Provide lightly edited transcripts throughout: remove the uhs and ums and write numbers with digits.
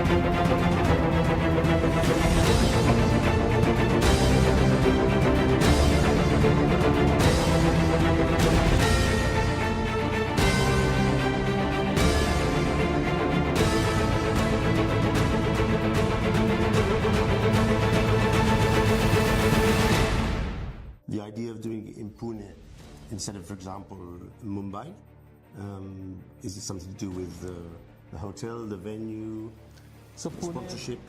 The idea of doing it in Pune instead of, for example, Mumbai, is it something to do with the hotel, the venue, So sponsorship?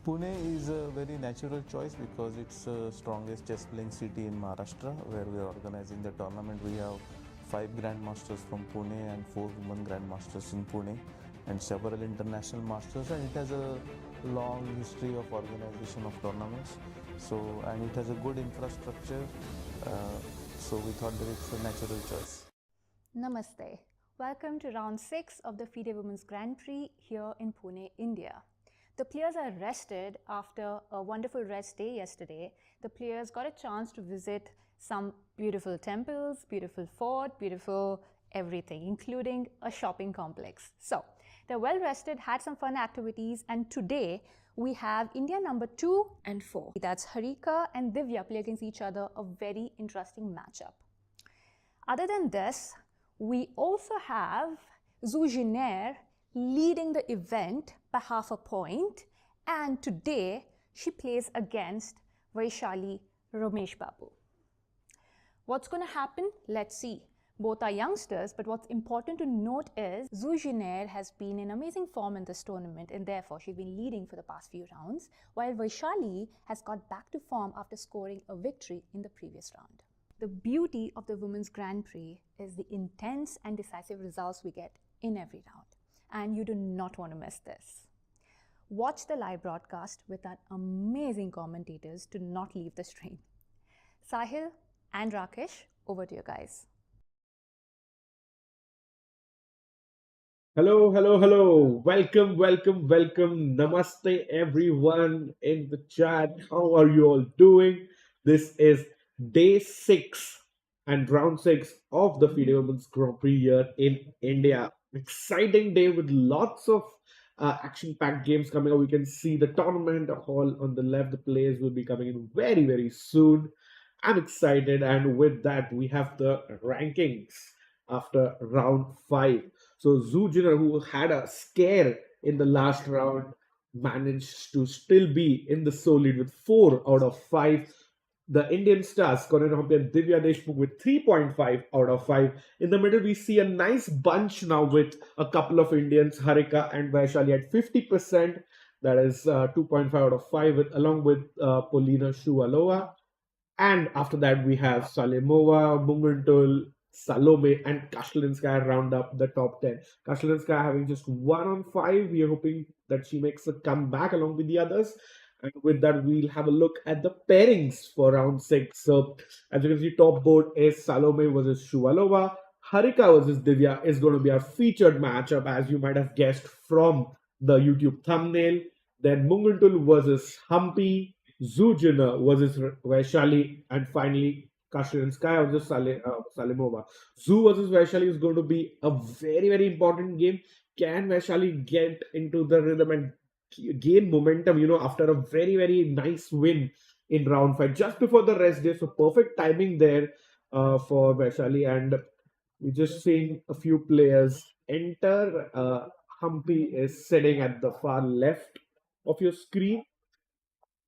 Pune is a very natural choice because it's the strongest chess playing city in Maharashtra, where we are organizing the tournament. We have 5 grandmasters from Pune and 4 women grandmasters in Pune and several international masters, and it has a long history of organization of tournaments. So, and it has a good infrastructure, so we thought that it's a natural choice. Namaste. Welcome to round 6 of the FIDE Women's Grand Prix here in Pune, India. The players are rested after a wonderful rest day yesterday. The players got a chance to visit some beautiful temples, beautiful fort, beautiful everything, including a shopping complex. So they're well rested, had some fun activities, and today we have India number 2 and 4. That's Harika and Divya play against each other, a very interesting matchup. Other than this, we also have Zhu Jiner leading the event by half a point, and today she plays against Vaishali Ramesh Babu. What's going to happen? Let's see. Both are youngsters, but what's important to note is Zhu Jiner has been in amazing form in this tournament, and therefore she's been leading for the past few rounds, while Vaishali has got back to form after scoring a victory in the previous round. The beauty of the Women's Grand Prix is the intense and decisive results we get in every round, and you do not want to miss this. Watch the live broadcast with our amazing commentators to not leave the stream. Sahil and Rakesh, over to you guys. Hello, hello, hello. Welcome, welcome, welcome. Namaste, everyone in the chat. How are you all doing? This is day 6 and round 6 of the FIDE Women's Grand Prix here in India. Exciting day with lots of action-packed games coming up. We can see the tournament hall on the left. The players will be coming in very, very soon. I'm excited, and with that, we have the rankings after round 5. So Zhu Jiner, who had a scare in the last round, managed to still be in the sole lead with 4 out of 5. The Indian stars, Koneru, Humpy and Divya with 3.5 out of 5. In the middle, we see a nice bunch now with a couple of Indians, Harika and Vaishali at 50%. That is 2.5 out of 5, along with Polina Shuvalova. And after that, we have Salimova, Munguntul, Salome and Kashlinskaya round up the top 10. Kashlinskaya having just 1 on 5. We are hoping that she makes a comeback along with the others. And with that, we'll have a look at the pairings for round 6. So, as you can see, top board is Salome versus Shuvalova. Harika versus Divya is going to be our featured matchup, as you might have guessed from the YouTube thumbnail. Then Munguntul versus Humpy, Zhu Jiner versus Vaishali, and finally Kashlinskaya versus Salimova. Zhu versus Vaishali is going to be a very, very important game. Can Vaishali get into the rhythm and gain momentum, after a very, very nice win in round 5, just before the rest day? So perfect timing there for Vaishali. And we're just seeing a few players enter. Humpy is sitting at the far left of your screen.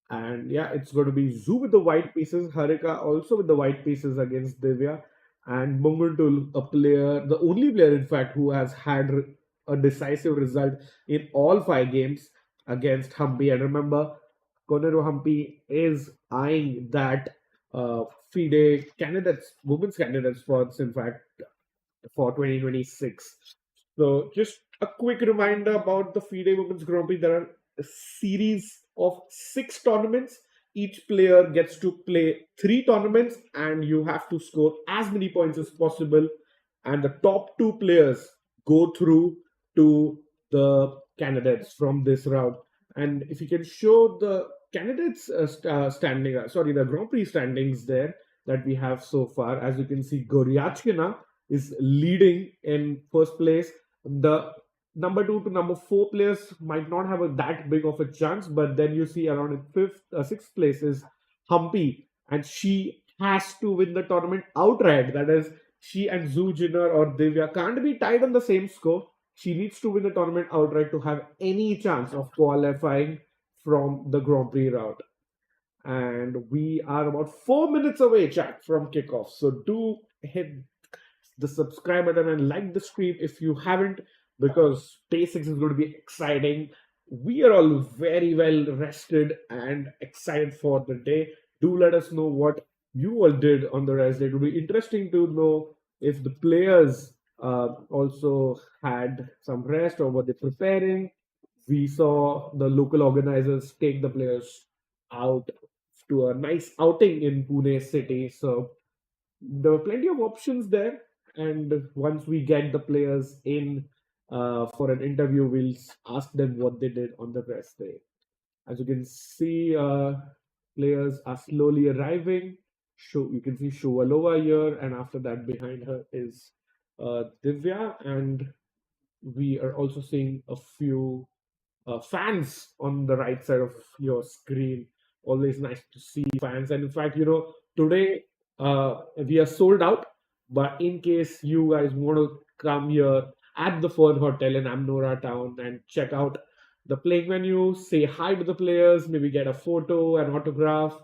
And yeah, it's going to be Zhu with the white pieces, Harika also with the white pieces against Divya, and Munguntul, a player, the only player in fact who has had a decisive result in all 5 games against Humpy. And remember, Koneru Humpy is eyeing that FIDE candidates, women's candidates spots, in fact, for 2026. So just a quick reminder about the FIDE Women's Grand Prix. There are a series of 6 tournaments. Each player gets to play 3 tournaments, and you have to score as many points as possible. And the top 2 players go through to the candidates from this round. And if you can show the candidates the Grand Prix standings there that we have so far, as you can see, Goryachkina is leading in first place. The number 2 to number 4 players might not have that big of a chance, but then you see around in sixth place is Humpy, and she has to win the tournament outright. That is, she and Zhu Jiner or Divya can't be tied on the same score. She needs to win the tournament outright to have any chance of qualifying from the Grand Prix route. And we are about 4 minutes away, chat, from kickoff. So do hit the subscribe button and like the stream if you haven't, because day 6 is going to be exciting. We are all very well rested and excited for the day. Do let us know what you all did on the rest day. It will be interesting to know if the players also had some rest or were they preparing. We saw the local organizers take the players out to a nice outing in Pune city. So there were plenty of options there. And once we get the players in for an interview, we'll ask them what they did on the rest day. As you can see, players are slowly arriving. You can see Shuvalova here, and after that, behind her is Divya, and we are also seeing a few fans on the right side of your screen. Always nice to see fans. And in fact, today we are sold out. But in case you guys want to come here at the Fern Hotel in Amnora town and check out the playing venue, say hi to the players, maybe get a photo, an autograph,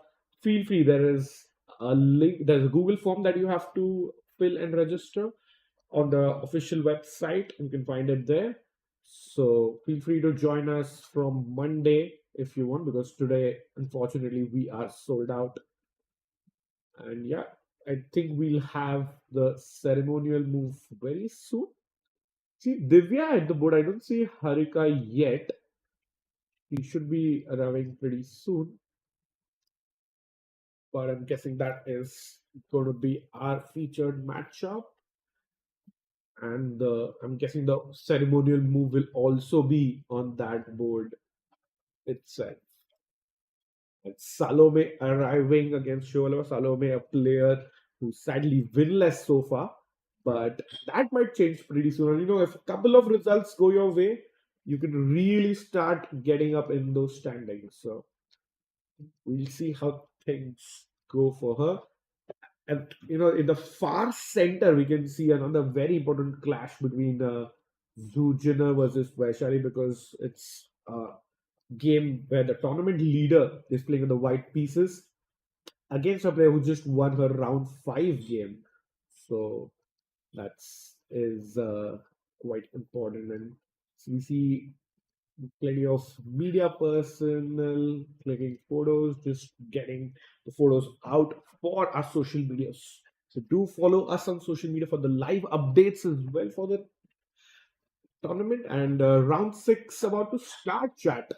feel free. There is a link, there's a Google form that you have to fill and register on the official website. You can find it there. So feel free to join us from Monday if you want, because today, unfortunately, we are sold out. And yeah, I think we'll have the ceremonial move very soon. See Divya at the board. I don't see Harika yet. He should be arriving pretty soon. But I'm guessing that is going to be our featured matchup. And I'm guessing the ceremonial move will also be on that board itself. And Salome arriving against Shuvalova. Salome, a player who's sadly winless so far, but that might change pretty soon. And if a couple of results go your way, you can really start getting up in those standings. So we'll see how things go for her. And in the far center, we can see another very important clash between Zhu Jiner versus Vaishali, because it's game where the tournament leader is playing on the white pieces against a player who just won her round 5 game. So that is quite important. And so we see plenty of media personnel clicking photos, just getting the photos out for our social medias. So do follow us on social media for the live updates as well for the tournament. And round 6 about to start, chat.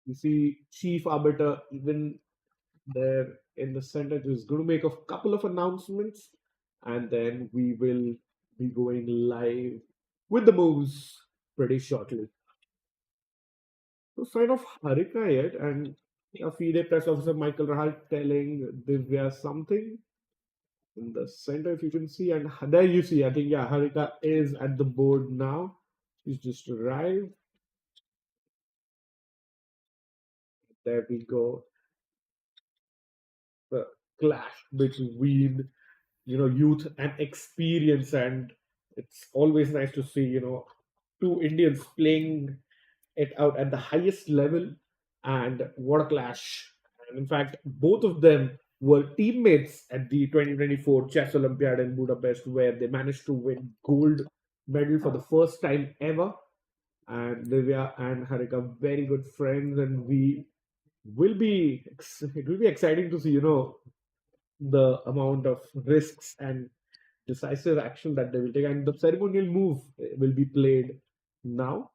You see Chief Arbiter even there in the center, who's going to make a couple of announcements, and then we will be going live with the moves pretty shortly. No sign of Harika yet, and a FIDE press officer Michael Rahal telling Divya something in the center, if you can see. And there you see, I think, yeah, Harika is at the board now. She's just arrived. There we go. The clash between youth and experience, and it's always nice to see two Indians playing it out at the highest level. And what a clash. And in fact, both of them were teammates at the 2024 Chess Olympiad in Budapest, where they managed to win gold medal for the first time ever. And Divya and Harika, very good friends, and it will be exciting to see the amount of risks and decisive action that they will take. And the ceremonial move will be played now.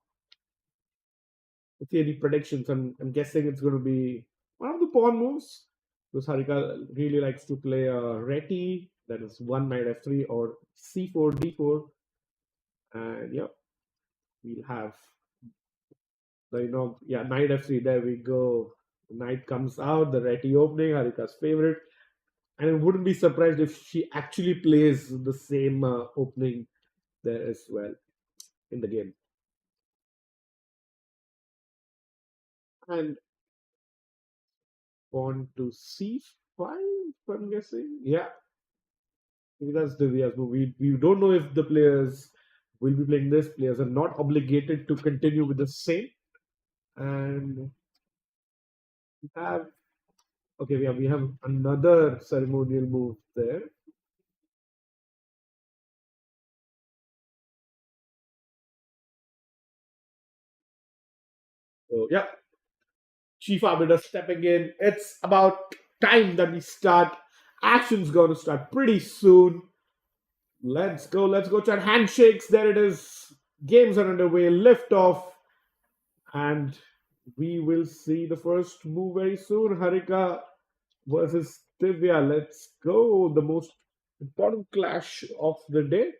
Okay, any predictions? I'm guessing it's going to be one of the pawn moves, because Harika really likes to play a reti, that is one knight f3 or c4 d4. And yeah, we'll have the knight f3. There we go. The knight comes out, the reti opening, Harika's favorite. And I wouldn't be surprised if she actually plays the same opening there as well. in the game. And pawn to c5, I'm guessing. Yeah, maybe that's Divya's move. We don't know if the players will be playing this. Players are not obligated to continue with the same. And we have okay, we have another ceremonial move there. So yeah, chief arbiter stepping in. It's about time that we start. Action's going to start pretty soon. Let's go. Let's go. Chat handshakes. There it is. Games are underway. Lift off, and we will see the first move very soon. Harika versus Divya. Let's go. The most important clash of the day.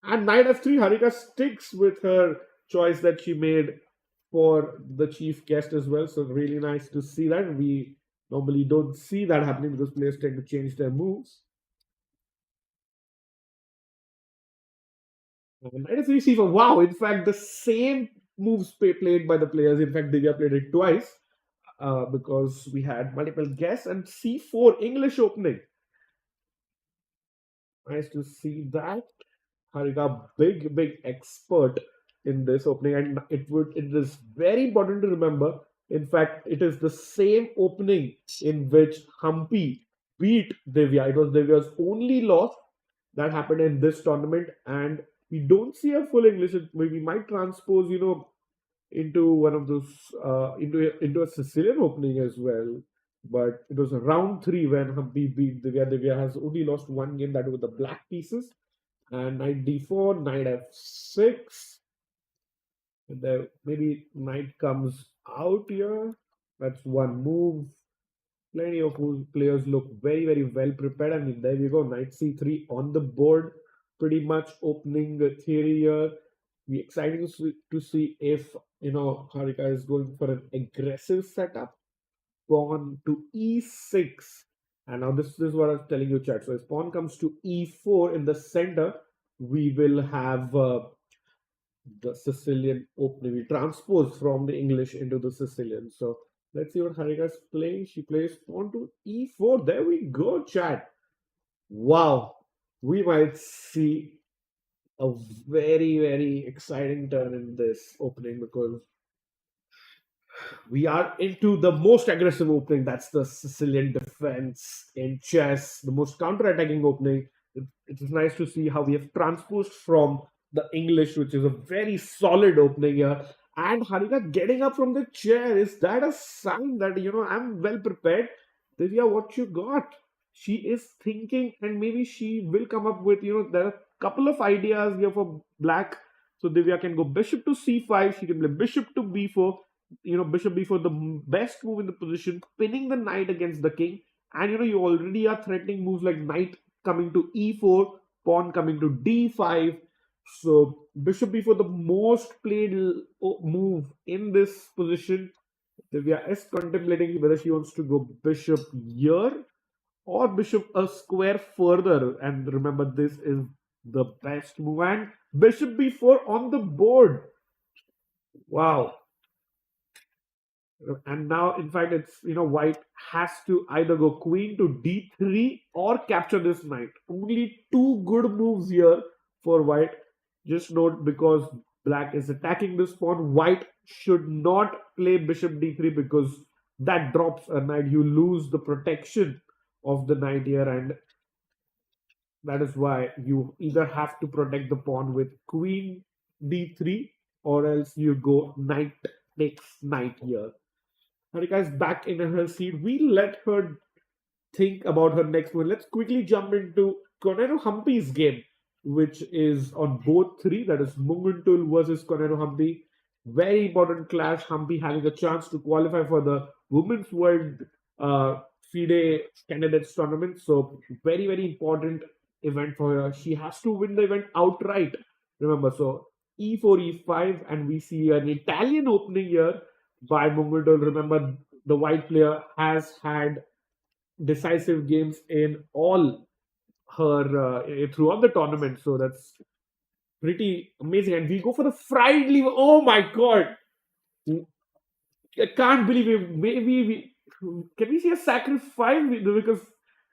And knight f3, Harika sticks with her choice that she made for the chief guest as well. So really nice to see that. We normally don't see that happening because players tend to change their moves. Knight f3 c4. Wow, in fact, the same moves played by the players. In fact, Divya played it twice because we had multiple guests and c4 English opening. Nice to see that. Harika, big expert in this opening, and it is very important to remember. In fact, it is the same opening in which Humpy beat Divya. It was Divya's only loss that happened in this tournament, and we don't see a full English. We might transpose, into one of those into a Sicilian opening as well. But it was round 3 when Humpy beat Divya. Divya has only lost one game, that with the black pieces. And knight d4, knight f6. And then maybe knight comes out here. That's one move. Plenty of players look very well prepared. I mean, there we go. Knight c3 on the board. Pretty much opening the theory here. Be exciting to see if Harika is going for an aggressive setup. Pawn to e6. And now this is what I was telling you, chat. So if pawn comes to e4 in the center, we will have the Sicilian opening. We transpose from the English into the Sicilian. So let's see what Harika is playing. She plays pawn to e4. There we go, chat. Wow. We might see a very exciting turn in this opening because we are into the most aggressive opening. That's the Sicilian defense in chess, the most counter-attacking opening. It is nice to see how we have transposed from the English, which is a very solid opening here. And Harika getting up from the chair, is that a sign that, I'm well prepared? Divya, what you got? She is thinking, and maybe she will come up with, there are a couple of ideas here for black. So Divya can go bishop to c5. She can play bishop to b4. Bishop b4, the best move in the position, pinning the knight against the king. And, you already are threatening moves like knight coming to e4, pawn coming to d5. So bishop b4, the most played move in this position. Divya is contemplating whether she wants to go bishop here or bishop a square further. And remember, this is the best move. And bishop b4 on the board. Wow. And now, in fact, it's, white has to either go queen to d3 or capture this knight. Only two good moves here for white. Just note, because black is attacking this pawn, white should not play bishop d3 because that drops a knight. You lose the protection of the knight here, and that is why you either have to protect the pawn with queen d3 or else you go knight takes knight here. Harika is back in her seat. We let her think about her next one. Let's quickly jump into Koneru Humpy's game, which is on board 3. That is Munguntul versus Koneru Humpy. Very important clash. Humpy having a chance to qualify for the Women's World FIDE Candidates Tournament. So very important event for her. She has to win the event outright. Remember, so e4, e5, and we see an Italian opening here by Munguntul. Remember, the white player has had decisive games in all her throughout the tournament. So that's pretty amazing. And we go for the fried liver. Oh my god! I can't believe it. Maybe we can we see a sacrifice because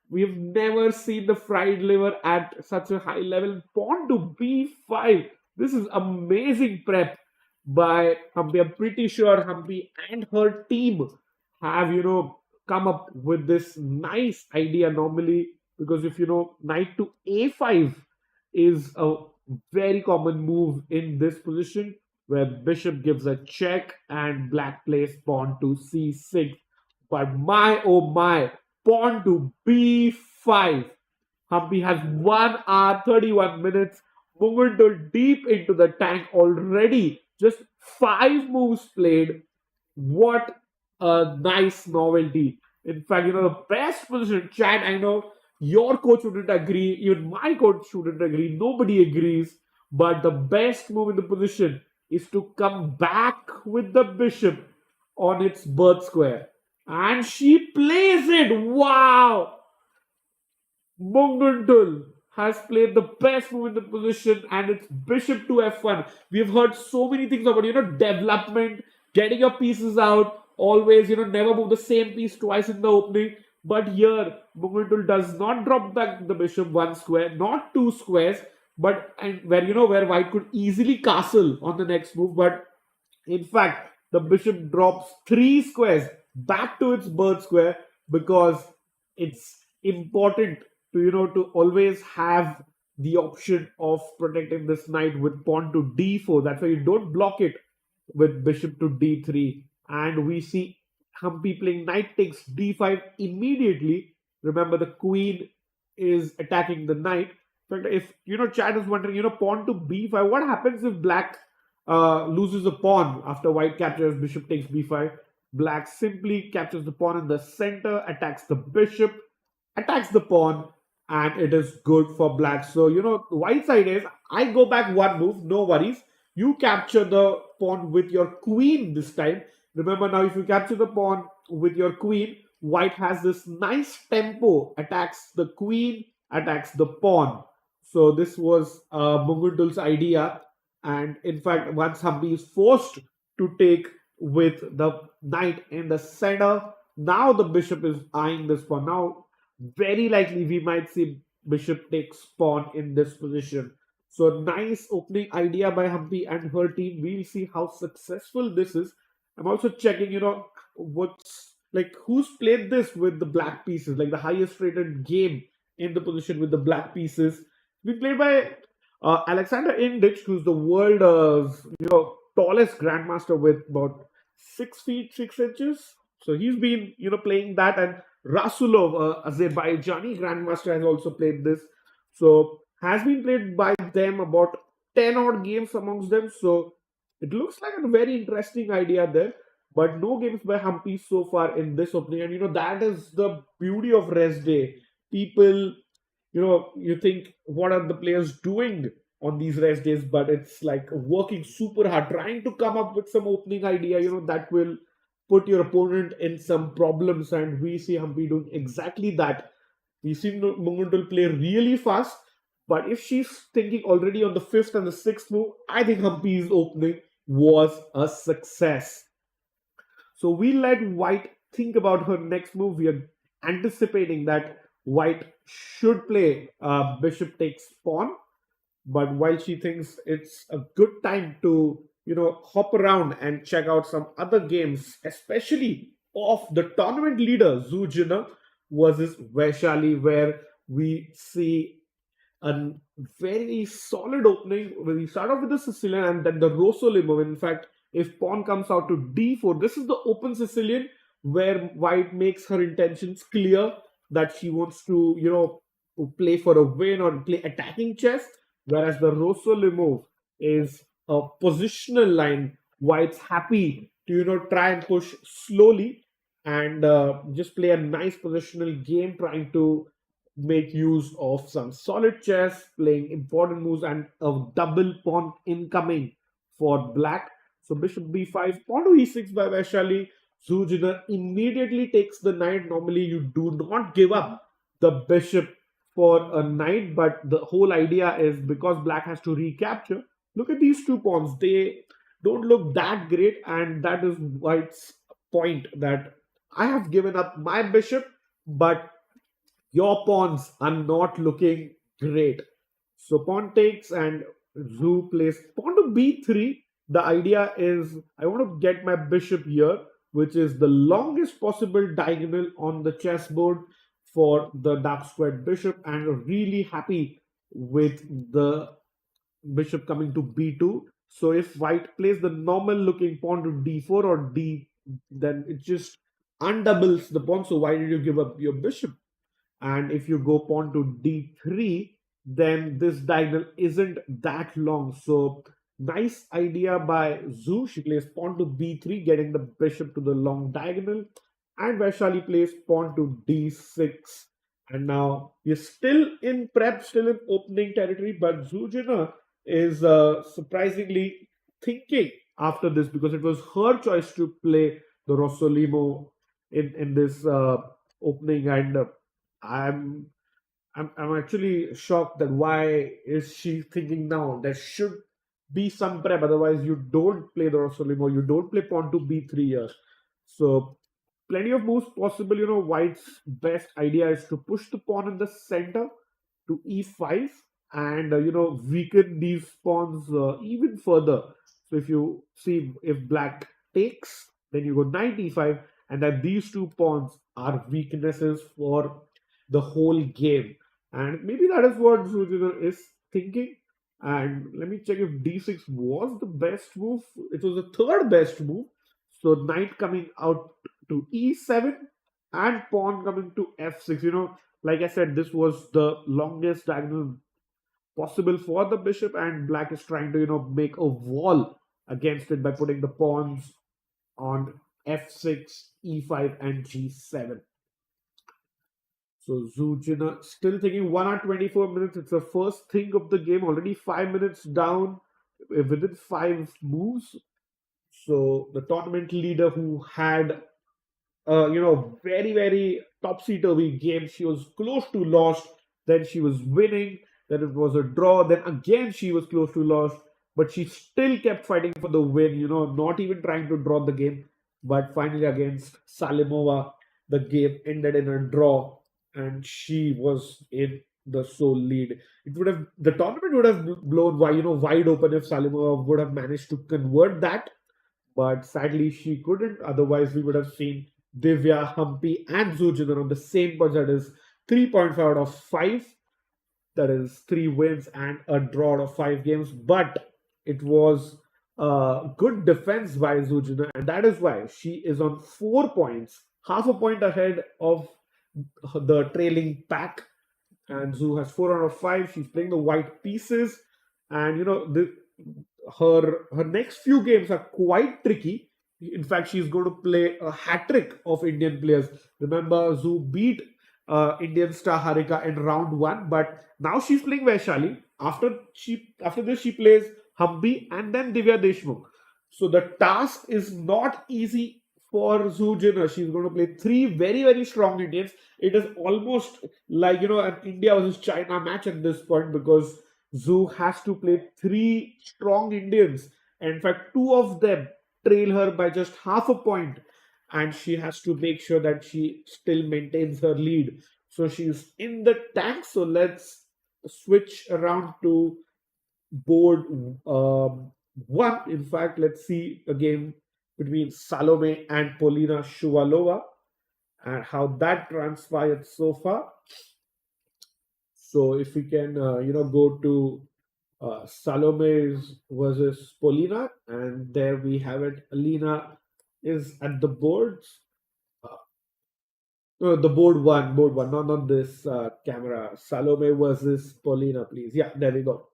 we have never seen the fried liver at such a high level. Pawn to b5. This is amazing prep by Humpy. I'm pretty sure Humpy and her team have come up with this nice idea normally, because if knight to a5 is a very common move in this position, where bishop gives a check and black plays pawn to c6. But my oh my, pawn to b5. Humpy has 1 hour 31 minutes. Muguntul deep into the tank already. Just 5 moves played. What a nice novelty. In fact, the best position, Chad, I know your coach wouldn't agree, even my coach wouldn't agree, nobody agrees. But the best move in the position is to come back with the bishop on its birth square. And she plays it. Wow! Muguntul has played the best move in the position, and it's bishop to f1. We've heard so many things about development, getting your pieces out, always never move the same piece twice in the opening. But here Muguntul does not drop back the bishop 1 square, not 2 squares, but and where white could easily castle on the next move. But in fact, the bishop drops 3 squares back to its birth square, because it's important to to always have the option of protecting this knight with pawn to d4. That's why you don't block it with bishop to d3. And we see Humpy playing knight takes d5 immediately. Remember, the queen is attacking the knight. In fact, if Chad is wondering, pawn to b5, what happens if black loses a pawn after white captures bishop takes b5? Black simply captures the pawn in the center, attacks the bishop, attacks the pawn, and it is good for black. So, white side is, I go back 1 move, no worries. You capture the pawn with your queen this time. Remember, now if you capture the pawn with your queen, white has this nice tempo, attacks the queen, attacks the pawn. So this was Muguntul's idea. And in fact, once Humpy is forced to take with the knight in the center, now the bishop is eyeing this pawn. Now, very likely we might see bishop takes pawn in this position. So nice opening idea by Humpy and her team. We'll see how successful this is. I'm also checking, what's like who's played this with the black pieces, like the highest rated game in the position with the black pieces. Been played by Alexander Indich, who's the world's tallest grandmaster with about 6 feet 6 inches. So he's been playing that, and Rasulov, Azerbaijani grandmaster, has also played this. So has been played by them about 10 odd games amongst them. So it looks like a very interesting idea there. But no games by Humpy so far in this opening. And that is the beauty of rest day. People, you think, what are the players doing on these rest days? But it's like working super hard, trying to come up with some opening idea, that will put your opponent in some problems. And we see Humpy doing exactly that. We see Muguntul play really fast. But if she's thinking already on the 5th and the 6th move, I think Humpy's opening was a success. So we let white think about her next move. We are anticipating that white should play bishop takes pawn. But while she thinks it's a good time to, hop around and check out some other games, especially of the tournament leader, Zhu Jiner versus Vaishali, where we see a very solid opening. We start off with the Sicilian and then the Rosolimo. In fact, if pawn comes out to d4, this is the open Sicilian where white makes her intentions clear that she wants to, play for a win or play attacking chess. Whereas the Rosolimo is a positional line. White's happy to, try and push slowly and just play a nice positional game, trying to make use of some solid chess, playing important moves, and a double pawn incoming for black. So bishop b5, pawn to e6 by Vaishali. Zhu Jiner immediately takes the knight. Normally, you do not give up the bishop for a knight, but the whole idea is because black has to recapture. Look at these two pawns; they don't look that great, and that is white's point that I have given up my bishop, but your pawns are not looking great. So pawn takes and Zhu plays pawn to b3. The idea is I want to get my bishop here, which is the longest possible diagonal on the chessboard for the dark squared bishop, and really happy with the bishop coming to b2. So if white plays the normal looking pawn to d4 or d, then it just undoubles the pawn. So why did you give up your bishop? And if you go pawn to d3, then this diagonal isn't that long. So nice idea by Zhu. She plays pawn to b3, getting the bishop to the long diagonal. And Vaishali plays pawn to d6. And now we're still in prep, still in opening territory, but Zhu Jiner is surprisingly thinking after this, because it was her choice to play the Rossolimo in this opening, and I'm I'm actually shocked that why is she thinking now? There should be some prep, otherwise you don't play the Rossolimo, you don't play pawn to b3 here. So plenty of moves possible. White's best idea is to push the pawn in the center to e5 and weaken these pawns even further. So if you see, if black takes, then you go knight e5, and that these two pawns are weaknesses for the whole game. And maybe that is what Zhu Jiner is thinking. And let me check if d6 was the best move. It was the third best move. So knight coming out to e7 and pawn coming to f6. Like I said, this was the longest diagonal possible for the bishop, and black is trying to make a wall against it by putting the pawns on f6, e5, and g7. So Zhu Jiner still thinking 1 hour 24 minutes. It's the first thing of the game. Already 5 minutes down within 5 moves. So the tournament leader, who had very, very topsy-turvy game. She was close to lost. Then she was winning. Then it was a draw. Then again she was close to lost. But she still kept fighting for the win, not even trying to draw the game. But finally against Salimova, the game ended in a draw, and she was in the sole lead. The tournament would have blown wide open if Salimova would have managed to convert that. But sadly she couldn't. Otherwise we would have seen Divya, Humpy, and Zhu Jiner on the same points. That is 3.5 out of 5. That is 3 wins and a draw out of 5 games. But it was good defense by Zhu Jiner, and that is why she is on 4 points, half a point ahead of the trailing pack. And Zhu has 4 out of 5. She's playing the white pieces, and her next few games are quite tricky. In fact, she's going to play a hat trick of Indian players. Remember, Zhu beat Indian star Harika in round 1, but now she's playing Vaishali. After this, she plays Humpy and then Divya Deshmukh. So the task is not easy for Zhu Jiner. She's going to play 3 very, very strong Indians. It is almost like an India versus China match at this point, because Zhu has to play 3 strong Indians. And in fact, 2 of them trail her by just half a point, and she has to make sure that she still maintains her lead. So she's in the tank. So let's switch around to board 1. In fact, let's see a game between Salome and Polina Shuvalova and how that transpired so far. So if we can go to Salome versus Polina, and there we have it. Alina is at the boards. The board one, not this camera. Salome versus Polina, please. Yeah, there we go.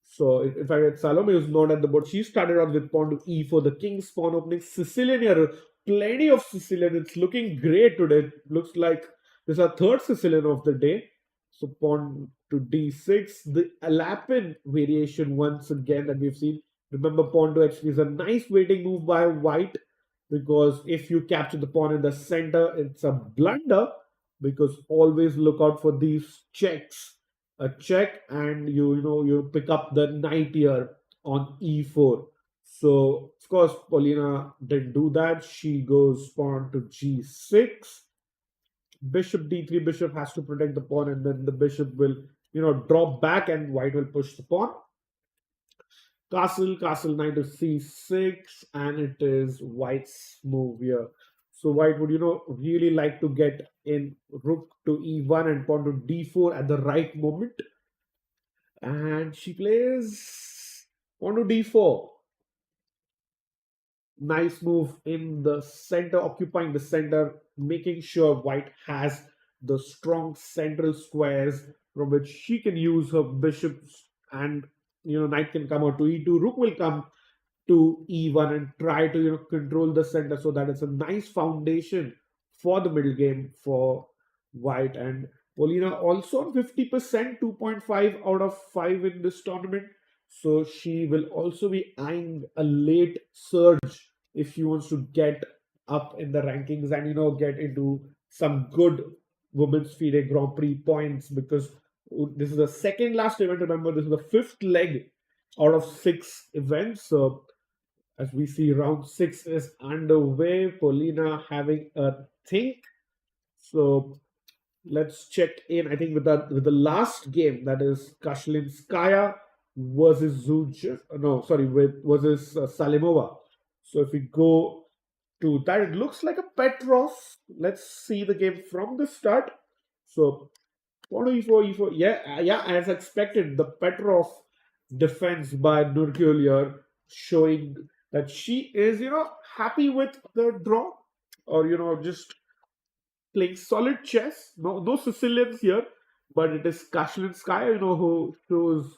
So in fact, Salome is not at the board. She started out with pawn to e4, the king's pawn opening. Sicilian here, plenty of Sicilian. It's looking great today. Looks like this is our third Sicilian of the day. So pawn to d6, the Alapin variation once again that we've seen. Remember, pawn to h3 is a nice waiting move by white, because if you capture the pawn in the center, it's a blunder. because always look out for these checks. A check, and you pick up the knight here on e4. So of course Paulina didn't do that. She goes pawn to g6. Bishop d3. Bishop has to protect the pawn, and then the bishop will drop back, and white will push the pawn. Castle, knight to c6, and it is white's move here. So white would really like to get in rook to e1 and pawn to d4 at the right moment, and she plays pawn to d4. Nice move in the center, occupying the center, making sure white has the strong central squares from which she can use her bishops, and knight can come out to e2, rook will come to e1 and try to control the center, so that it's a nice foundation for the middle game for white. And Polina also on 50%, 2.5 out of 5 in this tournament, so she will also be eyeing a late surge if she wants to get up in the rankings and get into some good women's FIDE Grand Prix points, because this is the second last event. Remember, this is the fifth leg out of 6 events. So as we see, round 6 is underway. Polina having a think. So let's check in, I think, with the last game, that is Kashlinskaya versus versus Salimova. So if we go to that, it looks like a Petrov. Let's see the game from the start. So pawn to e4, yeah, as expected, the Petrov defense by Nurkiol here, showing that she is happy with the draw, or just playing solid chess. No Sicilians here, but it is Kashlinskaya, who shows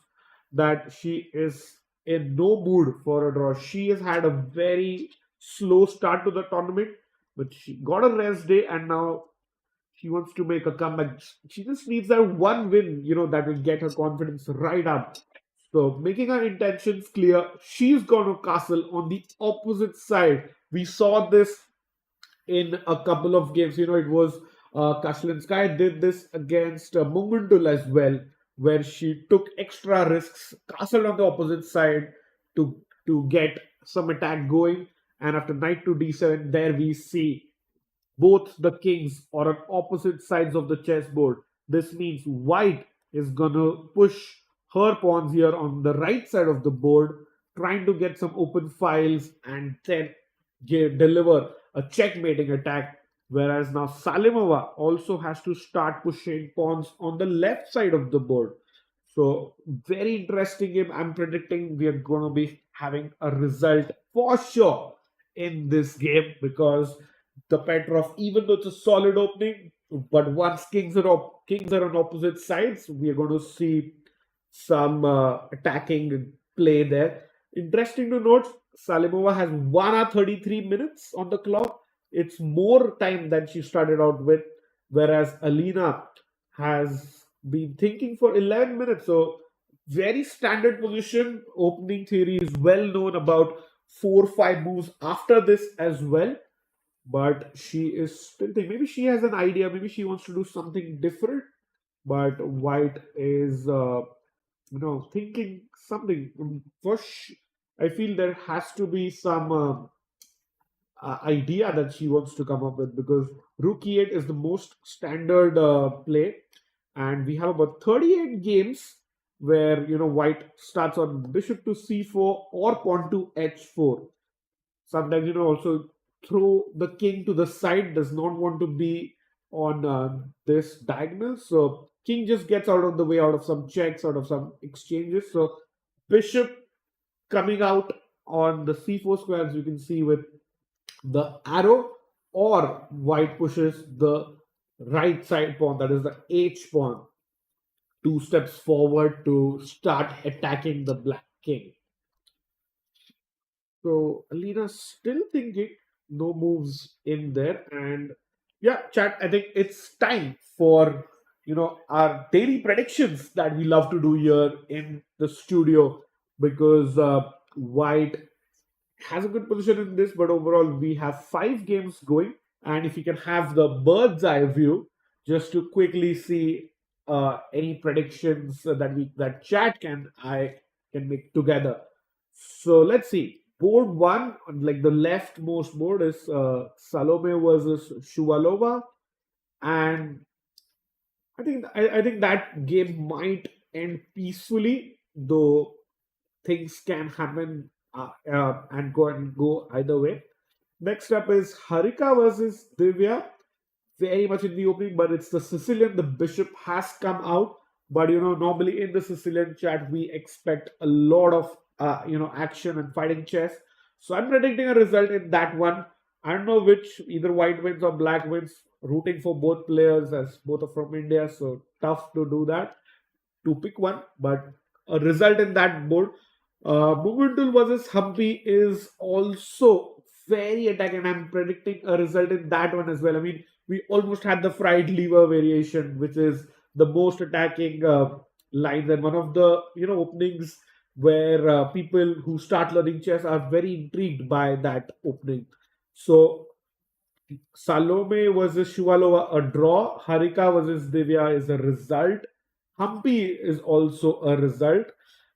that she is in no mood for a draw. She has had a very slow start to the tournament, but she got a rest day, and now she wants to make a comeback. She just needs that one win, that will get her confidence right up. So making her intentions clear, she's going to castle on the opposite side. We saw this in a couple of games. It was Kashlinskaya did this against Munguntul as well, where she took extra risks, castled on the opposite side to get some attack going. And after knight to d7, there we see both the kings are on opposite sides of the chessboard. This means white is gonna push her pawns here on the right side of the board, trying to get some open files and then deliver a checkmating attack. Whereas now Salimova also has to start pushing pawns on the left side of the board. So very interesting game. I'm predicting we are going to be having a result for sure in this game, because the Petrov, even though it's a solid opening, but once kings are on opposite sides, we are going to see some attacking play there. Interesting to note, Salimova has 1 hour 33 minutes on the clock. It's more time than she started out with, whereas Alina has been thinking for 11 minutes. So very standard position. Opening theory is well known about 4-5 moves after this as well. But she is still thinking. Maybe she has an idea. Maybe she wants to do something different. But white is, thinking something. First, I feel there has to be some idea that she wants to come up with, because rook e8 is the most standard play, and we have about 38 games where white starts on bishop to c4 or pawn to h4. Sometimes also throw the king to the side, does not want to be on this diagonal, so king just gets out of the way, out of some checks, out of some exchanges. So bishop coming out on the c4 square, as you can see with the arrow, or white pushes the right side pawn, that is the h pawn, 2 steps forward to start attacking the black king. So Alina's still thinking, no moves in there. And yeah, chat, I think it's time for our daily predictions that we love to do here in the studio, because white has a good position in this, but overall we have 5 games going, and if you can have the bird's eye view, just to quickly see any predictions that chat can make together. So let's see. Board one, on like the leftmost board, is Salome versus Shuvalova, and I think that game might end peacefully, though things can happen and go either way. Next up is Harika versus Divya, very much in the opening, but it's the Sicilian. The bishop has come out, but normally in the Sicilian chat we expect a lot of action and fighting chess. So I'm predicting a result in that one. I don't know which, either white wins or black wins. Rooting for both players as both are from India, so tough to do that, to pick one, but a result in that board. Muguntul versus Humpy is also very attacking. I'm predicting a result in that one as well. I mean, we almost had the fried liver variation, which is the most attacking lines, and one of the openings where people who start learning chess are very intrigued by that opening. So Salome versus Shuvalova, a draw. Harika versus Divya is a result. Humpy is also a result.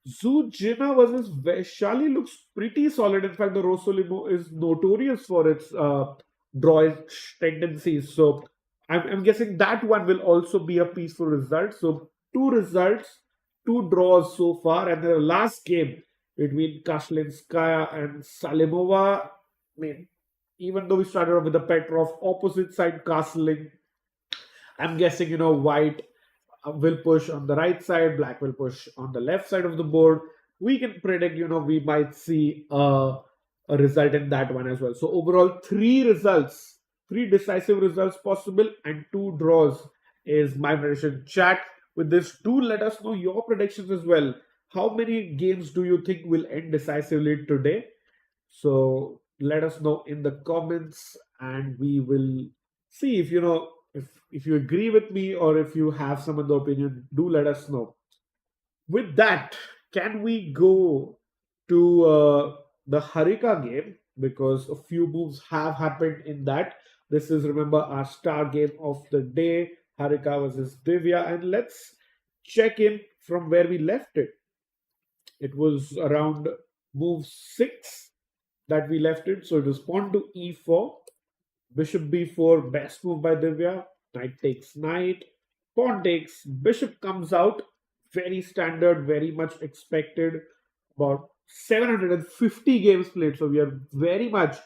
Zhu Jiner versus Vaishali looks pretty solid. In fact, the Rosolimo is notorious for its drawish tendencies. So I'm guessing that one will also be a peaceful result. So two results, two draws so far, and the last game between Kashlinskaya and Salimova. I mean, even though we started off with the Petrov opposite side castling, I'm guessing white will push on the right side, black will push on the left side of the board. We can predict, we might see a result in that one as well. So overall, three decisive results possible, and two draws is my prediction. Chat with this. Do let us know your predictions as well. How many games do you think will end decisively today? So let us know in the comments, and we will see if if you agree with me or if you have some other opinion. Do let us know. With that, can we go to the Harika game, because a few moves have happened in that. This is, remember, our star game of the day, Harika versus Divya, and let's check in from where we left it. It was around move 6 that we left it. So it was pawn to e4, bishop b4, best move by Divya, knight takes knight, pawn takes, bishop comes out, very standard, very much expected, about 750 games played. So we are very much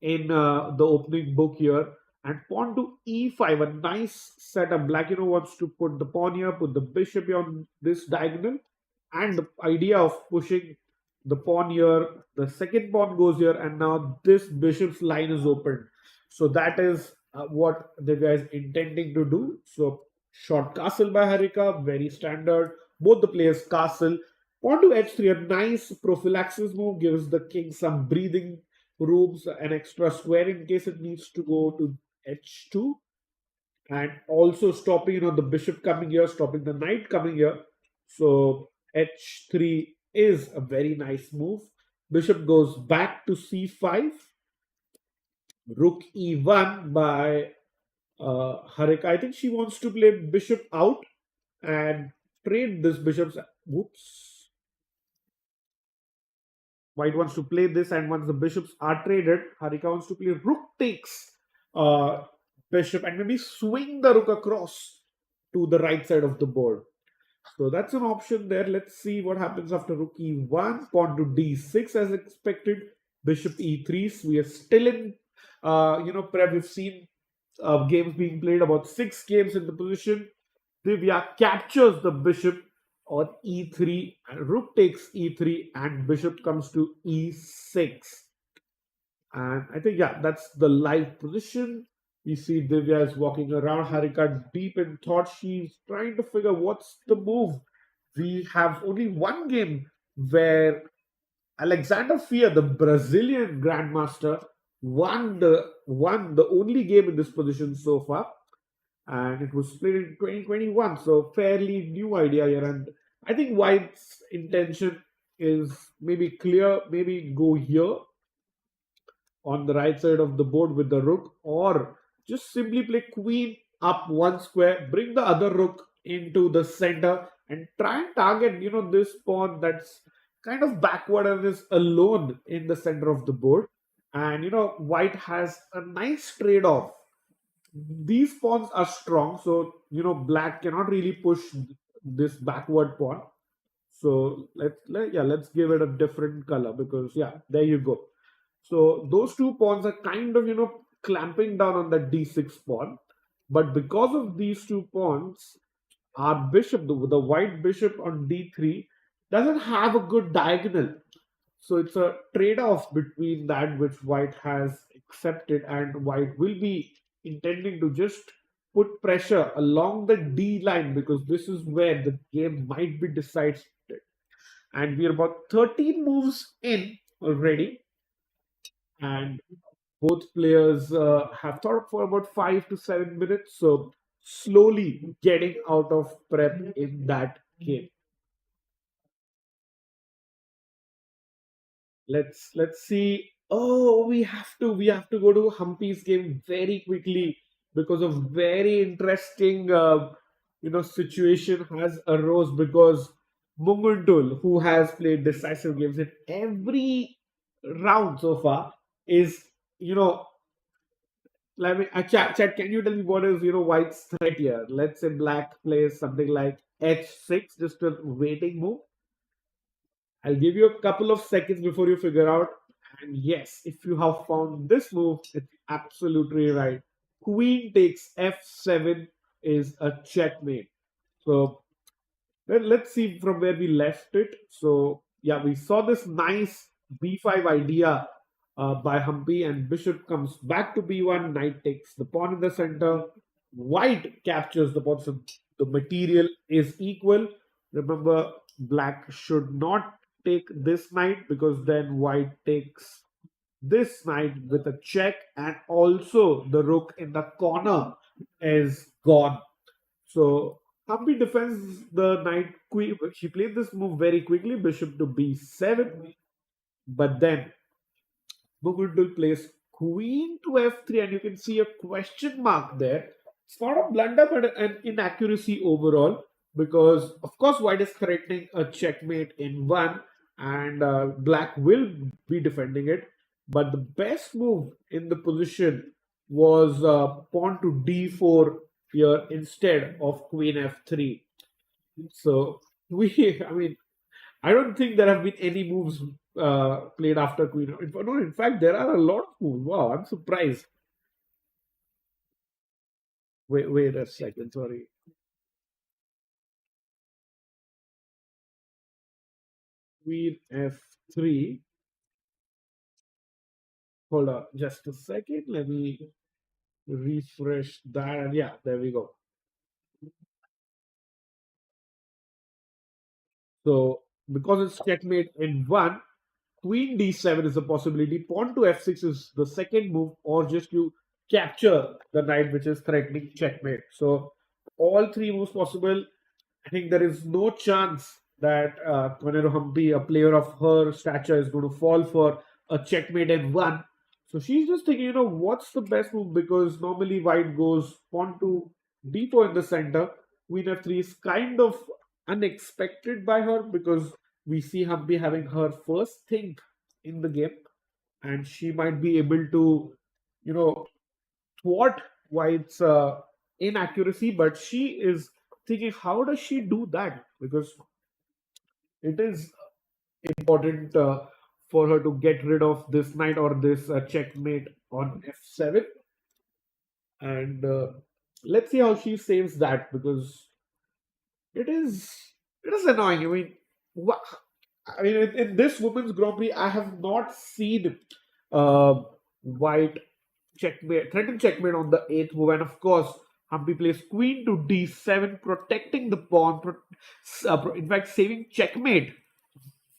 in the opening book here. And pawn to e5, a nice setup. Black, wants to put the pawn here, put the bishop here on this diagonal. And the idea of pushing the pawn here, the second pawn goes here, and now this bishop's line is open. So that is what the guy is intending to do. So short castle by Harika, very standard. Both the players castle. Pawn to h3, a nice prophylaxis move, gives the king some breathing rooms, an extra square in case it needs to go to h2, and also stopping the bishop coming here, stopping the knight coming here. So h3 is a very nice move. Bishop goes back to c5. Rook e1 by Harika. I think she wants to play bishop out and trade this bishop's. Whoops. White wants to play this, and once the bishops are traded, Harika wants to play rook takes bishop and maybe swing the rook across to the right side of the board. So that's an option there. Let's see what happens after rook e1, pawn to d6 as expected, bishop e3. So we are still in, prep. We've seen games being played, about 6 games in the position. Divya captures the bishop on e3, and rook takes e3, and bishop comes to e6. And I think, yeah, that's the live position. You see Divya is walking around, Harika deep in thought. She's trying to figure what's the move. We have only one game where Alexander Fier, the Brazilian grandmaster, won the only game in this position so far, and it was played in 2021. So fairly new idea here, and I think White's intention is maybe clear. Maybe go here on the right side of the board with the rook, or just simply play queen up one square, bring the other rook into the center, and try and target, this pawn that's kind of backward and is alone in the center of the board. And white has a nice trade-off. These pawns are strong, so black cannot really push this backward pawn. So let's give it a different color, because yeah, there you go. So those two pawns are kind of clamping down on the d6 pawn, but because of these two pawns, our bishop, the white bishop on d3, doesn't have a good diagonal. So it's a trade-off between that which white has accepted, and white will be intending to just put pressure along the D line, because this is where the game might be decided. And we are about 13 moves in already, and both players have thought for about 5 to 7 minutes. So slowly getting out of prep in that game. Let's see. Oh, we have to go to Humpy's game very quickly, because of very interesting situation has arose, because Munguntul, who has played decisive games in every round so far, is you know let me chat. Can you tell me what is White's threat here? Let's say black plays something like h6, just a waiting move. I'll give you a couple of seconds before you figure out. And yes, if you have found this move, it's absolutely right. Queen takes f7 is a checkmate. So let's see from where we left it. So yeah, we saw this nice b5 idea by Humpy, and bishop comes back to b1. Knight takes the pawn in the center. White captures the pawn, so the material is equal. Remember, black should not take this knight, because then white takes this knight with a check, and also the rook in the corner is gone. So Humpy defends the knight. Queen. She played this move very quickly, bishop to b7, but then Muguntul plays queen to f3, and you can see a question mark there. It's not a blunder, but an inaccuracy overall, because of course white is threatening a checkmate in one, and black will be defending it. But the best move in the position was pawn to d4 here instead of queen f3. So I mean, I don't think there have been any moves played after Queen. No, in fact, there are a lot of moves. Wow, I'm surprised. Wait a second. Sorry. Queen F3. Hold on, just a second. Let me refresh that. And yeah, there we go. So because it's checkmate in one, Queen D7 is a possibility. Pawn to F6 is the second move, or just you capture the knight, which is threatening checkmate. So all three moves possible. I think there is no chance that Koneru Humpy, a player of her stature, is going to fall for a checkmate in one. So she's just thinking, what's the best move? Because normally white goes pawn to d4 in the center. Queen f3 is kind of unexpected by her, because we see Humpy having her first think in the game, and she might be able to, you know, thwart White's inaccuracy. But she is thinking, how does she do that? Because it is important for her to get rid of this knight, or this checkmate on f7. And let's see how she saves that, because it is annoying. In this women's Grand Prix, I have not seen White threaten checkmate on the eighth move, and of course, Humpy plays queen to d7, protecting the pawn. In fact, saving checkmate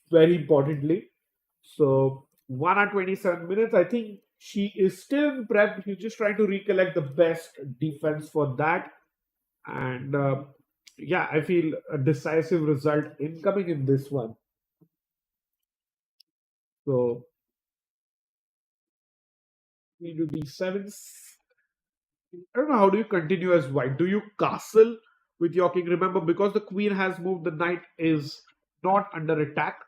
very importantly. So 1 hour 27 minutes. I think she is still in prep. She's just trying to recollect the best defense for that, and yeah, I feel a decisive result incoming in this one. So queen to d7. I don't know, how do you continue as white? Do you castle with your king? Remember, because the queen has moved, the knight is not under attack.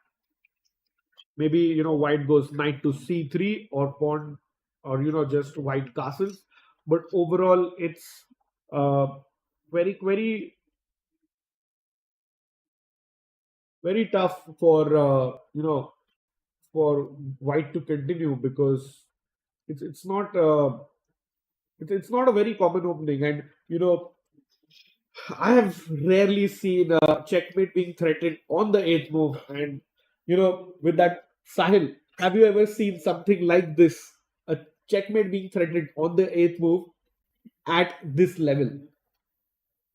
Maybe, white goes knight to c3 or pawn, or, just white castles. But overall, it's uh, very, very, very tough for, for white to continue, because it's not it's not a very common opening. And I have rarely seen checkmate being threatened on the eighth move. And with that, Sahil, have you ever seen something like this? A checkmate being threatened on the eighth move at this level?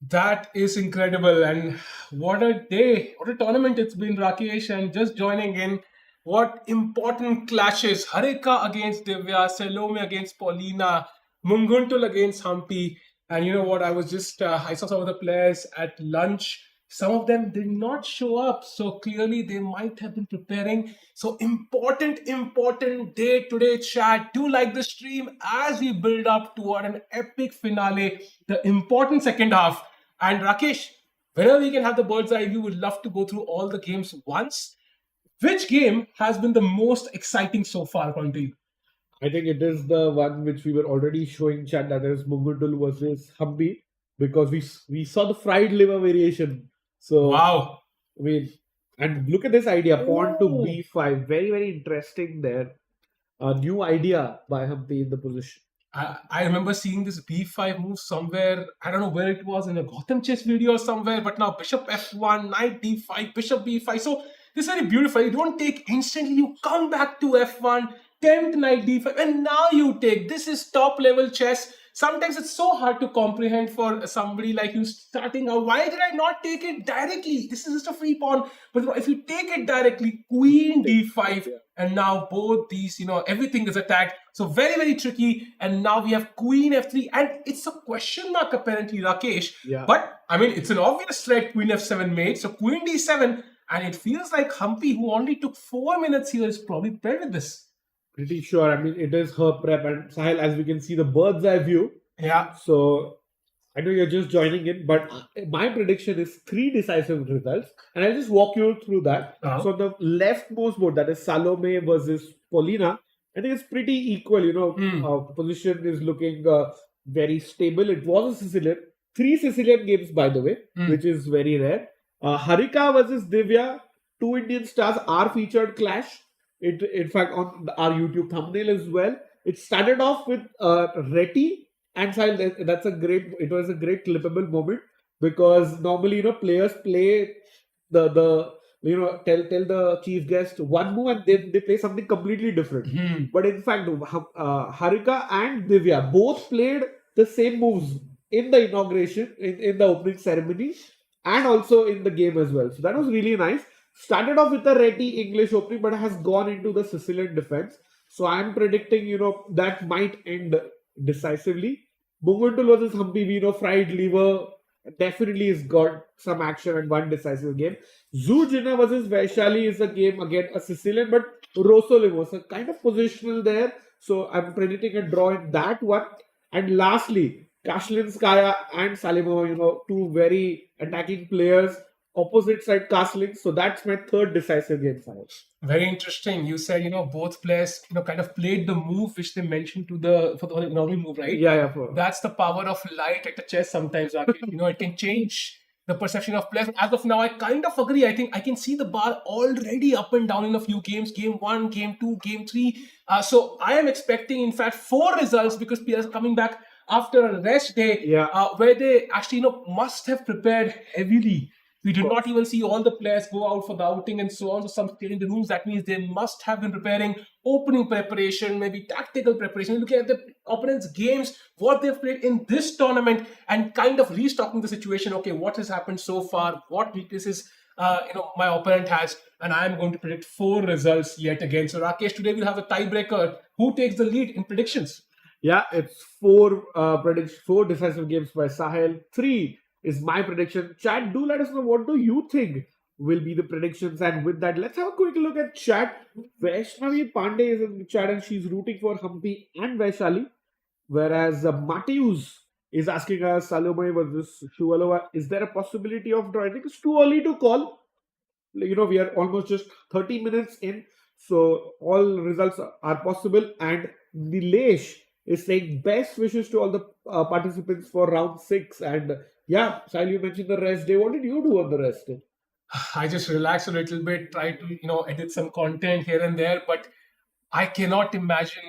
That is incredible. And what a day, what a tournament it's been, Rakesh. And just joining in, what important clashes. Harika against Divya, Salome against Paulina, Munguntul against Humpy. And you know what? I saw some of the players at lunch. Some of them did not show up. So clearly they might have been preparing. So important day today, chat. Do like the stream as we build up toward an epic finale, the important second half. And Rakesh, whenever we can have the bird's eye view, would love to go through all the games once. Which game has been the most exciting so far, according to you? I think it is the one which we were already showing chat, that is Mungundul versus Humpy, because we saw the fried liver variation. So Wow. I mean, and look at this idea, pawn to Oh. b5, very, very interesting there. A new idea by Humpy in the position. I remember seeing this b5 move somewhere. I don't know where it was, in a Gotham chess video or somewhere. But now bishop f1, knight d5, bishop b5. So this is very beautiful. You don't take instantly. You come back to f1, tempt knight d5, and now you take. This is top level chess. Sometimes it's so hard to comprehend for somebody like you starting out. Why did I not take it directly? This is just a free pawn. But if you take it directly, queen d5, and now both these, everything is attacked. So very, very tricky. And now we have queen f3, and it's a question mark apparently, Rakesh. Yeah. But I mean, it's an obvious threat, queen f7 mate. So queen d7, and it feels like Humpy, who only took 4 minutes here, is probably prepared with this. Pretty sure. I mean, it is her prep. And Sahil, as we can see, the bird's eye view. Yeah. So I know you're just joining in, but my prediction is 3 decisive results, and I'll just walk you through that. Uh-huh. So the leftmost board, that is Salome versus Paulina, I think it's pretty equal. Position is looking very stable. It was a Sicilian, 3 Sicilian games, by the way, which is very rare. Harika versus Divya, 2 Indian stars are featured clash. It, in fact, on our YouTube thumbnail as well. It started off with Reti and Sahil. It was a great clippable moment, because normally, players play the tell the chief guest one move, and then they play something completely different. But in fact, Harika and Divya both played the same moves in the inauguration, in the opening ceremony, and also in the game as well. So that was really nice. Started off with a Reti English opening, but has gone into the Sicilian defense. So I'm predicting, that might end decisively. Munguntul versus Humpy, we know fried liver definitely has got some action and one decisive game. Zhu Jiner versus Vaishali is a game, again a Sicilian, but Rosso Livo, so kind of positional there. So I'm predicting a draw in that one. And lastly, Kashlinskaya and Salimova, 2 very attacking players, opposite side castling. So that's my 3rd decisive game, Sahil. Very interesting. You said, both players, kind of played the move which they mentioned for the inaugural move, right? Yeah. That's the power of light at the chess sometimes, Rakesh. It can change the perception of players. As of now, I kind of agree. I think I can see the bar already up and down in a few games. Game 1, Game 2, Game 3. So I am expecting, in fact, 4 results, because players are coming back after a rest day, where they actually, must have prepared heavily. We did not even see all the players go out for the outing and so on. So some stayed in the rooms. That means they must have been preparing opening preparation, maybe tactical preparation, looking at the opponent's games, what they've played in this tournament, and kind of restocking the situation. Okay, what has happened so far? What weaknesses my opponent has? And I'm going to predict 4 results yet again. So Rakesh, today we'll have a tiebreaker. Who takes the lead in predictions? Yeah, it's 4 decisive games by Sahil. 3 is my prediction. Chat, do let us know, what do you think will be the predictions. And with that, let's have a quick look at chat. Vaishnavi Pandey is in the chat, and she's rooting for Humpy and Vaishali. Whereas Mateus is asking us, Salome versus Shuvalova, is there a possibility of draw? I think it's too early to call. We are almost just 30 minutes in, so all results are possible. And Nilesh is saying best wishes to all the participants for round 6. And yeah, Sahil, you mentioned the rest day. What did you do on the rest day? I just relaxed a little bit, try to, edit some content here and there, but I cannot imagine,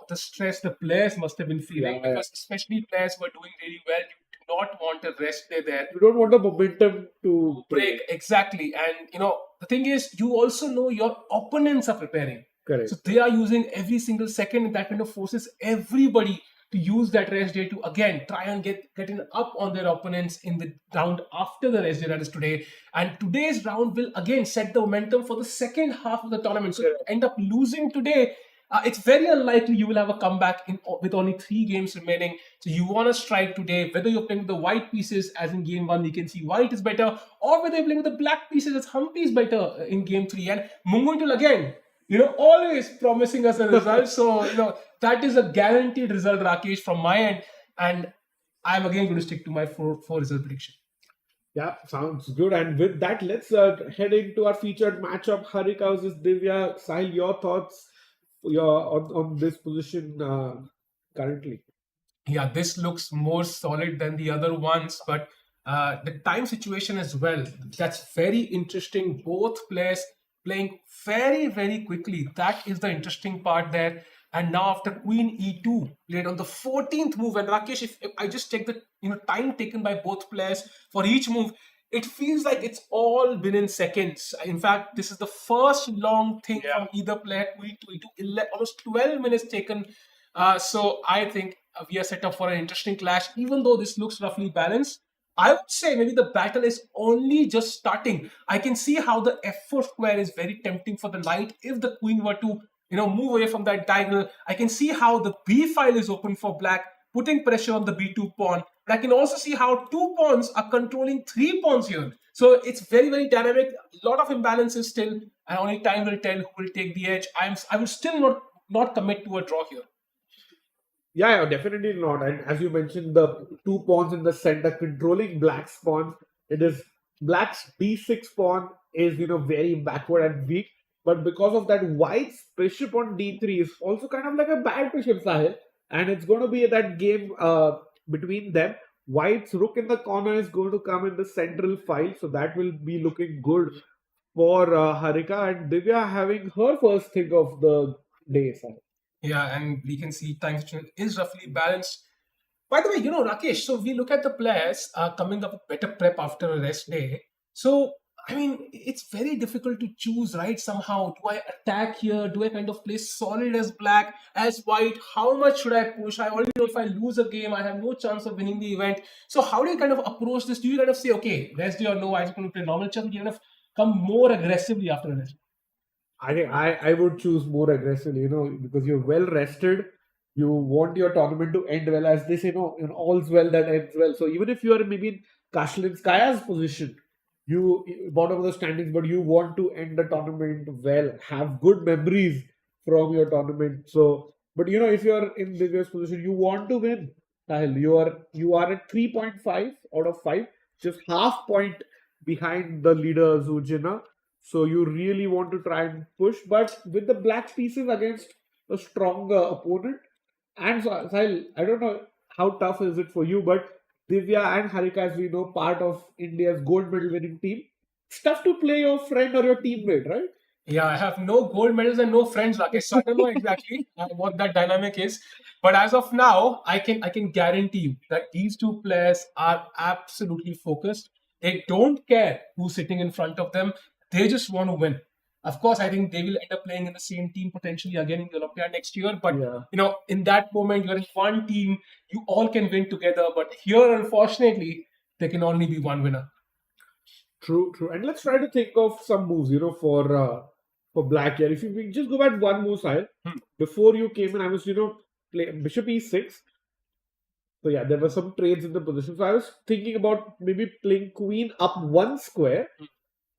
the stress the players must have been feeling, Yeah. because especially players who are doing really well, you do not want a rest day there. You don't want the momentum to Break, exactly. And, the thing is, you also know your opponents are preparing. Correct. So they are using every single second, and that kind of forces everybody to use that rest day to again try and getting up on their opponents in the round after the rest day, that is today. And today's round will again set the momentum for the second half of the tournament. So if you end up losing today, it's very unlikely you will have a comeback with only 3 games remaining. So you want to strike today, whether you're playing with the white pieces, as in game 1, we can see white is better, or whether you're playing with the black pieces, as Humpy is better in game 3. And Munguntul again, always promising us a result. So, that is a guaranteed result, Rakesh, from my end. And I'm again going to stick to my 4 result prediction. Yeah, sounds good. And with that, let's head into our featured matchup. Harika versus Divya. Sahil, your thoughts on this position currently? Yeah, this looks more solid than the other ones, but the time situation as well, that's very interesting. Both players playing very, very quickly. That is the interesting part there. And now after Queen E2 played on the 14th move, and Rakesh, if I just check the time taken by both players for each move, it feels like it's all been in seconds. In fact, this is the first long thing from either player. Queen to E2, almost 12 minutes taken. So I think we are set up for an interesting clash, even though this looks roughly balanced. I would say maybe the battle is only just starting. I can see how the F4 square is very tempting for the knight if the queen were to, move away from that diagonal. I can see how the B file is open for black, putting pressure on the B2 pawn. But I can also see how 2 pawns are controlling 3 pawns here. So it's very, very dynamic. A lot of imbalances still, and only time will tell who will take the edge. I will still not commit to a draw here. Yeah, definitely not. And as you mentioned, the 2 pawns in the center controlling black's pawn. It is black's B6 pawn is very backward and weak. But because of that, white's bishop on D3 is also kind of like a bad bishop, Sahil. And it's going to be that game between them. White's rook in the corner is going to come in the central file. So that will be looking good for Harika. And Divya having her first thing of the day, Sahil. Yeah, and we can see time situation is roughly balanced. By the way, Rakesh, so we look at the players coming up with better prep after a rest day. So, I mean, it's very difficult to choose, right? Somehow, do I attack here? Do I kind of play solid as black, as white? How much should I push? I already know if I lose a game, I have no chance of winning the event. So, how do you kind of approach this? Do you kind of say, okay, rest day or no, I'm just going to play normal chess? Do you kind of come more aggressively after a rest? I think I would choose more aggressively, because you're well rested. You want your tournament to end well, as they say, all's well that ends well. So even if you are maybe in Kashlinskaya's position, you bottom of the standings, but you want to end the tournament well, have good memories from your tournament. So, but if you're in Divya's position, you want to win. Sahil, you are at 3.5 out of 5, just half point behind the leader Zhu Jiner. So you really want to try and push, but with the black pieces against a stronger opponent. And so, Sahil, I don't know how tough is it for you, but Divya and Harika, as we know, part of India's gold medal winning team. It's tough to play your friend or your teammate, right? Yeah, I have no gold medals and no friends, Rakesh. So I don't know exactly what that dynamic is. But as of now, I can guarantee you that these two players are absolutely focused. They don't care who's sitting in front of them. They just want to win. Of course, I think they will end up playing in the same team potentially again in the Olympiad next year. But in that moment, you're in one team. You all can win together. But here, unfortunately, there can only be one winner. True. And let's try to think of some moves, for black here. If we just go back one move, Sahil. Before you came in, I was, playing Bishop E6. So yeah, there were some trades in the position. So I was thinking about maybe playing Queen up 1 square.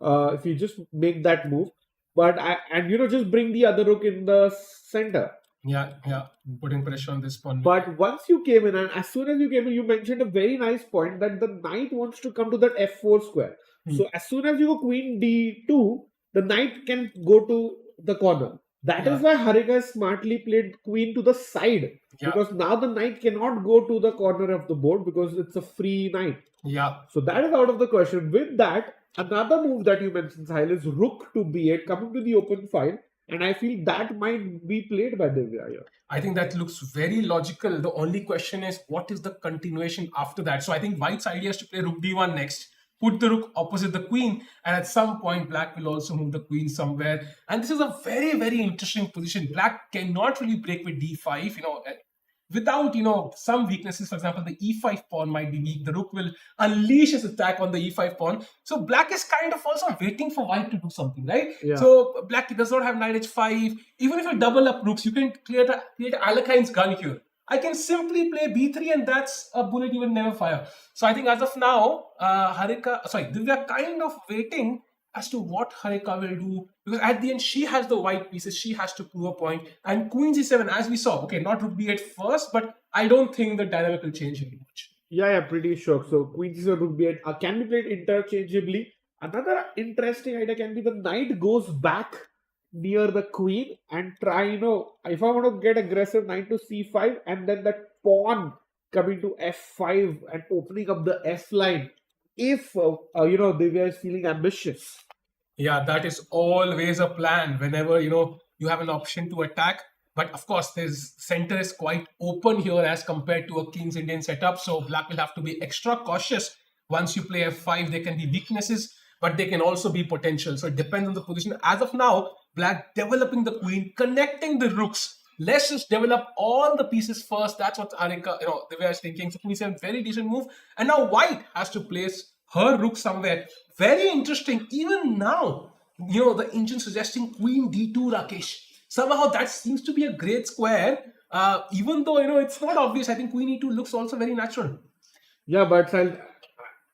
If you just make that move, but just bring the other rook in the center. Yeah, putting pressure on this pawn. But once you came in, and as soon as you came in, you mentioned a very nice point that the knight wants to come to that f4 square. Hmm. So as soon as you go queen d2, the knight can go to the corner. That is why Harika smartly played queen to the side. Yeah. Because now the knight cannot go to the corner of the board because it's a free knight. Yeah. So that is out of the question. With that, another move that you mentioned, Sahil, is rook to b8, coming to the open file. And I feel that might be played by Divya here. I think that looks very logical. The only question is, what is the continuation after that? So I think White's idea is to play rook d1 next, put the rook opposite the queen, and at some point, Black will also move the queen somewhere. And this is a very, very interesting position. Black cannot really break with d5, without, some weaknesses. For example, the e5 pawn might be weak. The rook will unleash his attack on the e5 pawn. So Black is kind of also waiting for White to do something, right? Yeah. So Black does not have knight h5. Even if you double up rooks, you can create Alekhine's gun here. I can simply play b3 and that's a bullet you will never fire. So I think as of now, Divya kind of waiting as to what Harika will do, because at the end she has the white pieces, she has to prove a point. And queen c7, as we saw, okay, not rook b8 first, but I don't think the dynamic will change very much. Yeah, pretty sure. So queen c7, rook b8 can be played interchangeably. Another interesting idea can be the knight goes back near the queen and try, if I want to get aggressive, knight to c5 and then that pawn coming to f5 and opening up the f line. If Divya is feeling ambitious. Yeah, that is always a plan whenever you have an option to attack. But of course, this center is quite open here as compared to a King's Indian setup. So Black will have to be extra cautious. Once you play f5, there can be weaknesses, but they can also be potential. So it depends on the position. As of now, Black developing the queen, connecting the rooks. Let's just develop all the pieces first. That's what Harika, Divya is thinking. So queen c7, very decent move. And now White has to place her rook somewhere. Very interesting. Even now, the engine suggesting queen d2, Rakesh. Somehow that seems to be a great square. Even though, it's not obvious. I think queen e2 looks also very natural. Yeah, but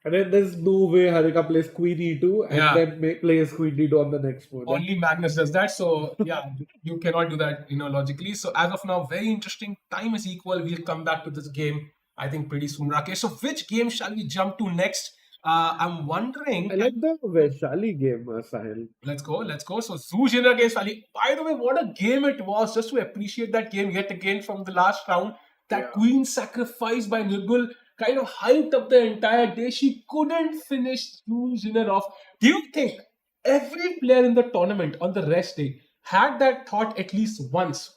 and then there's no way Harika plays queen e2 and then plays queen d2 on the next move. Only Magnus does that. So, yeah, you cannot do that, logically. So, as of now, very interesting. Time is equal. We'll come back to this game, I think, pretty soon, Rakesh. So, which game shall we jump to next? I'm wondering. I like the Vaishali game, Sahil. Let's go. So, Zhu Jiner against Vaishali. By the way, what a game it was. Just to appreciate that game yet again from the last round. That queen sacrifice by Nirgul kind of hyped up the entire day. She couldn't finish Zhu Jiner off. Do you think every player in the tournament on the rest day had that thought at least once?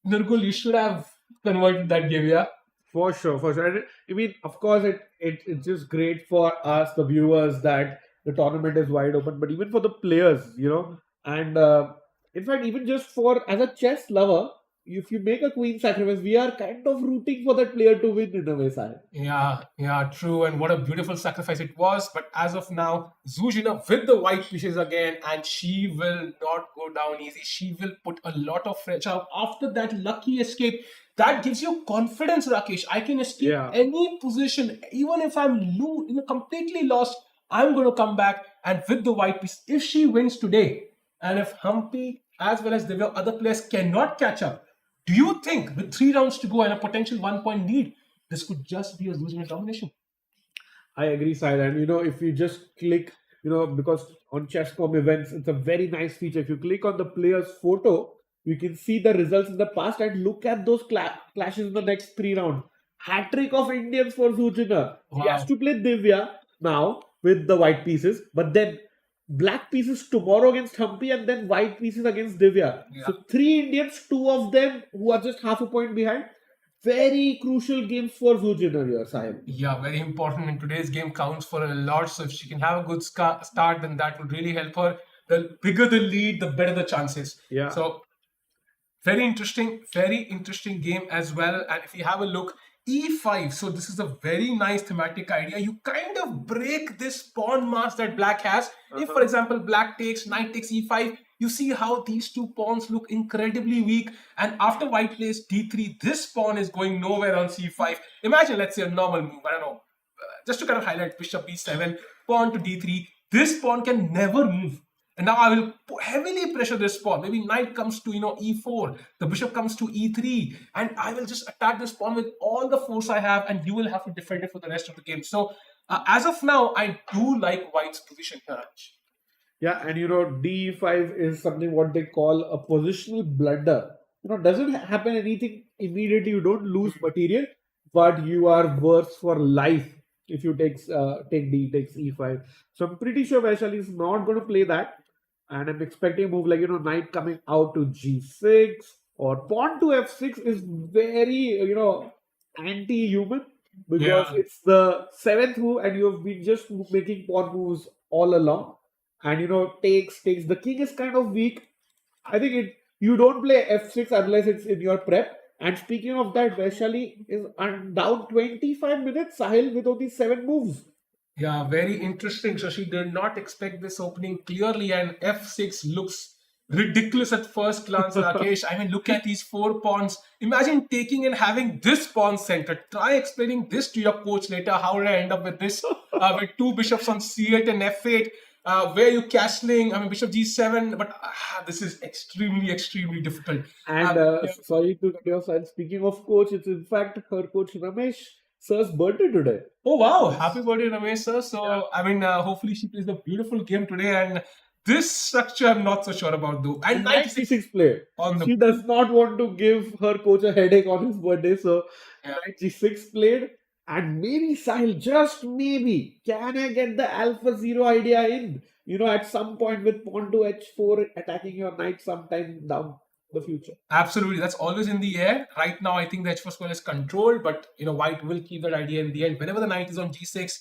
Nirgul, you should have converted that game, yeah? For sure. And I mean, of course, it's just great for us, the viewers, that the tournament is wide open. But even for the players, and in fact, even just as a chess lover, if you make a queen sacrifice, we are kind of rooting for that player to win in a way, Sahil. Yeah, true. And what a beautiful sacrifice it was. But as of now, Zhu Jiner with the white pieces again, and she will not go down easy. She will put a lot of pressure after that lucky escape. That gives you confidence, Rakesh. I can escape any position, even if I'm completely lost. I'm going to come back and with the white piece. If she wins today, and if Humpy as well as the other players cannot catch up, do you think with 3 rounds to go and a potential 1-point lead, this could just be a losing domination? I agree, Sahil. And if you just click, because on Chesscom events, it's a very nice feature. If you click on the player's photo, you can see the results in the past and look at those clashes in the next 3 rounds. Hat-trick of Indians for Zhu Jiner. Wow. He has to play Divya now with the white pieces, but then black pieces tomorrow against Humpy and then white pieces against Divya. Yeah. So 3 Indians, 2 of them who are just half a point behind. Very crucial games for Zhu Jiner here, Sahil. Yeah, very important. And today's game counts for a lot. So if she can have a good start, then that would really help her. The bigger the lead, the better the chances. Yeah. So very interesting game as well. And if you have a look, e5. So this is a very nice thematic idea. You kind of break this pawn mass that black has. If, for example, black takes, knight takes e5, you see how these 2 pawns look incredibly weak. And after white plays d3, this pawn is going nowhere on c5. Imagine, let's say, a normal move. I don't know. Just to kind of highlight bishop b7, pawn to d3. This pawn can never move. And now I will heavily pressure this pawn. Maybe knight comes to, e4. The bishop comes to e3. And I will just attack this pawn with all the force I have. And you will have to defend it for the rest of the game. So as of now, I do like white's position here. Yeah, and D5 is something what they call a positional blunder. Doesn't happen anything immediately. You don't lose material, but you are worse for life if you take D takes E5. So I'm pretty sure Vaishali is not going to play that, and I'm expecting a move like knight coming out to G6 or pawn to F6 is very anti-human because Yeah. it's the seventh move, and you have been just making pawn moves all along and takes the king is kind of weak. I think you don't play f6 unless it's in your prep. And speaking of that, Vaishali is down 25 minutes, Sahil, with only 7 moves. Yeah, very interesting. So she did not expect this opening clearly, and f6 looks ridiculous at first glance, Rakesh. I mean, look at these 4 pawns. Imagine taking and having this pawn centered. Try explaining this to your coach later. How did I end up with this? With 2 bishops on c8 and f8. Where you castling? I mean, bishop g7. But this is extremely, extremely difficult. And Yeah. sorry to cut you off, Sahil. Speaking of coach, it's in fact her coach Ramesh sir's birthday today. Oh wow! Happy birthday, Ramesh sir. So I mean, hopefully she plays a beautiful game today. And this structure, I'm not so sure about though. And Knight c6 play. on the She does not want to give her coach a headache on his birthday, so Yeah. Knight g6 played. And maybe Sahil, just maybe, can I get the alpha zero idea in? At some point with pawn to h4 attacking your knight sometime down the future. Absolutely, that's always in the air. Right now, I think the h4 square is controlled, but white will keep that idea in the end. Whenever the knight is on g6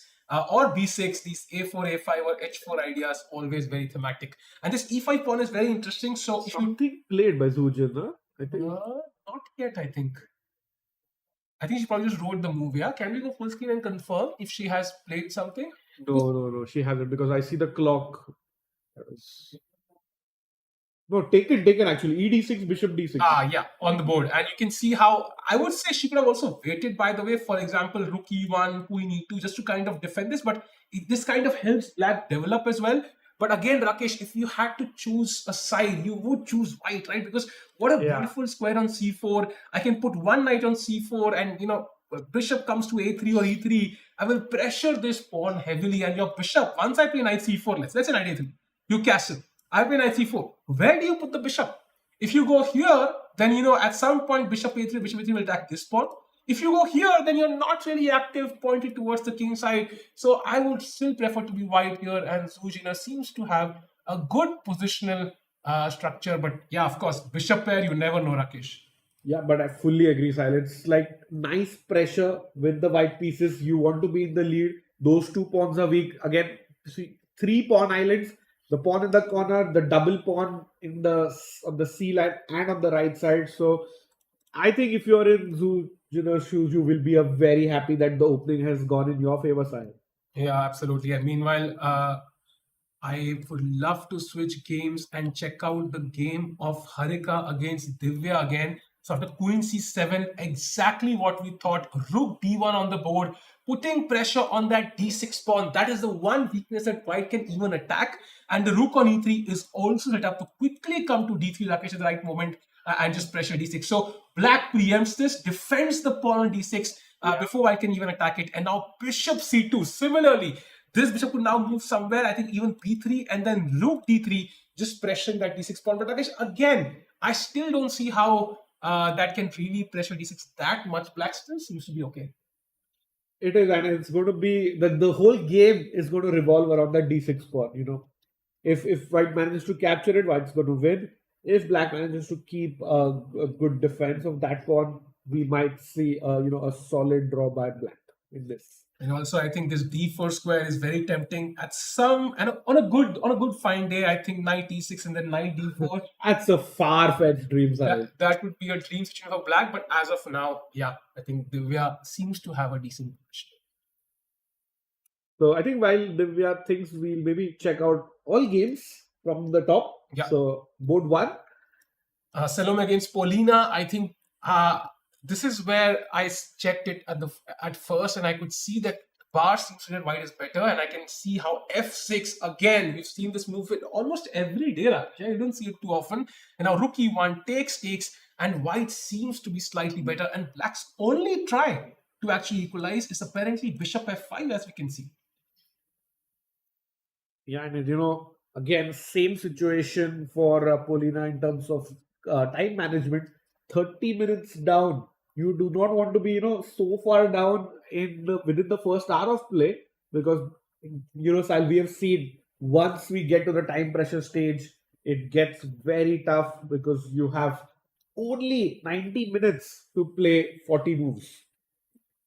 or b6, these a4, a5 or h4 ideas always very thematic. And this e5 pawn is very interesting. So if you Something played by Zhu Jiner, I think. not yet, I think. I think she probably just wrote the move. Yeah, can we go full screen and confirm if she has played something? No, she hasn't because I see the clock. No, taken actually. ED6, bishop d6. Yeah, on the board. And you can see how, I would say she could have also waited, by the way, for example, rook e1, queen e2, just to kind of defend this. But this kind of helps black develop as well. But again, Rakesh, if you had to choose a side, you would choose white, right? Because what a beautiful square on c4. I can put one knight on c4 and, bishop comes to a3 or e3. I will pressure this pawn heavily and your bishop, once I play knight c4, let's say knight a3, you castle. I play knight c4. Where do you put the bishop? If you go here, then, at some point, bishop a3 will attack this pawn. If you go here, then you're not really active, pointed towards the king side. So I would still prefer to be white here. And Zhu Jiner seems to have a good positional structure. But yeah, of course, bishop pair, you never know, Rakesh. Yeah, but I fully agree, Sahil. It's like nice pressure with the white pieces. You want to be in the lead. Those 2 pawns are weak. Again, see, 3 pawn islands. The pawn in the corner, the double pawn on the C line and on the right side. So I think if you're in Zhu Jiner's shoes, you will be very happy that the opening has gone in your favor side. Yeah, absolutely. And meanwhile, I would love to switch games and check out the game of Harika against Divya again. So after queen c7, exactly what we thought. Rook d1 on the board, putting pressure on that d6 pawn. That is the one weakness that white can even attack. And the rook on e3 is also set up to quickly come to d3, Rakesh, at the right moment and just pressure d6. So black preempts this, defends the pawn on d6 before white can even attack it. And now bishop c2. Similarly, this bishop could now move somewhere, I think even b3 and then rook d3, just pressuring that d6 pawn. But Rakesh, again, I still don't see how that can really pressure d6 that much. Black still seems to be okay. It is, and it's going to be the whole game is going to revolve around that d6 pawn. If white manages to capture it, white's going to win. If black manages to keep a good defense of that pawn, we might see a solid draw by black in this. And also, I think this d4 square is very tempting at some, and on a good fine day. I think knight e6 and then knight d4. That's a far-fetched dream, Sahil. That would be a dream situation for black. But as of now, yeah, I think Divya seems to have a decent position. So I think while Divya thinks, we'll maybe check out all games from the top. Yeah. So board 1. Salome against Paulina. I think this is where I checked it at first, and I could see that bar seems that white is better, and I can see how f6 again. We've seen this move almost every day. Actually, I don't see it too often. And now rook e1 takes, and white seems to be slightly better. And black's only try to actually equalize is apparently bishop f5, as we can see. Yeah, and again, same situation for Polina in terms of time management. 30 minutes down. You do not want to be, so far down within the first hour of play, because, Sal, we have seen once we get to the time pressure stage, it gets very tough because you have only 90 minutes to play 40 moves.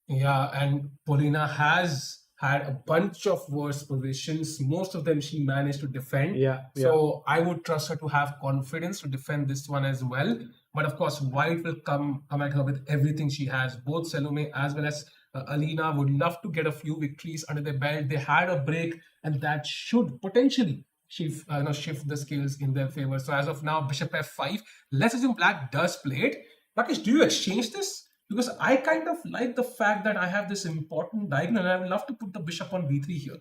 Yeah, and Polina has had a bunch of worse positions. Most of them she managed to defend. So I would trust her to have confidence to defend this one as well. But of course, white will come at her with everything she has. Both Salome as well as Alina would love to get a few victories under their belt. They had a break, and that should potentially shift the scales in their favor. So as of now, bishop f5. Let's assume black does play it. Rakesh, do you exchange this? Because I kind of like the fact that I have this important diagonal, and I would love to put the bishop on b3 here.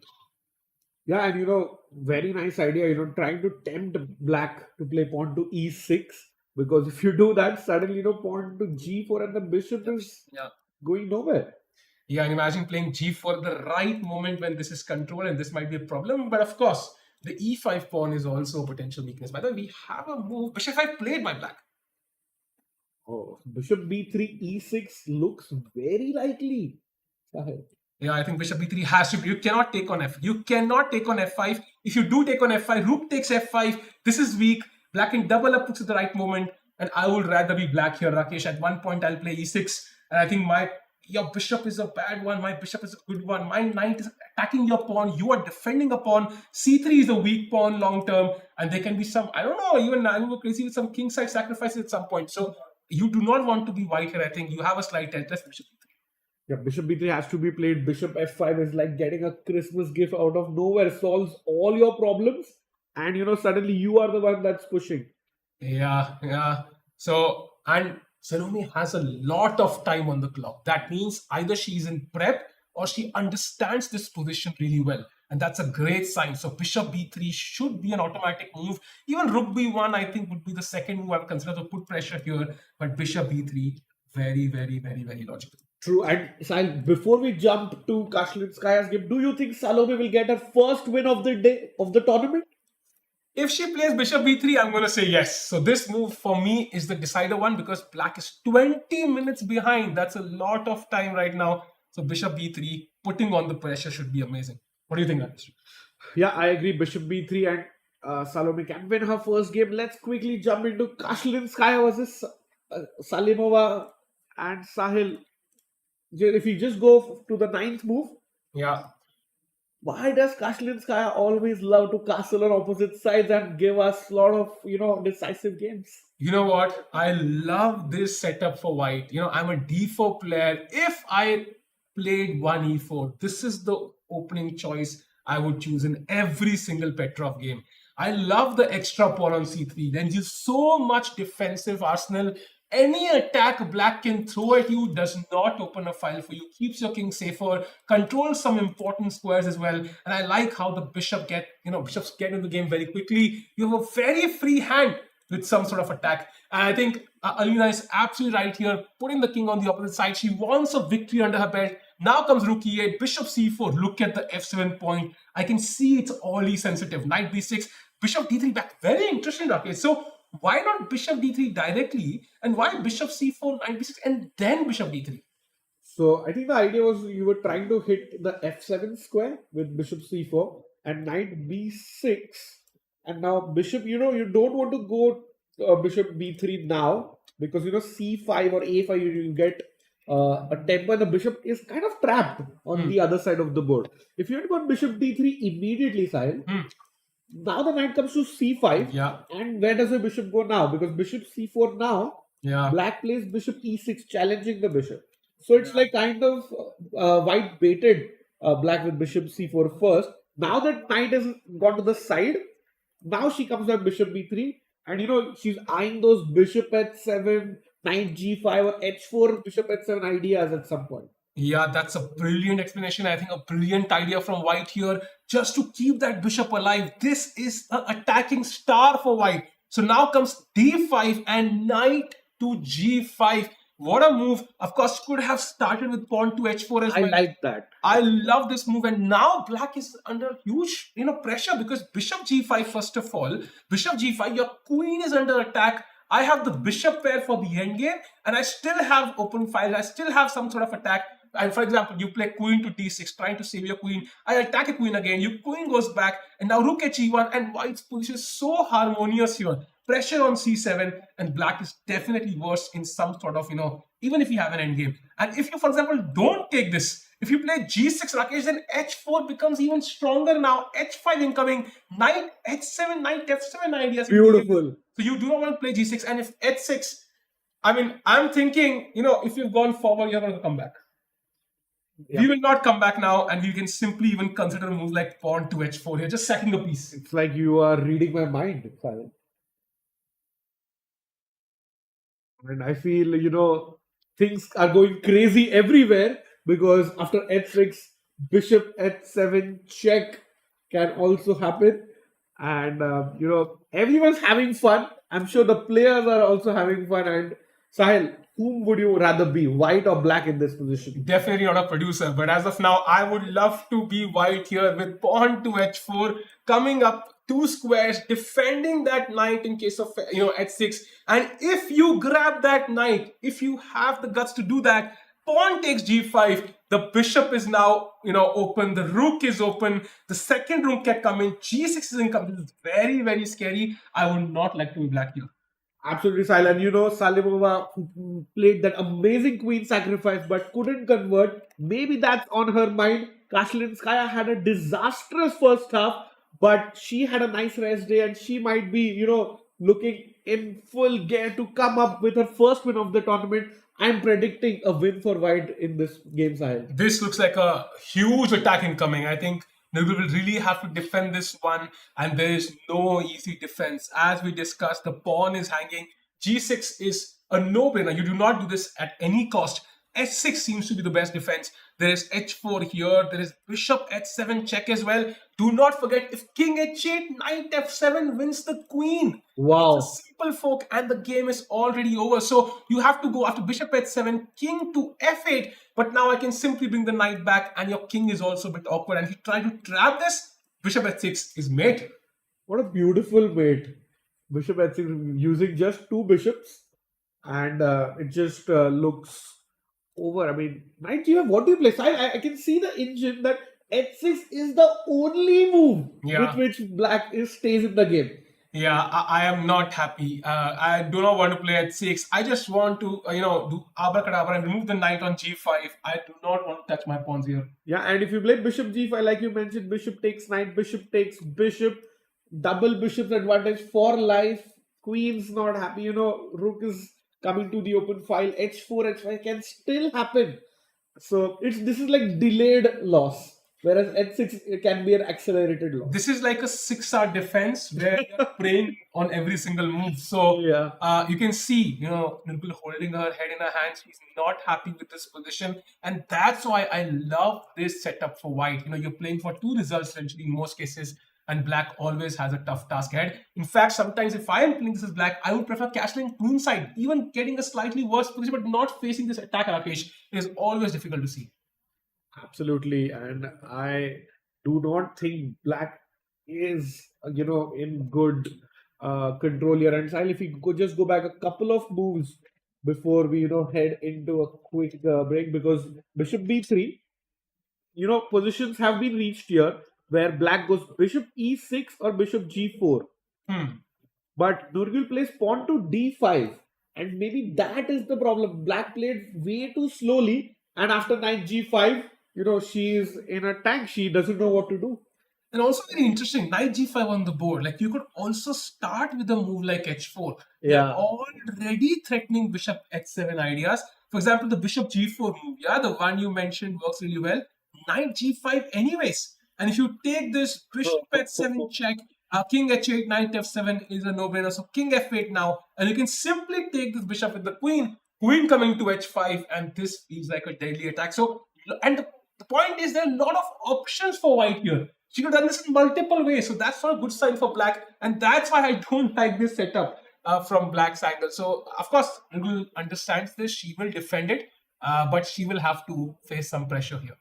Yeah, and very nice idea, trying to tempt black to play pawn to e6, because if you do that, suddenly, pawn to g4 and the bishop is going nowhere. Yeah, and imagine playing g4 at the right moment when this is controlled, and this might be a problem. But of course, the e5 pawn is also a potential weakness. By the way, we have a move, bishop f5 played by black. Oh, bishop b3 e6 looks very likely. Yeah, I think bishop b3 has to be. You cannot take on f. You cannot take on f5. If you do take on f5, rook takes f5. This is weak. Black can double up at the right moment, and I would rather be black here, Rakesh. At one point, I'll play e6, and I think your bishop is a bad one. My bishop is a good one. My knight is attacking your pawn. You are defending a pawn. c3 is a weak pawn long term, and there can be some, I don't know, even I will go crazy with some king side sacrifices at some point. So you do not want to be white here. I think you have a slight edge. Let's bishop b3. Yeah, bishop b3 has to be played. Bishop f5 is like getting a Christmas gift out of nowhere. Solves all your problems, and suddenly you are the one that's pushing. Yeah. So, and Salome has a lot of time on the clock. That means either she's in prep or she understands this position really well. And that's a great sign. So bishop b3 should be an automatic move. Even rook b1, I think, would be the second move I would consider to put pressure here. But bishop b3, very, very, very, very logical. True. And Sal, before we jump to Kashlinskaya's game, do you think Salome will get her first win of the day of the tournament? If she plays bishop b3, I'm going to say yes. So this move for me is the decider one, because black is 20 minutes behind. That's a lot of time right now. So bishop b3, putting on the pressure should be amazing. What do you think, Anish? Yeah, I agree. Bishop b3 and Salome can win her first game. Let's quickly jump into Kashlinskaya versus Salimova and Sahil. If you just go to the 9th move. Yeah. Why does Kashlinskaya always love to castle on opposite sides and give us a lot of, decisive games? You know what? I love this setup for white. I'm a d4 player. If I played 1e4, this is the opening choice I would choose in every single Petrov game. I love the extra pawn on c3. Then you so much defensive arsenal. Any attack black can throw at you does not open a file for you, keeps your king safer, controls some important squares as well. And I like how the bishops get in the game very quickly. You have a very free hand with some sort of attack. And I think Alina is absolutely right here, putting the king on the opposite side. She wants a victory under her belt. Now comes rook e8, bishop c4. Look at the f7 point. I can see it's oddly sensitive. Knight b6, bishop d3 back. Very interesting, okay? So why not bishop d3 directly, and why bishop c4, knight b6, and then bishop d3? So I think the idea was you were trying to hit the f7 square with bishop c4 and knight b6, and now bishop, you don't want to go bishop b3 now, because c5 or a5 you get a tempo, and the bishop is kind of trapped on the other side of the board. If you had gone bishop d3 immediately, Sahil, now the knight comes to c5. Yeah. And where does the bishop go now? Because bishop c4 now, black plays bishop e6, challenging the bishop. So it's like kind of white baited black with bishop c4 first. Now that knight has gone to the side, now she comes with bishop b3. And she's eyeing those bishop h7, knight g5 or h4, bishop h7 ideas at some point. Yeah, that's a brilliant explanation. I think a brilliant idea from White here, just to keep that bishop alive. This is an attacking star for White. So now comes d5 and knight to g5. What a move. Of course, could have started with pawn to h4 as I well. like that. I love this move, and now black is under huge, pressure because bishop g5. First of all, bishop g5, your queen is under attack. I have the bishop pair for the endgame, and I still have open files. I still have some sort of attack. And for example, you play queen to d6, trying to save your queen. I attack a queen again. Your queen goes back, and now rook h1, and white's position is so harmonious here. Pressure on c7, and black is definitely worse in some sort of, even if you have an endgame. And if you, for example, don't take this, if you play g6, Rakesh, then h4 becomes even stronger now. h5 incoming, knight h7, knight f7 ideas. Beautiful. So you do not want to play g6. And if h6, I'm thinking, if you've gone forward, you're going to come back. Yeah. We will not come back now, and we can simply even consider a move like pawn to h4 here, just sacking a piece. It's like you are reading my mind, Sahil. And I feel, things are going crazy everywhere because after h6, bishop h7 check can also happen. And, everyone's having fun. I'm sure the players are also having fun. And Sahil, whom would you rather be, white or black in this position? Definitely not a producer, but as of now, I would love to be white here with pawn to h4, coming up two squares, defending that knight in case of h6. And if you grab that knight, if you have the guts to do that, pawn takes g5. The bishop is now open. The rook is open. The second rook can come in. g6 is incoming. This is very, very scary. I would not like to be black here. Absolutely, silent. Salimova played that amazing queen sacrifice but couldn't convert. Maybe that's on her mind. Kaslinskaya had a disastrous first half, but she had a nice rest day and she might be, looking in full gear to come up with her first win of the tournament. I'm predicting a win for white in this game, Sahil. This looks like a huge attack incoming. I think Nirgul will really have to defend this one, and there is no easy defense. As we discussed, the pawn is hanging. G6 is a no-brainer. You do not do this at any cost. H6 seems to be the best defense. There is h4 here. There is bishop h7 check as well. Do not forget, if king h8, knight f7 wins the queen. Wow. It's a simple folk, and the game is already over. So you have to go after bishop h7, king to f8. But now I can simply bring the knight back, and your king is also a bit awkward. And if you try to trap this, bishop h6 is mate. What a beautiful mate. Bishop h6 using just two bishops, and it just looks over. I mean, knight g5, what do you play? I can see the engine that h6 is the only move with which black stays in the game. Yeah, I am not happy. I do not want to play h6. I just want to, do abracadabra and remove the knight on g5. I do not want to touch my pawns here. Yeah, and if you play bishop g5, like you mentioned, bishop takes knight, bishop takes bishop, double bishop's advantage for life. Queen's not happy, rook is coming to the open file. h4, h5 can still happen. So this is like delayed loss. Whereas h6 can be an accelerated loss. This is like a 6-hour defense where you're praying on every single move. So you can see, Nirgul holding her head in her hands. She's not happy with this position. And that's why I love this setup for white. You're playing for two results essentially in most cases. And black always has a tough task ahead. In fact, sometimes if I am playing this as black, I would prefer castling queenside, even getting a slightly worse position, but not facing this attack, Rakesh. It is always difficult to see. Absolutely, and I do not think black is, in good control here. And Sahil, if we just go back a couple of moves before we, head into a quick break, because bishop b3, positions have been reached here where black goes bishop e6 or bishop g4. But Nurgul plays pawn to d5, and maybe that is the problem. Black played way too slowly, and after knight g5, she is in a tank. She doesn't know what to do. And also very interesting, knight g5 on the board. Like you could also start with a move like h4. Yeah. They're already threatening bishop h7 ideas. For example, the bishop g4 move, the one you mentioned works really well. Knight g5 anyways. And if you take this bishop h7 check, king h8, knight f7 is a no-brainer. So king f8 now. And you can simply take this bishop with the queen. queen coming to h5, and this feels like a deadly attack. So, and the point is, there are a lot of options for white here. She could have done this in multiple ways, so that's not a good sign for black, and that's why I don't like this setup from black's angle. So, of course, Nurul understands this. She will defend it, but she will have to face some pressure here.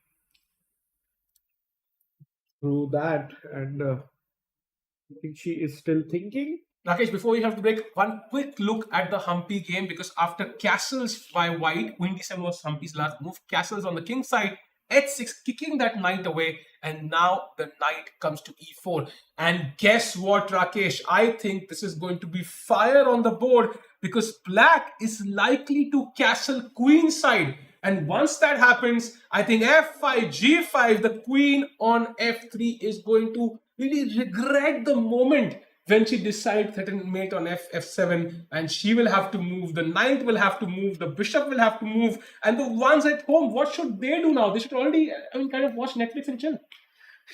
Through that, and I think she is still thinking. Rakesh, before we have to break, one quick look at the Humpy game, because after castles by white, queen d7 was Humpy's last move, castles on the king side, h6, kicking that knight away, and now the knight comes to e4. And guess what, Rakesh? I think this is going to be fire on the board, because black is likely to castle queen side. And once that happens, I think f5, g5, the queen on f3 is going to really regret the moment when she decides that mate on f7, and she will have to move, the knight will have to move, the bishop will have to move, and the ones at home, what should they do now? They should already, kind of watch Netflix and chill.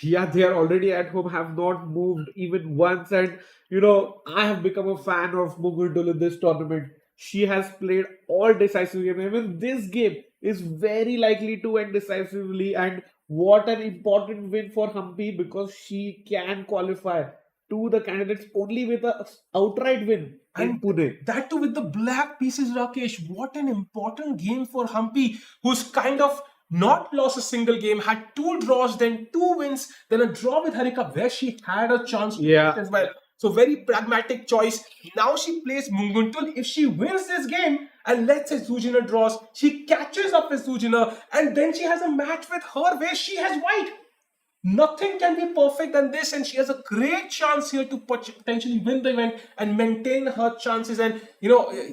Yeah, they are already at home, have not moved even once. And, I have become a fan of Mugundul in this tournament. She has played all decisive games. Even this game is very likely to end decisively. And what an important win for Humpy, because she can qualify to the candidates only with an outright win in Pune. That too with the black pieces, Rakesh. What an important game for Humpy, who's kind of not lost a single game, had 2 draws, then 2 wins, then a draw with Harika, where she had a chance to win as well. So very pragmatic choice. Now she plays Munguntul. If she wins this game, and let's say Zhu Jiner draws, she catches up with Zhu Jiner, and then she has a match with her where she has white. Nothing can be perfect than this, and she has a great chance here to potentially win the event and maintain her chances. And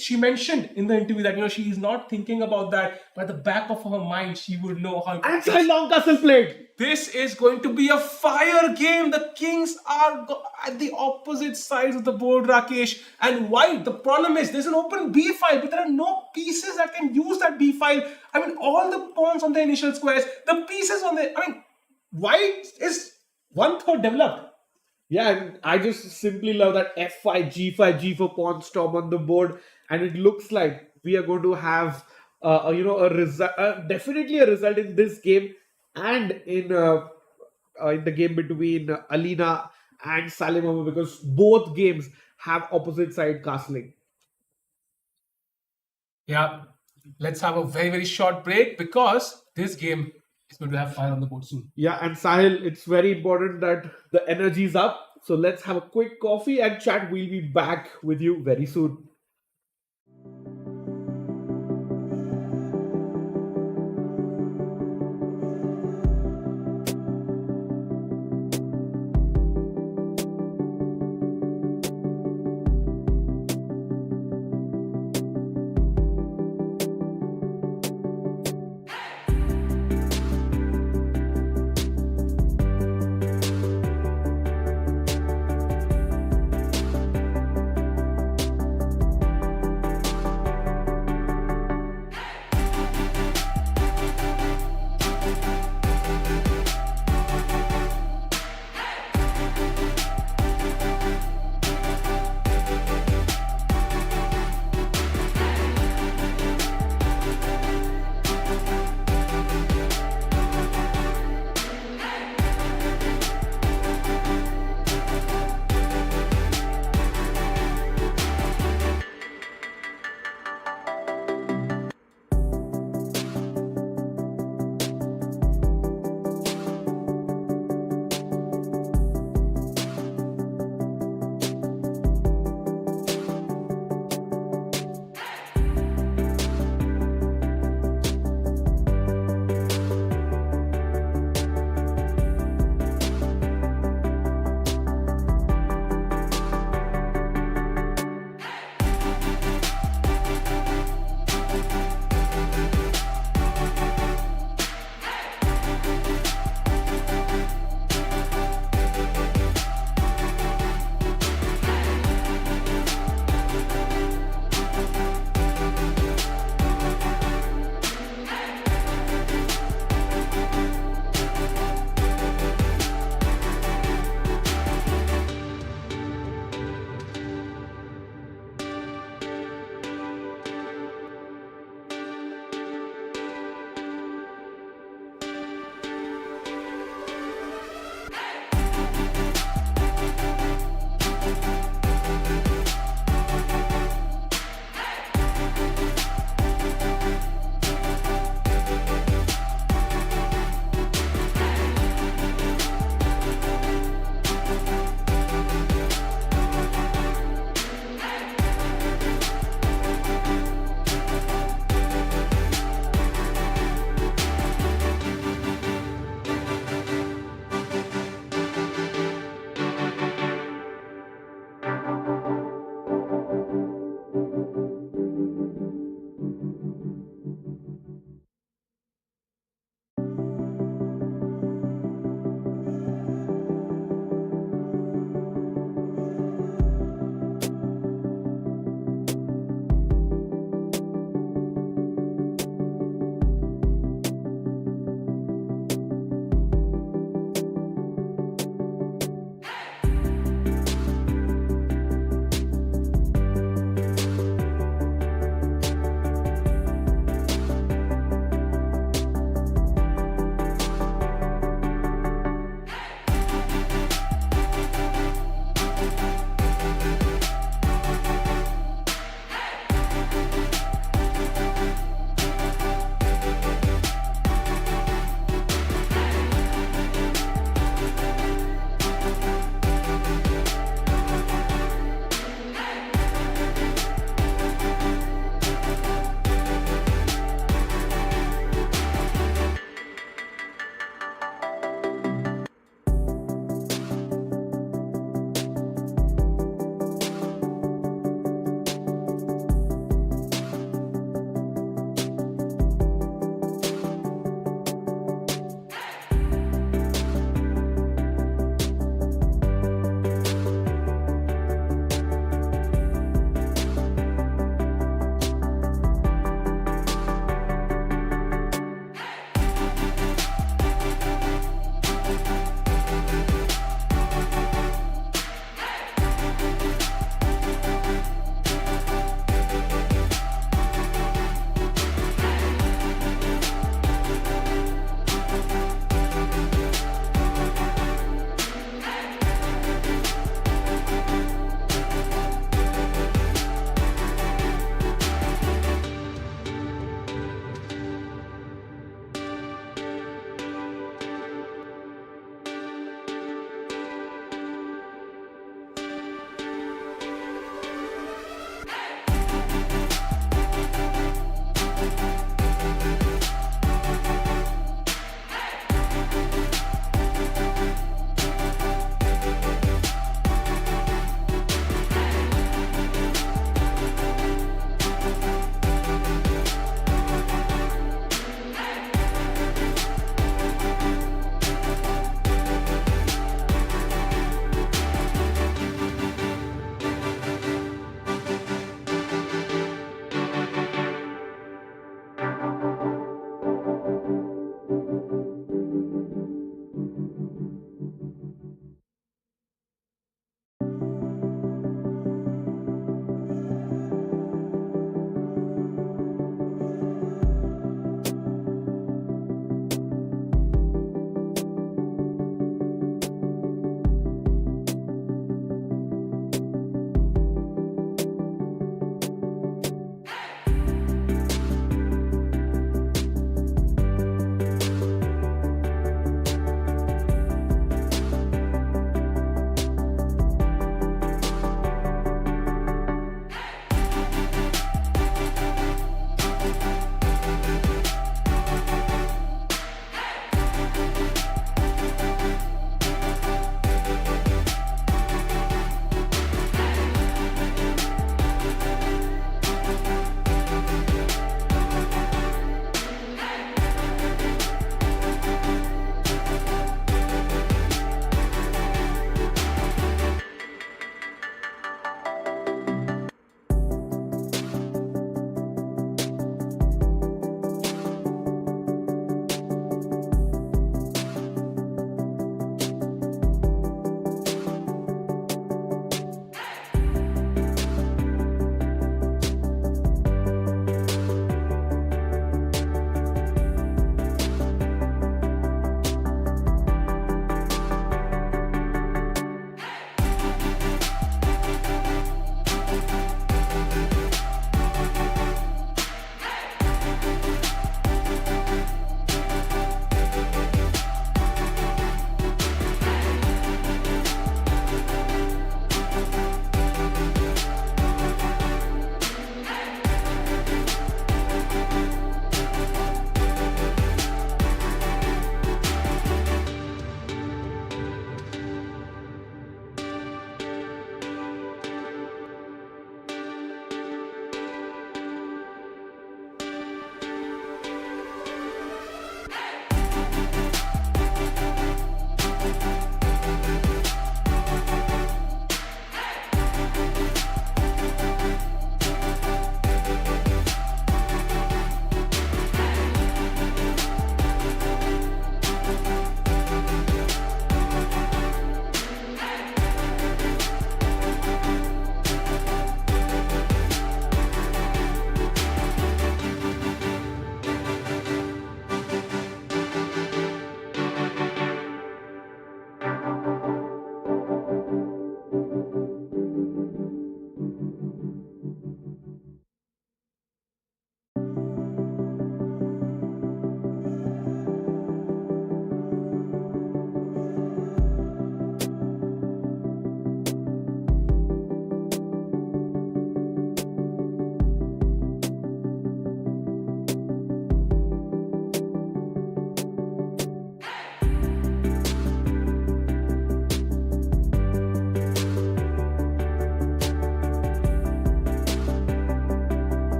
she mentioned in the interview that she is not thinking about that, but at the back of her mind, she would know how. And Sai Long Castle played. This is going to be a fire game. The kings are at the opposite sides of the board, Rakesh. And white, the problem is there's an open b file, but there are no pieces that can use that b file. All the pawns on the initial squares, the pieces on the. White is 1/3 developed. Yeah, and I just simply love that f5, g5, g4 pawn storm on the board, and it looks like we are going to have a result, definitely a result in this game and in the game between Alina and Salimova, because both games have opposite side castling. Yeah, let's have a very, very short break, because this game is going to have fire on the board soon. Yeah, and Sahil, it's very important that the energy is up. So let's have a quick coffee and chat. We'll be back with you very soon.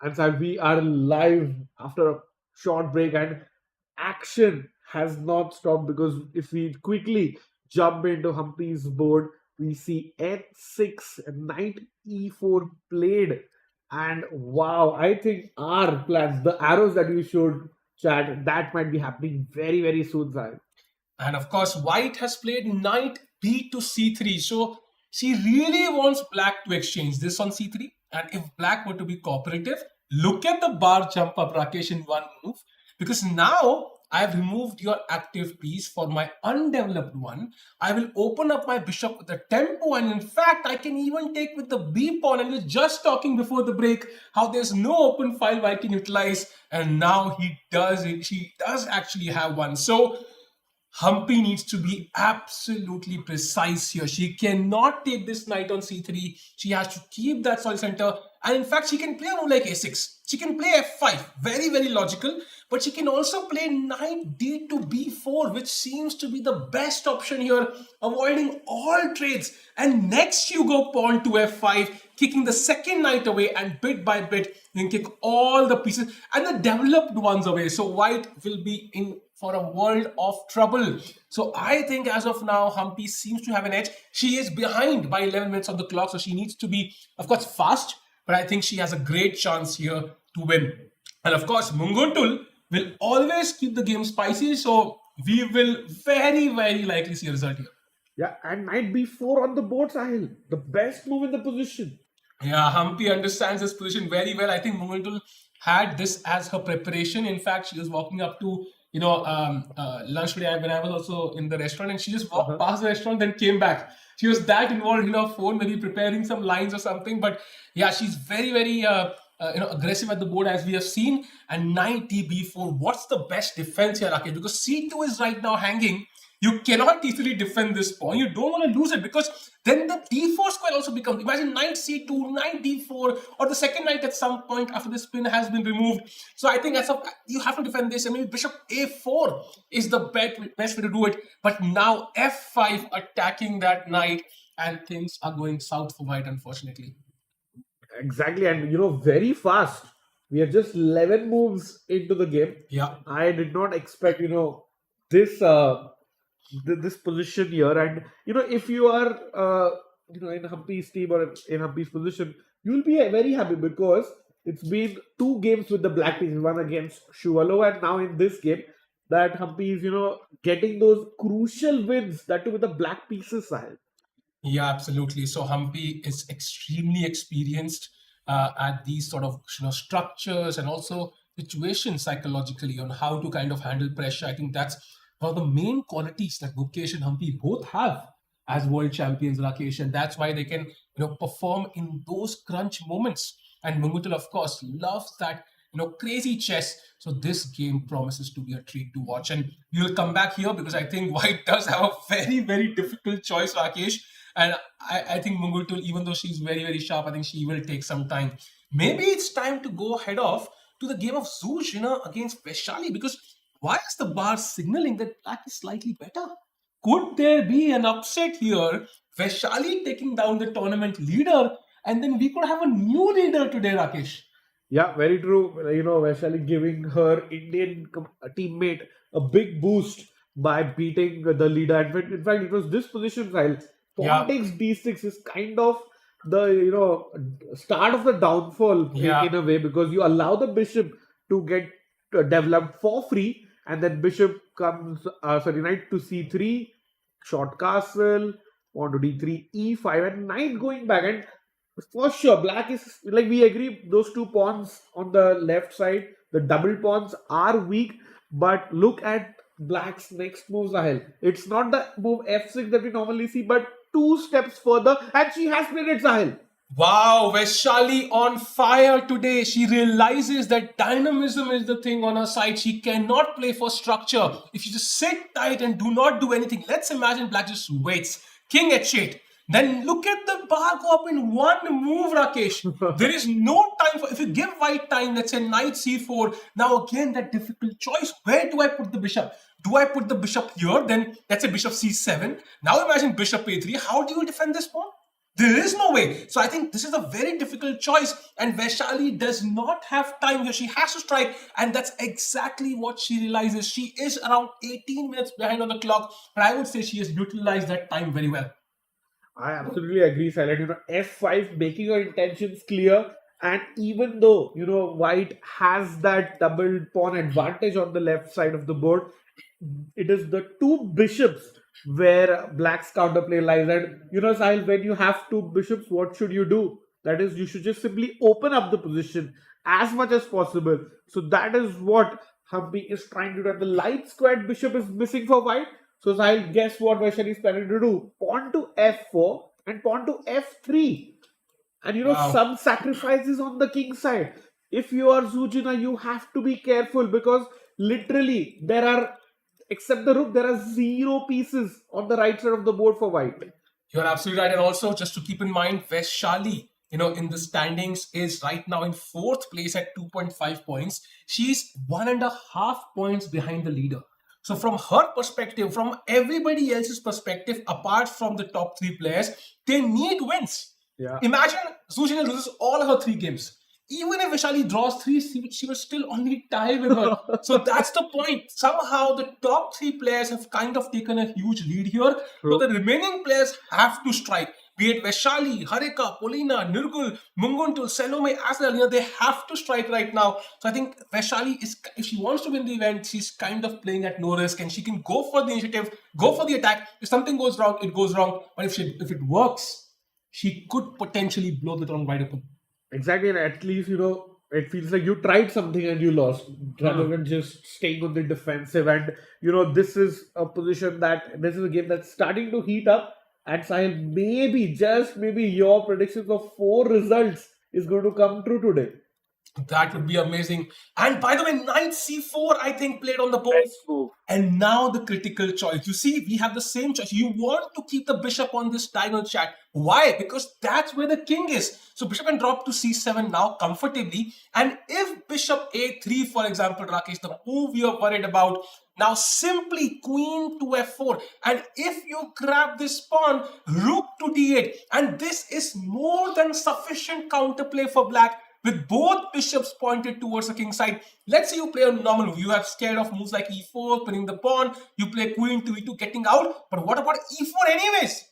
Sahil, we are live after a short break, and action has not stopped because if we quickly jump into Humpy's board, we see N6, Knight E4 played. And wow, I think our plans, the arrows that you showed, chat, that might be happening very, very soon, Sahil. And of course, white has played knight b to c3. So she really wants black to exchange this on c3. And if black were to be cooperative, look at the bar jump up, Rakesh, in one move. Because now I've removed your active piece for my undeveloped one. I will open up my bishop with the tempo. And in fact, I can even take with the b pawn. And we were just talking before the break how there's no open file white can utilize. And now he does it. She does actually have one. So Humpy needs to be absolutely precise here. She cannot take this knight on c3. She has to keep that solid center. And in fact, she can play a move like a6. She can play f5. Very, very logical. But she can also play knight d to b4, which seems to be the best option here, avoiding all trades. And next you go pawn to f5, kicking the second knight away, and bit by bit, you can kick all the pieces and the developed ones away. So white will be in for a world of trouble. So I think as of now, Humpy seems to have an edge. She is behind by 11 minutes on the clock, so she needs to be, of course, fast. But I think she has a great chance here to win. And of course, Munguntul will always keep the game spicy. So we will very, very likely see a result here. Yeah, and knight b4 on the board, Sahil. The best move in the position. Yeah, Humpy understands this position very well. I think Munguntul had this as her preparation. In fact, she was walking up to lunch today when I was also in the restaurant, and she just walked past the restaurant, then came back. She was that involved in her phone, maybe preparing some lines or something. But yeah, she's very, very aggressive at the board, as we have seen. And knight b4. What's the best defense here, Rakesh? Because c2 is right now hanging. You cannot easily defend this pawn. You don't want to lose it because then the d4 square also becomes. Imagine knight c2, knight d4, or the second knight at some point after the spin has been removed. So I think you have to defend this. And maybe bishop a4 is the best way to do it. But now f5 attacking that knight, and things are going south for white, unfortunately. Exactly, and very fast. We are just 11 moves into the game. Yeah. I did not expect, this this position here. And if you are in Humpy's team or in Humpy's position, you will be very happy because it's been 2 games with the black pieces, one against Shuvalo, and now in this game that Humpy is getting those crucial wins, that too with the black pieces, Sahil. Yeah, absolutely. So Humpy is extremely experienced at these sort of structures and also situations psychologically on how to kind of handle pressure. I think that's one of the main qualities that Mukesh and Humpy both have as world champions, Rakesh, and that's why they can perform in those crunch moments. And Mungutul, of course, loves that crazy chess. So this game promises to be a treat to watch. And we will come back here because I think White does have a very, very difficult choice, Rakesh. And I think Mungutul, even though she's very, very sharp, I think she will take some time. Maybe it's time to go head off to the game of Zhu Jiner against Vaishali, because why is the bar signaling that black is slightly better? Could there be an upset here? Vaishali taking down the tournament leader, and then we could have a new leader today, Rakesh. Yeah, very true. Vaishali giving her Indian teammate a big boost by beating the leader. In fact, it was this position, Sahil. Pawn takes d6 is kind of the start of the downfall in a way, because you allow the bishop to get developed for free, and then bishop comes knight to c3, short castle, pawn to d3, e5, and knight going back. And for sure, black is, like, we agree, those 2 pawns on the left side, the double pawns are weak, but look at black's next move, Sahil. It's not the move f6 that we normally see, but 2 steps further, and she has played it, Sahil. Wow, Vaishali on fire today. She realizes that dynamism is the thing on her side. She cannot play for structure. If you just sit tight and do not do anything, let's imagine black just waits. King h8. Then look at the bar go up in one move, Rakesh. There is no time for, if you give white time, let's say knight c4. Now again, that difficult choice. Where do I put the bishop? Do I put the bishop here? Then let's say bishop c7. Now imagine bishop a3. How do you defend this pawn? There is no way. So I think this is a very difficult choice, and Vaishali does not have time here. She has to strike, and that's exactly what she realizes. She is around 18 minutes behind on the clock, but I would say she has utilized that time very well. I absolutely agree, Silent. F5 making your intentions clear, and even though White has that double pawn advantage on the left side of the board, it is the two bishops where Black's counterplay lies. And Sahil, when you have two bishops, what should you do? That is, you should just simply open up the position as much as possible. So that is what Humpy is trying to do. And the light squared bishop is missing for White. So I'll guess what Vaishali is planning to do. Pawn to f4 and pawn to f3. And Wow. some sacrifices on the king side. If you are Zhu Jiner, you have to be careful because literally there are, except the rook, there are 0 pieces on the right side of the board for White. You're absolutely right. And also, just to keep in mind, Vaishali, in the standings is right now in 4th place at 2.5 points. She's 1.5 points behind the leader. So from her perspective, from everybody else's perspective, apart from the top 3 players, they need wins. Yeah. Imagine Zhu Jiner loses all her 3 games. Even if Vaishali draws 3, she will still only tie with her. So that's the point. Somehow the top 3 players have kind of taken a huge lead here. So the remaining players have to strike. Be it Vaishali, Harika, Polina, Nirgul, Munguntul, Salome as well. They have to strike right now. So I think Vaishali is, if she wants to win the event, she's kind of playing at no risk and she can go for the initiative, go for the attack. If something goes wrong, it goes wrong. But if it works, she could potentially blow the turn wide open. Exactly, and at least it feels like you tried something and you lost rather than just staying on the defensive. And this is a game that's starting to heat up. And Sahil, maybe, just maybe, your predictions of 4 results is going to come true today. That would be amazing. And by the way, knight c4, I think, played on the board. Best move. And now the critical choice. You see, we have the same choice. You want to keep the bishop on this diagonal chat. Why? Because that's where the king is. So bishop can drop to c7 now comfortably. And if bishop a3, for example, Rakesh, the move you're worried about, now simply queen to f4. And if you grab this pawn, rook to d8. And this is more than sufficient counterplay for black, with both bishops pointed towards the king side. Let's say you play a normal move. You have scared of moves like e4, pinning the pawn. You play queen to e2, getting out. But what about e4 anyways?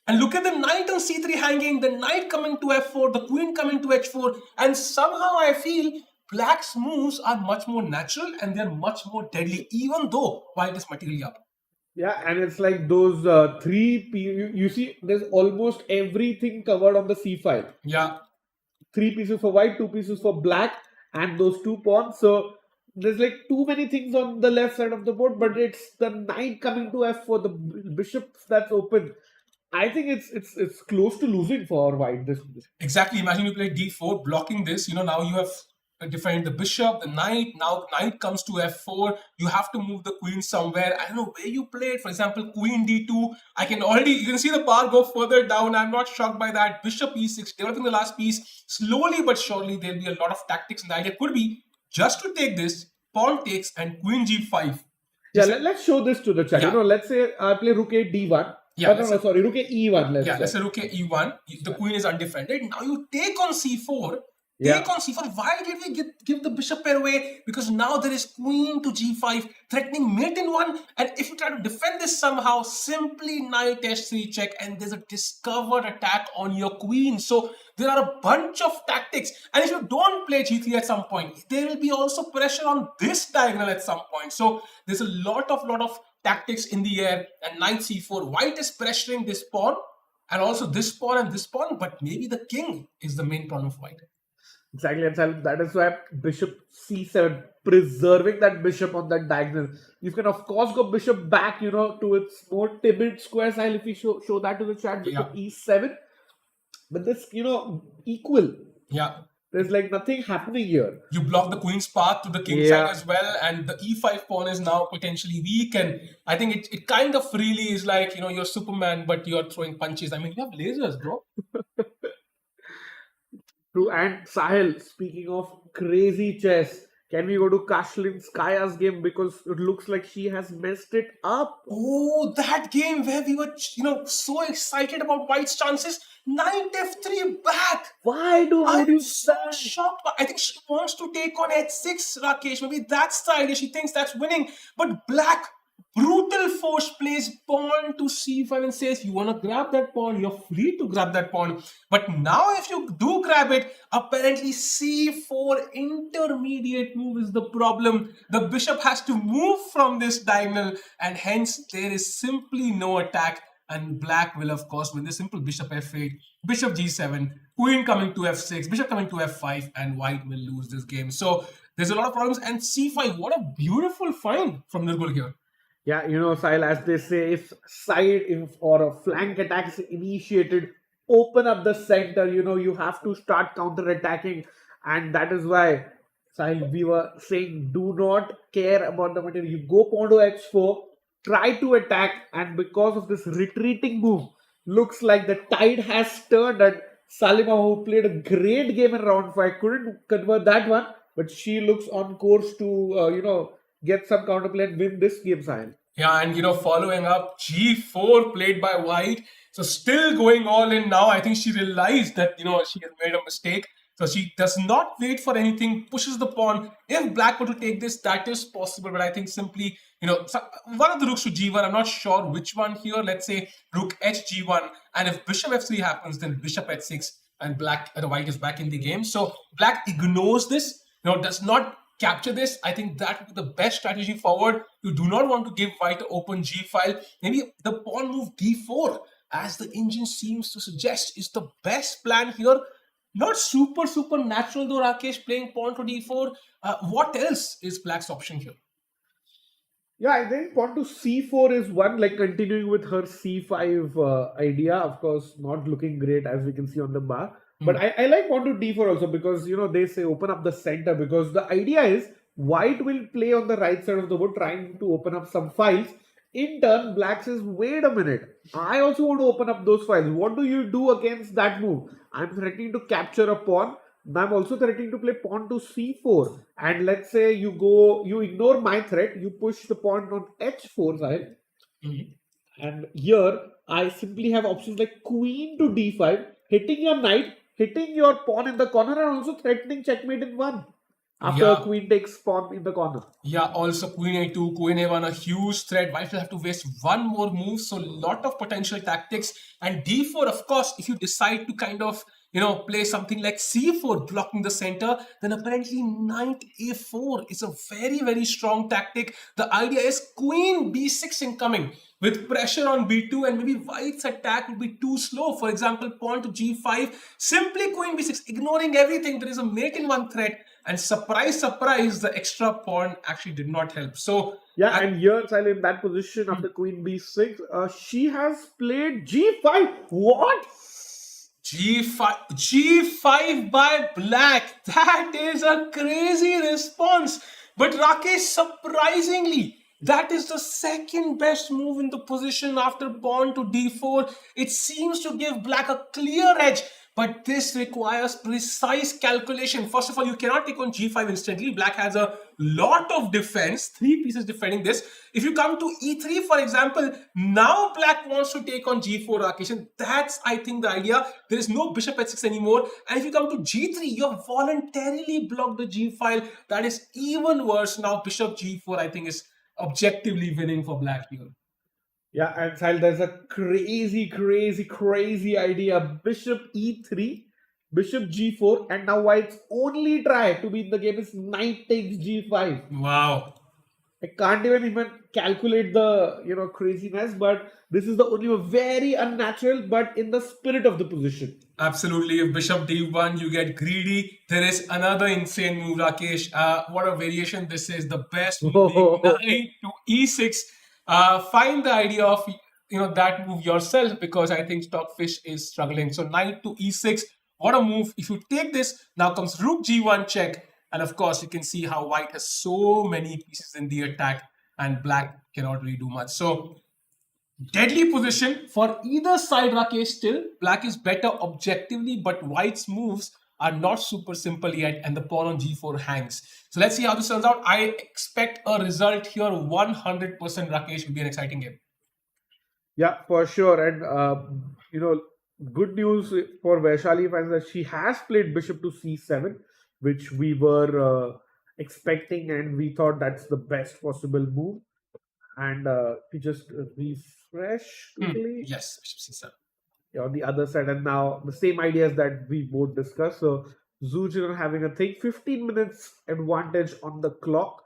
And look at the knight on c3 hanging, the knight coming to f4, the queen coming to h4. And somehow I feel black's moves are much more natural and they're much more deadly, even though white is materially up. Yeah, and it's like those 3 you see, there's almost everything covered on the c file. Yeah. 3 pieces for white, 2 pieces for black, and those 2 pawns. So there's like too many things on the left side of the board, but it's the knight coming to f4, the bishop that's open. I think it's close to losing for white this position. Exactly. Imagine you play d4, blocking this. Now you have defined the bishop, the knight. Now knight comes to f4. You have to move the queen somewhere. I don't know where you play it. For example, queen d2. You can see the bar go further down. I'm not shocked by that. Bishop e6, developing the last piece. Slowly but surely, there'll be a lot of tactics. And the idea could be just to take this, pawn takes, and queen g5. Yeah, let's show this to the chat. Yeah. Let's say I play rook a d1. Yeah, rook a e1. Let's say rook a e1. The queen is undefended. Now you take on c4. Yeah. Take on c4. Why did we give the bishop pair away? Because now there is queen to g5, threatening mate in 1. And if you try to defend this somehow, simply knight h3 check, and there's a discovered attack on your queen. So there are a bunch of tactics. And if you don't play g3 at some point, there will be also pressure on this diagonal at some point. So there's a lot of tactics in the air. And knight c4, white is pressuring this pawn, and also this pawn and this pawn, but maybe the king is the main problem for white. Exactly, and that is why bishop c7, preserving that bishop on that diagonal. You can of course go bishop back, to its more timid square style. If we show that to the chat, bishop e7, but this, equal. Yeah. There's like nothing happening here. You block the queen's path to the king side as well, and the e5 pawn is now potentially weak. And I think it kind of really is like, you're Superman, but you're throwing punches. I mean, you have lasers, bro. True. And Sahil, speaking of crazy chess, Can we go to Kashlinskaya's game because it looks like she has messed it up? Oh, that game where we were, so excited about White's chances. Knight F3 back. Why do I'm you so that? shocked. I think she wants to take on H6, Rakesh. Maybe that's the idea. She thinks that's winning. But Black, brutal force plays pawn to C5 and says, you want to grab that pawn, you're free to grab that pawn. But now if you do grab it, apparently C4 intermediate move is the problem. The bishop has to move from this diagonal and hence there is simply no attack. And Black will, of course, win the simple bishop f8, bishop g7, queen coming to f6, bishop coming to f5, and White will lose this game. So there's a lot of problems. And c5, what a beautiful find from Nirgul here. Yeah, Sahil, as they say, if or a flank attack is initiated, open up the center. You have to start counter-attacking. And that is why, Sahil, we were saying, do not care about the material. You go pawn to h4, try to attack, and because of this retreating move, looks like the tide has turned. And Salima, who played a great game in round 5, couldn't convert that one, but she looks on course to, get some counterplay and win this game, Sahil. Yeah, and following up, g4 played by White. So still going all in now. I think she realized that, she has made a mistake. So she does not wait for anything, pushes the pawn. If Black were to take this, that is possible. But I think simply, one of the rooks to g1, I'm not sure which one here. Let's say rook h g1. And if bishop f3 happens, then bishop h6 and White is back in the game. So Black ignores this, does not capture this. I think that would be the best strategy forward. You do not want to give White an open g file. Maybe the pawn move d4, as the engine seems to suggest, is the best plan here. Not super natural though, Rakesh, playing pawn to d4. What else is Black's option here? Yeah, I think pawn to c4 is one, like continuing with her c5 idea. Of course, not looking great as we can see on the bar. But I like pawn to d4 also because, they say open up the center, because the idea is White will play on the right side of the board trying to open up some files. In turn, Black says, wait a minute, I also want to open up those files. What do you do against that move? I'm threatening to capture a pawn. I'm also threatening to play pawn to c4. And let's say you ignore my threat, you push the pawn on h4 side. And here, I simply have options like queen to d5, hitting your knight, hitting your pawn in the corner, and also threatening checkmate in one. After queen takes pawn in the corner. Yeah, also queen a2, queen a1, a huge threat. White will have to waste one more move. So a lot of potential tactics. And d4, of course, if you decide to kind of, play something like c4 blocking the center, then apparently knight a4 is a very, very strong tactic. The idea is queen b6 incoming with pressure on b2, and maybe White's attack would be too slow. For example, pawn to g5, simply queen b6, ignoring everything. There is a mate in one threat. And surprise, the extra pawn actually did not help. So yeah, and here, Sally, in that position after queen b6, she has played g5. What? G5 by Black. That is a crazy response. But Rakesh, surprisingly, that is the second best move in the position after pawn to d4. It seems to give Black a clear edge. But this requires precise calculation. First of all, you cannot take on g5 instantly. Black has a lot of defense, 3 pieces defending this. If you come to e3, for example, now Black wants to take on g4, Rakesh. And that's, I think, the idea. There is no bishop h6 anymore. And if you come to g3, you have voluntarily blocked the g file. That is even worse. Now bishop g4, I think, is objectively winning for Black here. Yeah, and Sahil, there's a crazy idea. Bishop e3, bishop g4, and now White's only try to be in the game is knight takes g5. Wow. I can't even calculate the craziness, but this is the only one. Very unnatural, but in the spirit of the position. Absolutely. If bishop d1, you get greedy. There is another insane move, Rakesh. What a variation this is. The best move, knight to e6. Find the idea of that move yourself, because I think Stockfish is struggling. So knight to e6, what a move. If you take this, now comes rook g1 check, and of course you can see how White has so many pieces in the attack and Black cannot really do much. So deadly position for either side, Rakesh. Still Black is better objectively, but White's moves are not super simple yet, and the pawn on g4 hangs. So let's see how this turns out. I expect a result here 100%. Rakesh, will be an exciting game. Yeah, for sure. And good news for Vaishali fans that she has played bishop to c7, which we were expecting, and we thought that's the best possible move. And we just refresh quickly. Yes, bishop c7. Yeah, on the other side, and now the same ideas that we both discussed. So Zhu Jiner having a thing, 15 minutes advantage on the clock,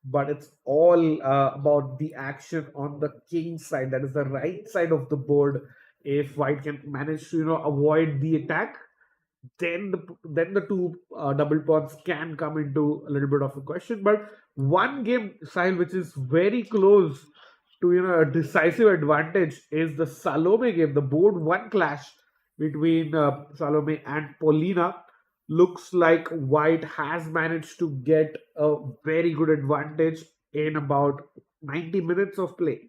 but it's all about the action on the king side. That is the right side of the board. If White can manage to avoid the attack, then the two double pawns can come into a little bit of a question. But one game, Sahil, which is very close to a decisive advantage is the Salome game. The board one clash between Salome and Paulina. Looks like White has managed to get a very good advantage in about 90 minutes of play.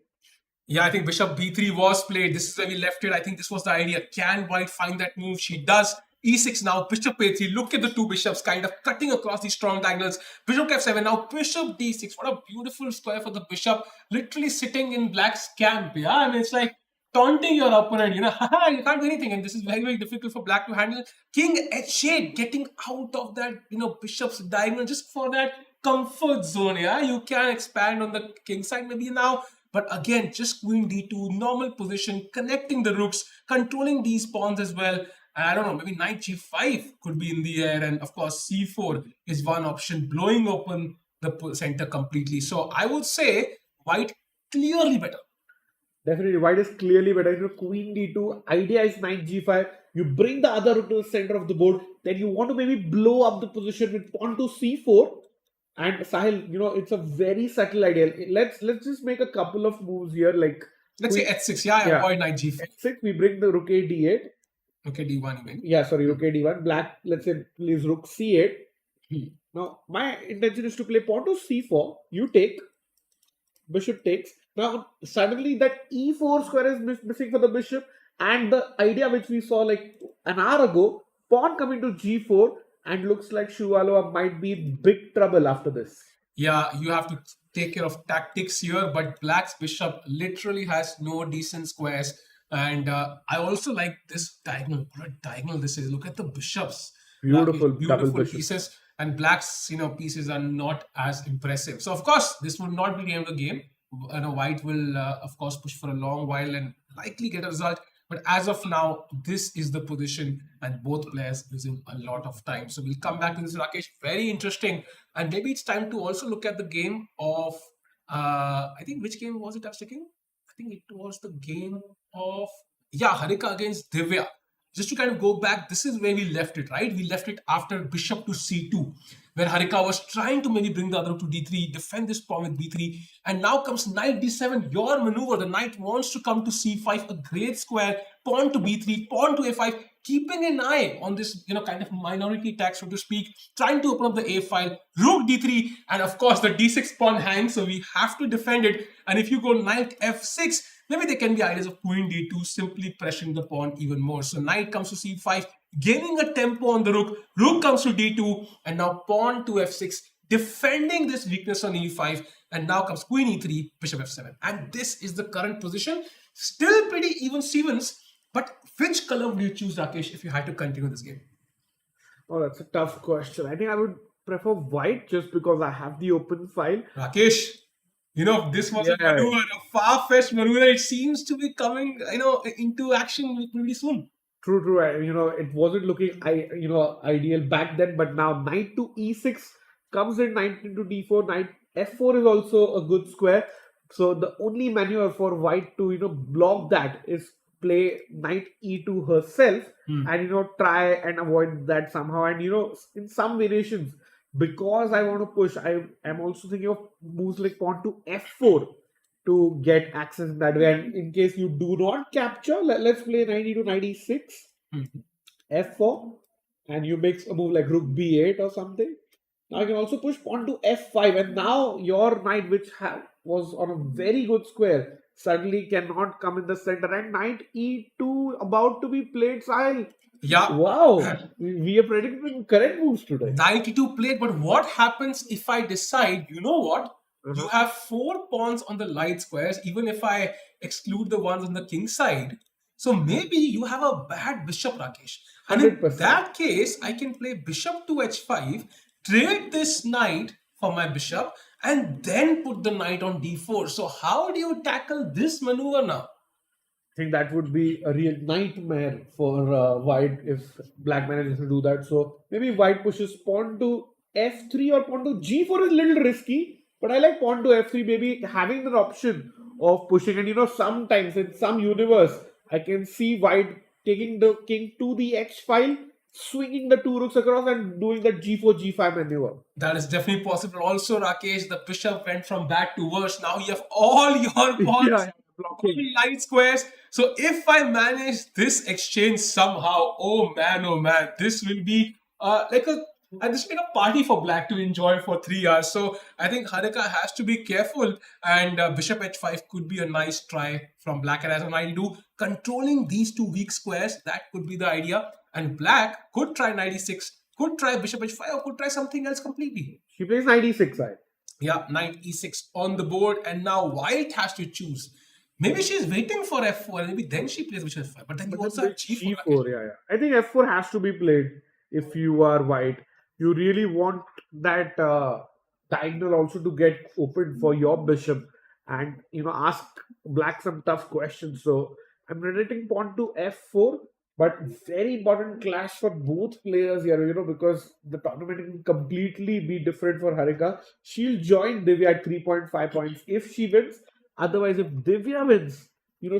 Yeah, I think bishop b3 was played. This is where we left it. I think this was the idea. Can White find that move? She does. E6 now, bishop a3. Look at the two bishops kind of cutting across these strong diagonals. Bishop f7. Now bishop d6. What a beautiful square for the bishop. Literally sitting in black's camp. Yeah, I mean, it's like taunting your opponent. You can't do anything. And this is very, very difficult for black to handle. King h8 getting out of that, bishop's diagonal just for that comfort zone. Yeah, you can expand on the king side maybe now. But again, just queen d2, normal position, connecting the rooks, controlling these pawns as well. And I don't know, maybe knight g5 could be in the air. And of course, c4 is one option, blowing open the center completely. So I would say White clearly better. Definitely, White is clearly better. Queen d2, idea is knight g5. You bring the other rook to the center of the board. Then you want to maybe blow up the position with pawn to c4. And Sahil, it's a very subtle idea. Let's just make a couple of moves here. Like let's say h6. Yeah, avoid knight g5. h6. We bring the rook a d8. Rook a d1 even. Yeah, sorry, rook a d1. Black, let's say, plays rook c8. Now, my intention is to play pawn to c4. You take. Bishop takes. Now, suddenly that e4 square is missing for the bishop. And the idea which we saw like an hour ago, pawn coming to g4. And looks like Shuvalova might be in big trouble after this. Yeah, you have to take care of tactics here, but black's bishop literally has no decent squares. And I also like this diagonal. What a diagonal this is. Look at the bishops. Beautiful Beautiful pieces. And black's pieces are not as impressive. So, of course, this will not be the end of the game. White will, of course, push for a long while and likely get a result. But as of now, this is the position and both players using a lot of time. So we'll come back to this, Rakesh. Very interesting. And maybe it's time to also look at the game of, I think, which game was it I was checking? I think it was the game of, Harika against Divya. Just to kind of go back, this is where we left it, right? We left it after bishop to c2, where Harika was trying to maybe bring the other to d3, defend this pawn with b3, and now comes knight d7, your maneuver. The knight wants to come to c5, a great square, pawn to b3, pawn to a5, keeping an eye on this, kind of minority attack, so to speak, trying to open up the a file, rook d3, and of course the d6 pawn hangs, so we have to defend it. And if you go knight f6, maybe there can be ideas of queen d2, simply pressuring the pawn even more. So knight comes to c5, gaining a tempo on the rook. Rook comes to d2, and now pawn to f6, defending this weakness on e5. And now comes queen e3, bishop f7. And this is the current position. Still pretty even Stevens. But which color would you choose, Rakesh, if you had to continue this game? Oh, that's a tough question. I think I would prefer white just because I have the open file. Rakesh, this was a maneuver, a far-fetched maneuver. It seems to be coming, into action pretty soon. True. It wasn't looking, ideal back then, but now knight to e6 comes in, knight into d4, knight f4 is also a good square. So the only maneuver for white to, block that is play knight e2 herself and, try and avoid that somehow. And, in some variations, because I want to push, I am also thinking of moves like pawn to f4 to get access in that way. And in case you do not capture, let's play knight e2, knight e6, f4, and you make a move like rook b8 or something. Now you can also push pawn to f5, and now your knight, which was on a very good square, suddenly cannot come in the center. And knight e2 about to be played, Sahil. Yeah. Wow, we are predicting correct moves today. 92 played, but what happens if I decide, you know what? You have 4 pawns on the light squares, even if I exclude the ones on the king side. So maybe you have a bad bishop, Rakesh. And in 100%. that case, I can play bishop to h5, trade this knight for my bishop, and then put the knight on d4. So how do you tackle this maneuver now? I think that would be a real nightmare for white if black manages to do that. So maybe white pushes pawn to f3 or pawn to g4 is a little risky, but I like pawn to f3, maybe having the option of pushing. And sometimes in some universe, I can see white taking the king to the h file, swinging the two rooks across and doing the g4, g5 maneuver. That is definitely possible. Also, Rakesh, the bishop went from bad to worse. Now you have all your pawns blocking light squares. So if I manage this exchange somehow, oh man, this will be this will be a party for black to enjoy for 3 hours. So I think Harika has to be careful, and bishop h5 could be a nice try from black. And as I'll do, controlling these two weak squares, that could be the idea. And black could try knight e6, could try bishop h5, or could try something else completely. She plays knight e6 side. Yeah, knight e6 on the board, and now white has to choose. Maybe she's waiting for f4, maybe then she plays bishop f5. But then you also have g4. Yeah. I think f4 has to be played if you are white. You really want that diagonal also to get open for your bishop and ask black some tough questions. So I'm predicting pawn to f4, but very important clash for both players here, because the tournament can completely be different for Harika. She'll join Divya at 3.5 points if she wins. Otherwise, if Divya wins,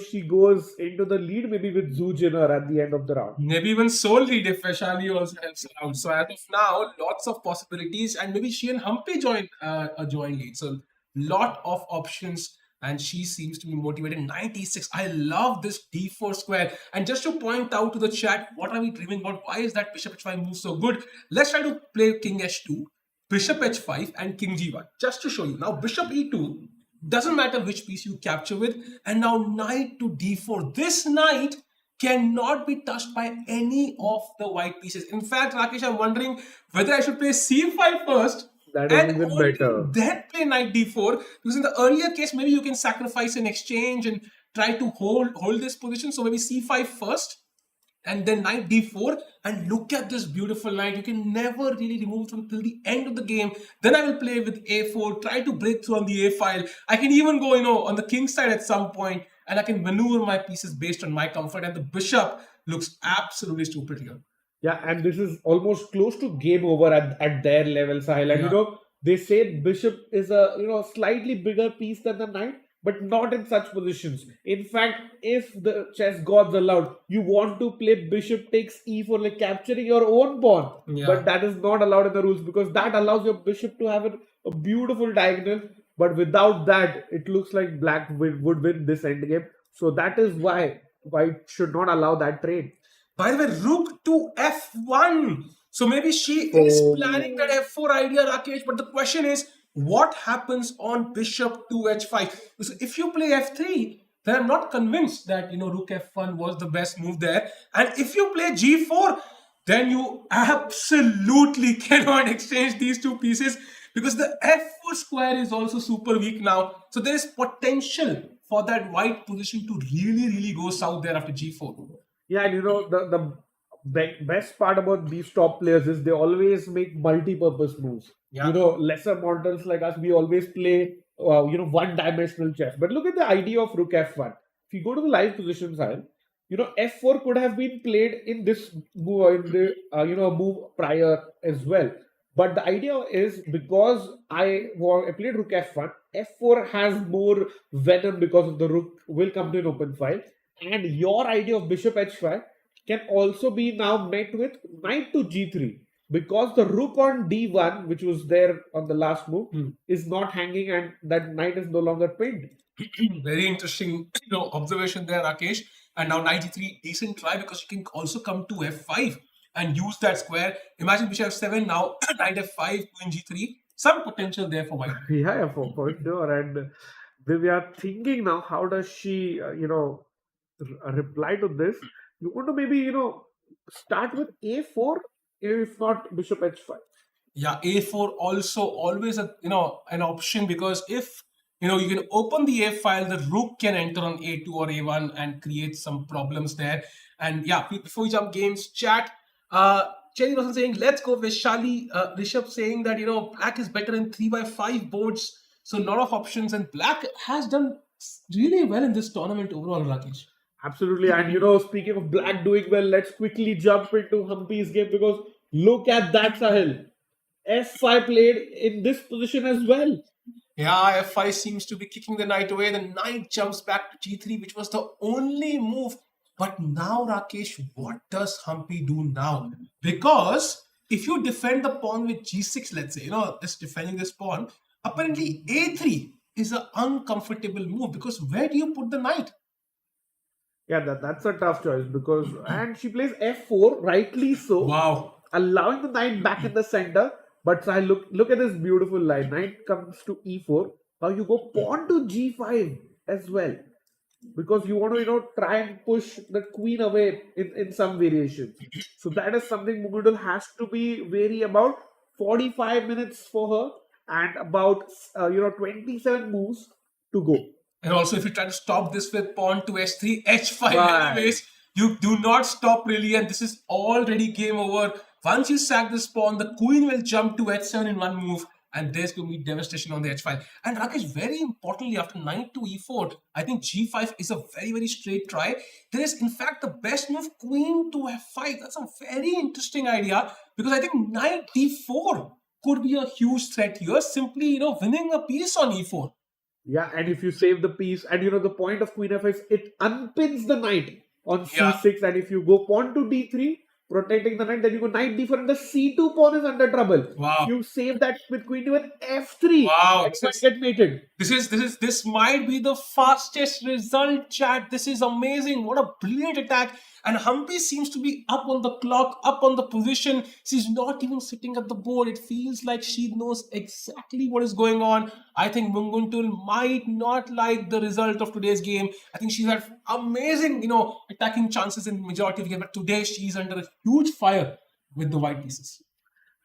she goes into the lead maybe with Zhu Jiner at the end of the round. Maybe even sole lead if Vaishali also helps her out. So as of now, lots of possibilities, and maybe she and Humpy join a joint lead. So lot of options, and she seems to be motivated. 96. I love this d4 square. And just to point out to the chat, what are we dreaming about? Why is that bishop h5 move so good? Let's try to play king h2, bishop h5, and king g1. Just to show you. Now bishop e2. Doesn't matter which piece you capture with. And now knight to d4. This knight cannot be touched by any of the white pieces. In fact, Rakesh, I'm wondering whether I should play c5 first. That is even better. Then play knight d4. Because in the earlier case, maybe you can sacrifice an exchange and try to hold this position. So maybe c5 first. And then knight d4, and look at this beautiful knight. You can never really remove them till the end of the game. Then I will play with a4, try to break through on the a file. I can even go, on the king side at some point, and I can maneuver my pieces based on my comfort. And the bishop looks absolutely stupid here. Yeah, and this is almost close to game over at their level, Sahil. And they say bishop is a slightly bigger piece than the knight, but not in such positions. In fact, if the chess gods allowed, you want to play bishop takes e4, like capturing your own pawn. Yeah. But that is not allowed in the rules, because that allows your bishop to have a beautiful diagonal. But without that, it looks like black would win this endgame. So that is why white should not allow that trade. By the way, rook to f1. So maybe she is planning that f4 idea, Rakesh. But the question is, what happens on bishop to h5? So if you play f3, then I'm not convinced that rook f1 was the best move there. And if you play g4, then you absolutely cannot exchange these two pieces, because the f4 square is also super weak now. So there is potential for that white position to really go south there after g4. Yeah, and the best part about these top players is they always make multi-purpose moves. Yeah. Lesser mortals like us, we always play one-dimensional chess. But look at the idea of rook f1. If you go to the live position side, f4 could have been played in this move, move prior as well. But the idea is, because I played rook f1, f4 has more venom because of the rook will come to an open file. And your idea of bishop h5 can also be now met with knight to g3, because the rook on d1, which was there on the last move, is not hanging, and that knight is no longer pinned. Very interesting observation there, Rakesh. And now knight g3, decent try, because you can also come to f5 and use that square. Imagine bishop f7 now, knight f5, queen g3. Some potential there for white. Yeah, for sure. And Divya thinking now, how does she, reply to this? You want to maybe, start with a4, if not bishop h5. Yeah, a4 also always a an option, because if you can open the a file, the rook can enter on a2 or a1 and create some problems there. And yeah, before we jump games, chat, Cherry Rosen saying let's go Vaishali, Rishabh saying that black is better in 3x5 boards, so a lot of options, and black has done really well in this tournament overall, Rakesh. Absolutely. And speaking of black doing well, let's quickly jump into Humpy's game, because look at that, Sahil. F5 played in this position as well. Yeah, F5 seems to be kicking the knight away. The knight jumps back to G3, which was the only move. But now, Rakesh, what does Humpy do now? Because if you defend the pawn with G6, let's say, just defending this pawn, apparently A3 is an uncomfortable move, because where do you put the knight? Yeah, that's a tough choice, because and she plays f4, rightly so. Wow. Allowing the knight back in the center. But I look at this beautiful line. Knight comes to e4. Now you go pawn to g5 as well, because you want to try and push the queen away in some variations. So that is something Mughal has to be wary about. 45 minutes for her, and about 27 moves to go. And also, if you try to stop this with pawn to h3, h5, Right. anyways, you do not stop really, and this is already game over. Once you sack this pawn, the queen will jump to h7 in one move, and there's going to be devastation on the h5. And Rakesh, very importantly, after knight to e4, I think g5 is a very, very straight try. There is, in fact, the best move, queen to f5. That's a very interesting idea, because I think knight d4 could be a huge threat here, simply, winning a piece on e4. Yeah, and if you save the piece, and the point of queen f5 is it unpins the knight on c6, and if you go pawn to d3, protecting the knight, then you go knight d4, and the c2 pawn is under trouble. Wow. You save that with queen to f3. Wow. Get mated. This might be the fastest result, chat. This is amazing. What a brilliant attack. And Humpy seems to be up on the clock, up on the position. She's not even sitting at the board. It feels like she knows exactly what is going on. I think Munguntul might not like the result of today's game. I think she's had amazing, attacking chances in majority of the game. But today she's under a huge fire with the white pieces.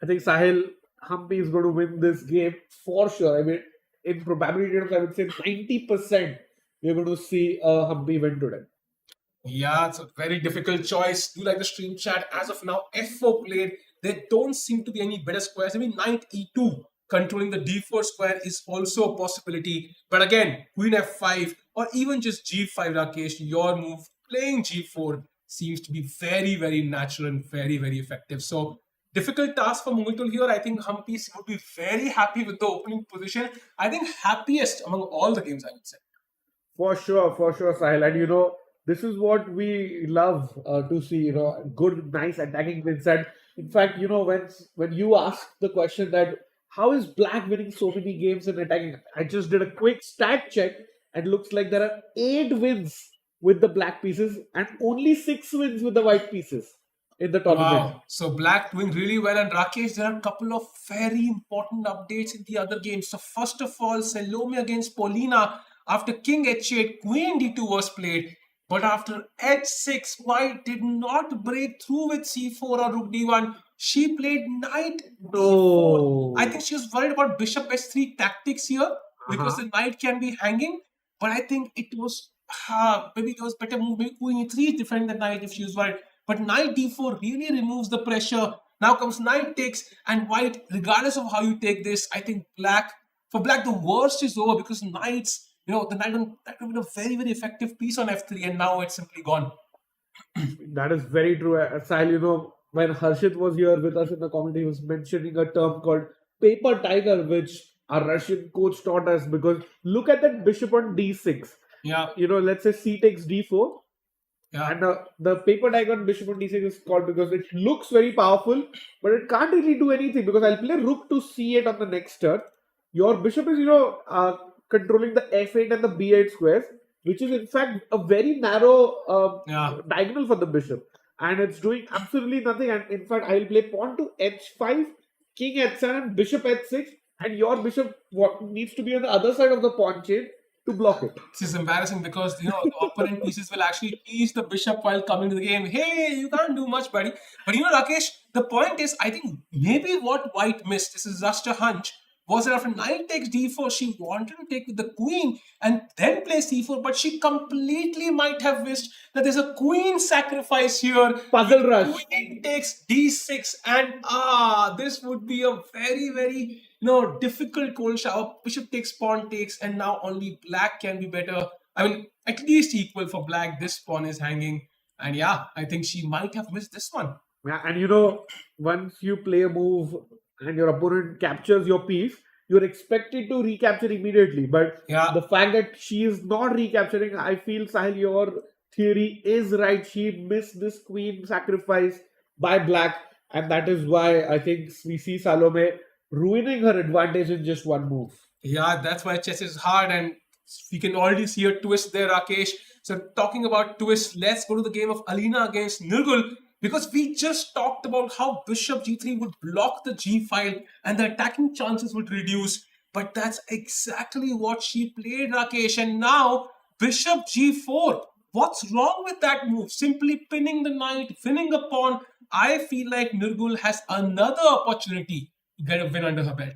I think Sahil, Humpy is going to win this game for sure. I mean, in probability terms, I would say 90% we're going to see Humpy win today. Yeah, it's a very difficult choice. Do like the stream chat. As of now, f4 played. There don't seem to be any better squares. I mean, knight e2 controlling the d4 square is also a possibility. But again, queen f5 or even just g5, Rakesh, your move playing g4 seems to be very, very natural and very, very effective. So difficult task for Mughal here. I think Humpy would be very happy with the opening position. I think happiest among all the games, I would say. For sure, Sahil. And this is what we love to see, good, nice attacking wins. And in fact, when you ask the question that how is black winning so many games in attacking, I just did a quick stat check, and looks like there are 8 wins with the black pieces and only 6 wins with the white pieces in the tournament. Wow. So black doing really well. And Rakesh, there are a couple of very important updates in the other games. So first of all, Salome against Paulina, after king h8, queen d2 was played. But after h6, white did not break through with c4 or rook d1. She played knight d4. I think she was worried about bishop h3 tactics here, because the knight can be hanging. But I think it was maybe it was better move. Maybe queen e3 defending the knight if she was worried. But knight d4 really removes the pressure. Now comes knight takes, and white, regardless of how you take this, I think for black the worst is over, because knights, the knight that would be a very, very effective piece on f3, and now it's simply gone. That is very true. Sahil, when Harshit was here with us in the community, he was mentioning a term called paper tiger, which our Russian coach taught us, because look at that bishop on d6. Yeah. Let's say c takes d4. Yeah. And the paper tiger on bishop on d6 is called because it looks very powerful, but it can't really do anything, because I'll play rook to c8 on the next turn. Your bishop is, controlling the f8 and the b8 squares, which is in fact a very narrow diagonal for the bishop. And it's doing absolutely nothing. And in fact, I'll play pawn to h5, king h7, and bishop h6. And your bishop needs to be on the other side of the pawn chain. to block it. This is embarrassing because the opponent pieces will actually tease the bishop while coming to the game. Hey, you can't do much, buddy. But Rakesh, the point is, I think maybe what White missed, this is just a hunch, was that after knight takes d4, she wanted to take with the queen and then play c4, but she completely might have missed that there's a queen sacrifice here. Puzzle rush. Queen takes d6, and this would be a very, very difficult cold shower. Bishop takes, pawn takes, and now only black can be better. I mean, at least equal for black. This pawn is hanging, and yeah, I think she might have missed this one. Yeah, and once you play a move and your opponent captures your piece, you're expected to recapture immediately. But the fact that she is not recapturing, I feel, Sahil, your theory is right. She missed this queen sacrifice by black, and that is why I think we see Salome ruining her advantage in just one move. Yeah, that's why chess is hard, and we can already see a twist there, Rakesh. So talking about twists, let's go to the game of Alina against Nurgul, because we just talked about how bishop g3 would block the g file and the attacking chances would reduce. But that's exactly what she played, Rakesh. And now bishop g4. What's wrong with that move? Simply pinning the knight, winning a pawn. I feel like Nurgul has another opportunity to get a win under her belt.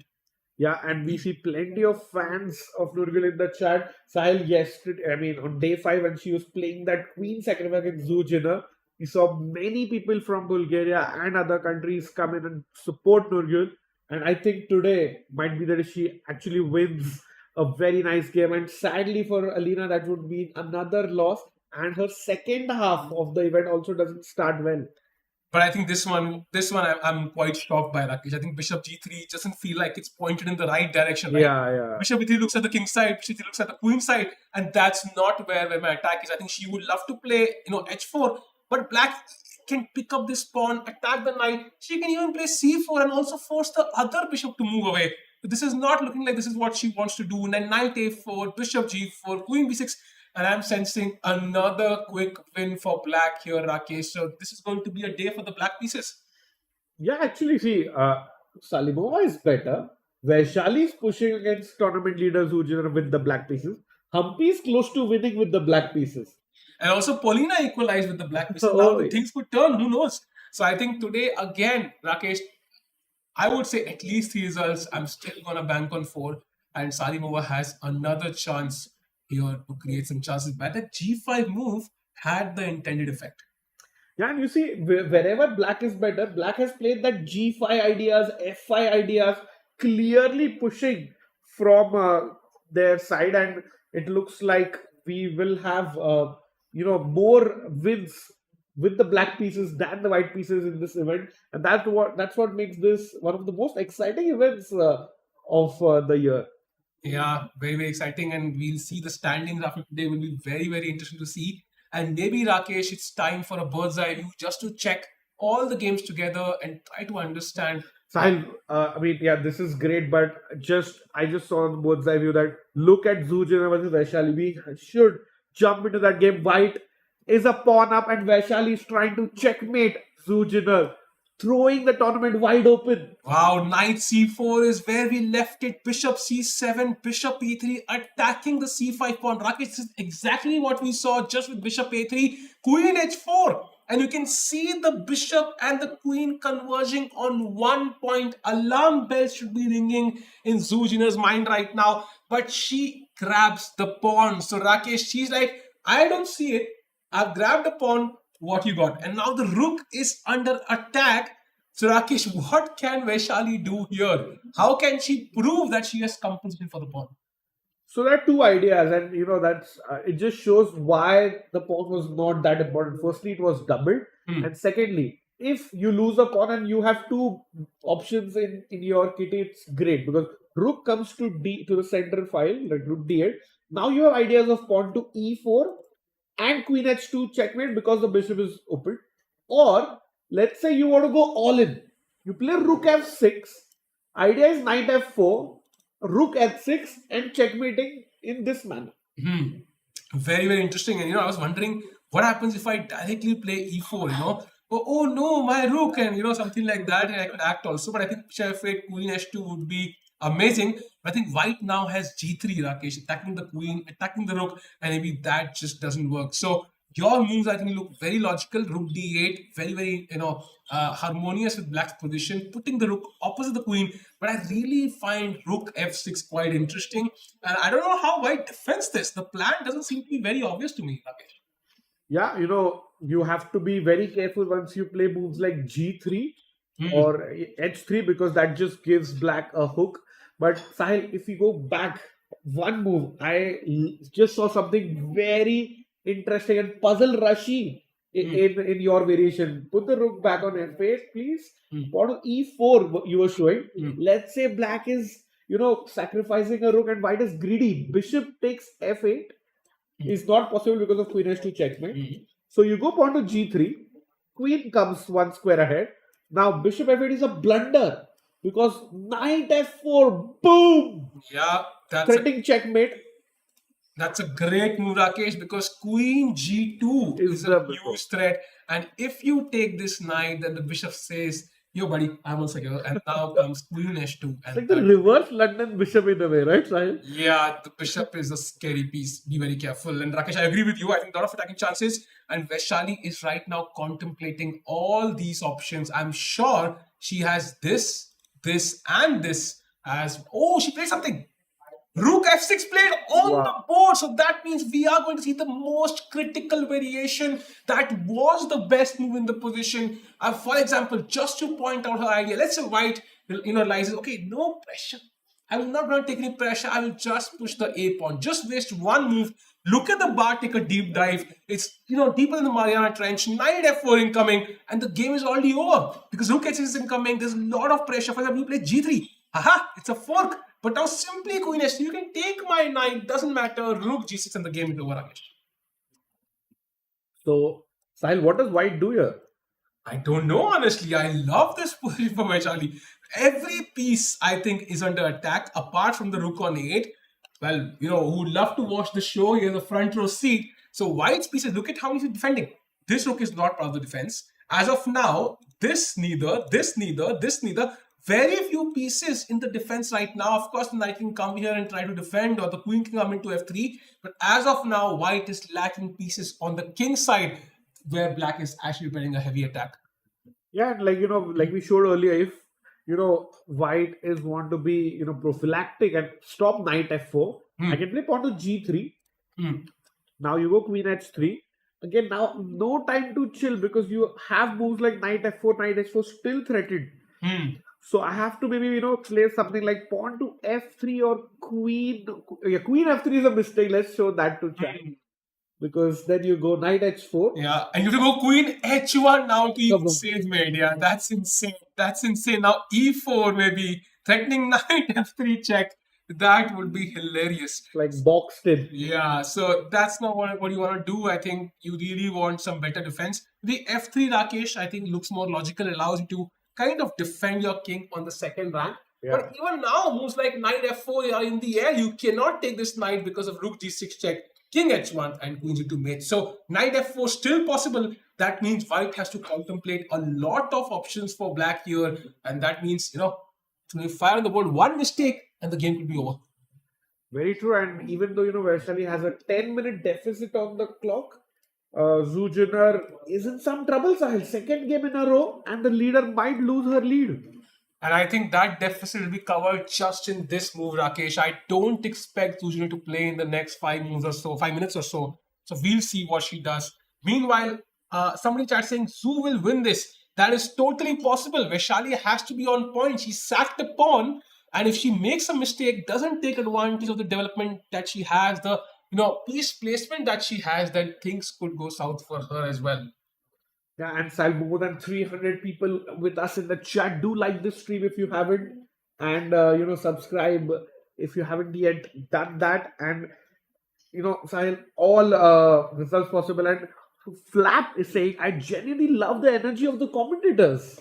Yeah, and we see plenty of fans of Nurgul in the chat. Sahil, yesterday, on day 5 when she was playing that queen sacrifice against Zhu Jiner, we saw many people from Bulgaria and other countries come in and support Nurgul. And I think today might be that she actually wins a very nice game. And sadly for Alina, that would mean another loss. And her second half of the event also doesn't start well. But I think this one I'm quite shocked by, Rakesh. I think bishop g3 doesn't feel like it's pointed in the right direction, right? Yeah. Bishop g3 looks at the king side, bishop g3 looks at the queen side, and that's not where my attack is. I think she would love to play, h4, but black can pick up this pawn, attack the knight. She can even play c4 and also force the other bishop to move away. But this is not looking like this is what she wants to do. And then knight a4, bishop g4, queen b6. And I'm sensing another quick win for black here, Rakesh. So this is going to be a day for the black pieces. Yeah, actually, see, Salimova is better. Vaishali is pushing against tournament leader Zhu Jiner with the black pieces. Humpy is close to winning with the black pieces. And also Paulina equalized with the black pieces. Now things could turn, who knows? So I think today, again, Rakesh, I would say at least 3 results. I'm still going to bank on 4. And Salimova has another chance here to create some chances. But that g5 move had the intended effect. Yeah, and you see, wherever black is better, black has played that g5 ideas, f5 ideas, clearly pushing from their side, and it looks like we will have more wins with the black pieces than the white pieces in this event, and that's what makes this one of the most exciting events of the year. Yeah, very, very exciting. And we'll see the standings after today. Will be very, very interesting to see. And maybe, Rakesh, it's time for a bird's eye view just to check all the games together and try to understand. Sahil, this is great, but I just saw on the bird's eye view that look at Zhu Jiner versus Vaishali. We should jump into that game. White is a pawn up and Vaishali is trying to checkmate Zhu Jiner, throwing the tournament wide open. Wow, knight c4 is where we left it. Bishop c7, bishop e3, attacking the c5 pawn. Rakesh, this is exactly what we saw just with bishop a3, queen h4. And you can see the bishop and the queen converging on one point. Alarm bells should be ringing in Zhu Jiner's mind right now. But she grabs the pawn. So Rakesh, she's like, I don't see it. I've grabbed the pawn. What you got? And now the rook is under attack. So Rakesh, what can Vaishali do here? How can she prove that she has compensation for the pawn? So there are two ideas, and that's it just shows why the pawn was not that important. Firstly, it was doubled, and secondly, if you lose a pawn and you have two options in your kitty, it's great because rook comes to the center file, like rook d8. Now you have ideas of pawn to e4 and queen h2 checkmate because the bishop is open. Or let's say you want to go all in. You play rook f6. Idea is knight f4, rook h6, and checkmating in this manner. Very, very interesting. And I was wondering what happens if I directly play e4. Oh no, my rook, and something like that. And I could act also. But I think I'm afraid queen h2 would be amazing. I think white now has G3, Rakesh, attacking the queen, attacking the rook, and maybe that just doesn't work. So your moves, I think, look very logical. Rook D8, very, very, harmonious with black's position, putting the rook opposite the queen. But I really find rook F6 quite interesting. And I don't know how white defends this. The plan doesn't seem to be very obvious to me, Rakesh. Yeah, you have to be very careful once you play moves like G3 or H3 because that just gives black a hook. But Sahil, if you go back one move, I just saw something very interesting and puzzle rushy in your variation. Put the rook back on F8, please. Pawn on E4 you were showing. Let's say black is, sacrificing a rook and white is greedy. Bishop takes F8 is not possible because of queen h2 checkmate. So you go pawn to G3. Queen comes one square ahead. Now bishop F8 is a blunder because knight F4, boom! Yeah, Threatening checkmate. That's a great move, Rakesh, because queen G2 is a huge threat. And if you take this knight, then the bishop says, yo, buddy, I'm also here. And now comes queen H2. And it's like the reverse London bishop in a way, right, Sahil? Yeah, the bishop is a scary piece. Be very careful. And Rakesh, I agree with you. I think a lot of attacking chances. And Vaishali is right now contemplating all these options. I'm sure she has this, and this as... Oh, she played something. Rook F6 played on the board. So that means we are going to see the most critical variation. That was the best move in the position. For example, just to point out her idea, let's say white realizes, okay, no pressure. I will not going to take any pressure. I will just push the A pawn. Just waste one move. Look at the bar, take a deep dive. It's, deeper than the Mariana Trench. Knight F4 incoming. And the game is already over. Because Rook H6 is incoming. There's a lot of pressure. For example, you play G3. Aha, it's a fork. But now simply Queen H2, you can take my knight, doesn't matter, Rook G6 and the game is over, Rakesh. So, Sahil, what does white do here? I don't know, honestly. I love this position for Vaishali. Every piece, I think, is under attack, apart from the Rook on 8. Well, who would love to watch the show, he has a front row seat. So white's pieces, look at how he's defending. This Rook is not part of the defense. As of now, this neither. Very few pieces in the defense right now. Of course, the knight can come here and try to defend, or the queen can come into F3. But as of now, white is lacking pieces on the king side, where black is actually preparing a heavy attack. Yeah, and like we showed earlier, if white is want to be prophylactic and stop knight F4, I can play pawn to G3. Now you go queen H3. Again, now no time to chill because you have moves like knight F4, knight H4 still threatened. So I have to maybe, play something like pawn to F3 or queen. Yeah, queen F3 is a mistake. Let's show that to chat. Because then you go knight H4. Yeah, and you have to go queen H1 now to even save mate. Yeah, that's insane. Now E4 maybe, threatening knight F3 check. That would be hilarious. Like boxed in. Yeah, so that's not what you want to do. I think you really want some better defense. The F3 Rakesh, I think, looks more logical, allows you to kind of defend your king on the second rank. Yeah. But even now, moves like knight F4 are in the air. You cannot take this knight because of rook G6 check, king H1 and queen G2 mate. So knight F4 still possible. That means white has to contemplate a lot of options for black here. And that means, fire on the board, one mistake and the game could be over. Very true. And even though, Vaishali has a 10-minute deficit on the clock, Zhu Jiner is in some trouble, Sahil. Second game in a row, and the leader might lose her lead. And I think that deficit will be covered just in this move, Rakesh. I don't expect Zhu Jiner to play in the next 5 minutes or so. So we'll see what she does. Meanwhile, somebody chat saying Zhu will win this. That is totally possible. Vaishali has to be on point. She sacked the pawn. And if she makes a mistake, doesn't take advantage of the development that she has, the piece placement that she has, then things could go south for her as well. Yeah, and Sal, more than 300 people with us in the chat. Do like this stream if you haven't, and subscribe if you haven't yet done that. And Sal, all results possible. And Flap is saying, I genuinely love the energy of the commentators.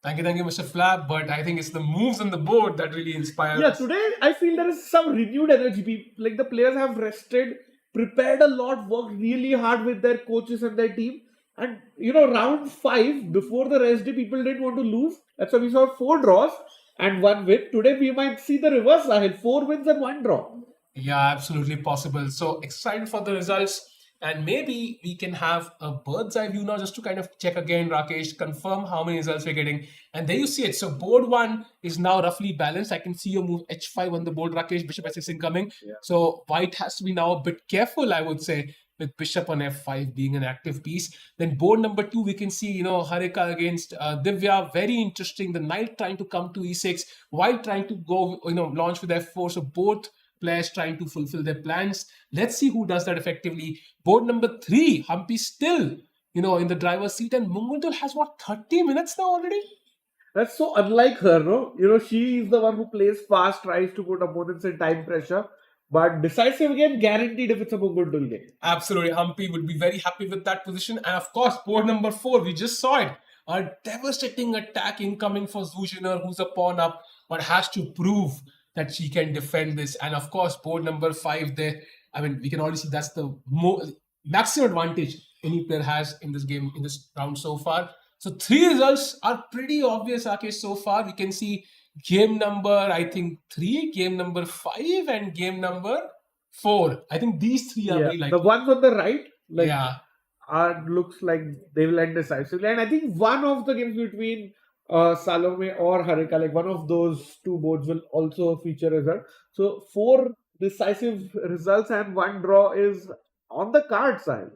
Thank you, Mr. Flap. But I think it's the moves on the board that really inspire us. Yeah, today I feel there is some renewed energy. Like the players have rested, prepared a lot, worked really hard with their coaches and their team. And round 5, before the rest day, people didn't want to lose. That's why we saw 4 draws. and one win. Today we might see the reverse, Sahil. 4 wins and 1 draw. Yeah, absolutely possible. So excited for the results. And maybe we can have a bird's eye view now just to kind of check again, Rakesh, confirm how many results we're getting. And there you see it. So board one is now roughly balanced. I can see your move h5 on the board, Rakesh, bishop s6 incoming. Yeah. So white has to be now a bit careful, I would say, with bishop on f5 being an active piece. Then board number two, we can see, Harika against Divya. Very interesting. The knight trying to come to e6, white trying to go, launch with f4. So both players trying to fulfill their plans. Let's see who does that effectively. Board number three, Humpy still, in the driver's seat, and Munguntul has what, 30 minutes now already? That's so unlike her, no? She is the one who plays fast, tries to put opponents in time pressure, but decisive game guaranteed if it's a Munguntul game. Absolutely. Humpy would be very happy with that position. And of course, board number four, we just saw it. A devastating attack incoming for Zhu Jiner, who's a pawn up, but has to prove that she can defend this. And of course, board number five there, we can already see that's the maximum advantage any player has in this game, in this round so far. So three results are pretty obvious, Rakesh, so far. We can see game number, I think, 3, game number 5, and game number 4. I think these three are very likely. The ones on the right, yeah, looks like they will end decisively. And I think one of the games between Salome or Harika, like one of those two boards will also feature result. So 4 decisive results and 1 draw is on the card side.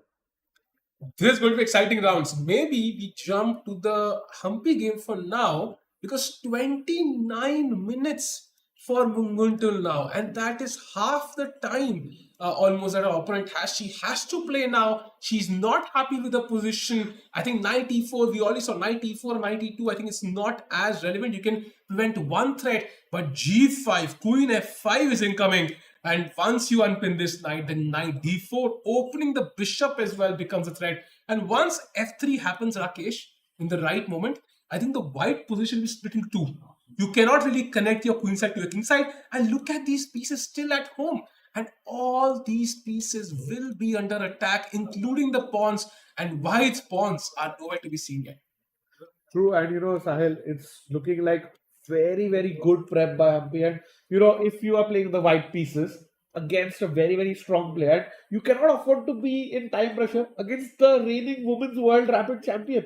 This is going to be exciting rounds. Maybe we jump to the Humpy game for now, because 29 minutes for Munguntul now, and that is half the time almost that our opponent has. She has to play now. She's not happy with the position. I think knight e4, we already saw knight e4, knight e2. I think it's not as relevant. You can prevent one threat, but g5, queen f5 is incoming. And once you unpin this knight, then knight d4, opening the bishop as well becomes a threat. And once f3 happens, Rakesh, in the right moment, I think the white position is split into two. You cannot really connect your queen side to your king side. And look at these pieces still at home. And all these pieces will be under attack, including the pawns. And white's pawns are nowhere to be seen yet. True, and Sahil, it's looking like very, very good prep by Humpy. And if you are playing the white pieces against a very, very strong player, you cannot afford to be in time pressure against the reigning women's world rapid champion.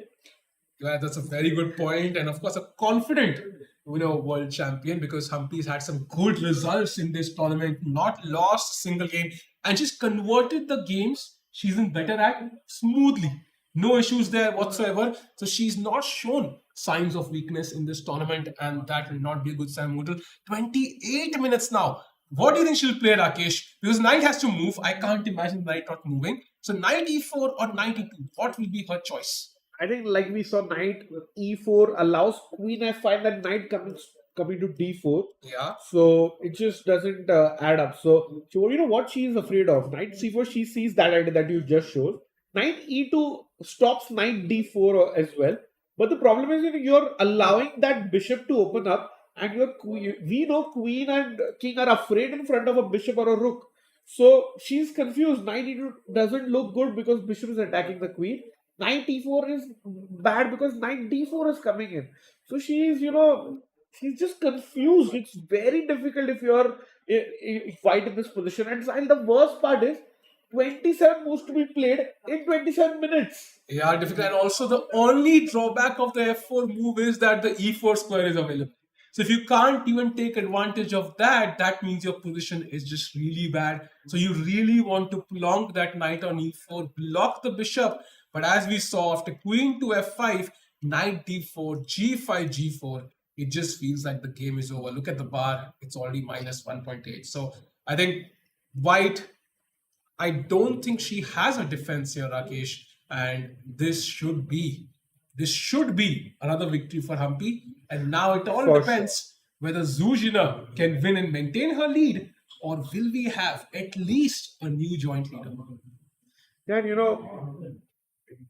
Yeah, that's a very good point, and of course, a confident, world champion, because Humpy's had some good results in this tournament, not lost a single game, and she's converted the games she's been better at smoothly. No issues there whatsoever. So she's not shown signs of weakness in this tournament, and that will not be a good sign. 28 minutes now. What do you think she'll play, Rakesh? Because knight has to move. I can't imagine knight not moving. So knight e4 or knight e2, what will be her choice? I think like we saw, knight e4 allows queen f5, then knight coming to d4. Yeah. So it just doesn't add up. So what she is afraid of? Knight c4, she sees that idea that you just showed. Knight e2 stops knight d4 as well. But the problem is you're allowing that bishop to open up, and we know queen and king are afraid in front of a bishop or a rook. So she's confused. Knight e2 doesn't look good because bishop is attacking the queen. Knight e4 is bad because knight d4 is coming in. So she's just confused. It's very difficult if you're white in this position. And the worst part is 27 moves to be played in 27 minutes. Yeah, difficult. And also the only drawback of the f4 move is that the e4 square is available. So if you can't even take advantage of that, that means your position is just really bad. So you really want to plonk that knight on e4, block the bishop. But as we saw, after queen to f5, knight d4, g5, g4, it just feels like the game is over. Look at the bar. It's already minus 1.8. So I think white, I don't think she has a defense here, Rakesh. And this should be another victory for Humpy. And now it all depends whether Zhu Jiner can win and maintain her lead, or will we have at least a new joint leader? Yeah,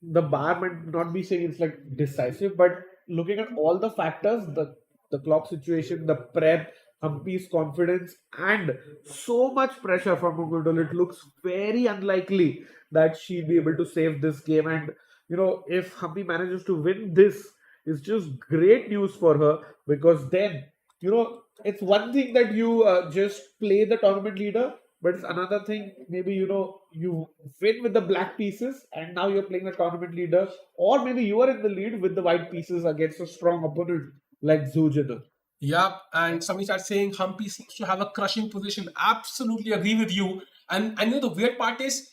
the bar might not be saying it's like decisive, but looking at all the factors, the clock situation, the prep, Humpy's confidence, and so much pressure from Munguntul, it looks very unlikely that she'll be able to save this game. And if Humpy manages to win this, it's just great news for her, because then it's one thing that you just play the tournament leader, but it's another thing. Maybe you win with the black pieces, and now you're playing the tournament leader, or maybe you are in the lead with the white pieces against a strong opponent like Zhu Jiner. Yep, and somebody started saying Humpy seems to have a crushing position. Absolutely agree with you. And I know the weird part is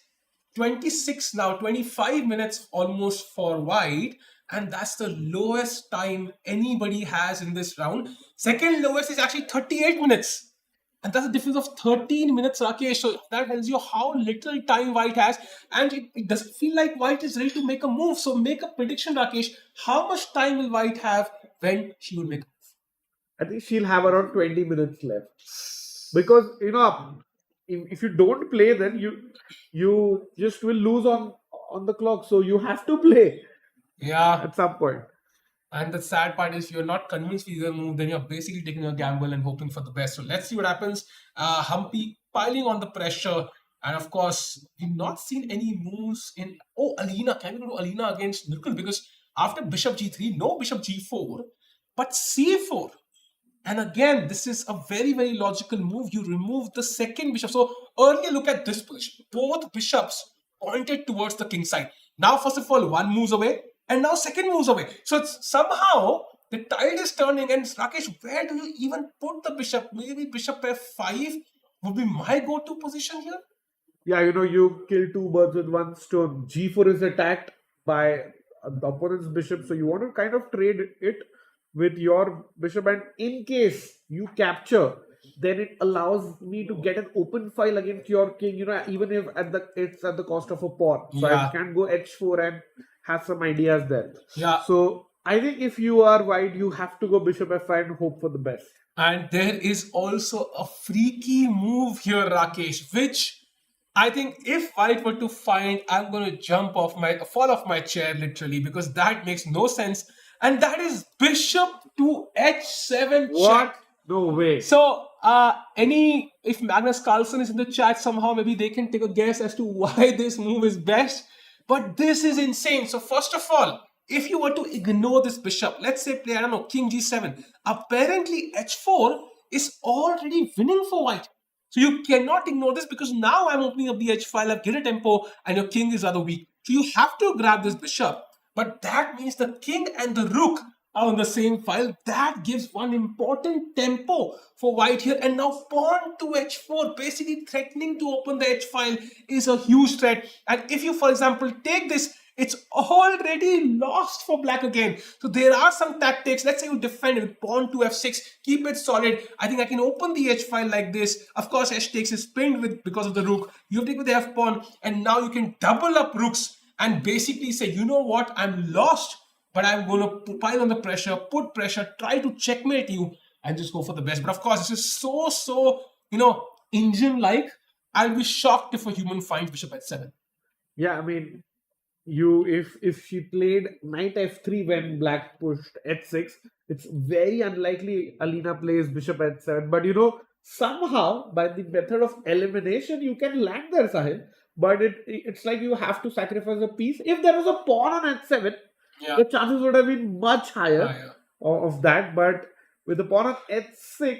26 now, 25 minutes almost for white, and that's the lowest time anybody has in this round. Second lowest is actually 38 minutes. And that's a difference of 13 minutes, Rakesh. So that tells you how little time White has. And it doesn't feel like White is ready to make a move. So make a prediction, Rakesh. How much time will White have when she will make a move? I think she'll have around 20 minutes left. Because, if you don't play, then you just will lose on the clock. So you have to play Yeah. at some point. And the sad part is, if you're not convinced with either move, then you're basically taking a gamble and hoping for the best. So let's see what happens. Humpy piling on the pressure. And of course, we've not seen any moves in... Oh, Alina. Can we go to Alina against Nurkul? Because after Bishop G3, no Bishop G4, but C4. And again, this is a very, very logical move. You remove the second bishop. So earlier, look at this position. Both bishops pointed towards the king side. Now, first of all, one moves away, and now second moves away. So it's somehow the tide is turning. And Rakesh, where do you even put the bishop? Maybe bishop f5 would be my go-to position here. Yeah, you kill two birds with one stone. G4 is attacked by the opponent's bishop, so you want to kind of trade it with your bishop, and in case you capture, then it allows me to get an open file against your king, even if it's at the cost of a pawn. So Yeah. I can go h4 and have some ideas there. Yeah. So I think if you are white, you have to go bishop f5 and hope for the best. And there is also a freaky move here, Rakesh, which I think if White were to find, I'm going to fall off my chair literally, because that makes no sense. And that is bishop to h7 What? check. No way. So, if Magnus Carlsen is in the chat somehow, maybe they can take a guess as to why this move is best. But this is insane. So, first of all, if you were to ignore this bishop, let's say play, I don't know, king g7, apparently h4 is already winning for White. So you cannot ignore this, because now I'm opening up the h file, I've given a tempo, and your king is rather weak. So you have to grab this bishop. But that means the king and the rook are on the same file. That gives one important tempo for White here. And now pawn to h4, basically threatening to open the h file, is a huge threat. And if you, for example, take this, it's already lost for black again. So there are some tactics. Let's say you defend with pawn to f6, keep it solid. I think I can open the h file like this. Of course, h takes is pinned because of the rook. You take with the f pawn, and now you can double up rooks and basically say, you know what, I'm lost, but I'm going to pile on the pressure, put pressure, try to checkmate you, and just go for the best. But of course, this is so engine-like. I'll be shocked if a human finds bishop h7. Yeah, I mean, if she played knight f3 when black pushed h6, it's very unlikely Alina plays bishop h7. But somehow by the method of elimination, you can land there, Sahib. But it's like you have to sacrifice a piece. If there was a pawn on h7, the chances would have been much higher of that. But with the pawn on h6,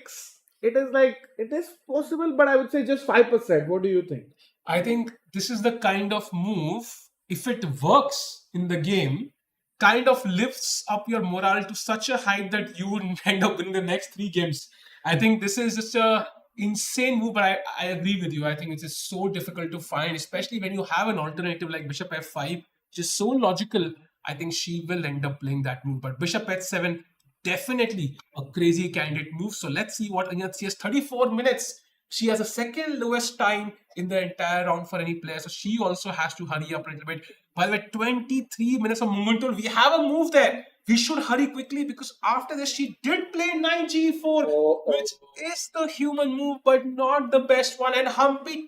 it is possible, but I would say just 5%. What do you think? I think this is the kind of move, if it works in the game, kind of lifts up your morale to such a height that you would end up winning the next 3 games. I think this is just a insane move, but I agree with you. I think it is so difficult to find, especially when you have an alternative like bishop f5, which is so logical. I think she will end up playing that move. But bishop h7, definitely a crazy candidate move. So let's see what Anya. She has 34 minutes. She has the second lowest time in the entire round for any player. So she also has to hurry up a little bit. By the way, 23 minutes of momentum. We have a move there. We should hurry quickly, because after this, she did play knight g4, which is the human move, but not the best one. And Humpy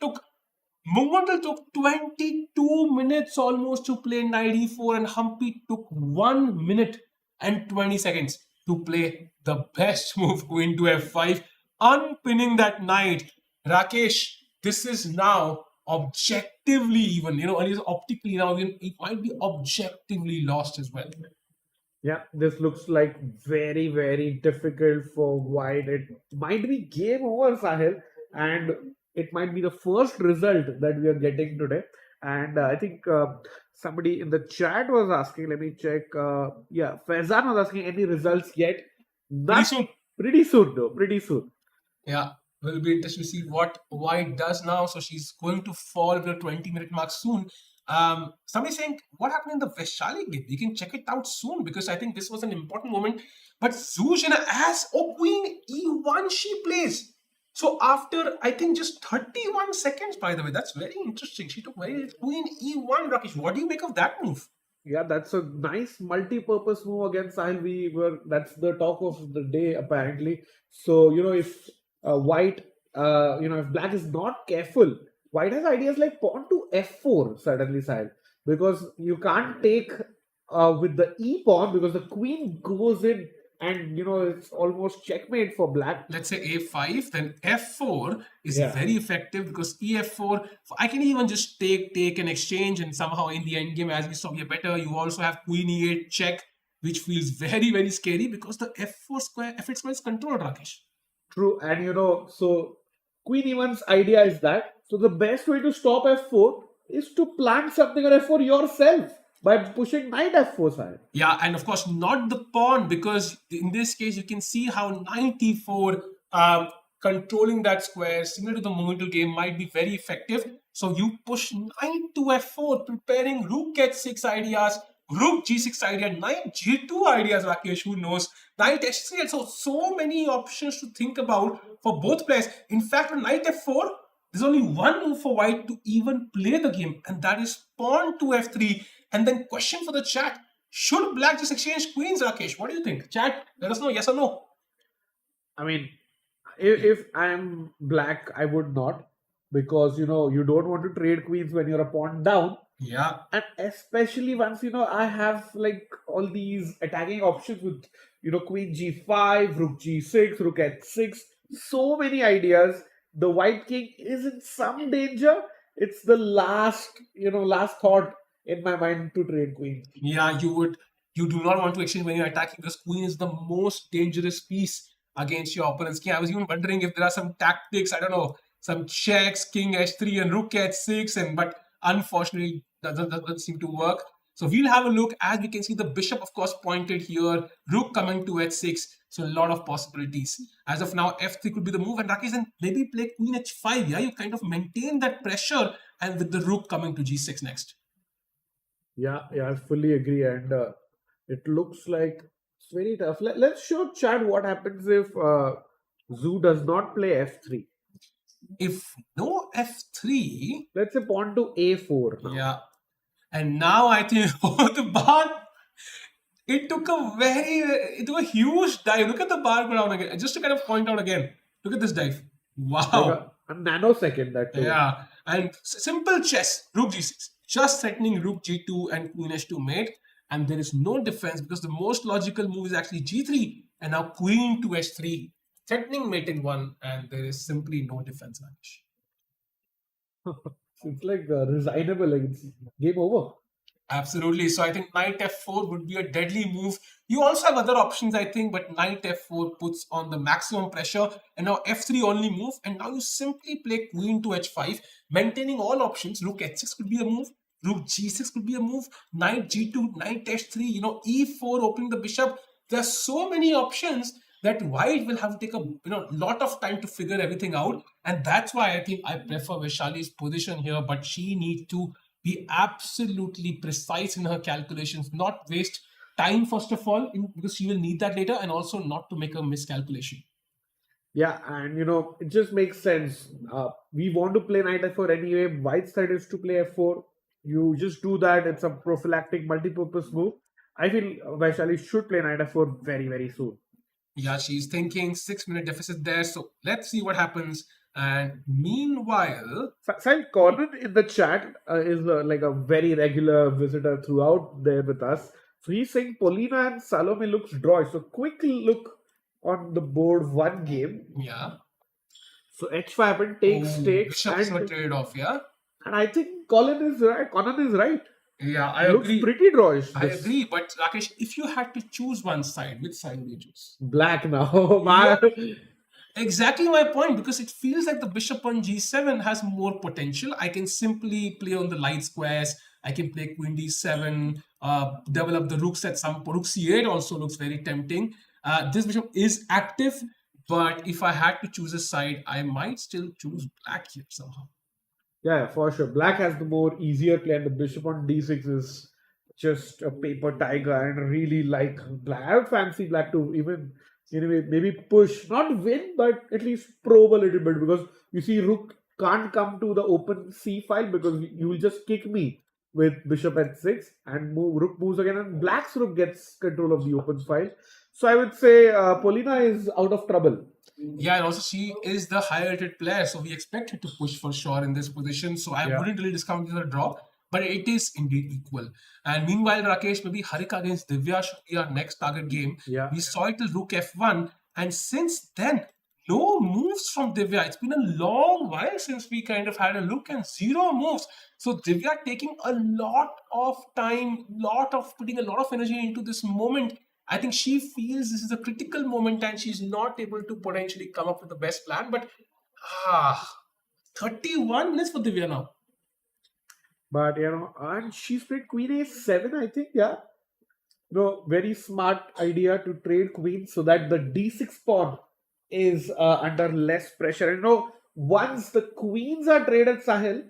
Mungontal took 22 minutes almost to play knight e4, and Humpy took 1 minute and 20 seconds to play the best move, queen to f5, unpinning that knight. Rakesh, this is now objectively even, and it's optically now, it might be objectively lost as well. Yeah, this looks like very, very difficult for White. It might be game over, Sahil, and it might be the first result that we are getting today. And I think somebody in the chat was asking, let me check. Yeah, Faizan was asking any results yet? Pretty Not soon. pretty soon, though. Pretty soon. Yeah, will be interested to see what White does now. So she's going to fall the 20-minute mark soon. Somebody saying what happened in the Vaishali game? We can check it out soon because I think this was an important moment. But Zhu Jiner as Queen E1 she plays. So after I think just 31 seconds, by the way, that's very interesting. She took very Queen E1, Rakesh. What do you make of that move? Yeah, that's a nice multi-purpose move against Sahil. We were That's the talk of the day apparently. So if white, if black is not careful, white has ideas like pawn to f4 suddenly, Sahil, because you can't take with the e pawn because the queen goes in, and it's almost checkmate for black. Let's say a5, then f4 is Yeah. very effective because ef4, I can even just take an exchange, and somehow in the end game, as we saw, we are better. You also have queen e8 check, which feels very, very scary because the f4 square, f8 square is controlled, Rakesh. True, and so Queen Evan's idea is that the best way to stop f4 is to plant something on f4 yourself by pushing knight f4 side. Yeah, and of course not the pawn, because in this case you can see how knight e4 controlling that square similar to the momental game might be very effective. So you push knight to f4, preparing rook h6 ideas, rook g6 idea, knight g2 ideas, Rakesh, who knows, knight h3, and so many options to think about for both players. In fact, on knight f4 there's only one move for white to even play the game, and that is pawn to f3. And then question for the chat: should black just exchange queens, Rakesh? What do you think? Chat, let us know, yes or no. I mean, if I'm black, I would not, because you don't want to trade queens when you're a pawn down. Yeah. And especially once I have like all these attacking options with queen g5, rook g6, rook h6, so many ideas. The white king is in some danger. It's the last thought in my mind to trade queen. Yeah, you do not want to exchange when you're attacking because queen is the most dangerous piece against your opponent's king. I was even wondering if there are some tactics, I don't know, some checks, king h3 and rook h6, but unfortunately doesn't seem to work. So we'll have a look. As we can see, the bishop of course pointed here, rook coming to h6, so a lot of possibilities. As of now, f3 could be the move, and Rakesh, then maybe play queen h5. Yeah, you kind of maintain that pressure, and with the rook coming to g6 next. Yeah, I fully agree, and it looks like it's very tough. Let's show chat what happens if Zhu does not play f3. If no f3, let's say pawn to a4 now. Yeah, and now I think the bar, it took a huge dive. Look at the bar ground again. Just to kind of point out again, look at this dive. Wow. Like a nanosecond that too. Yeah, and simple chess, rook g6, just threatening rook g2 and queen h2 mate, and there is no defense because the most logical move is actually g3, and now queen to h3, threatening mate in one, and there is simply no defense, It's like resignable, like it's game over. Absolutely. So I think knight f4 would be a deadly move. You also have other options, I think, but knight f4 puts on the maximum pressure. And now f3 only move. And now you simply play queen to h5, maintaining all options. Rook h6 could be a move. Rook g6 could be a move. Knight g2, knight h3, e4 opening the bishop. There are so many options that white will have to take a lot of time to figure everything out. And that's why I think I prefer Vaishali's position here. But she needs to be absolutely precise in her calculations, not waste time first of all, because she will need that later, and also not to make a miscalculation. Yeah, and it just makes sense. We want to play knight f4 anyway. White's side is to play f4. You just do that. It's a prophylactic multi-purpose move. I feel Vaishali should play knight f4 very, very soon. Yeah, she's thinking 6-minute deficit there. So let's see what happens. And meanwhile, Conan in the chat is like a very regular visitor throughout there with us. So he's saying Polina and Salome looks draw. So quick look on the board, one game. Yeah. So h5 happened, takes. Bishop is a trade-off, yeah. And I think Conan is right. Yeah, I Looks agree. pretty drawish. I This agree, but Rakesh, if you had to choose one side, which side would you choose? black now. My, Exactly my point, because it feels like the bishop on g7 has more potential. I can simply play on the light squares. I can play queen d7, develop the rooks at some rook c8 also looks very tempting. This bishop is active, but if I had to choose a side, I might still choose black here somehow. yeah, for sure. Black has the more easier play, and the bishop on d6 is just a paper tiger. And really like black. I would fancy black to even anyway maybe push, not win, but at least probe a little bit because you see rook can't come to the open c file because you will just kick me with bishop at 6 and rook moves again, and black's rook gets control of the open file. So I would say Polina is out of trouble. Yeah, and also she is the higher rated player, so we expect her to push for sure in this position. So I Yeah. wouldn't really discount it as a draw, but it is indeed equal. And meanwhile, Rakesh, maybe Harika against Divya should be our next target game. Yeah. We saw it till Rook F1, and since then, no moves from Divya. It's been a long while since we kind of had a look, and zero moves. So Divya taking a lot of time, putting a lot of energy into this moment. I think she feels this is a critical moment and she's not able to potentially come up with the best plan. But 31 minutes for Divya now. But and she's played Queen A7, I think, yeah. Very smart idea to trade queen so that the D6 pawn is under less pressure. And once the queens are traded, Sahil,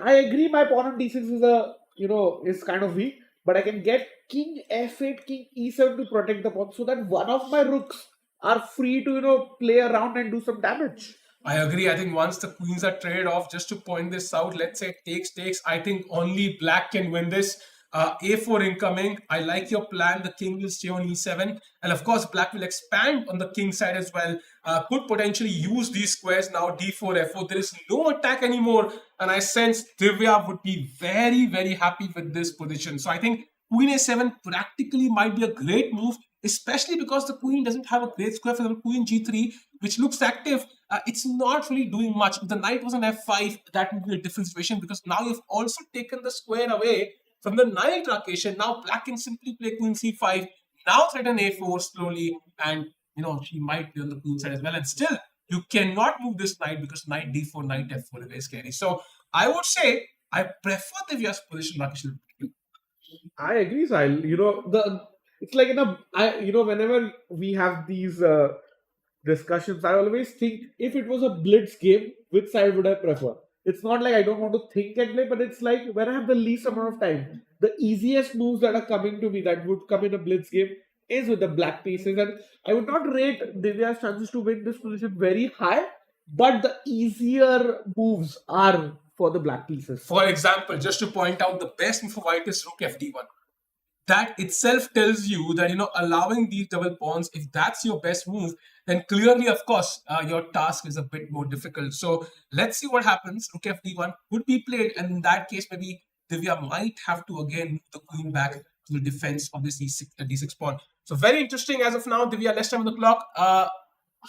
I agree my pawn on D6 is is kind of weak, but I can get King F8, King E7 to protect the pawn so that one of my rooks are free to play around and do some damage. I agree. I think once the queens are traded off, just to point this out, let's say takes. I think only black can win this. A4 incoming. I like your plan. The king will stay on E7. And of course, black will expand on the king side as well. Could potentially use these squares now. D4, F4. There is no attack anymore. And I sense Divya would be very, very happy with this position. So I think Queen A7 practically might be a great move, especially because the queen doesn't have a great square. For example, Queen G3, which looks active. It's not really doing much. If the knight was on F5, that would be a different situation because now you've also taken the square away from the knight, Rakesh, and now black can simply play Queen C5, now threaten A4 slowly, and she might be on the queen side as well. And still, you cannot move this knight because knight D4, knight F4 is very scary. So I would say I prefer Divya's position, Rakesh. I agree, Sahil. It's like whenever we have these discussions, I always think if it was a blitz game, which side would I prefer? It's not like I don't want to think and play, but it's like when I have the least amount of time, the easiest moves that are coming to me that would come in a blitz game is with the black pieces. And I would not rate Divya's chances to win this position very high, but the easier moves are for the black pieces. For example, just to point out, the best move for white is Rook FD1. That itself tells you that, allowing these double pawns, if that's your best move, then clearly, of course, your task is a bit more difficult. So let's see what happens. Rook FD1 could be played, and in that case, maybe Divya might have to again move the queen back to the defense of this D6 pawn. So very interesting as of now. Divya, less time on the clock.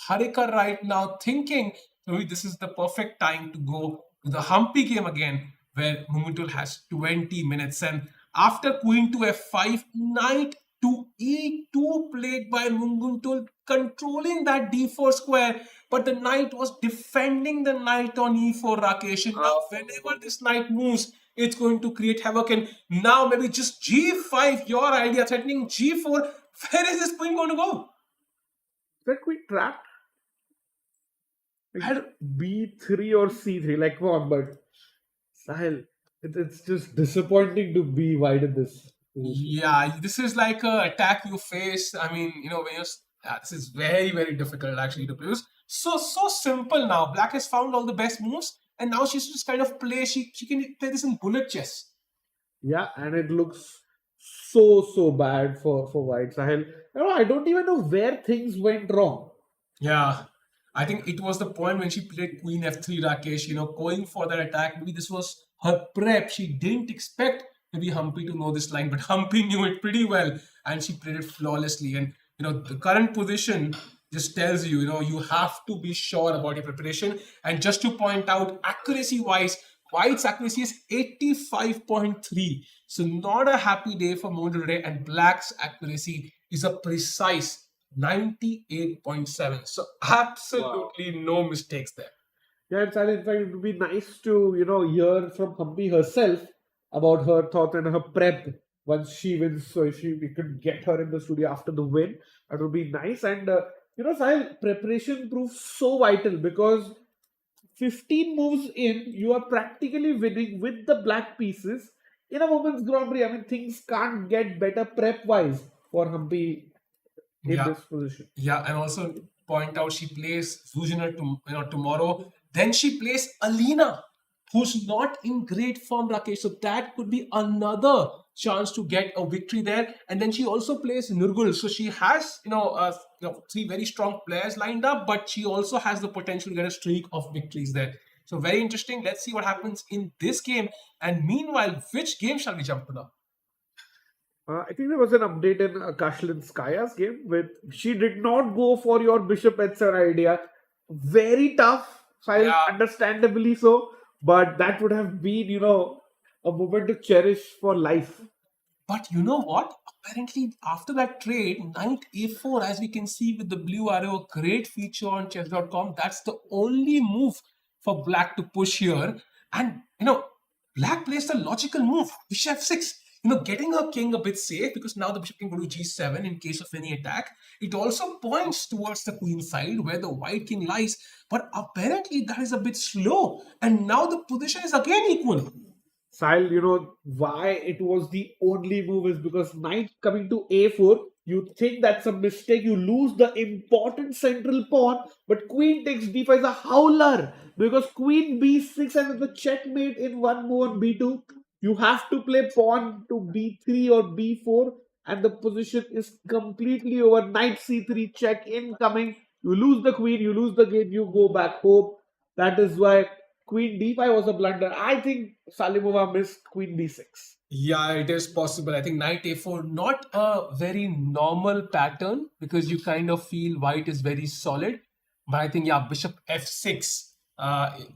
Harika right now thinking maybe this is the perfect time to go to the Humpy game again, where Mumuntul has 20 minutes. And after queen to F5, knight to E2 played by Muguntul, controlling that D4 square, but the knight was defending the knight on E4, Rakesh. And now whenever this knight moves, it's going to create havoc. And now maybe just G5, your idea, threatening G4. Where is this queen going to go? That queen trapped? B3 or C3, like come on, but Sahil, it's just disappointing to be wide in this. Yeah, this is like a attack you face. I mean, when you're this is very, very difficult actually to produce. So simple now. Black has found all the best moves, and now she's just kind of play. She can play this in bullet chess. Yeah, and it looks so bad for white. Sahil, I don't even know where things went wrong. Yeah. I think it was the point when she played Queen F3, Rakesh, going for that attack. Maybe this was her prep. She didn't expect maybe Humpy to know this line, but Humpy knew it pretty well and she played it flawlessly. And, the current position just tells you, you have to be sure about your preparation. And just to point out, accuracy-wise, White's accuracy is 85.3. So not a happy day for Mondo today. And Black's accuracy is a precise 98.7. So absolutely no mistakes there. Yeah, in fact, it would be nice to, hear from Humpy herself about her thought and her prep once she wins. So if we could get her in the studio after the win, that would be nice. And, Sahil, preparation proves so vital because 15 moves in, you are practically winning with the black pieces in a women's Grand Prix. I mean, things can't get better prep-wise for Humpy in this position. Yeah, and also point out she plays Zhu Jiner tomorrow. Then she plays Alina, who's not in great form, Rakesh. So that could be another chance to get a victory there. And then she also plays Nurgul. So she has, three very strong players lined up, but she also has the potential to get a streak of victories there. So very interesting. Let's see what happens in this game. And meanwhile, which game shall we jump to now? I think there was an update in Kashlinskaya's game with she did not go for your Bishop Etzer idea. Very tough, understandably so, but that would have been, a moment to cherish for life. But you know what? Apparently, after that trade, knight a4, as we can see with the blue arrow, a great feature on chess.com. That's the only move for black to push here. And, black plays the logical move, bishop f6. Getting her king a bit safe because now the bishop can go to g7 in case of any attack. It also points towards the queen side where the white king lies. But apparently, that is a bit slow. And now the position is again equal. Sahil, why it was the only move is because knight coming to a4, you think that's a mistake, you lose the important central pawn, but queen takes d5 is a howler because queen b6 and the checkmate in one move on b2, you have to play pawn to b3 or b4 and the position is completely over. Knight c3 check incoming, you lose the queen, you lose the game, you go back home. That is why Queen d5 was a blunder. I think Salimova missed Queen b6. Yeah, it is possible. I think knight a4, not a very normal pattern because you kind of feel white is very solid. But I think, bishop f6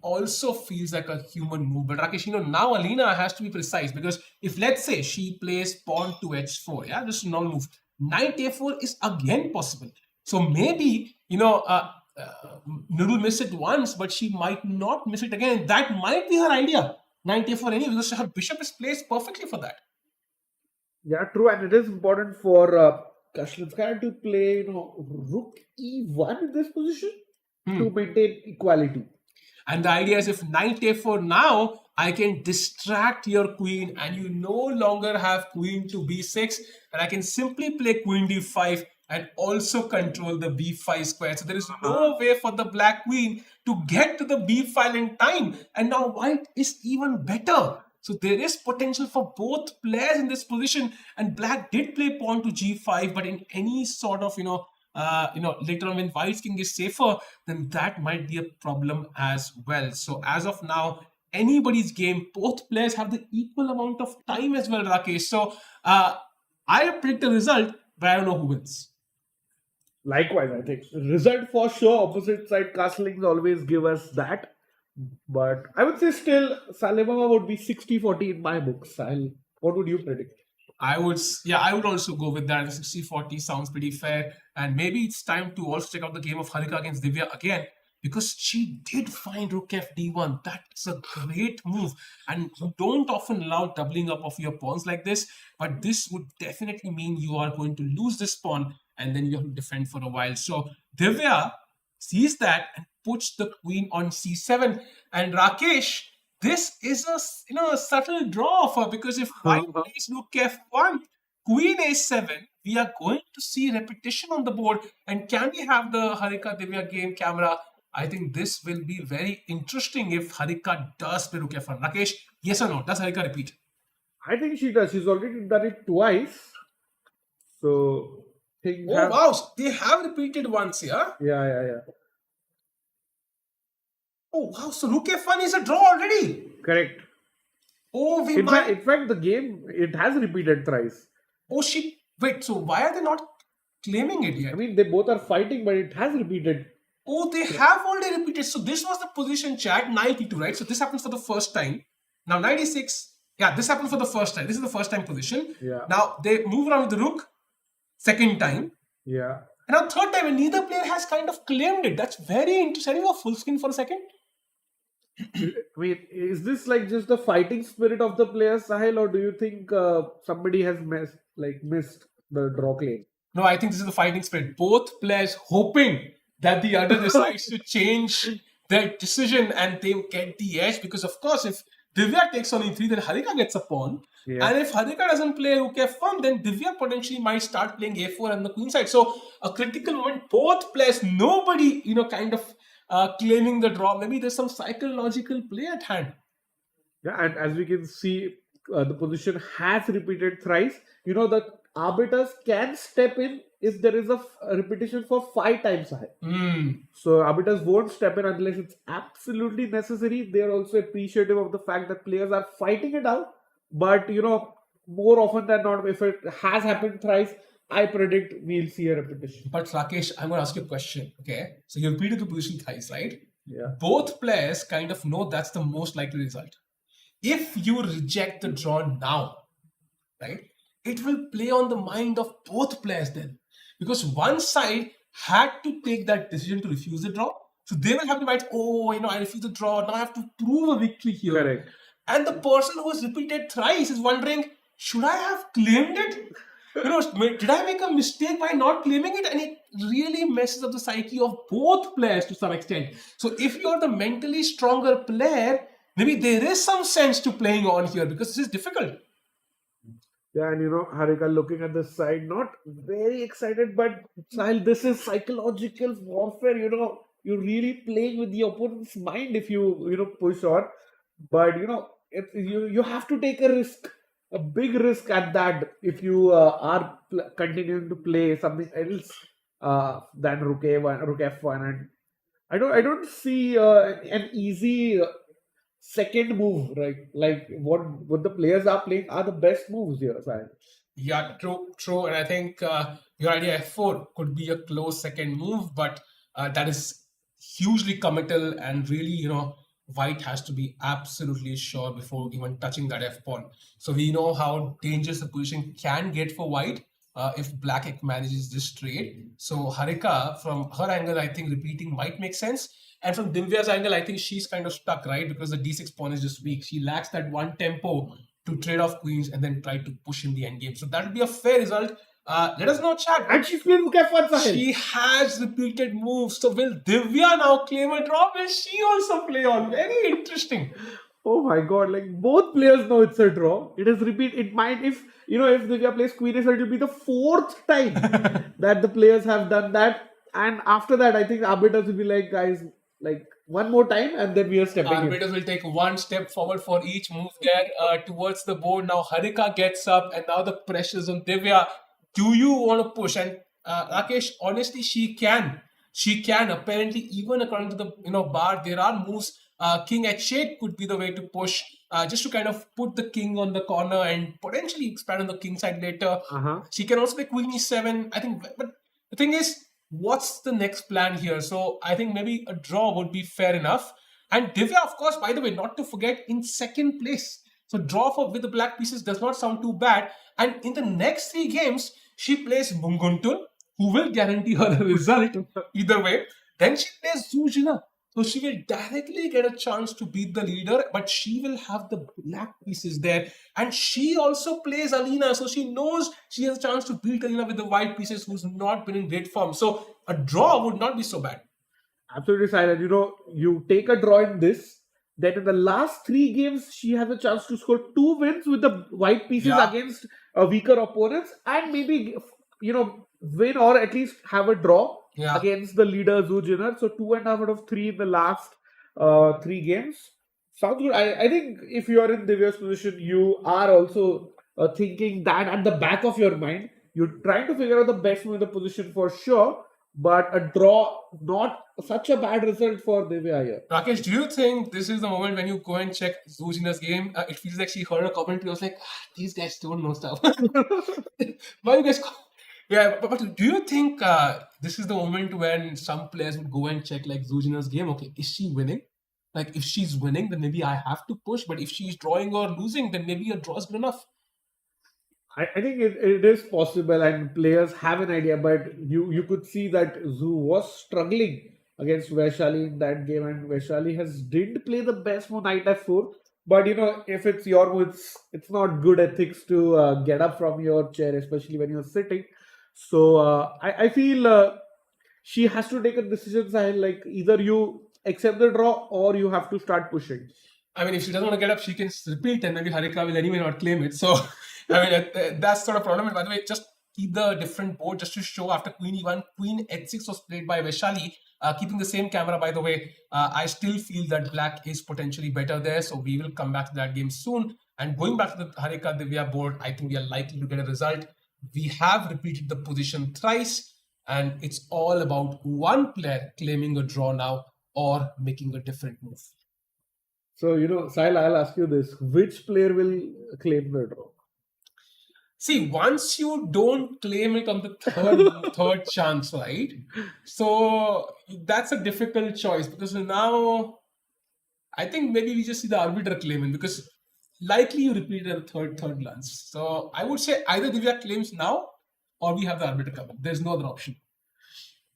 also feels like a human move. But Rakesh, now Alina has to be precise because if let's say she plays pawn to h4, just a normal move, knight a4 is again possible. So maybe, Nurul missed it once, but she might not miss it again. That might be her idea. Knight a4 anyway, because her bishop is placed perfectly for that. Yeah, true. And it is important for Kashlinskaya to play, rook e1 in this position to maintain equality. And the idea is if knight a4 now, I can distract your queen and you no longer have queen to b6 and I can simply play queen d5 and also control the b5 square. So there is no way for the black queen to get to the b file in time. And now white is even better. So there is potential for both players in this position. And black did play pawn to g5, but in any sort of, later on when white's king is safer, then that might be a problem as well. So as of now, anybody's game, both players have the equal amount of time as well, Rakesh. So I predict a result, but I don't know who wins. Likewise, I think. Result for sure, opposite side castlings always give us that. But I would say still, Salimova would be 60-40 in my book. Sahil, what would you predict? I would also go with that. 60-40 sounds pretty fair. And maybe it's time to also check out the game of Harika against Divya again, because she did find rook f d1. That is a great move. And you don't often allow doubling up of your pawns like this, but this would definitely mean you are going to lose this pawn and then you have to defend for a while. So Divya sees that and puts the queen on c7. And Rakesh, this is a subtle draw of her, because if white plays rook f1, queen a7, we are going to see repetition on the board. And can we have the Harika Divya game camera? I think this will be very interesting if Harika does play rook f1. Rakesh, yes or no? Does Harika repeat? I think she does. She's already done it twice. So wow, they have repeated once, yeah? Yeah. Oh, wow, so rook f1 is a draw already. Correct. Oh, in fact, the game, it has repeated thrice. Oh, wait, so why are they not claiming it yet? I mean, they both are fighting, but it has repeated Oh, they have already repeated. So this was the position chat, 92, right? So this happens for the first time. Now 96. Yeah, this happened for the first time. This is the first time position. Yeah. Now they move around with the rook. Second time. Yeah. And now third time, and neither player has kind of claimed it. That's very interesting. Can you go full screen for a second? I mean, is this like just the fighting spirit of the players, Sahil, or do you think somebody has missed the draw claim? No, I think this is the fighting spirit. Both players hoping that the other decides to change their decision and they get the edge. Because of course, if Divya takes on E3, then Harika gets a pawn. Yeah. And if Harika doesn't play Rook F1, then Divya potentially might start playing A4 on the queen side. So a critical moment. Both players, nobody, kind of claiming the draw. Maybe there's some psychological play at hand. Yeah, and as we can see, the position has repeated thrice. The arbiters can step in if there is a repetition for 5 times high. So arbiters won't step in unless it's absolutely necessary. They are also appreciative of the fact that players are fighting it out. But more often than not, if it has happened thrice, I predict we'll see a repetition. But Rakesh, I'm going to ask you a question. Okay, so you repeated the position thrice, right? Yeah. Both players kind of know that's the most likely result. If you reject the draw now, right, it will play on the mind of both players then. Because one side had to take that decision to refuse the draw. So they will have to write, I refuse the draw. Now I have to prove a victory here. Correct. And the person who has repeated thrice is wondering, should I have claimed it? Did I make a mistake by not claiming it? And it really messes up the psyche of both players to some extent. So if you're the mentally stronger player, maybe there is some sense to playing on here because this is difficult. Yeah, and Harika looking at the side, not very excited, but Sahil, this is psychological warfare. You're really playing with the opponent's mind if you push on. But you have to take a risk, a big risk at that if you are continuing to play something else than Rook A1, Rook F1, and I don't see an easy second move, right? Like what the players are playing are the best moves here, Sahil. Yeah, true. And I think your idea F4 could be a close second move, but that is hugely committal and really, White has to be absolutely sure before even touching that F-pawn. So we know how dangerous the position can get for White if Black manages this trade. So Harika, from her angle, I think repeating might make sense. And from Divya's angle, I think she's kind of stuck, right? Because the D6 pawn is just weak. She lacks that one tempo to trade off queens and then try to push in the endgame. So that would be a fair result. Let us know, chat. And she's playing Rook F1, Sahil. She has repeated moves. So will Divya now claim a draw? Will she also play on? Very interesting. Oh my god, like both players know it's a draw. It is repeat. It might, if Divya plays Queen A7, it will be the 4th time that the players have done that. And after that, I think arbiters will be like, guys, like one more time, and then we are stepping in. Arbiters will take one step forward for each move there towards the board. Now Harika gets up, and now the pressure's on Divya. Do you want to push? And Rakesh, honestly, she can. She can. Apparently, even according to the bar, there are moves. King H8 could be the way to push, just to kind of put the king on the corner and potentially expand on the king side later. She can also play Queen E7. I think, but the thing is, what's the next plan here? So I think maybe a draw would be fair enough. And Divya, of course, by the way, not to forget, in second place. So draw with the black pieces does not sound too bad. And in the next 3 games, she plays Munguntul, who will guarantee her a result either way. Then she plays Zhu Jiner. So she will directly get a chance to beat the leader, but she will have the black pieces there. And she also plays Alina, so she knows she has a chance to beat Alina with the white pieces who's not been in great form. So a draw would not be so bad. Absolutely, silent. You take a draw in this, then in the last 3 games, she has a chance to score 2 wins with the white pieces against weaker opponents, and maybe, win or at least have a draw against the leader Zhu Jiner. So 2.5 out of 3 in the last 3 games. Sounds good. I think if you are in Divya's position, you are also thinking that at the back of your mind. You're trying to figure out the best move in the position for sure. But a draw, not such a bad result for Divya here. Rakesh, do you think this is the moment when you go and check Zhu Jiner's game? It feels like she heard a commentary. I was like, these guys don't know stuff. Why you guys? Yeah, but do you think this is the moment when some players would go and check like Zhu Jiner's game? Okay, is she winning? Like if she's winning, then maybe I have to push. But if she's drawing or losing, then maybe a draw is good enough. I think it is possible, and players have an idea, but you could see that Zhu was struggling against Vaishali in that game, and Vaishali didn't play the best for knight f4. But if it's your move, it's not good ethics to get up from your chair, especially when you're sitting. So I feel she has to take a decision, Sahil, like either you accept the draw or you have to start pushing. I mean, if she doesn't want to get up, she can repeat, and maybe Harika will anyway not claim it. So, I mean, that's sort of problem. And by the way, just keep the different board just to show after Queen E1, Queen H6 was played by Vaishali. Keeping the same camera, by the way, I still feel that black is potentially better there. So we will come back to that game soon. And going back to the Harika Divya board, I think we are likely to get a result. We have repeated the position thrice, and it's all about one player claiming a draw now or making a different move. So, Sahil, I'll ask you this. Which player will claim the draw? See, once you don't claim it on the third chance, right? So that's a difficult choice because now I think maybe we just see the arbiter claiming because likely you repeat it at the third glance. So I would say either Divya claims now or we have the arbiter coming. There's no other option.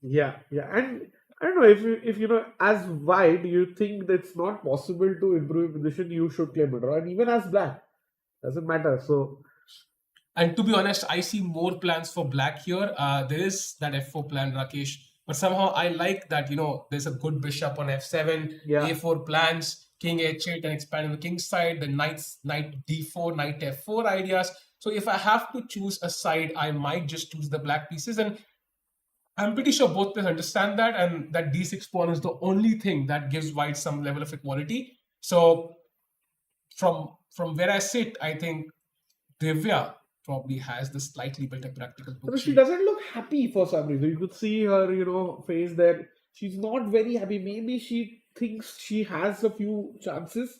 Yeah. And I don't know if as white you think that it's not possible to improve your position, you should claim a draw, and even as black, doesn't matter. So. And to be honest, I see more plans for black here. There is that f4 plan, Rakesh. But somehow I like that, there's a good bishop on f7, a4 plans, king h8 and expanding the king side, the knight d4, knight f4 ideas. So if I have to choose a side, I might just choose the black pieces. And I'm pretty sure both players understand that. And that d6 pawn is the only thing that gives white some level of equality. So from where I sit, I think Divya probably has the slightly better practical position. But she doesn't look happy for some reason. You could see her, face there. She's not very happy. Maybe she thinks she has a few chances,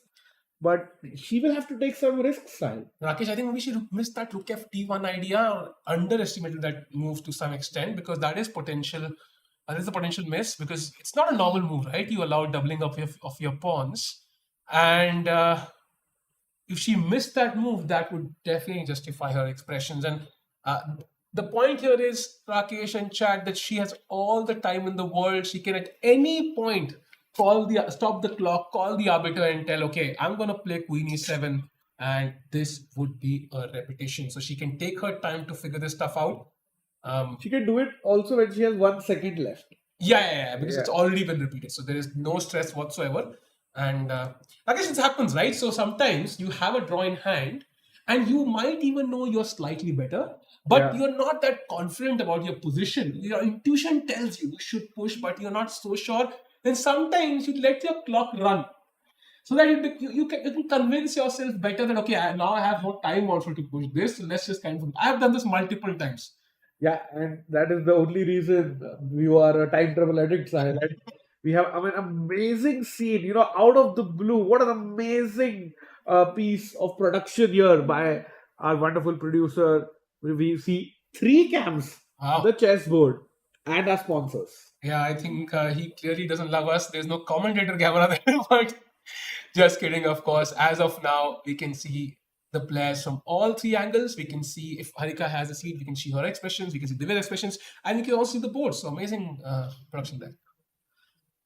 but she will have to take some risks, Sahil. Rakesh, I think maybe she missed that rook f1 idea or underestimated that move to some extent because that is potential. That is a potential miss because it's not a normal move, right? You allow doubling of your pawns, and if she missed that move, that would definitely justify her expressions. And the point here is, Rakesh and chat, that she has all the time in the world. She can at any point stop the clock, call the arbiter and tell, okay, I'm going to play Queen E7 and this would be a repetition. So she can take her time to figure this stuff out. She can do it also when she has 1 second left. Yeah, because it's already been repeated. So there is no stress whatsoever. And I guess it happens, right? So sometimes you have a draw in hand and you might even know you're slightly better, but you're not that confident about your position. Your intuition tells you should push, but you're not so sure. Then sometimes you let your clock run so that you can convince yourself better that, okay, now I have more time also to push this. So let's just kind of, I have done this multiple times. Yeah, and that is the only reason you are a time travel addict, Sahil. We have an amazing scene, out of the blue. What an amazing piece of production here by our wonderful producer. We see 3 cams, the chessboard, and our sponsors. Yeah, I think he clearly doesn't love us. There's no commentator camera there, but just kidding, of course. As of now, we can see the players from all 3 angles. We can see if Harika has a seat, we can see her expressions, we can see Divya's expressions, and we can also see the board. So amazing production there.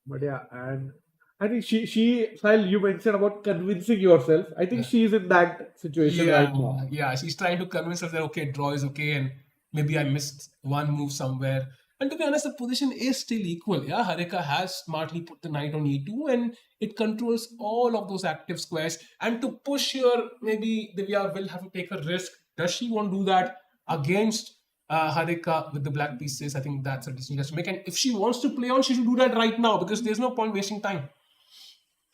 But yeah, and I think she while you mentioned about convincing yourself, I think she's in that situation right now. Yeah, she's trying to convince herself that, okay, draw is okay, and maybe I missed one move somewhere. And to be honest, the position is still equal. Yeah, Harika has smartly put the knight on e2, and it controls all of those active squares. And to push here, maybe Divya will have to take a risk. Does she want to do that against Harika with the black pieces? I think that's a decision she has to make. And if she wants to play on, she should do that right now because there's no point wasting time.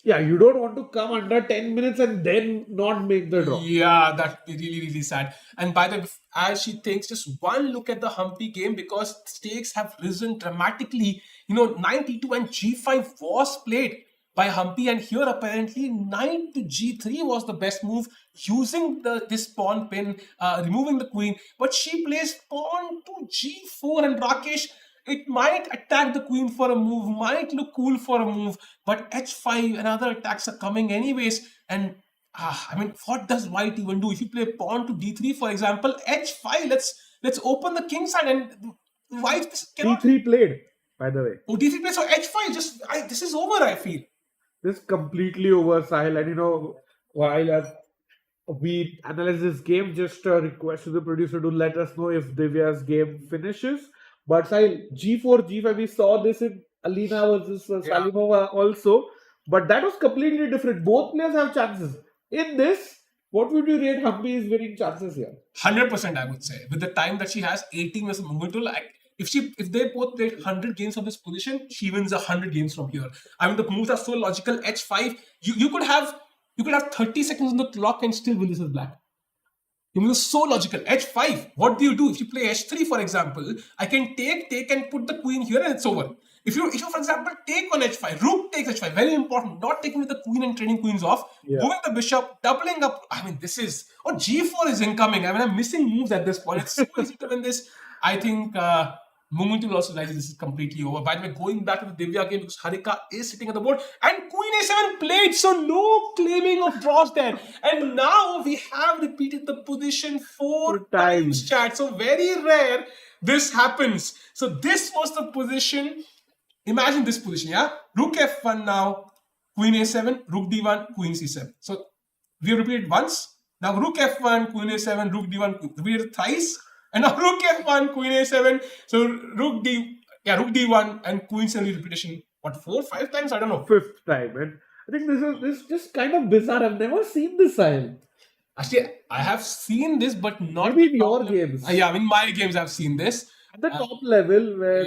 Yeah, you don't want to come under 10 minutes and then not make the draw. Yeah, that'd be really, really sad. And by the way, as she takes just one look at the Humpy game, because stakes have risen dramatically, knight e2 and g5 was played. by Humpy, and here apparently knight to g3 was the best move, using this pawn pin, removing the queen. But she plays pawn to g4, and Rakesh, it might attack the queen for a move, might look cool for a move, but h5 and other attacks are coming anyways. And I mean, what does white even do? If you play pawn to d3, for example, h5, let's open the king side, and white cannot. D3 played, by the way. Oh, d3 plays, so h5, this is over, I feel. This completely over, Sahil. And while we analyze this game, just a request to the producer to let us know if Divya's game finishes. But Sahil, G4, G5, we saw this in Alina versus Salimova also. But that was completely different. Both players have chances. In this, what would you rate Humpy's winning chances here? 100%, I would say. With the time that she has, 18 versus Mumutul, if they both played 100 games of this position, she wins 100 games from here. I mean, the moves are so logical. H5, you could have 30 seconds on the clock and still win this as black. It was so logical. H5, what do you do? If you play H3, for example, I can take and put the queen here and it's over. If you for example, take on H5, rook takes H5, very important, not taking with the queen and trading queens off, moving the bishop, doubling up. I mean, this is, G4 is incoming. I mean, I'm missing moves at this point. It's so easy to win this. I think Momentum will also realize this is completely over. By the way, going back to the Divya game, because Harika is sitting on the board and Queen A7 played, so no claiming of draws there. And now we have repeated the position 4 times, chat. So very rare this happens. So this was the position. Imagine this position, yeah? Rook F1 now, Queen A7, Rook D1, Queen C7. So we have repeated once. Now Rook F1, Queen A7, Rook D1, we did it thrice. And now Rook F1, Queen A7. So Rook D1 and Queen 7 repetition. What, 4, 5 times? I don't know. 5th time. And I think this is just kind of bizarre. I've never seen this style. Actually, I have seen this, but not maybe in your games. Yeah, in my games I've seen this. At the top level where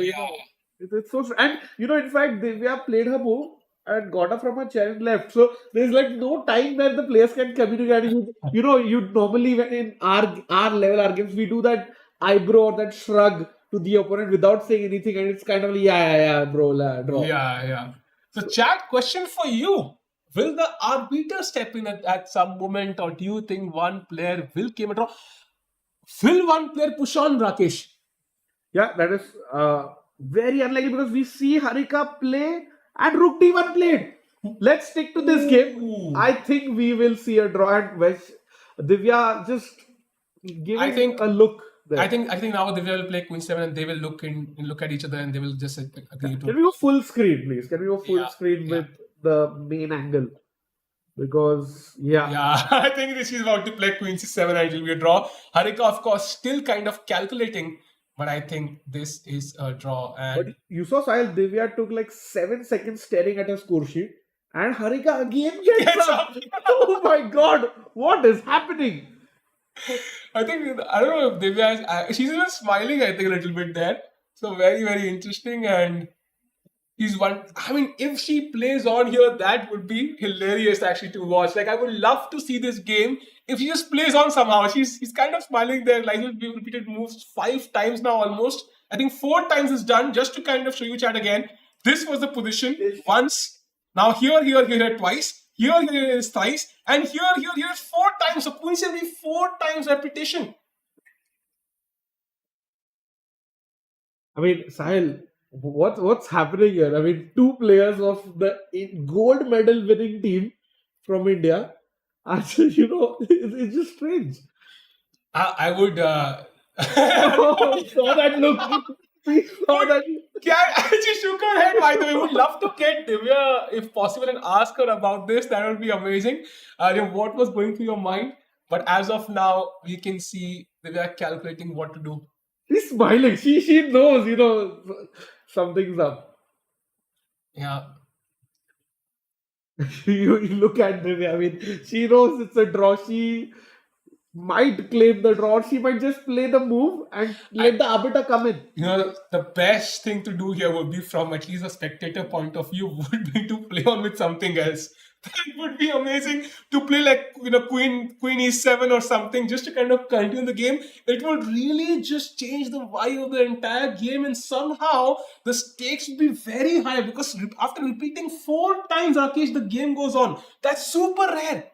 it's so, and in fact Divya played her move and got her from her chair and left. So there's like no time that the players can communicate. You normally when in our level our games we do that eyebrow or that shrug to the opponent without saying anything, and it's kind of like yeah bro draw. Yeah. So chat, question for you. Will the arbiter step in at some moment, or do you think one player will come and draw? Will one player push on, Rakesh? Yeah, that is very unlikely because we see Harika play and Rook D1 played. Let's stick to this game. I think we will see a draw, and Divya just giving a look there. I think now Divya will play Queen 7 and they will look at each other and they will just agree to. Can we go full screen, please? Can we go full screen with the main angle? Because I think she's about to play Queen C7 and it will be a draw. Harika, of course, still kind of calculating. But I think this is a draw. And but you saw Sahil, Divya took like 7 seconds staring at her score sheet. And Harika again gets up. Oh my god, what is happening? I don't know if Divya she's even smiling, I think, a little bit there. So very, very interesting. And if she plays on here, that would be hilarious actually to watch. Like, I would love to see this game if she just plays on somehow. He's kind of smiling there. Like, we've repeated moves 5 times now almost. I think 4 times is done, just to kind of show you chat again. This was the position once. Now here twice. Here is thrice. And here is 4 times. So coincidentally 4 times repetition. I mean, Sahil, what's happening here? I mean, 2 players of the gold medal winning team from India. Actually, it's just strange. I would. Saw that look. Saw that. She shook her head. By the way, would love to get Divya, if possible, and ask her about this. That would be amazing. What was going through your mind? But as of now, we can see Divya calculating what to do. She's smiling. She knows, something's up. Yeah. You look at Divya. I mean, she knows it's a draw. She might claim the draw. She might just play the move and let the arbiter come in. The best thing to do here would be, from at least a spectator point of view, would be to play on with something else. That would be amazing to play like Queen E7 or something, just to kind of continue the game. It would really just change the vibe of the entire game, and somehow the stakes would be very high because after repeating 4 times, Rakesh, the game goes on. That's super rare.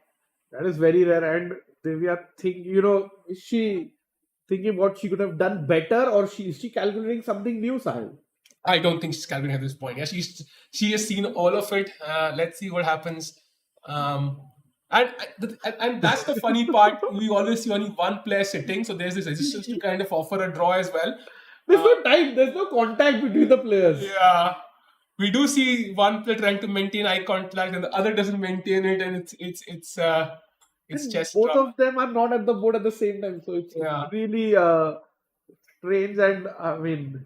That is very rare. And Divya is she thinking what she could have done better, or is she calculating something new, Sahil? I don't think she's calculating at this point. Yeah, she has seen all of it. Let's see what happens. And that's the funny part. We always see only one player sitting, so there's this resistance to kind of offer a draw as well. There's no time. There's no contact between the players. Yeah, we do see one player trying to maintain eye contact, and the other doesn't maintain it, and it's chess Both drama. of them are not at the board at the same time, so it's Yeah. really strange. And I mean,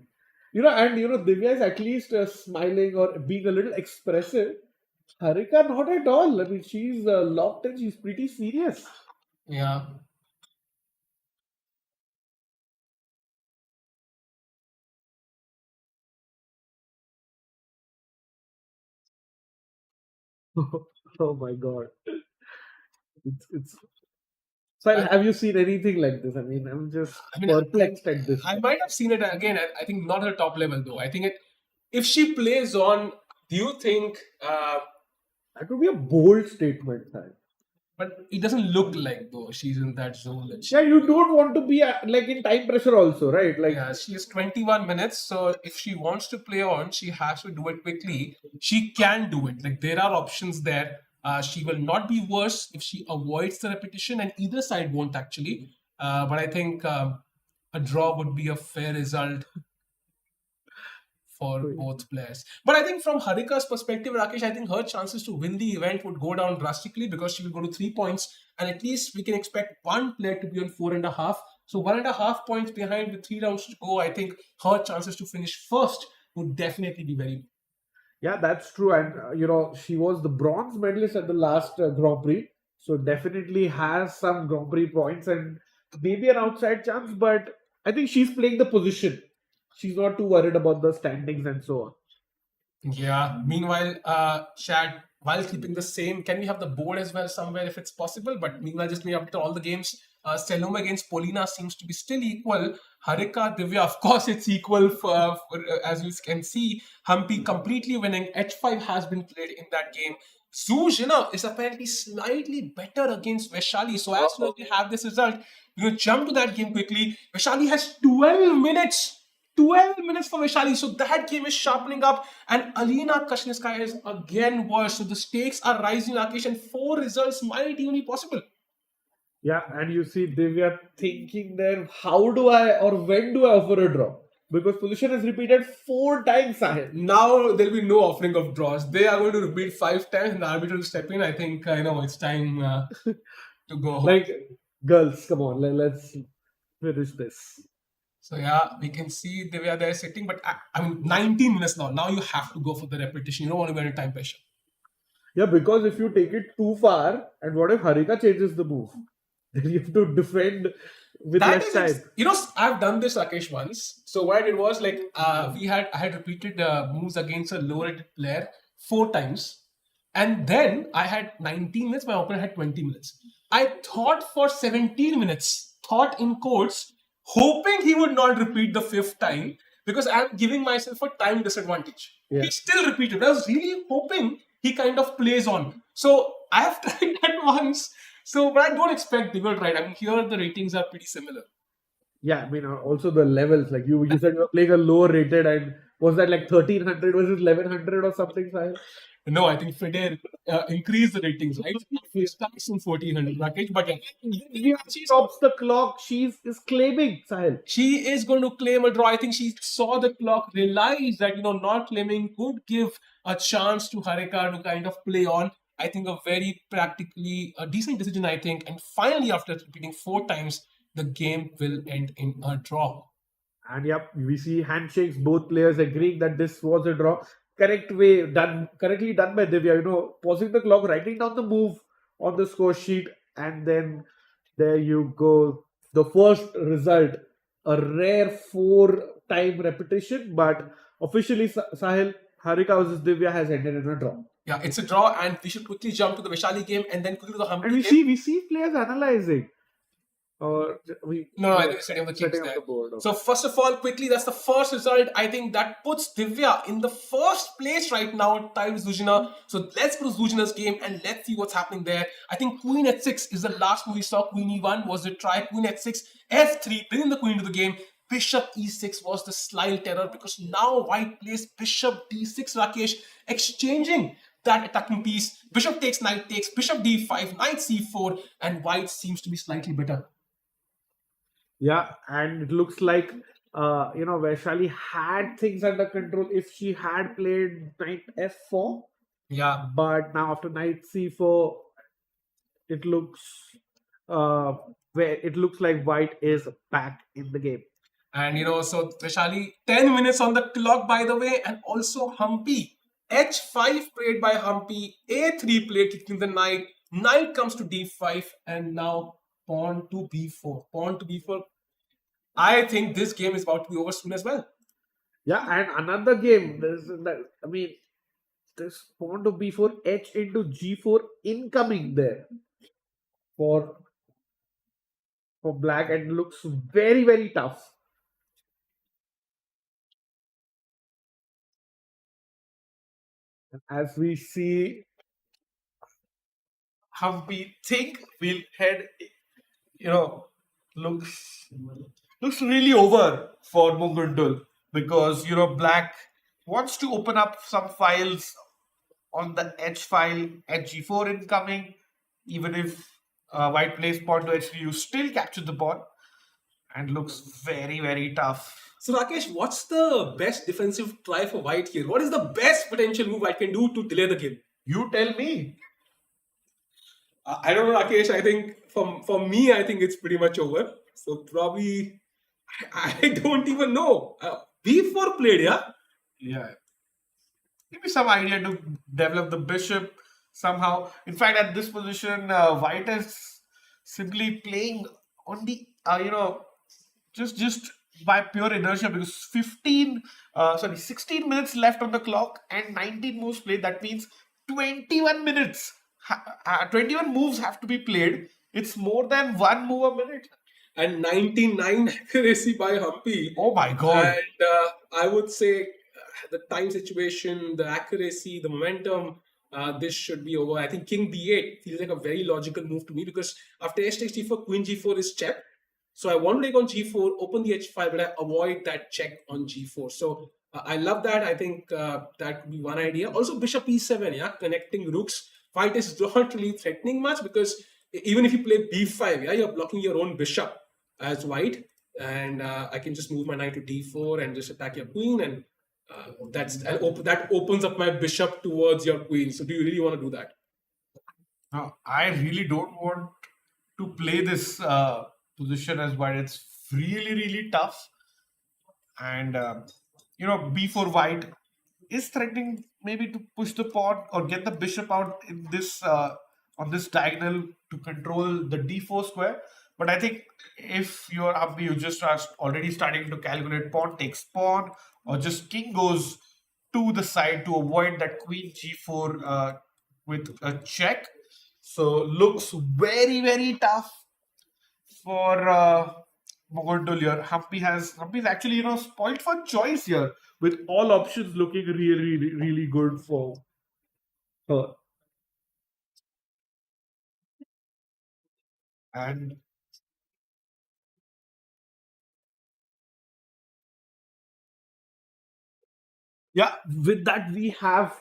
Divya is at least smiling or being a little expressive. Harika, not at all. I mean, she's locked in. She's pretty serious. Yeah. Oh my god, it's. So, have you seen anything like this? I mean, I'm just I mean, perplexed at this. I might have seen it again. I think not at a top level though. I think if she plays on, do you think? That would be a bold statement, Sahil. But it doesn't look like though she's in that zone. That Yeah, you don't want to be like in time pressure also, right? Like, yeah, she has 21 minutes. So if she wants to play on, she has to do it quickly. She can do it. Like there are options there. She will not be worse if she avoids the repetition, and either side won't actually. But I think a draw would be a fair result for both players. But I think from Harika's perspective, Rakesh, I think her chances to win the event would go down drastically because she will go to 3 points, and at least we can expect one player to be on 4.5. So 1.5 points behind with 3 rounds to go. I think her chances to finish first would definitely be very. yeah, that's true. And, she was the bronze medalist at the last Grand Prix. So definitely has some Grand Prix points and maybe an outside chance. But I think she's playing the position. She's not too worried about the standings and so on. Yeah. Meanwhile, Chad, while keeping the same, can we have the board as well somewhere if it's possible? But meanwhile, just me up to all the games. Seloma against Polina seems to be still equal. Harika, Divya, of course, it's equal as you can see. Humpy completely winning. H5 has been played in that game. Zhu Jiner is apparently slightly better against Vaishali. So as soon as we have this result, we will jump to that game quickly. Vaishali has 12 minutes. 12 minutes for Vaishali. So that game is sharpening up. And Alina Kashniskaya is again worse. So the stakes are rising, Rakesh, and 4 results might even be possible. Yeah, and you see Divya thinking there, how do I or when do I offer a draw? Because position is repeated 4 times, Sahil. Now there'll be no offering of draws. They are going to repeat 5 times and the arbiter will step in. I think, it's time to go home. Like, girls, come on, let's finish this. So yeah, we can see Divya there sitting, but I mean, 19 minutes now. Now you have to go for the repetition. You don't want to be under time pressure. Yeah, because if you take it too far, and what if Harika changes the move? Then you have to defend with That less is, time. I've done this, Rakesh, once. So what I did was like, I had repeated moves against a lower rated player 4 times, and then I had 19 minutes. My opponent had 20 minutes. I thought for 17 minutes, thought in quotes, hoping he would not repeat the 5th time because I'm giving myself a time disadvantage. Yeah. He still repeated. I was really hoping he kind of plays on. So I have tried that once. So, but I don't expect they will try it. I mean, here the ratings are pretty similar. Yeah, I mean, also the levels. Like you said, you were playing a lower rated, and was that like 1300 versus 1100 or something, Sahil? No, I think FIDE increased the ratings, right? It starts in 1400 package, but yeah, She stops the clock. She is claiming, Sahil. She is going to claim a draw. I think she saw the clock, realized that not claiming could give a chance to Harika to kind of play on. I think a very practically a decent decision, I think. And finally, after repeating 4 times, the game will end in a draw. And yep, we see handshakes, both players agreeing that this was a draw. Correctly done by Divya. Pausing the clock, writing down the move on the score sheet, and then there you go. The first result, a rare 4-time repetition, but officially, Sahil, Harika versus Divya has ended in a draw. Yeah, it's a draw, and we should quickly jump to the Vaishali game and then quickly to the Humpy And game. we see players analyzing. Or No, I think we're setting up the kings setting up there. the board. Okay. So first of all, quickly, that's the first result. I think that puts Divya in the first place right now, tied with Zhu Jiner. So let's go to Zhu Jiner's game and let's see what's happening there. I think Queen h6 is the last move we saw. Queen e1 was the try. Queen h6, f3, bringing the queen to the game. Bishop e6 was the slide terror because now White plays Bishop d6, Rakesh, exchanging that attacking piece. Bishop takes, knight takes, Bishop d5, knight c4, and White seems to be slightly better. Yeah, and it looks like Vaishali had things under control if she had played knight f4. Yeah. But now after knight c4, it looks like White is back in the game. And so Vaishali, 10 minutes on the clock, by the way, and also Humpy. h5 played by Humpy, a3 played, kicking the knight. Knight comes to d5, and now pawn to b4. Pawn to b4. I think this game is about to be over soon as well. Yeah, and another game. This pawn to b4, h into g4 incoming there for black, and looks very, very tough. And as we see, Humpy think we'll head, looks really over for Mugundul because black wants to open up some files on the h file at g4 incoming. Even if White plays pawn to h3, you still capture the pawn, and looks very, very tough. So Rakesh, what's the best defensive try for White here? What is the best potential move White can do to delay the game? You tell me. I don't know, Rakesh. I think for me, I think it's pretty much over. So probably, I don't even know. b4 played, yeah? Yeah. Give me some idea to develop the bishop somehow. In fact, at this position, White is simply playing on the, just by pure inertia because 16 minutes left on the clock and 19 moves played. That means 21 minutes. 21 moves have to be played. It's more than one move a minute. And 99 accuracy by Humpy. Oh my God. And I would say the time situation, the accuracy, the momentum, this should be over. I think king d8 feels like a very logical move to me because after h takes g4, queen g4 is checked. So I want to take on g4, open the h5, but I avoid that check on g4. So I love that. I think that could be one idea. Also bishop e7, yeah, connecting rooks. White is not really threatening much because even if you play b5, yeah, you're blocking your own bishop as White. And I can just move my knight to d4 and just attack your queen, and that opens up my bishop towards your queen. So do you really want to do that? No, I really don't want to play this position as White. It's really, really tough. And, b4 White is threatening maybe to push the pawn or get the bishop out in this on this diagonal to control the d4 square. But I think if you're up, you just are already starting to calculate pawn takes pawn, or just king goes to the side to avoid that queen g4 with a check. So looks very, very tough for Mugundul here. Humpy's actually spoiled for choice here with all options looking really, really good for her. And yeah, with that we have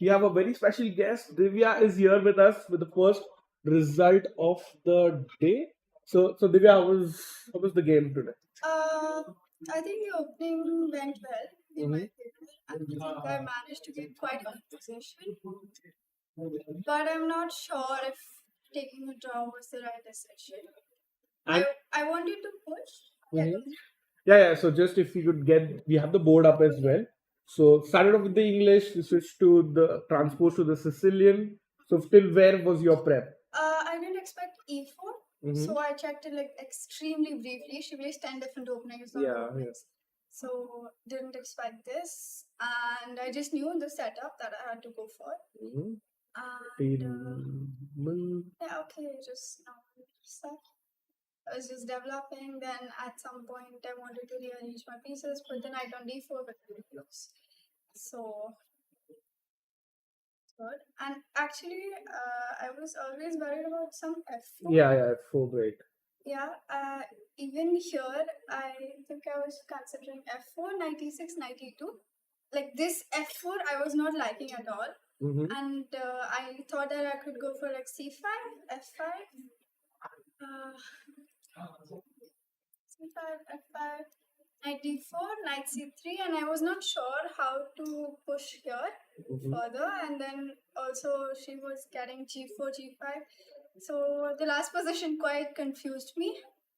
we have a very special guest. Divya is here with us with the first result of the day. So Divya, how was the game today? I think the opening went well in my opinion. I think I managed to get quite a good position, but I'm not sure if taking a draw was the right decision. And I wanted to push. Mhm. Yeah. So just if you could we have the board up as well. So started off with the English, we switched to the transpose to the Sicilian. So till where was your prep? I didn't expect e4, so I checked it like extremely briefly. She placed 10 different openings. Yeah. So didn't expect this, and I just knew the setup that I had to go for. Mhm. And Team- yeah, okay, just normal stuff. I was just developing. Then at some point, I wanted to rearrange my pieces, put the knight on d4, but it was close. So good. And actually, I was always worried about some f4. Yeah, 4 break. Yeah, even here, I think I was considering f4, knight e6, knight e2. Like this f4, I was not liking at all. Mhm. And I thought that I could go for like c5, f5, c5, f5, knight d4, knight c3, and I was not sure how to push here further. And then also she was getting g4, g5. So the last position quite confused me.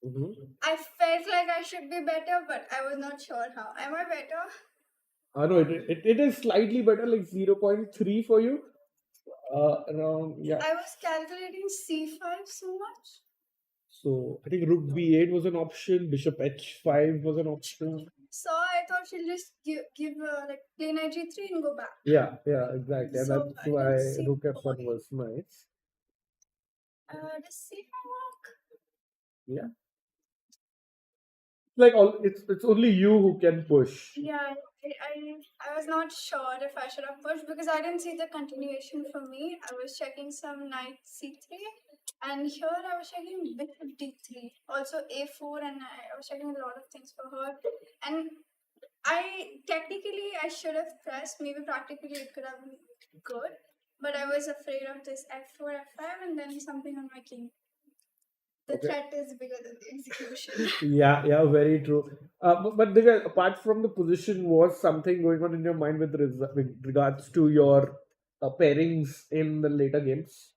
Mhm. I felt like I should be better, but I was not sure how. Am I better? No, it is slightly better, like 0.3 for you. Around, yeah. I was calculating c5 so much. So I think rook b8 was an option, bishop h5 was an option. So I thought she'll just give like play knight g3 and go back. Yeah, exactly. And So that's I why didn't see rook the f1 point. was nice. Does c5 work? Yeah. Like it's only you who can push. Yeah, I was not sure if I should have pushed because I didn't see the continuation for me. I was checking some knight c3, and here I was checking bishop d3, also a4, and I was checking a lot of things for her. And technically I should have pressed. Maybe practically it could have been good, but I was afraid of this f4, f5, and then something on my king. The Okay. threat is bigger than the execution. Yeah, very true. But Divya, apart from the position, was something going on in your mind with regards to your pairings in the later games?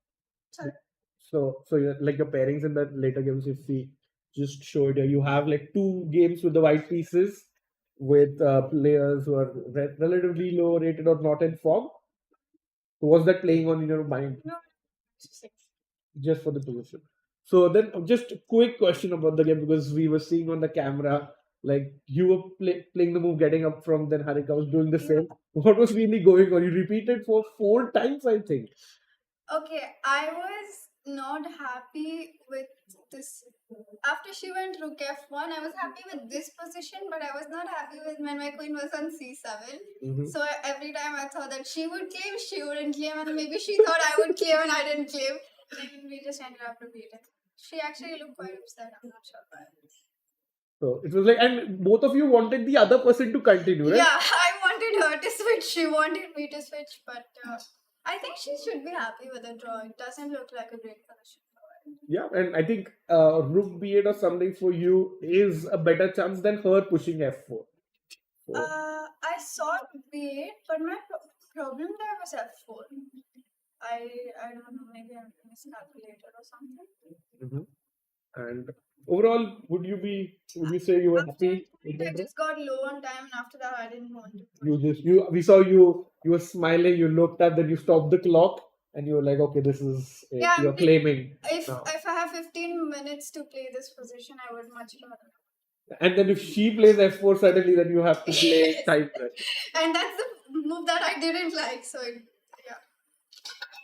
Sorry. So like your pairings in the later games, if we just showed you have like 2 games with the white pieces with players who are relatively low rated or not in form. So was that playing on in your mind? No. Just for the position. So then, just a quick question about the game because we were seeing on the camera, like you were playing the move, getting up from, then Harika was doing the same. What was really going on? You repeated for 4 times, I think. Okay, I was not happy with this. After she went rook f1, I was happy with this position, but I was not happy with when my queen was on c7. Mhm. So every time I thought that she would claim, she wouldn't claim, and maybe she thought I would claim and I didn't claim. Then we just ended up repeating. She actually looked quite upset. I'm not sure why. So it was like, and both of you wanted the other person to continue, right? Yeah, I wanted her to switch. She wanted me to switch, but I think she should be happy with the draw. It doesn't look like a great position for her. Yeah, and I think rook b8 or something for you is a better chance than her pushing f4. I saw b8, but my problem there was f4. I don't know, maybe I miscalculated or something. Mhm. And overall, would you say you were happy with I the draw? just got low on time, and after that, I didn't want to. We saw you were smiling, you looked up, then you stopped the clock, and you were like, okay, this is it. Yeah, You're claiming If now. I have 15 minutes to play this position, I would much rather. And then if she plays f4 suddenly, then you have to play time press. And that's the move that I didn't like. So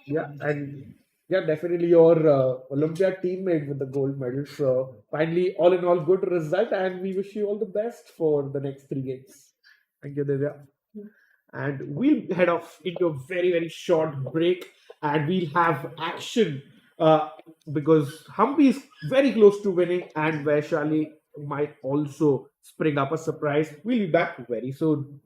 Yeah, and yeah, definitely your Olympia teammate with the gold medal. So finally, all in all, good result, and we wish you all the best for the next 3 games. Thank you, Divya. And we'll head off into a very, very short break, and we'll have action because Humpy is very close to winning, and Vaishali might also spring up a surprise. We'll be back very soon.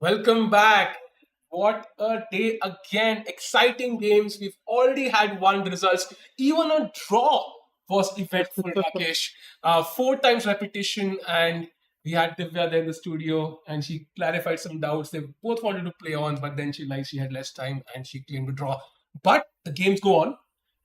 Welcome back. What a day again. Exciting games. We've already had one results. Even a draw was eventful, Rakesh. Four times repetition, and we had Divya there in the studio, and she clarified some doubts. They both wanted to play on, but then she liked she had less time and she claimed a draw. But the games go on.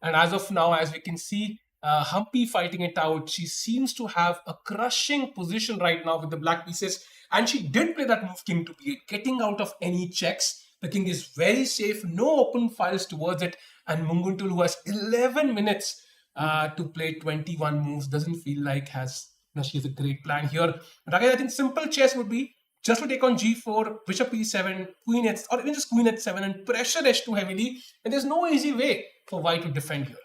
And as of now, as we can see, Humpy fighting it out. She seems to have a crushing position right now with the black pieces. And she did play that move king to b8, getting out of any checks. The king is very safe, no open files towards it. And Munguntul, who has 11 minutes to play 21 moves, doesn't feel like she has a great plan here. Rakesh, I think simple chess would be just to take on g4, bishop e7, queen h, or even just queen h7 and pressure h2 heavily. And there's no easy way for white to defend here.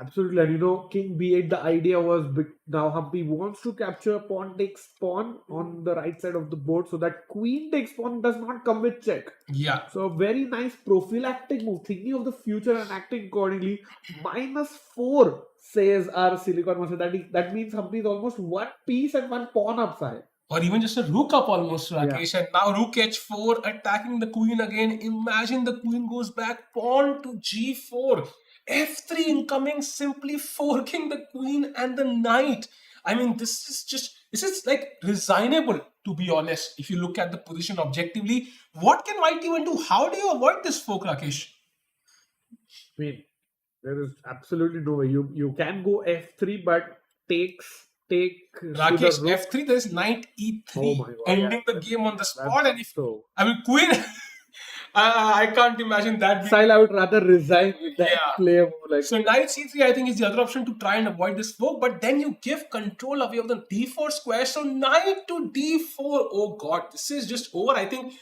Absolutely, and king b8, the idea was now Humpy wants to capture pawn takes pawn on the right side of the board so that queen takes pawn does not come with check. Yeah. So very nice prophylactic move, thinking of the future and acting accordingly. -4 says our Silicon Master. That means Humpy is almost one piece and one pawn upside. Or even just a rook up almost, Rakesh. Yeah. And now rook h4 attacking the queen again. Imagine the queen goes back, pawn to g4. F3 incoming, simply forking the queen and the knight. I mean, this is like resignable, to be honest. If you look at the position objectively, what can white even do? How do you avoid this fork, Rakesh? I mean, there is absolutely no way. You can go f3, but take Rakesh, f3, there's knight e3, oh my God, ending the game on the spot. And if so, I mean, queen. I can't imagine that. Style, I would rather resign with that play. So knight c3, I think, is the other option to try and avoid this fork. But then you give control away of the d4 square. So knight to d4. Oh God, this is just over. I think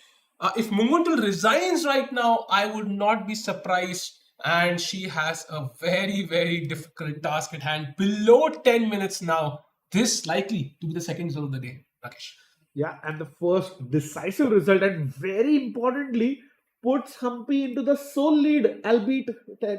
if Munguntul resigns right now, I would not be surprised. And she has a very, very difficult task at hand. Below 10 minutes now. This likely to be the second result of the day, Rakesh. Yeah, and the first decisive result, and very importantly, puts Humpy into the sole lead, albeit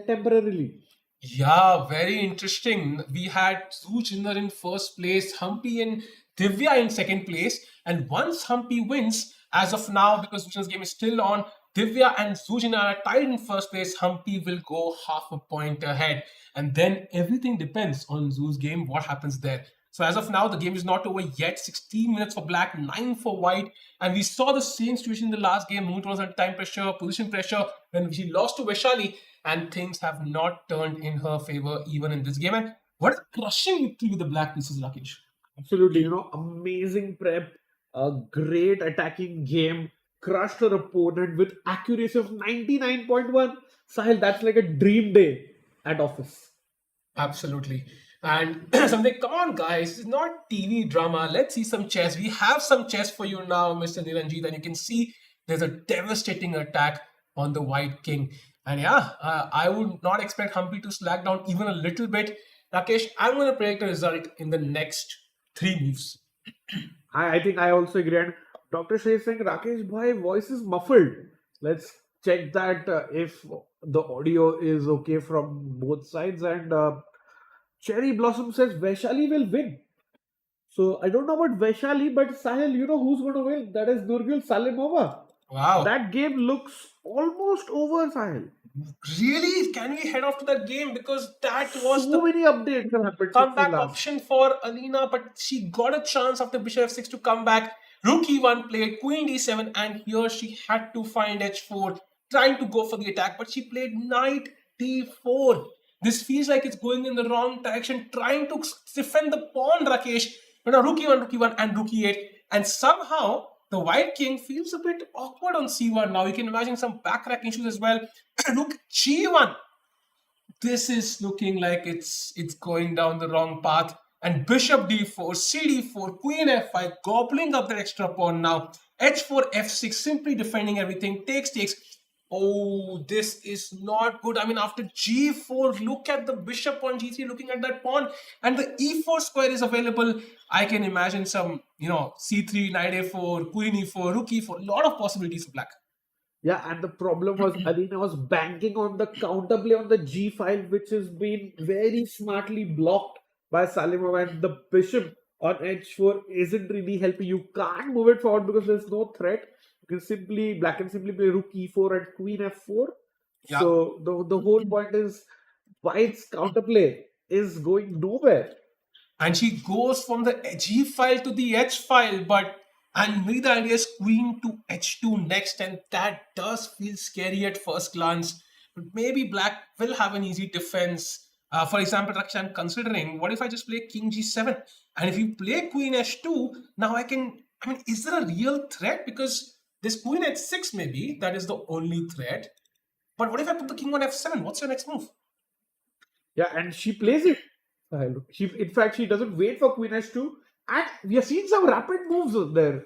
temporarily. Yeah, very interesting. We had Zhu Jiner in first place, Humpy and Divya in second place. And once Humpy wins, as of now, because Zhu Jiner's game is still on, Divya and Zhu Jiner are tied in first place. Humpy will go half a point ahead. And then everything depends on Zhu's game, what happens there. So as of now, the game is not over yet. 16 minutes for black, 9 for white. And we saw the same situation in the last game. Moon was under time pressure, position pressure, when she lost to Vaishali. And things have not turned in her favor even in this game. And what a crushing victory with the black pieces, Rakesh. Absolutely, amazing prep, a great attacking game, crushed her opponent with accuracy of 99.1. Sahil, that's like a dream day at office. Absolutely. And something, come on, guys, it's not TV drama. Let's see some chess. We have some chess for you now, Mr. Niranjit, and you can see there's a devastating attack on the white king. And yeah, I would not expect Humpy to slack down even a little bit. Rakesh, I'm going to predict a result in the next 3 moves. I think I also agree. And Dr. Shah is saying, Rakesh, my voice is muffled. Let's check that if the audio is okay from both sides. And Cherry Blossom says Vaishali will win. So I don't know about Vaishali, but Sahil, who's going to win? That is Nurgul Salimova. Wow. That game looks almost over, Sahil. Really? Can we head off to that game? Because that was so many updates have happened. Comeback option for Alina, but she got a chance after bishop f6 to come back. Rook e1 played, queen d7, and here she had to find h4, trying to go for the attack, but she played knight d4. This feels like it's going in the wrong direction, trying to defend the pawn, Rakesh. But now rook e1, and rook e8. And somehow, the white king feels a bit awkward on c1. Now you can imagine some backrack issues as well. Rook g1. This is looking like it's going down the wrong path. And bishop d4, cd4, queen f5, gobbling up that extra pawn now. h4, f6, simply defending everything. Takes. Oh, this is not good. I mean, after g4, look at the bishop on g3, looking at that pawn. And the e4 square is available. I can imagine some, c3, knight a4, queen e4, rook e4. A lot of possibilities for black. Yeah, and the problem was Alina was banking on the counterplay on the g file, which has been very smartly blocked by Salimova, and the bishop on h4 isn't really helping. You can't move it forward because there's no threat. Black can simply play rook e4 and queen f4. Yeah. So the whole point is white's counterplay is going nowhere. And she goes from the G file to the H file, and maybe the idea is queen to H2 next, and that does feel scary at first glance. But maybe black will have an easy defense. For example, Raksha, I'm considering, what if I just play king G7? And if you play queen H2, now is there a real threat? Because this queen H6 maybe, that is the only threat. But what if I put the king on F7? What's your next move? Yeah, and she plays it. In fact, she doesn't wait for queen h2, and we are seeing some rapid moves there.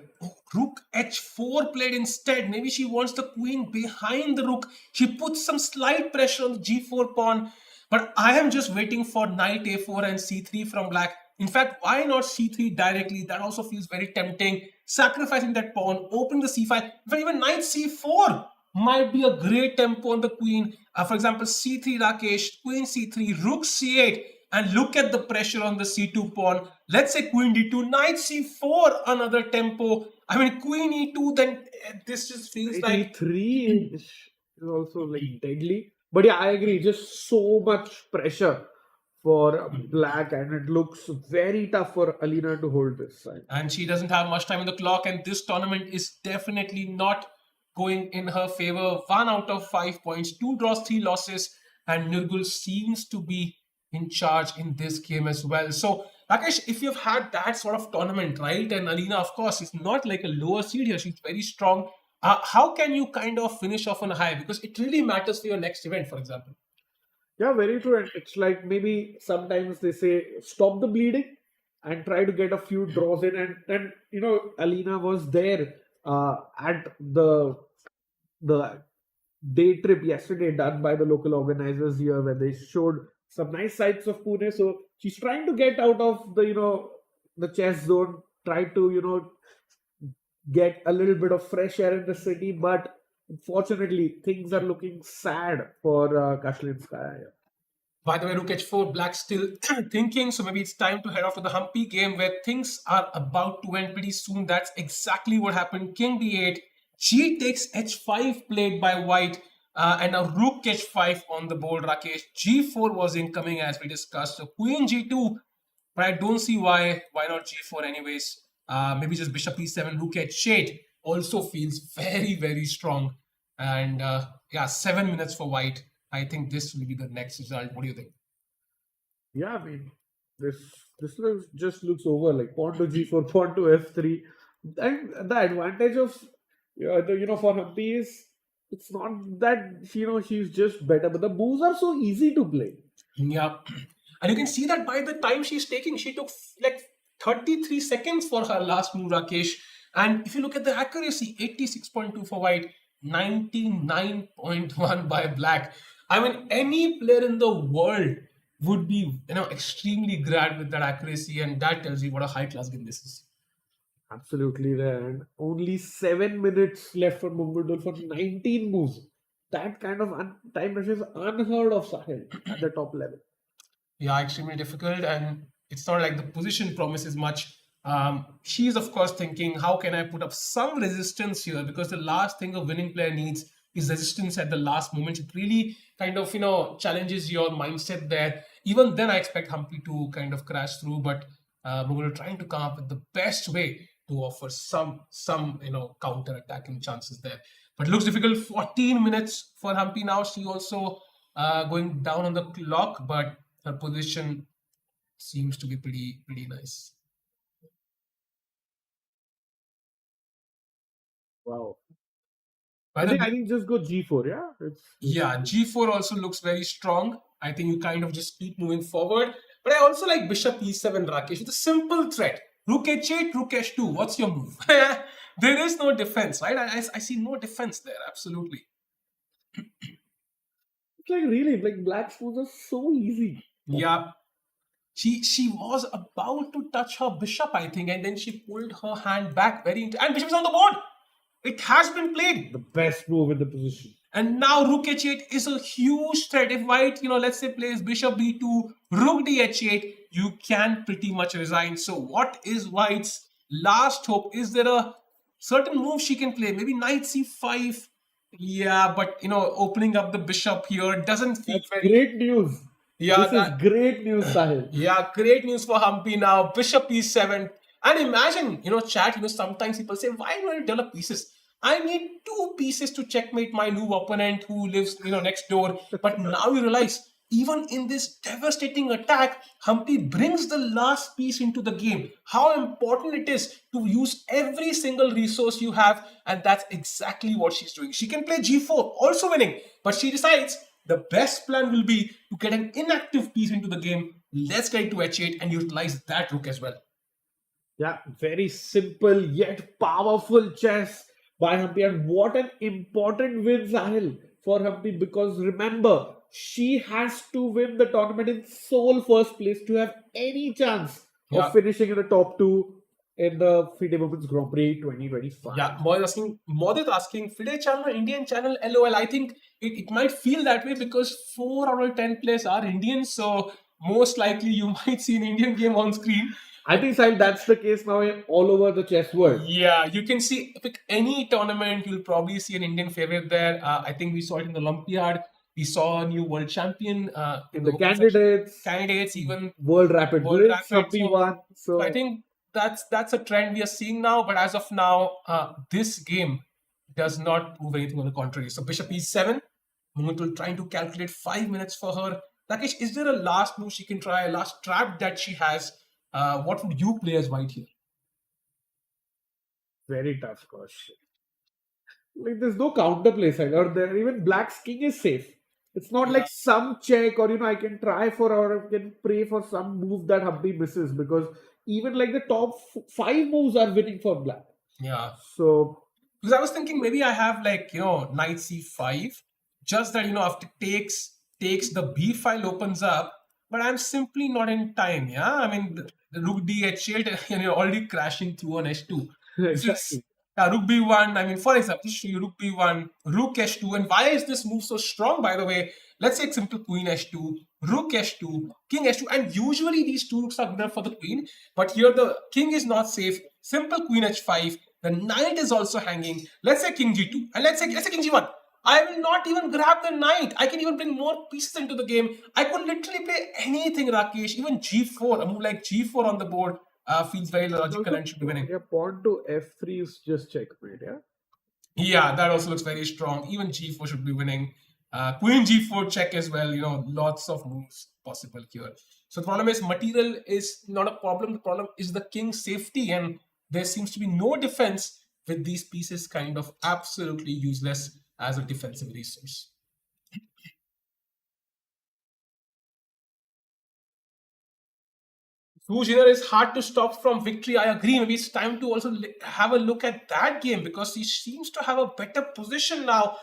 Rook h4 played instead. Maybe she wants the queen behind the rook. She puts some slight pressure on the g4 pawn. But I am just waiting for knight a4 and c3 from black. In fact, why not c3 directly? That also feels very tempting. Sacrificing that pawn, opening the c5. But even knight c4 might be a great tempo on the queen. For example, c3 Rakesh, queen c3, rook c8. And look at the pressure on the c2 pawn. Let's say queen d2, knight c4, another tempo. Queen e2, then this just feels like... e3 is also like deadly. But yeah, I agree. Just so much pressure for black, and it looks very tough for Alina to hold this side. And she doesn't have much time on the clock, and this tournament is definitely not going in her favor. 1 out of 5 points, 2 draws, 3 losses, and Nirgul seems to be in charge in this game as well. So, Rakesh, if you've had that sort of tournament, right, and Alina, of course, is not like a lower seed here, she's very strong. How can you kind of finish off on a high? Because it really matters for your next event, for example. Yeah, very true. And it's like maybe sometimes they say stop the bleeding and try to get a few draws in. And Alina was there at the day trip yesterday done by the local organizers here, where they showed some nice sights of Pune. So she's trying to get out of the chess zone, try to get a little bit of fresh air in the city, but unfortunately things are looking sad for Kashlinskaya. By the way, rook h4, black still thinking, so maybe it's time to head off to the Humpy game where things are about to end pretty soon. That's exactly what happened. King d8, g takes h5 played by white, and a rook h5 on the board, Rakesh. g4 was incoming as we discussed. So queen g2, but I don't see why not g4 anyways. Maybe just bishop e7, rook h8 also feels very, very strong. And 7 minutes for white. I think this will be the next result. What do you think? Yeah, this just looks over, like pawn to g4, pawn to f3. And the advantage of for Humpy is it's not that she's just better, but the moves are so easy to play. Yeah, and you can see that by the time she took like 33 seconds for her last move, Rakesh. And if you look at the accuracy, 86.2 for white, 99.1 by black. Any player in the world would be, extremely glad with that accuracy, and that tells you what a high-class game this is. Absolutely there, and only 7 minutes left for Mungundul for 19 moves. That kind of time pressure is unheard of, Sahil, at the top level. Yeah, extremely difficult, and it's not like the position promises much. She's of course thinking, how can I put up some resistance here? Because the last thing a winning player needs is resistance at the last moment. It really kind of, challenges your mindset there. Even then, I expect Humpy to kind of crash through, but we're trying to come up with the best way to offer some counter-attacking chances there. But it looks difficult. 14 minutes for Humpy now. She also going down on the clock, but her position seems to be pretty nice. Wow. I think just go g4, yeah? G4 also looks very strong. I think you kind of just keep moving forward. But I also like bishop e7, Rakesh, with a simple threat. Rook h8, rook h2. What's your move? There is no defense, right? I see no defense there, absolutely. It's like really, like black's moves are so easy. Yeah. She was about to touch her bishop, I think, and then she pulled her hand back and bishop is on the board. It has been played. The best move in the position. And now rook h8 is a huge threat. If white, let's say plays bishop b2, rook d h8, you can pretty much resign. So what is White's last hope? Is there a certain move she can play? Maybe knight c5. Yeah, but opening up the bishop here doesn't feel That's very. great news. Yeah, This is great news, Sahil. yeah, great news for Humpy now. Bishop e7. And imagine, chat, sometimes people say, why do I develop pieces? I need two pieces to checkmate my new opponent who lives, next door. But now you realize, even in this devastating attack, Humpy brings the last piece into the game. How important it is to use every single resource you have. And that's exactly what she's doing. She can play g4, also winning. But she decides the best plan will be to get an inactive piece into the game. Let's get to h8 and utilize that rook as well. Yeah, very simple yet powerful chess by Humpy. And what an important win, Sahil, for Humpy, because remember, she has to win the tournament in sole first place to have any chance Yeah. of finishing in the top two in the FIDE Women's Grand Prix 2025. Yeah, Modit asking, FIDE channel, Indian channel, LOL. I think it might feel that way because 4 out of 10 players are Indian. So most likely you might see an Indian game on screen. I think, Sahil, that's the case now in all over the chess world. Yeah, you can see, pick any tournament, you'll probably see an Indian favorite there. I think we saw it in the Olympiad. We saw a new world champion In the candidates, even World Rapid World Blitz, Rapid, Humpy won. So I think that's a trend we are seeing now. But as of now, this game does not prove anything on the contrary. So Bishop e7, Mumutul trying to calculate 5 minutes for her. Rakesh, is there a last move she can try, a last trap that she has? What would you play as White here? Very tough question. Like, there's no counterplay side, or there even Black's king is safe. It's not like some check, or I can try for, or I can pray for some move that Humpy misses, because even like the top 5 moves are winning for Black. Yeah. So because I was thinking maybe I have like knight c5, just that after takes the b file opens up, but I'm simply not in time. Yeah, I mean the rook d h8 and you're already crashing through on h2. exactly. Rook b1. I mean, for example, just show you rook b1, rook h2, and why is this move so strong? By the way, let's say simple queen h2, rook h2, king h2, and usually these two rooks are good enough for the queen, but here the king is not safe. Simple queen h5. The knight is also hanging. Let's say king g2, and let's say king g1. I will not even grab the knight. I can even bring more pieces into the game. I could literally play anything, Rakesh. Even g4, a move like g4 on the board feels very logical and should be winning. Yeah, pawn to f3 is just checkmate, yeah? Yeah, that also looks very strong. Even g4 should be winning. Queen g4 check as well. Lots of moves possible here. So the problem is material is not a problem. The problem is the king's safety, and there seems to be no defense with these pieces kind of absolutely useless as a defensive resource. Zhu Jiner is hard to stop from victory. I agree. Maybe it's time to also have a look at that game because he seems to have a better position now.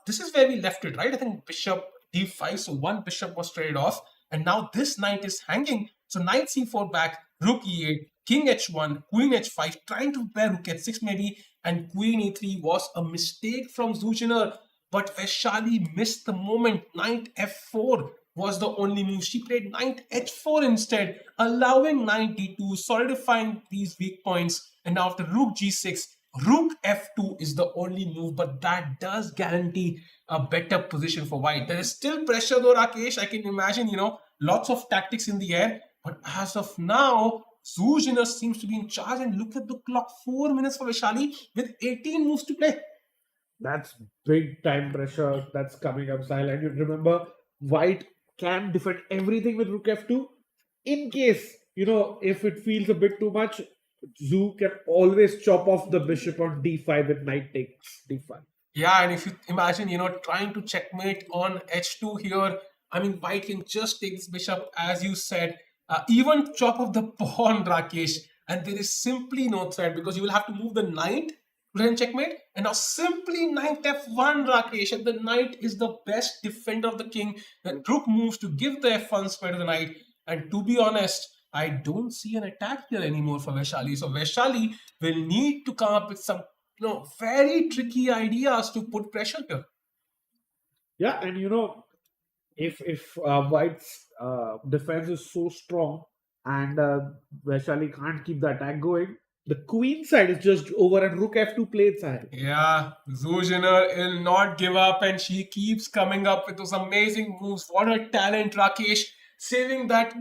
This is where we left it, right? I think bishop d5. So one bishop was traded off. And now this knight is hanging. So knight c4 back, rook e8, king h1, queen h5, trying to pair rook h6 maybe. And queen e3 was a mistake from Zhu Jiner. But Vaishali missed the moment. Knight f4 was the only move. She played knight h4 instead, allowing knight d2, solidifying these weak points. And now after rook g6, rook f2 is the only move, but that does guarantee a better position for white. There is still pressure though, Rakesh. I can imagine, lots of tactics in the air. But as of now, Zhu Jiner seems to be in charge. And look at the clock, 4 minutes for Vaishali with 18 moves to play. That's big time pressure that's coming up, Sahil. And you remember, white can defend everything with rook f2. In case, if it feels a bit too much, Zhu can always chop off the bishop on d5 with knight takes d5. Yeah, and if you imagine, trying to checkmate on h2 here, I mean, white can just take this bishop, as you said, even chop off the pawn, Rakesh, and there is simply no threat because you will have to move the knight to then checkmate, and now simply knight f1, Rakesh, and the knight is the best defender of the king. The rook moves to give the f1 square to the knight, and to be honest, I don't see an attack here anymore for Vaishali. So Vaishali will need to come up with some very tricky ideas to put pressure here. Yeah, and if white's defense is so strong, and Vaishali can't keep the attack going. The queen side is just over, and rook f2 played side. Yeah, Zhu Jiner will not give up, and she keeps coming up with those amazing moves. What a talent, Rakesh, saving that,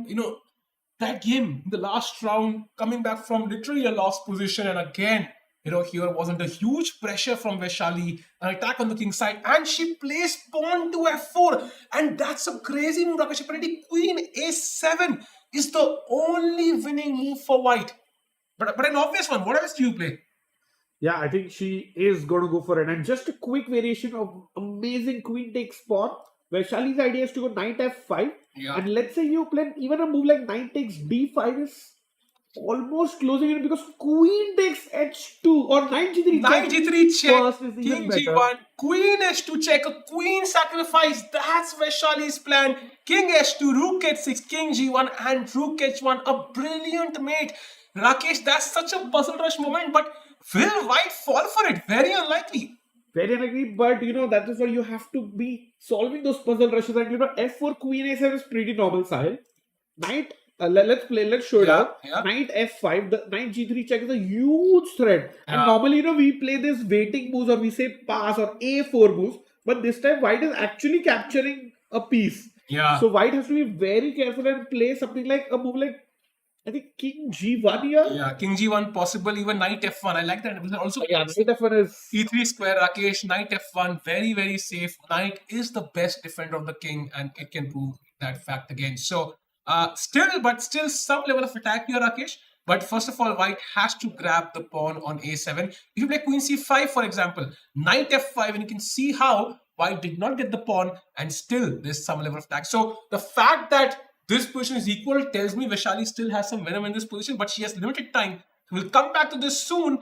that game in the last round, coming back from literally a lost position. And again, here wasn't a huge pressure from Vaishali, an attack on the king side, and she plays pawn to f4. And that's a crazy move, Rakesh. Apparently, queen a7 is the only winning move for white. But an obvious one. What else do you play? Yeah, I think she is going to go for it. And just a quick variation of amazing queen takes pawn. Vaishali's idea is to go knight f5. Yeah. And let's say you play even a move like knight takes d5 is almost closing it because queen takes h2 or knight g3 Knight g3 check, first is even king better. g1, queen h2 check, a queen sacrifice. That's Vaishali's plan. King h2, rook h6, king g1, and rook h1. A brilliant mate. Rakesh, that's such a puzzle rush moment, but will white fall for it? Very unlikely. Very unlikely, but that is why you have to be solving those puzzle rushes. And f4 queen a7 is pretty normal style. Knight, let's show it out. Yeah. Knight f5, the knight g3 check is a huge threat. And Yeah. normally, we play this waiting moves or we say pass or a4 moves, but this time white is actually capturing a piece. Yeah. So white has to be very careful and play something like a move like, I think king g1 here. Yeah, king g1 possible, even knight f1. I like that. Also, Yeah, knight f1 is e3 square, Rakesh, knight f1, very, very safe. Knight is the best defender of the king, and it can prove that fact again. So, still some level of attack here, Rakesh. But first of all, white has to grab the pawn on a7. If you play queen c5, for example, knight f5, and you can see how white did not get the pawn, and still there's some level of attack. So, the fact that this position is equal tells me Vaishali still has some venom in this position, but she has limited time. We'll come back to this soon.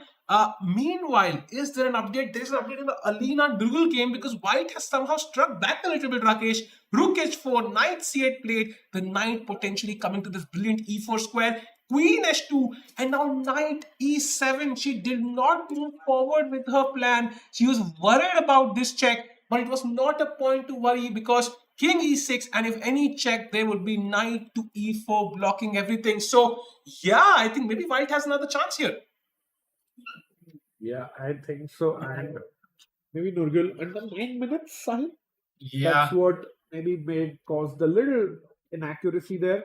Meanwhile, is there an update? There's an update in the Alina Durgal game because white has somehow struck back a little bit, Rakesh. Rook h4, knight c8 played, the knight potentially coming to this brilliant e4 square, queen h2, and now knight e7. She did not move forward with her plan. She was worried about this check, but it was not a point to worry because king e6, and if any check, there would be knight to e4 blocking everything. So, yeah, I think maybe white has another chance here. Yeah, I think so. And maybe Nurgul under 9 minutes, Sahil. Yeah. That's what maybe may cause the little inaccuracy there.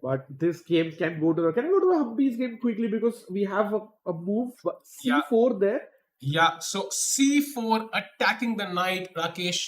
But this game can go to the. Can I go to the Humpy's game quickly because we have a move c4 there. Yeah. So c4 attacking the knight, Rakesh.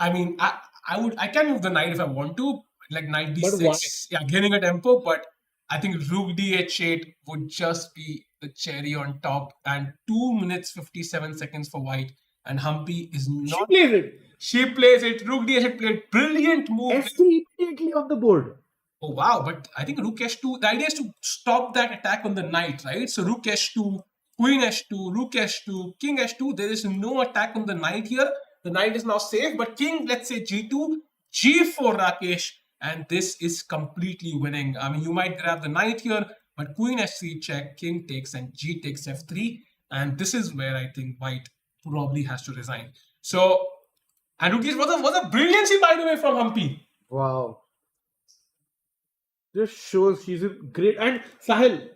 I mean, I can move the knight if I want to, like knight d6. Yeah, gaining a tempo, but I think rook dh8 would just be the cherry on top. And 2 minutes 57 seconds for white. And Humpy is not. She plays it. She plays it. Rook d8 played brilliant move. f3 immediately on the board. Oh wow! But I think rook h2. The idea is to stop that attack on the knight, right? So rook h2, queen h2, rook h2, king h2. There is no attack on the knight here. The knight is now safe, but king, let's say g2, g4, Rakesh, and this is completely winning. I mean, you might grab the knight here, but queen h3 check, king takes, and g takes f3, and this is where I think white probably has to resign. So, and rook was a brilliancy, by the way, from Humpy. Wow. Just shows she's great. And Sahil,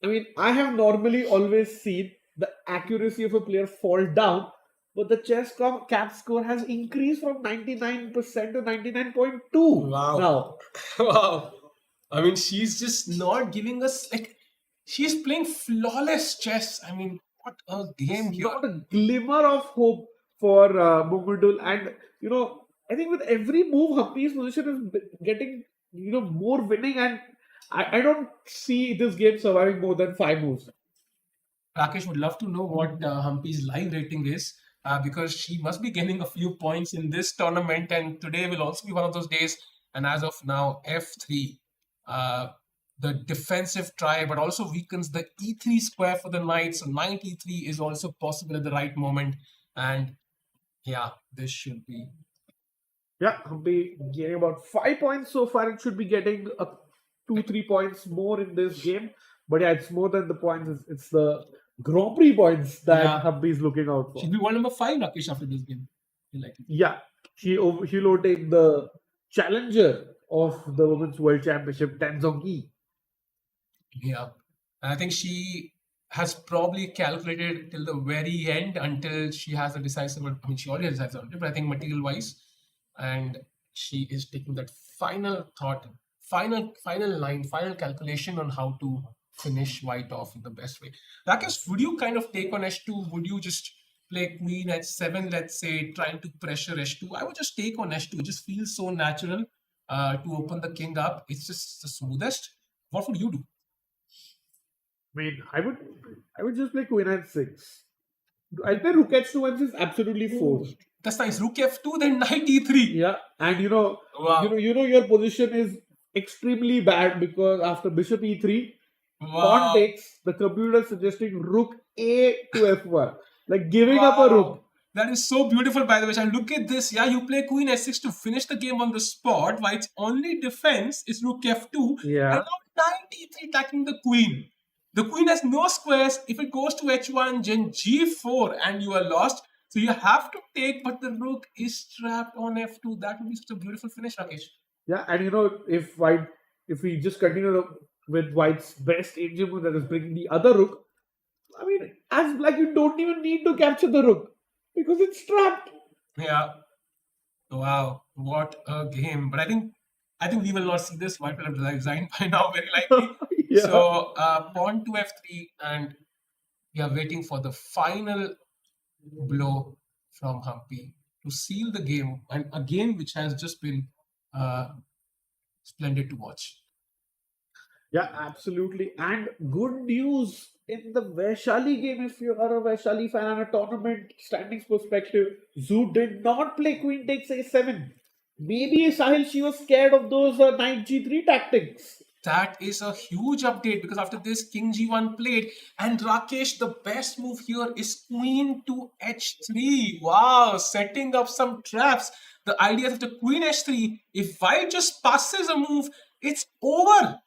I mean, I have normally always seen the accuracy of a player fall down. But the Chesscom cap score has increased from 99% to 99.2 Wow. now. Wow. I mean, she's just not giving us, she's playing flawless chess. I mean, what a game here. Not a glimmer of hope for Mungundul. And, I think with every move, Humpy's position is getting, more winning. And I don't see this game surviving more than 5 moves. Rakesh would love to know what Humpy's live rating is. Because she must be gaining a few points in this tournament, and today will also be one of those days. And as of now, f3, the defensive try, but also weakens the e3 square for the knight. So knight e3 is also possible at the right moment. And yeah, this should be. Yeah, Humpy getting about 5 points so far. It should be getting 2-3 points more in this game. But yeah, it's more than the points. It's the Grand Prix points that Humpy is looking out for. She'll be world number 5, Rakesh, after this game. Yeah, he'll overtake the challenger of the Women's World Championship, Tenzong. Yeah. And I think she has probably calculated till the very end until she has a decisive, I mean, she already has a decisive, but I think material wise, and she is taking that final thought, final line, final calculation on how to finish white off in the best way. Rakesh, would you kind of take on H2? Would you just play queen H7, let's say, trying to pressure H2? I would just take on H2. It just feels so natural to open the king up. It's just the smoothest. What would you do? I mean, I would just play Queen H6. I think Rook H2 once is absolutely forced. That's nice. Rook F2, then knight E3. Yeah, and Wow. your position is extremely bad because after Bishop E3, pawn Wow. takes, the computer is suggesting Rook A to F1, like giving up a rook. That is so beautiful, by the way. And look at this. Yeah, you play Queen S6 to finish the game on the spot. White's only defense is Rook F2. Yeah. And now knight E3 attacking the Queen. The Queen has no squares. If it goes to H1, then G4, and you are lost. So you have to take, but the Rook is trapped on F2. That would be such a beautiful finish, Rakesh. Yeah, and if we just continue with White's best engine move, that is bringing the other rook, I mean, as black, you don't even need to capture the rook because it's trapped. Yeah. Wow. What a game. But I think we will not see this. White will have resigned by now, very likely. Yeah. So pawn to F3, and we are waiting for the final blow from Humpy to seal the game, and a game which has just been splendid to watch. Yeah, absolutely. And good news in the Vaishali game, if you are a Vaishali fan and a tournament standings perspective, Zhu did not play Queen takes A7. Maybe Sahil, she was scared of those Knight G3 tactics. That is a huge update because after this, King G1 played, and Rakesh, the best move here is Queen to H3. Wow, setting up some traps. The idea of the Queen H3, if White just passes a move, it's over.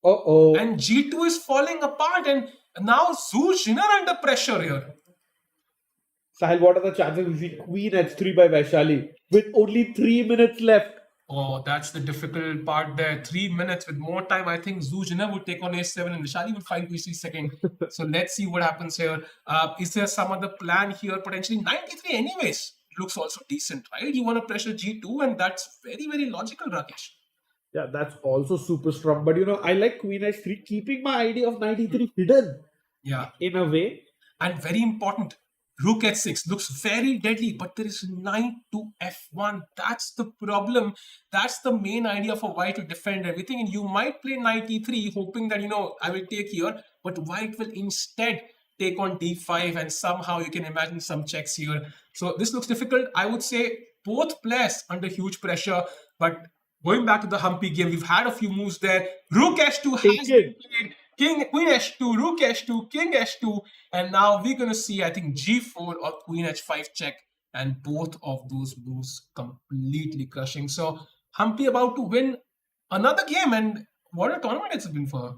Uh-oh. And G2 is falling apart, and now Zhu Jiner under pressure here. Sahil, what are the chances we see Queen H3 by Vaishali with only 3 minutes left? Oh, that's the difficult part there. 3 minutes with more time. I think Zhu Jiner would take on A7 and Vaishali would find PC second. So let's see what happens here. Is there some other plan here? Potentially 93 anyways. Looks also decent, right? You want to pressure G2, and that's very, very logical, Rakesh. Yeah, that's also super strong. But I like Queen H3, keeping my idea of Knight E3 hidden. Yeah. In a way. And very important, Rook H6 looks very deadly, but there is knight to F1. That's the problem. That's the main idea for White to defend everything. And you might play knight E3, hoping that, I will take here, but White will instead take on D5, and somehow you can imagine some checks here. So this looks difficult. I would say both players under huge pressure, but going back to the Humpy game, we've had a few moves there. Rook H2 has been played. Queen H2, Rook H2, King H2, and now we're going to see, I think, G4 or Queen H5 check, and both of those moves completely crushing. So Humpy about to win another game, and what a tournament it's been for her.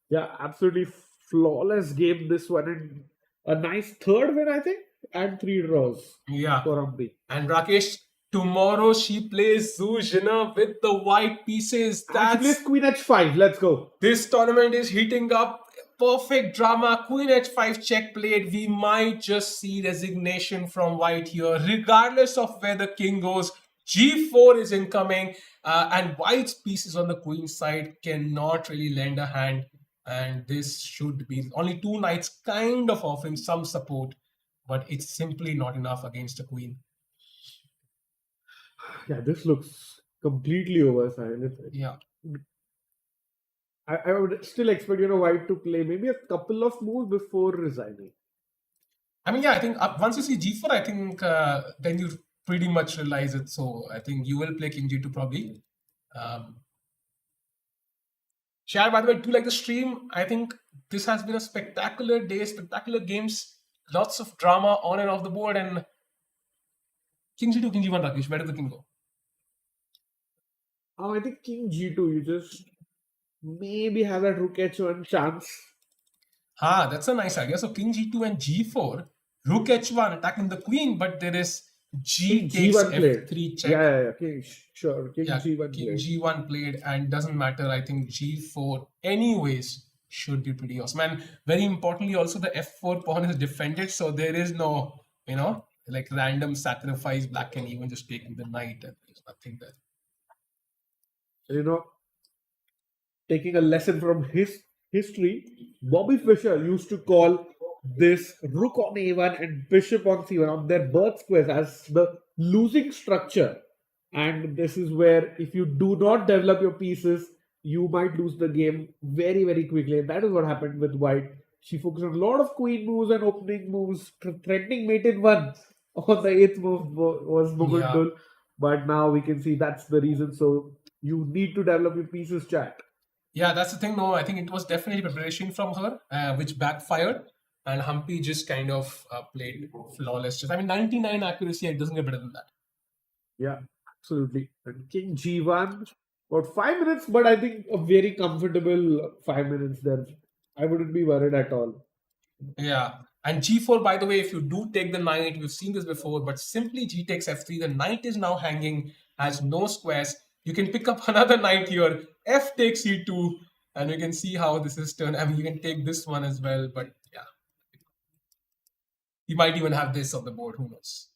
Yeah, absolutely flawless game this one, and a nice third win, I think, and 3 draws. Yeah. For Humpy. And Rakesh, tomorrow she plays Zhu Jiner with the white pieces. That's Queen H5. Let's go. This tournament is heating up. Perfect drama. Queen H5 check played. We might just see resignation from White here, regardless of where the king goes. G4 is incoming, and White's pieces on the queen side cannot really lend a hand. And this should be only 2 knights kind of offering some support, but it's simply not enough against a queen. Yeah, this looks completely oversized. Yeah. I would still expect, White to play maybe a couple of moves before resigning. I mean, yeah, I think once you see G4, I think then you pretty much realize it. So I think you will play King G2 probably. Share, by the way, do like the stream. I think this has been a spectacular day, spectacular games, lots of drama on and off the board, and King G2, King G1, Rakesh, where does the king go? I think King G2, you just maybe have that Rook H1 chance. That's a nice idea. So King G2 and G4, Rook H1 attacking the queen, but there is G King takes G1 played. F3 check. Yeah. King, sure. King Yeah, G1 King played. G1 played, and doesn't matter. I think G4, anyways, should be pretty awesome. And very importantly, also the F4 pawn is defended, so there is no, like random sacrifice. Black can even just take the knight, and there's nothing there. You know, taking a lesson from his history, Bobby Fischer used to call this rook on a1 and bishop on c1 on their birth squares as the losing structure. And this is where, if you do not develop your pieces, you might lose the game very, very quickly. And that is what happened with White. She focused on a lot of queen moves and opening moves, threatening mate in one on the eighth move was Mugundul. Yeah. But now we can see that's the reason. So you need to develop your pieces, chat. Yeah, that's the thing. No, I think it was definitely preparation from her, which backfired. And Humpy just kind of played flawless. Just, I mean, 99 accuracy, it doesn't get better than that. Yeah, absolutely. And King G1, about 5 minutes, but I think a very comfortable 5 minutes there. I wouldn't be worried at all. Yeah. And G4, by the way, if you do take the knight, we've seen this before, but simply G takes F3. The knight is now hanging, has no squares. You can pick up another knight here. F takes E2, and you can see how this is turned. I mean, you can take this one as well, but yeah. You might even have this on the board, who knows?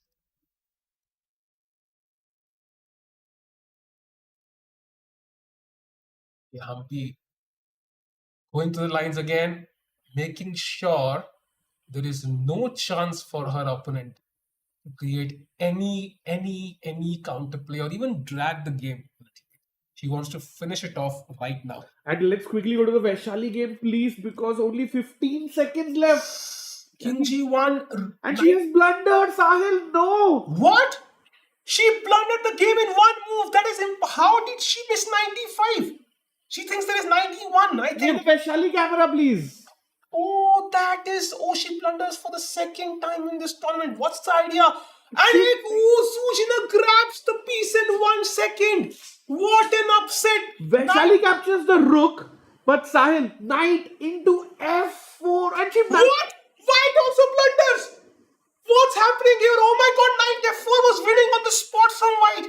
Yeah, Humpy going to the lines again, making sure there is no chance for her opponent to create any counterplay or even drag the game. She wants to finish it off right now. And let's quickly go to the Vaishali game, please, because only 15 seconds left. King G1. And she has blundered, Sahil. No. What? She blundered the game in one move. That is how did she miss 95? She thinks there is 91. I think. Get the Vaishali camera, please. Oh, that is. Oh, she blunders for the second time in this tournament. What's the idea? And Zhu Jiner grabs the piece in 1 second. What an upset. Vaishali captures the rook, but Sahil, knight into F4. And she. What? White also blunders. What's happening here? Oh my god, knight F4 was winning on the spot from White.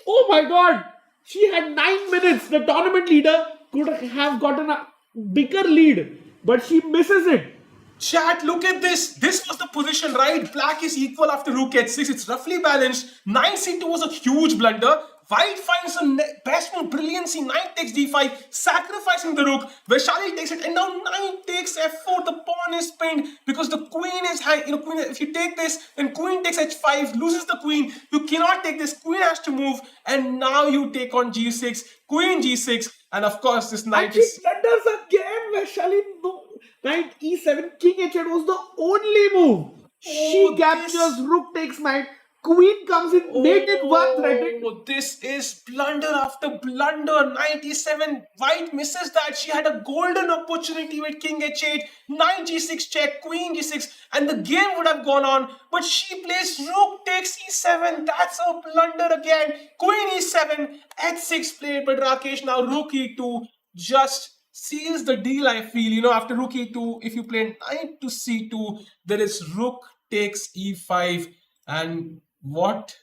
Oh my god. She had 9 minutes. The tournament leader could have gotten a bigger lead, but she misses it. Chat, look at this. This was the position, right? Black is equal after rook h6. It's roughly balanced. Knight c2 was a huge blunder. White finds the best move, brilliancy. Knight takes d5, sacrificing the rook. Vaishali takes it, and now knight takes f4. The pawn is pinned because the queen is high. Queen. If you take this, then queen takes h5, loses the queen. You cannot take this. Queen has to move, and now you take on g6, queen g6, and of course this knight and she blunders again. Vaishali, no. Knight e7, king h8 was the only move. She captures, rook takes knight, queen comes in, mate in one threatened. This is blunder after blunder. Knight e7, White misses that. She had a golden opportunity with king h8, knight g6 check, queen g6, and the game would have gone on. But she plays rook takes e7. That's a blunder again. Queen e7, h6 played by Rakesh. Now rook e2 just seals the deal, I feel. After rook e2, if you play knight to c2, there is rook takes e5. And what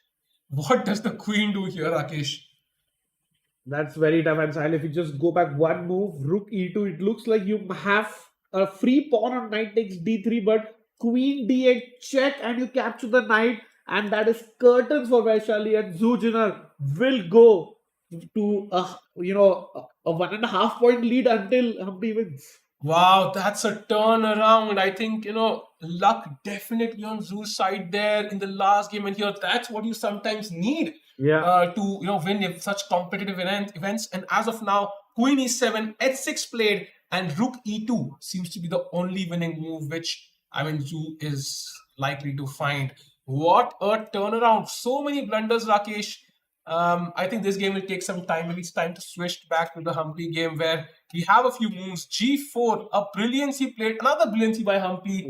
does the queen do here, Rakesh? That's very tough. And Sahil, if you just go back one move, rook e2, it looks like you have a free pawn on knight takes d3, but queen d8 check and you capture the knight. And that is curtains for Vaishali, and Zhu Jiner will go to a 1.5 point lead until Humpy wins. Wow, that's a turnaround. I think, luck definitely on Zhu's side there in the last game. And here, that's what you sometimes need to, win such competitive events. And as of now, queen e7, h6 played, and rook e2 seems to be the only winning move, which, Zhu is likely to find. What a turnaround. So many blunders, Rakesh. I think this game will take some time. Maybe it's time to switch back to the Humpy game where we have a few moves. G4, a brilliancy played, another brilliancy by Humpy,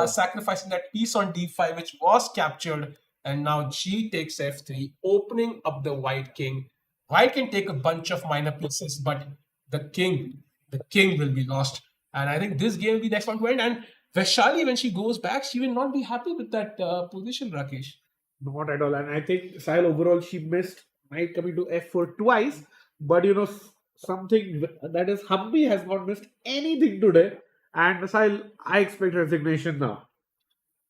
sacrificing that piece on d5, which was captured. And now G takes f3, opening up the white king. White can take a bunch of minor pieces, but the king will be lost. And I think this game will be the next one to end. And Vaishali, when she goes back, she will not be happy with that position, Rakesh. Not at all. And I think Sahil overall she missed knight coming to f4 twice. But something that is Humpy has not missed anything today. And Sahil, I expect resignation now.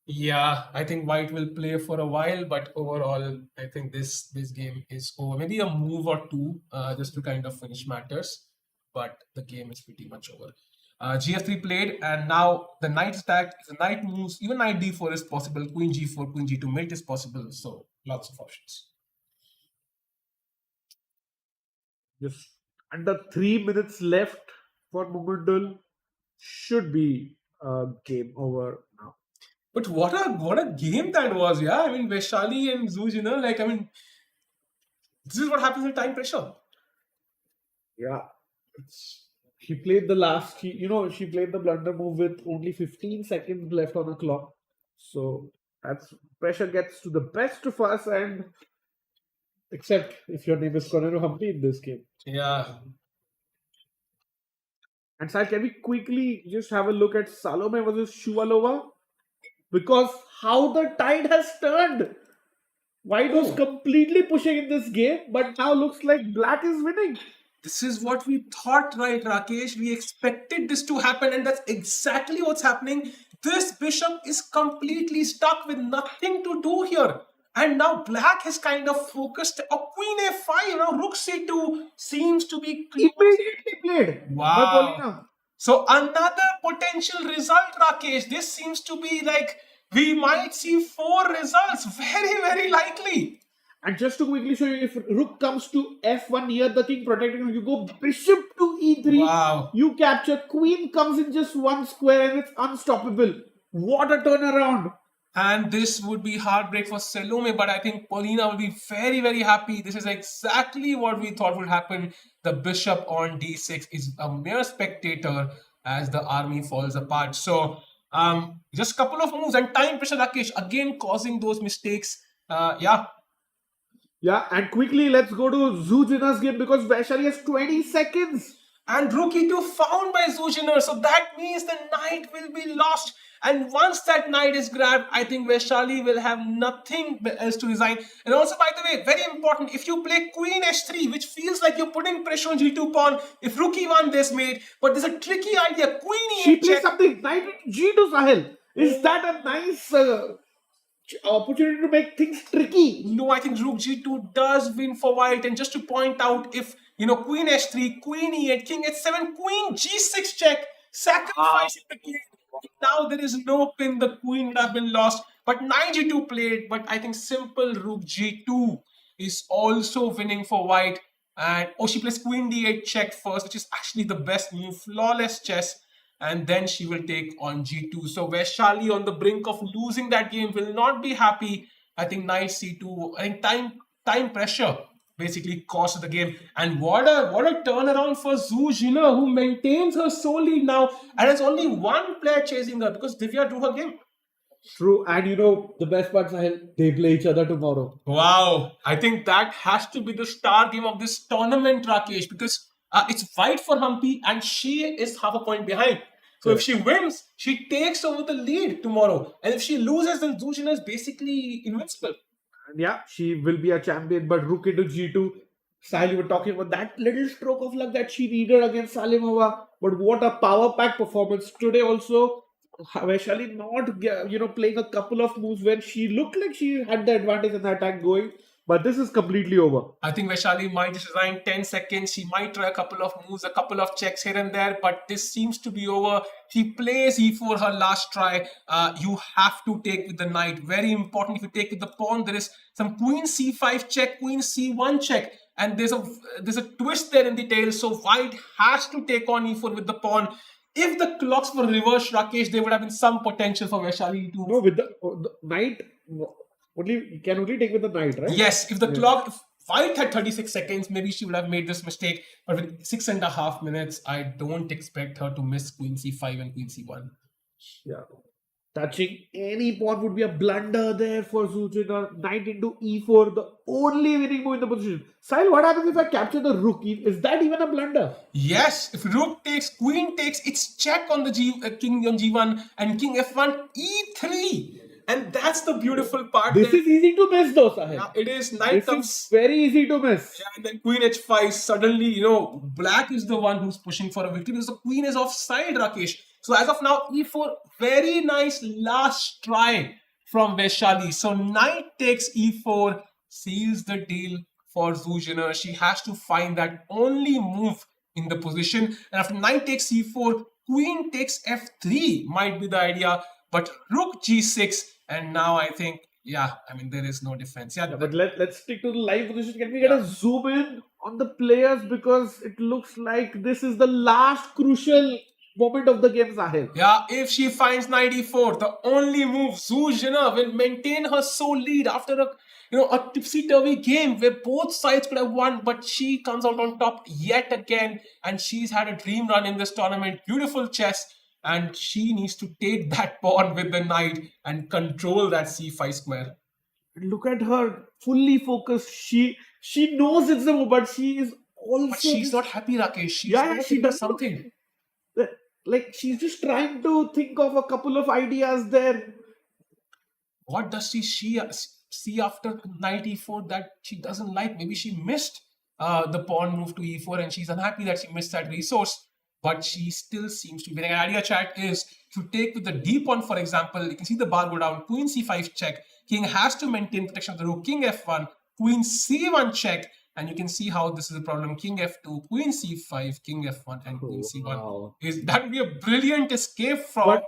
Yeah, I think White will play for a while, but overall, I think this game is over. Maybe a move or two, just to kind of finish matters, but the game is pretty much over. GF3 played, and now the knight attacked. If the knight moves, even knight d4 is possible. Queen g4, queen g2 mate is possible. So lots of options. Just under 3 minutes left for Mumundul. Should be game over now. But what a game that was, yeah. I mean, Vaishali and Zhu Jiner, like, I mean, this is what happens in time pressure. Yeah. She played the last, she played the blunder move with only 15 seconds left on the clock. So that's pressure gets to the best of us, and except if your name is Koneru Humpy in this game. Yeah. And Sai, can we quickly just have a look at Salome versus Shuvalova? Because how the tide has turned. White was completely pushing in this game, but now looks like Black is winning. This is what we thought, right, Rakesh? We expected this to happen, and that's exactly what's happening. This bishop is completely stuck with nothing to do here. And now Black has kind of focused. Queen a5, rook c2 seems to be immediately played. Wow. So another potential result, Rakesh. This seems to be like we might see 4 results. Very, very likely. And just to quickly show you, if rook comes to f1 near the king protecting, you go bishop to e3. Wow. You capture. Queen comes in just one square and it's unstoppable. What a turnaround. And this would be heartbreak for Salome, but I think Paulina will be very, very happy. This is exactly what we thought would happen. The bishop on d6 is a mere spectator as the army falls apart. So, just a couple of moves and time pressure, Rakesh, again causing those mistakes. Yeah, and quickly let's go to Zhu Jiner's game because Vaishali has 20 seconds. And rook e2 found by Zhu Jiner. So that means the knight will be lost. And once that knight is grabbed, I think Vaishali will have nothing else to resign. And also, by the way, very important, if you play queen h3, which feels like you're putting pressure on g2 pawn, if rook e1 this made, but there's a tricky idea. Queen e8 She plays something, knight g2 Sahil. Is that a nice opportunity to make things tricky? No, I think rook g2 does win for white. And just to point out, if, queen h3, queen e8, king h7, queen g6 check, sacrificing the king. Now there is no pin, the queen would have been lost. But knight g2 played, but I think simple rook g2 is also winning for white. And she plays queen d8 check first, which is actually the best move, flawless chess. And then she will take on g2. So Vaishali on the brink of losing that game will not be happy. I think knight c2, I think time pressure basically cost the game. And what a turnaround for Zhu Jiner, who maintains her sole lead now and has only one player chasing her because Divya drew her game. True, and the best part, Sahil, they play each other tomorrow. Wow, I think that has to be the star game of this tournament, Rakesh, because it's white for Humpy and she is half a point behind. So if she wins, she takes over the lead tomorrow. And if she loses, then Zhu Jiner is basically invincible. And yeah, she will be a champion, but rook into g2. Sahil, you were talking about that little stroke of luck that she needed against Salimova. But what a power pack performance. Today also, Vaishali not playing a couple of moves when she looked like she had the advantage in the attack going. But this is completely over. I think Vaishali might just resign 10 seconds. She might try a couple of moves, a couple of checks here and there, but this seems to be over. She plays e4 her last try. You have to take with the knight. Very important. If you take with the pawn, there is some queen c5 check, queen c1 check. And there's a twist there in the tail. So white has to take on e4 with the pawn. If the clocks were reversed, Rakesh, there would have been some potential for Vaishali to... No, with the knight... can only take with the knight, right? Yes, if white had 36 seconds, maybe she would have made this mistake. But with 6.5 minutes, I don't expect her to miss queen c5 and queen c1. Yeah. Touching any pawn would be a blunder there for Zhu Jiner. Knight into e4, the only winning move in the position. Sahil, what happens if I capture the rook? Is that even a blunder? Yes, if rook takes, queen takes, it's check on the king on g1 and king f1, e3. And that's the beautiful part. This there. is easy to miss though, Sahil. Yeah, it is. Knight This comes. is very easy to miss. Yeah, and then Queen H5. Suddenly, Black is the one who's pushing for a victory because the Queen is offside, Rakesh. So as of now, E4, very nice last try from Vaishali. So Knight takes E4, seals the deal for Zhu Jiner. She has to find that only move in the position. And after Knight takes E4, Queen takes F3 might be the idea. But Rook G6, and now I think, there is no defense. Yeah, But let's stick to the live position. Can we get a zoom in on the players, because it looks like this is the last crucial moment of the game, Sahil. Yeah, if she finds knight e4, the only move, Zhu Jiner will maintain her sole lead after a tipsy-turvy game where both sides could have won, but she comes out on top yet again, and she's had a dream run in this tournament. Beautiful chess, and she needs to take that pawn with the knight and control that c5 square. Look at her, fully focused. She knows it's the move, but she is also. But she's not happy, Rakesh. She's she does something. Like, she's just trying to think of a couple of ideas there. What does she see after knight e4 that she doesn't like? Maybe she missed the pawn move to e4 and she's unhappy that she missed that resource. But she still seems to be winning. An idea, chat, is to take with the d pawn, for example. You can see the bar go down. Queen c5 check. King has to maintain protection of the rook. King f1. Queen c1 check. And you can see how this is a problem. King f2, Queen c5, King f1, and Queen c1. Wow. That would be a brilliant escape from. But,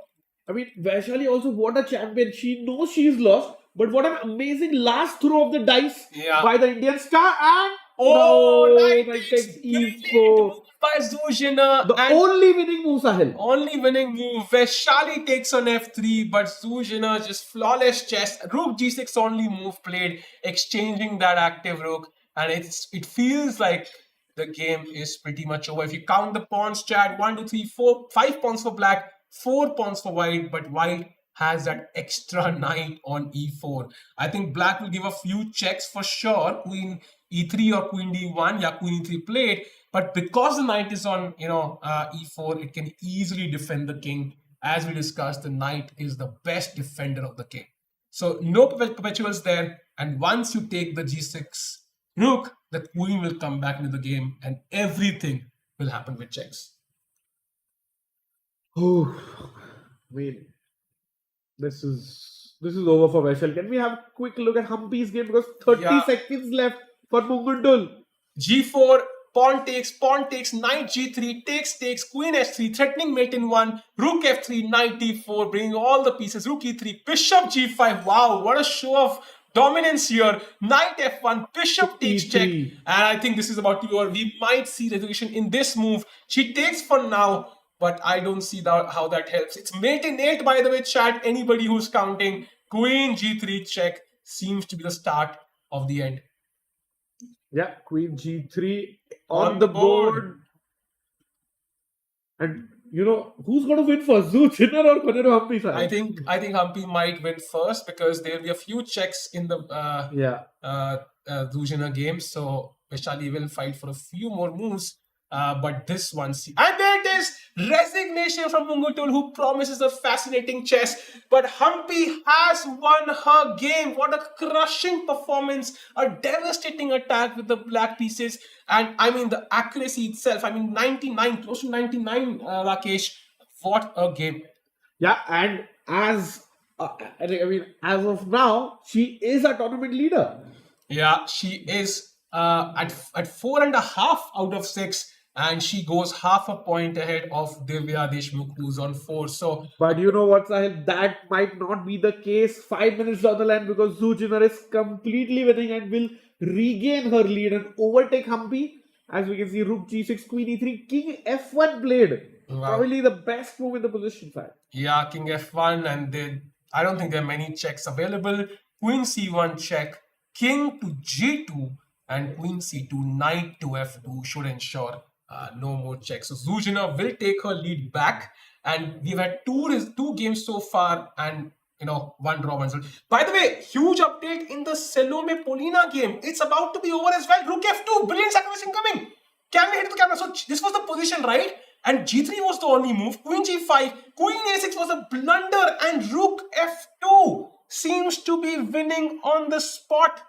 Vaishali also, what a champion. She knows she's lost, but what an amazing last throw of the dice by the Indian star. And knight takes e4. By Zhu Jiner. The only winning move, Sahil. Only winning move. Vaishali takes on f3, but Zhu Jiner just flawless chess. Rook g6 only move played, exchanging that active rook. And it feels like the game is pretty much over. If you count the pawns, Chad, 1, 2, 3, 4, 5 pawns for black, 4 pawns for white, but white has that extra knight on e4. I think black will give a few checks for sure. Queen e3 or queen d1, queen e3 played. But because the knight is on, e4, it can easily defend the king. As we discussed, the knight is the best defender of the king. So no perpetuals there. And once you take the g6 rook, the queen will come back into the game and everything will happen with checks. Oh, this is over for Vaishali. Can we have a quick look at Humpy's game, because 30 seconds left for Munguntul. G4, pawn takes, knight G3, takes, queen H3, threatening mate in 1, rook F3, knight D4, bringing all the pieces, rook E3, bishop G5. Wow, what a show of dominance here. Knight F1, bishop takes check. And I think this is about to be over. We might see resolution in this move. She takes for now, but I don't see how that helps. It's mate in 8, by the way, chat. Anybody who's counting, queen G3 check seems to be the start of the end. Yeah, queen G3 on the board. And who's going to win first, Zhu Jiner or Koneru Humpy? Sir? I think Humpy might win first, because there will be a few checks in the Zhu Jiner game. So Vaishali will fight for a few more moves. But this one, and there it is, resignation from Munguntul, who promises a fascinating chess. But Humpy has won her game. What a crushing performance, a devastating attack with the black pieces. And the accuracy itself, 99, close to 99, Rakesh. What a game. Yeah, and as of now, she is a tournament leader. Yeah, she is at 4.5 out of 6. And she goes half a point ahead of Divya Deshmukh, who's on 4. So, but you know what, Sahil? That might not be the case 5 minutes down the line, because Zhu Jiner is completely winning and will regain her lead and overtake Humpy. As we can see, rook g6, queen e3, king f1 played. Wow. Probably the best move in the position, Sahil. Yeah, king f1, and I don't think there are many checks available. Queen c1 check, king to g2, and queen c2, knight to f2 should ensure no more checks. So Zhu Jiner will take her lead back, and we've had two games so far, and one draw, one result. By the way, huge update in the Salome Polina game. It's about to be over as well. Rook f2, brilliant sacrifice incoming. Can we hit the camera? So this was the position, right? And g3 was the only move. Queen g5, queen a6 was a blunder, and rook f2 seems to be winning on the spot.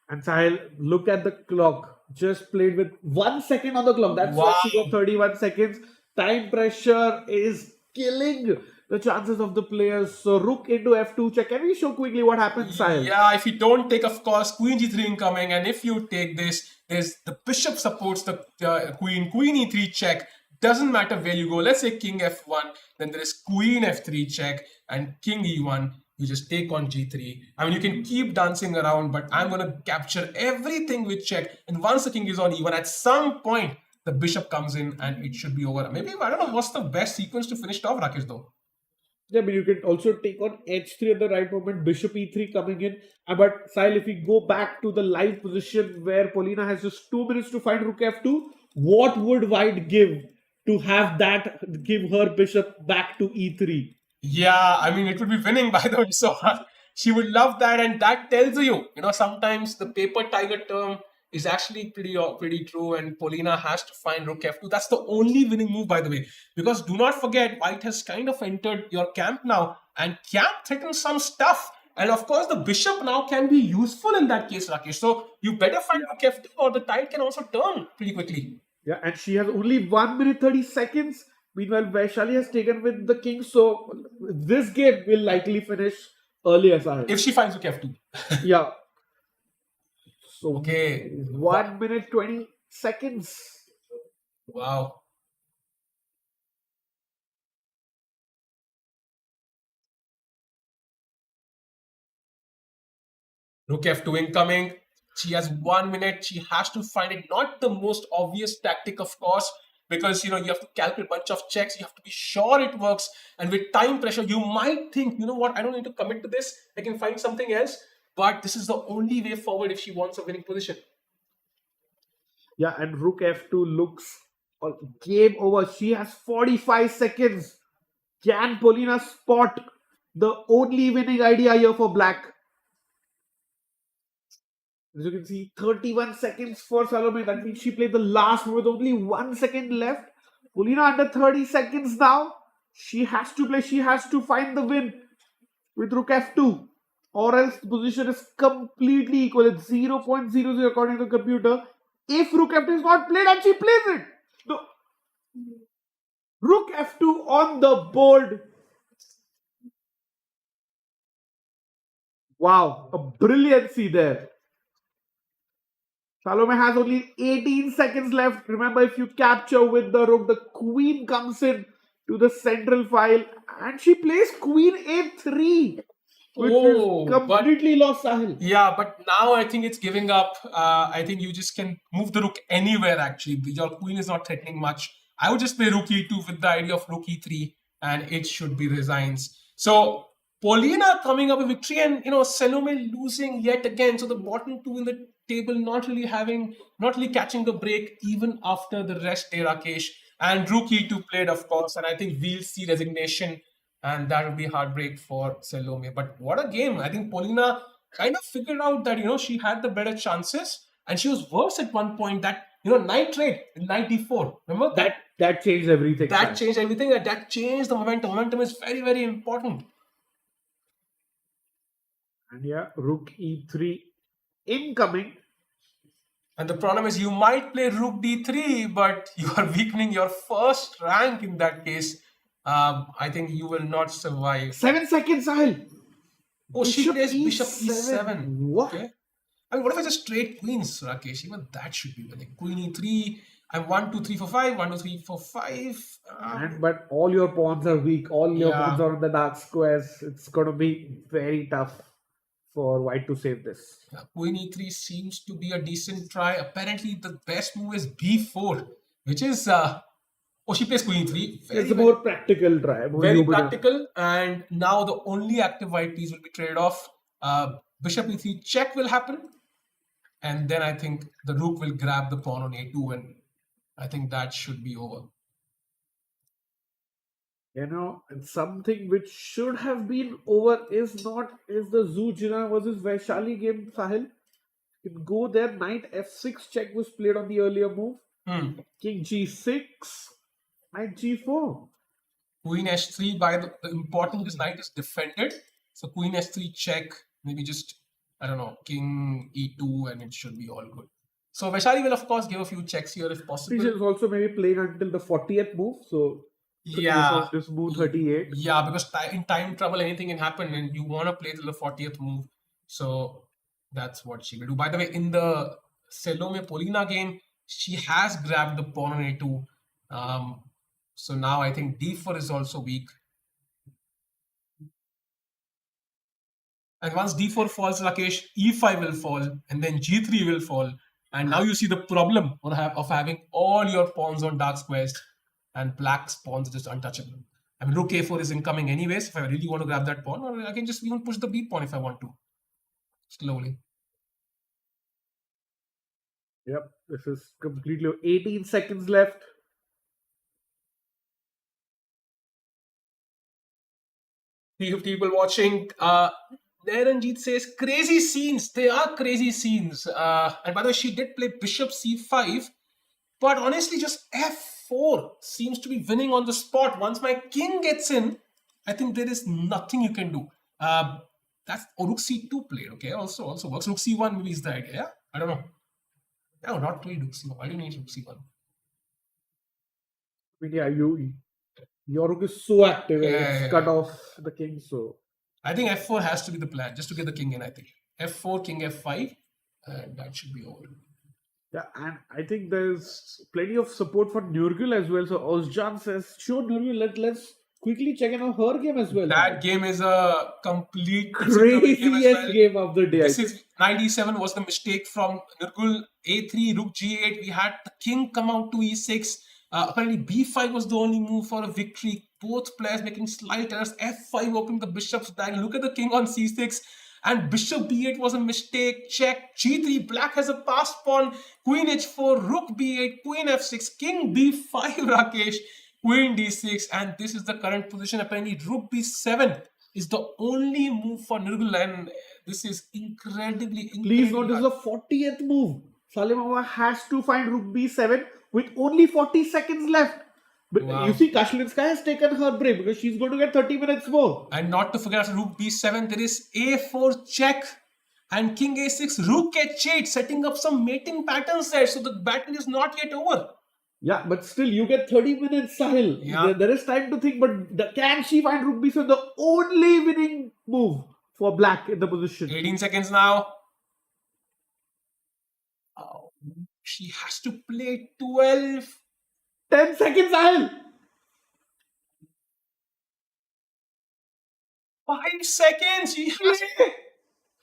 And Sahil, look at the clock. Just played with 1 second on the clock. That's why she got 31 seconds. Time pressure is killing the chances of the players. So rook into f2 check. Can we show quickly what happens, Sahil? Yeah, if you don't take, of course, queen g3 incoming, and if you take this, there's the bishop supports the queen e3 check. Doesn't matter where you go. Let's say king f1, then there is queen f3 check, and king e1. You just take on g3. I mean, you can keep dancing around, but I'm going to capture everything with check. And once the king is on e1, at some point, the bishop comes in and it should be over. Maybe, I don't know, what's the best sequence to finish it off, Rakesh, though? Yeah, but you can also take on h3 at the right moment, bishop e3 coming in. But Sahil, if we go back to the live position where Polina has just 2 minutes to find rook f2, what would white give to have that give her bishop back to e3? Yeah, I mean, it would be winning, by the way. So she would love that. And that tells you, sometimes the paper tiger term is actually pretty true. And Polina has to find rook f2. That's the only winning move, by the way. Because do not forget, white has kind of entered your camp now. And camp threatens some stuff. And of course, the bishop now can be useful in that case, Rakesh. So you better find rook f2 or the tide can also turn pretty quickly. Yeah, and she has only 1 minute 30 seconds. Meanwhile, Vaishali has taken with the king. So this game will likely finish earlier, Sahil. If she finds rook f2. Yeah. So Okay. 1 minute 20 seconds. Wow. Rook f2 incoming. She has 1 minute. She has to find it. Not the most obvious tactic, of course, because you have to calculate a bunch of checks. You have to be sure it works. And with time pressure, you might think, you know what, I don't need to commit to this. I can find something else. But this is the only way forward if she wants a winning position. Yeah, and rook f2 looks game over. She has 45 seconds. Can Polina spot the only winning idea here for black? As you can see, 31 seconds for Salome. That means she played the last move with only 1 second left. Polina under 30 seconds now. She has to play. She has to find the win with rook f2. Or else the position is completely equal. It's 0.00 according to the computer. If rook f2 is not played and she plays it. No. Rook f2 on the board. Wow, a brilliancy there. Salome has only 18 seconds left. Remember, if you capture with the rook, the queen comes in to the central file and she plays queen a3. Which is completely lost, Sahil. Yeah, but now I think it's giving up. I think you just can move the rook anywhere, actually. Your queen is not threatening much. I would just play rook e2 with the idea of rook e3 and it should be resigns. So Polina coming up with victory and, Salome losing yet again. So the bottom two in the table not really catching the break even after the rest day, Rakesh. And rook e2 played, of course. And I think we'll see resignation. And that will be heartbreak for Salome. But what a game. I think Polina kind of figured out that, she had the better chances. And she was worse at one point. That, knight trade in knight d4. Remember? That changed everything. That changed everything. That changed the momentum. Momentum is very, very important. And yeah, rook e3 incoming. And the problem is you might play rook d3, but you are weakening your first rank in that case. I think you will not survive. 7 seconds, Sahil. Oh, she plays bishop e7. What? Okay. I mean, what if I just trade queens, Rakesh? Even that should be winning. Queen e3. I'm 1, 2, 3, 4, 5. 1, 2, 3, 4, 5. But all your pawns are weak. All your pawns are on the dark squares. It's going to be very tough for white to save this. Yeah, queen e3 seems to be a decent try. Apparently, the best move is b4, which is... she plays queen e3. It's a more practical try. Very practical. And now the only active white piece will be traded off. Bishop e3 check will happen. And then I think the rook will grab the pawn on a2. And I think that should be over. And something which should have been over is the Zhu Jiner versus Vaishali game, Sahil. You can go there. Knight f6 check was played on the earlier move. King g6. Knight g4. Queen h3. By the important is knight is defended. So queen s3 check, maybe just, I don't know, king e2, and it should be all good. So Vaishali will, of course, give a few checks here if possible. This is also maybe playing until the 40th move, so Yeah. this move 38. Yeah, because in time trouble, anything can happen, and you want to play till the 40th move. So that's what she will do. By the way, in the Selome Polina game, she has grabbed the pawn on a2. So now I think d4 is also weak. And once d4 falls, Rakesh, e5 will fall, and then g3 will fall. And now you see the problem of having all your pawns on dark squares, and black's pawns are just untouchable. I mean, rook a4 is incoming anyways, if I really want to grab that pawn, or I can just even push the b pawn if I want to. Slowly. Yep, this is completely 18 seconds left. People watching. Naranjit says crazy scenes. They are crazy scenes. And by the way, she did play bishop c5, but honestly, just f4 seems to be winning on the spot. Once my king gets in, I think there is nothing you can do. That's rook c2 played. Okay, also works. Rook c1 maybe is the idea. Yeah, I don't know. No, not really rook c1. Why do you need rook c1? I mean, yeah, your rook is so active, it's cut off the king. So I think f4 has to be the plan, just to get the king in. I think f4, king f5, and that should be over. Yeah, and I think there's plenty of support for Nurgul as well. So Ozjan says, sure, Nurgul, let's quickly check in on her game as well. That game is a complete craziest game of the day. This is 97 was the mistake from Nurgul. A3, rook g8. We had the king come out to e6. Apparently b5 was the only move for a victory. Both players making slight errors. f5 opening the bishop's diagonal. Look at the king on c6. And bishop b8 was a mistake. Check. g3. Black has a passed pawn. Queen h4. Rook b8. Queen f6. King b5. Rakesh. Queen d6. And this is the current position. Apparently rook b7 is the only move for Nurgul. And this is incredibly Please note this is the 40th move. Salimova has to find rook b7 with only 40 seconds left. But you see, Kashlinskaya has taken her break because she's going to get 30 minutes more. And not to forget, after rook b7, there is a4 check and king a6, rook h8, setting up some mating patterns there. So the battle is not yet over. Yeah, but still, you get 30 minutes, Sahil. Yeah. There is time to think, but can she find rook b7? The only winning move for black in the position. 18 seconds now. Oh, she has to play 12. 10 seconds, Sahil. 5 seconds. She has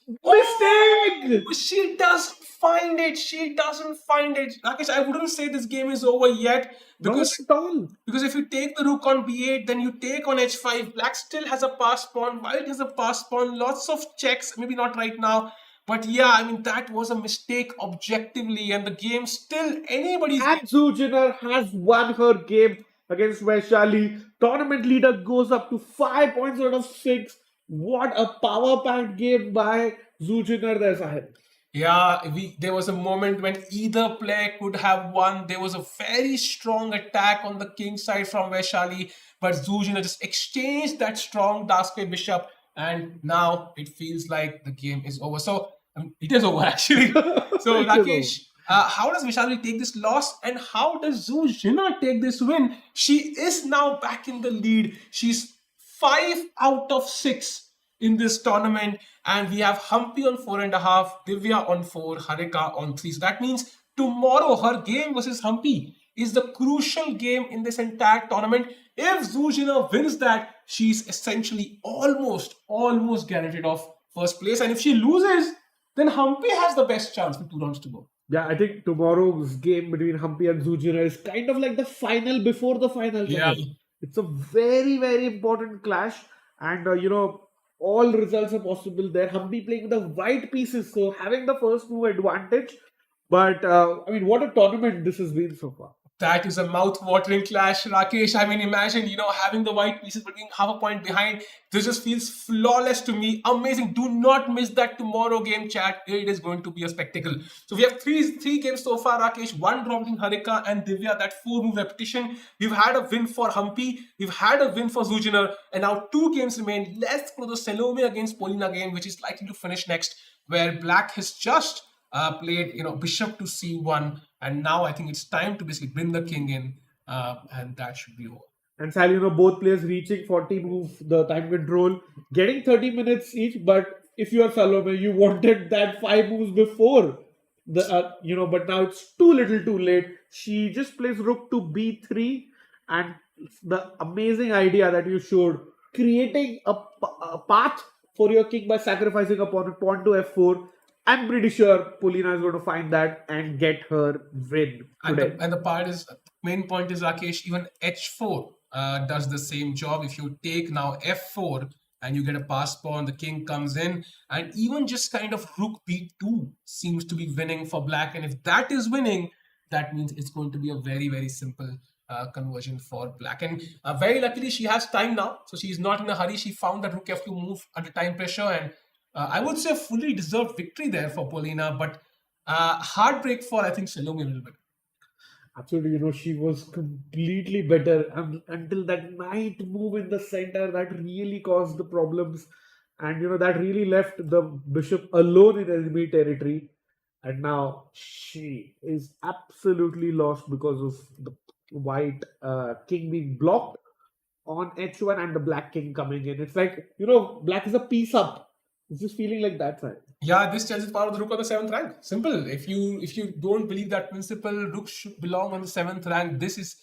Mistake! She doesn't find it. She doesn't find it. Rakesh, I wouldn't say this game is over yet. Because, Not at all. Because if you take the rook on b8, then you take on h5. Black still has a passed pawn. White has a passed pawn. Lots of checks. Maybe not right now. But yeah, I mean, that was a mistake objectively. And the game still anybody's And game. Zhu Jiner has won her game against Vaishali. Tournament leader goes up to 5 points out of 6. What a power-packed game by Zhu Jiner there, Sahil. Yeah, there was a moment when either player could have won. There was a very strong attack on the king side from Vaishali, but Zhu Jiner just exchanged that strong dark square bishop, and now it feels like the game is over. So it is over actually. So Rakesh, how does Vaishali take this loss, and how does Zhu Jiner take this win? She is now back in the lead. She's 5 out of 6 in this tournament, and we have Humpy on 4.5, Divya on 4, Harika on 3. So that means tomorrow her game versus Humpy is the crucial game in this entire tournament. If Zhu Jiner wins that, she's essentially almost guaranteed of first place, and if she loses, then Humpy has the best chance with 2 rounds to go. Yeah, I think tomorrow's game between Humpy and Zhu Jiner is kind of like the final before the final. Yeah. It's a very, very important clash, and all results are possible there. Humpy playing the white pieces, so having the first move advantage. But I mean, what a tournament this has been so far. That is a mouth-watering clash, Rakesh. I mean, imagine, having the white pieces but being half a point behind. This just feels flawless to me. Amazing. Do not miss that tomorrow game, chat. It is going to be a spectacle. So we have three games so far, Rakesh. One draw between Harika and Divya. That 4-move repetition. We've had a win for Humpy. We've had a win for Zhu Jiner. And now 2 games remain. Let's go to the Salome against Polina game, which is likely to finish next, where Black has just played, bishop to c1, and now I think it's time to basically bring the king in, and that should be over. And Sal, both players reaching 40 moves, the time control, getting 30 minutes each. But if you are Salome, you wanted that 5 moves before but now it's too little, too late. She just plays rook to b3, and the amazing idea that you showed, creating a path for your king by sacrificing a pawn to f4. I'm pretty sure Polina is going to find that and get her win today. And the main point is, Rakesh, even h4 does the same job. If you take now f4 and you get a pass pawn, the king comes in, and even just kind of rook b2 seems to be winning for Black. And if that is winning, that means it's going to be a very, very simple conversion for Black. And very luckily, she has time now, so she's not in a hurry. She found that rook f2 move under time pressure, and I would say a fully deserved victory there for Polina, but heartbreak for, I think, Salome a little bit. Absolutely, she was completely better until that knight move in the center that really caused the problems, and that really left the bishop alone in enemy territory. And now she is absolutely lost because of the white king being blocked on h1 and the black king coming in. It's like, Black is a piece up. It's just feeling like that side. Yeah, this tells you the power of the rook on the 7th rank. Simple. If you don't believe that principle, rook should belong on the 7th rank. This is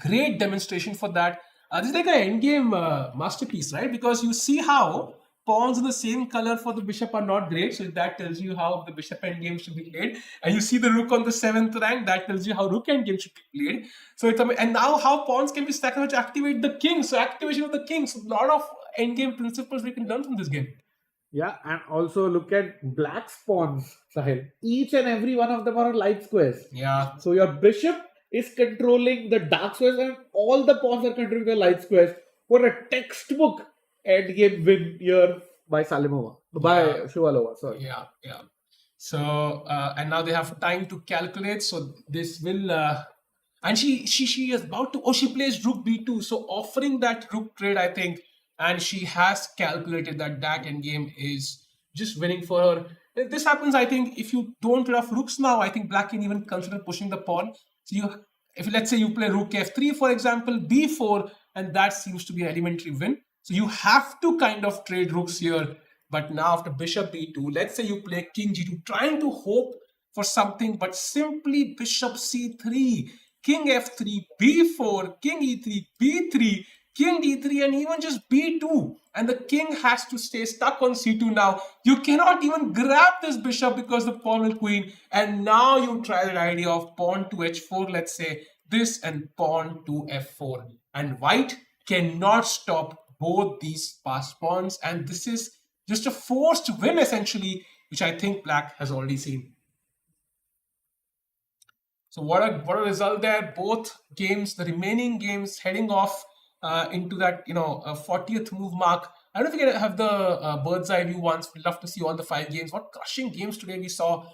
great demonstration for that. This is like an endgame masterpiece, right? Because you see how pawns in the same color for the bishop are not great. So that tells you how the bishop endgame should be played. And you see the rook on the 7th rank. That tells you how rook endgame should be played. So and now how pawns can be sacrificed to activate the king. So activation of the king. So a lot of endgame principles we can learn from this game. Yeah, and also look at Black's pawns, Sahil. Each and every one of them are on light squares. Yeah. So your bishop is controlling the dark squares, and all the pawns are controlling the light squares. What a textbook endgame win here by Shuvalova. Sorry. Yeah. So and now they have time to calculate. So this will and she is about to. She plays rook b2. So offering that rook trade, I think. And she has calculated that endgame is just winning for her. If this happens, I think if you don't play off rooks now, I think Black can even consider pushing the pawn. So if let's say you play rook f3, for example, b4, and that seems to be an elementary win. So you have to kind of trade rooks here. But now after bishop b2, let's say you play king g2, trying to hope for something, but simply bishop c3, king f3, b4, king e3, b3, king d3, and even just b2, and the king has to stay stuck on c2 now. You cannot even grab this bishop because the pawn will queen, and now you try that idea of pawn to h4, let's say this, and pawn to f4, and white cannot stop both these passed pawns, and this is just a forced win essentially, which I think Black has already seen. So what a result there. Both games, the remaining games, heading off into that 40th move mark. I don't know if we can have the bird's eye view once. We'd love to see all the 5 games. What crushing games today we saw.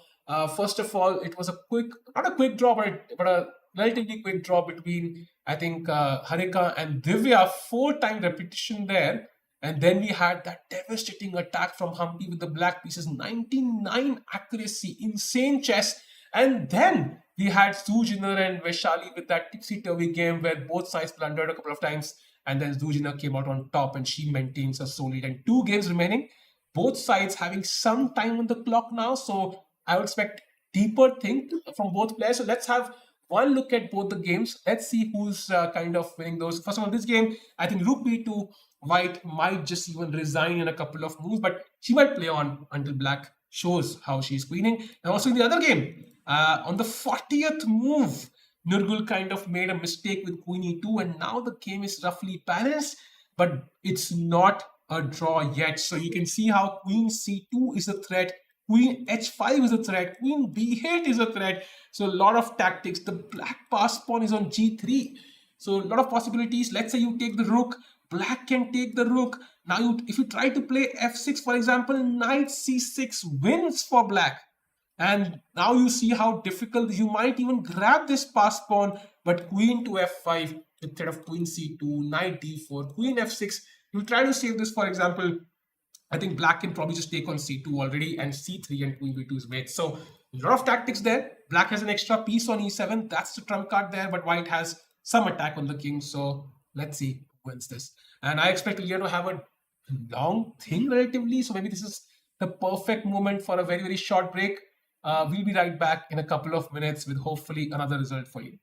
First of all, it was not a quick draw, but a relatively quick draw between, I think, Harika and Divya. 4-time repetition there. And then we had that devastating attack from Humpy with the black pieces. 99 accuracy, insane chess. And then we had Zhu Jiner and Vaishali with that tipsy-turvy game where both sides blundered a couple of times, and then Zhu Jiner came out on top and she maintains a sole lead. And 2 games remaining, both sides having some time on the clock now. So I would expect deeper thing from both players. So let's have one look at both the games. Let's see who's kind of winning those. First of all, this game, I think rook b2, white might just even resign in a couple of moves, but she might play on until Black shows how she's queening. And also in the other game, on the 40th move, Nurgul kind of made a mistake with queen e2, and now the game is roughly balanced, but it's not a draw yet. So you can see how queen c2 is a threat Queen h5 is a threat. Queen b8 is a threat. So a lot of tactics. The black pass pawn is on g3. So a lot of possibilities. Let's say you take the rook. Black can take the rook. Now, if you try to play f6, for example, knight c6 wins for black. And now you see how difficult. You might even grab this pass pawn, but queen to f5 instead of queen c2, knight d4, queen f6. You try to save this, for example. I think black can probably just take on c2 already, and c3 and queen b2 is made. So a lot of tactics there. Black has an extra piece on e7. That's the trump card there, but white has some attack on the king. So let's see who wins this. And I expect Ilya to have a long thing relatively. So maybe this is the perfect moment for a very, very short break. We'll be right back in a couple of minutes with hopefully another result for you.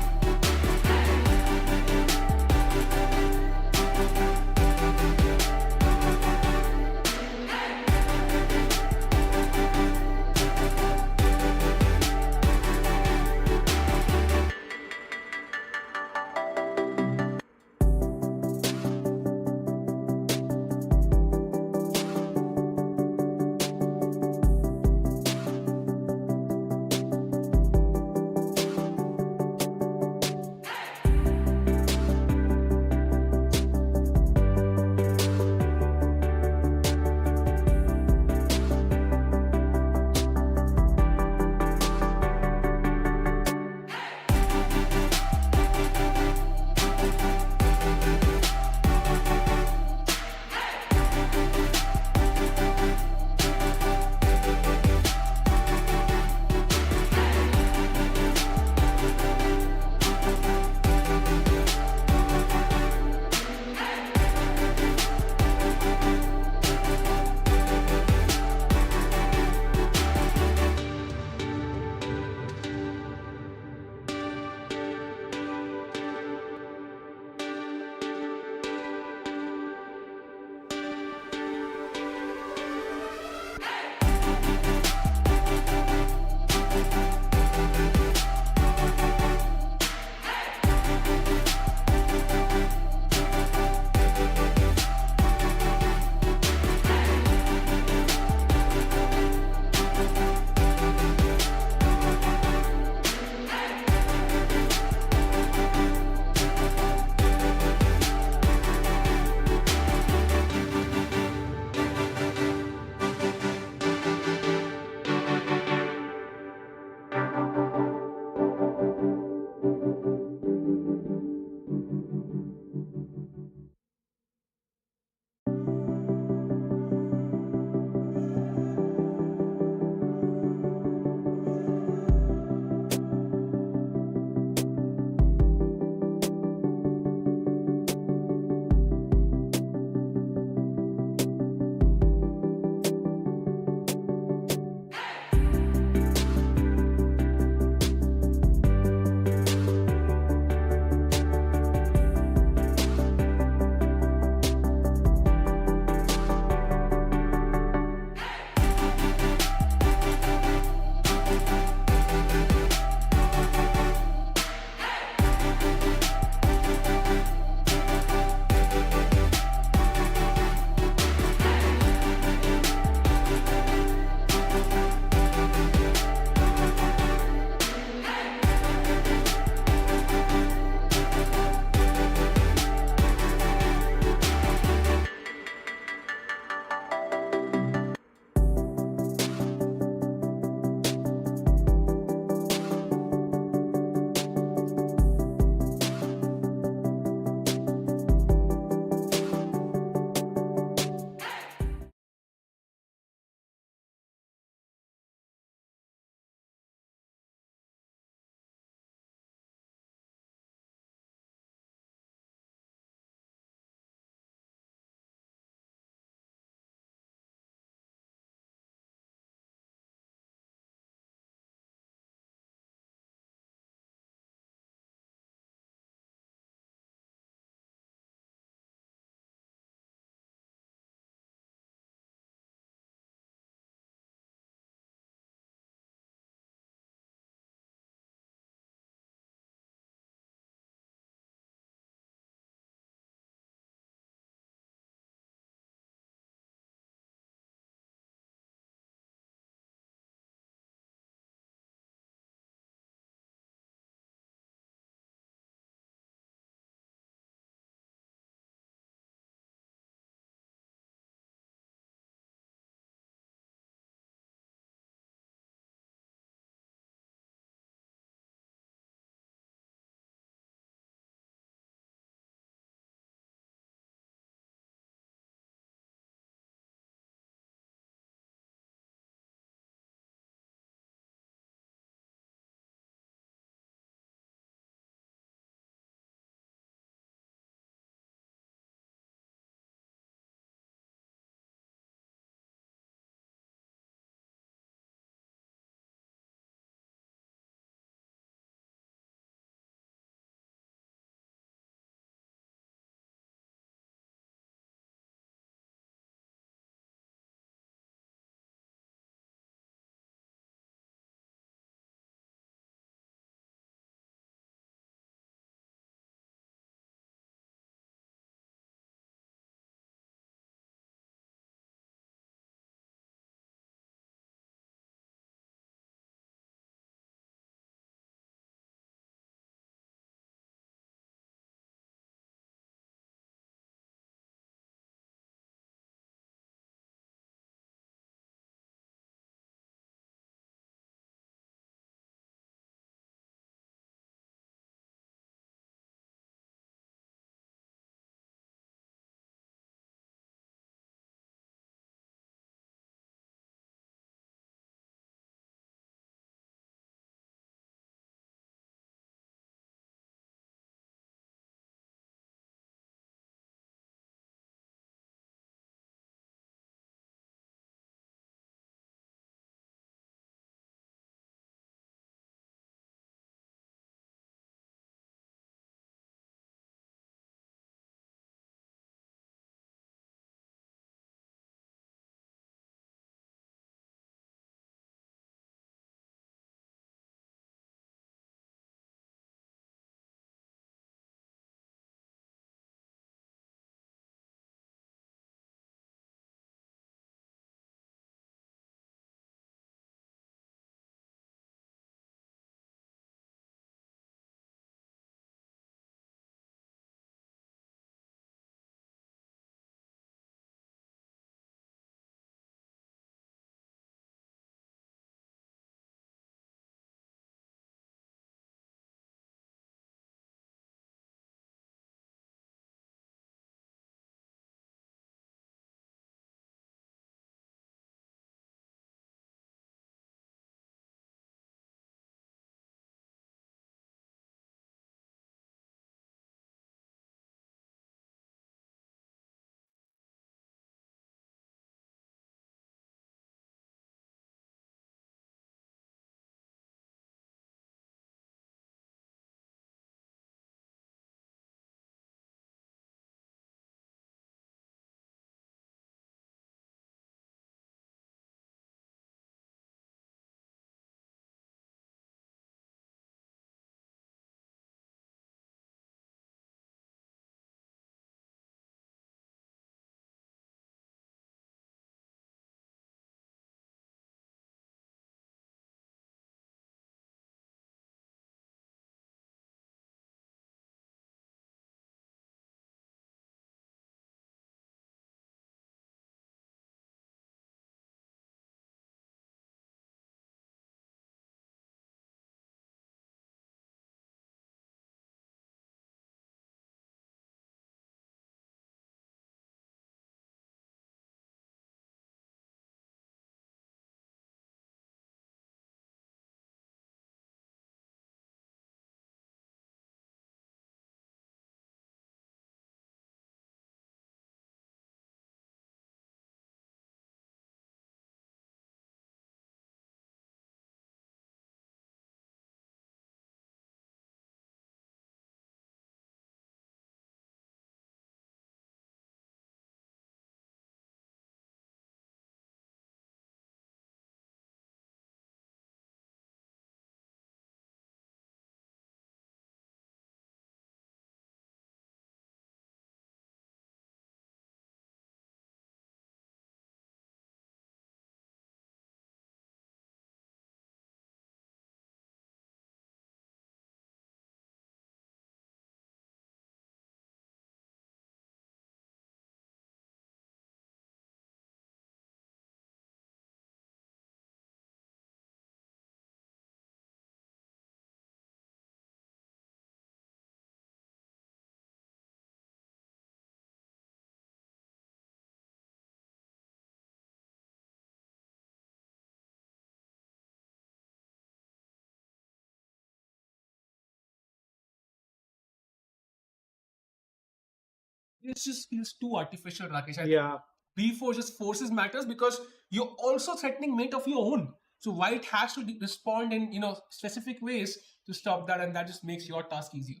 It just feels too artificial, Rakesh. I think Yeah. B4 just forces matters because you're also threatening mate of your own. So white has to respond in specific ways to stop that, and that just makes your task easier.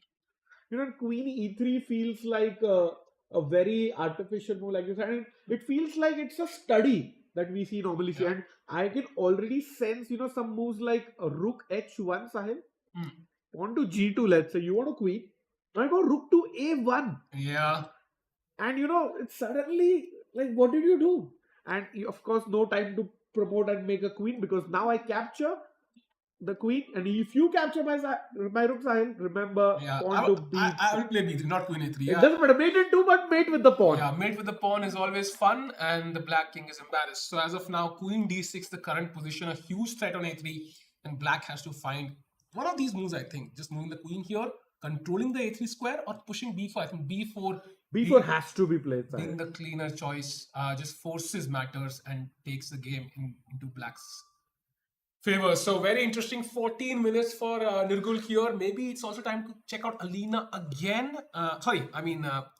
Queen e3 feels like a very artificial move, like you said. And it feels like it's a study that we see normally. Yeah. And I can already sense, some moves like rook h1, Sahil. Hmm. On to g2, let's say. You want a queen. I go rook to a1. Yeah. And, it's suddenly like, what did you do? And of course, no time to promote and make a queen because now I capture the queen, and if you capture my rook, Sahil, remember Yeah, pawn to b. I will play b3, not queen a3. It Yeah, doesn't matter. Mate in two, but mate with the pawn. yeah, mate with the pawn is always fun, and the black king is embarrassed. So as of now, queen d6, the current position, a huge threat on a3, and black has to find one of these moves. I think just moving the queen here, controlling the a3 square, or pushing b4. I think b4. B4 has to be played, Sahil. Being the cleaner choice, just forces matters and takes the game into black's favor. So very interesting 14 minutes for Nirgul here. Maybe it's also time to check out Alina again.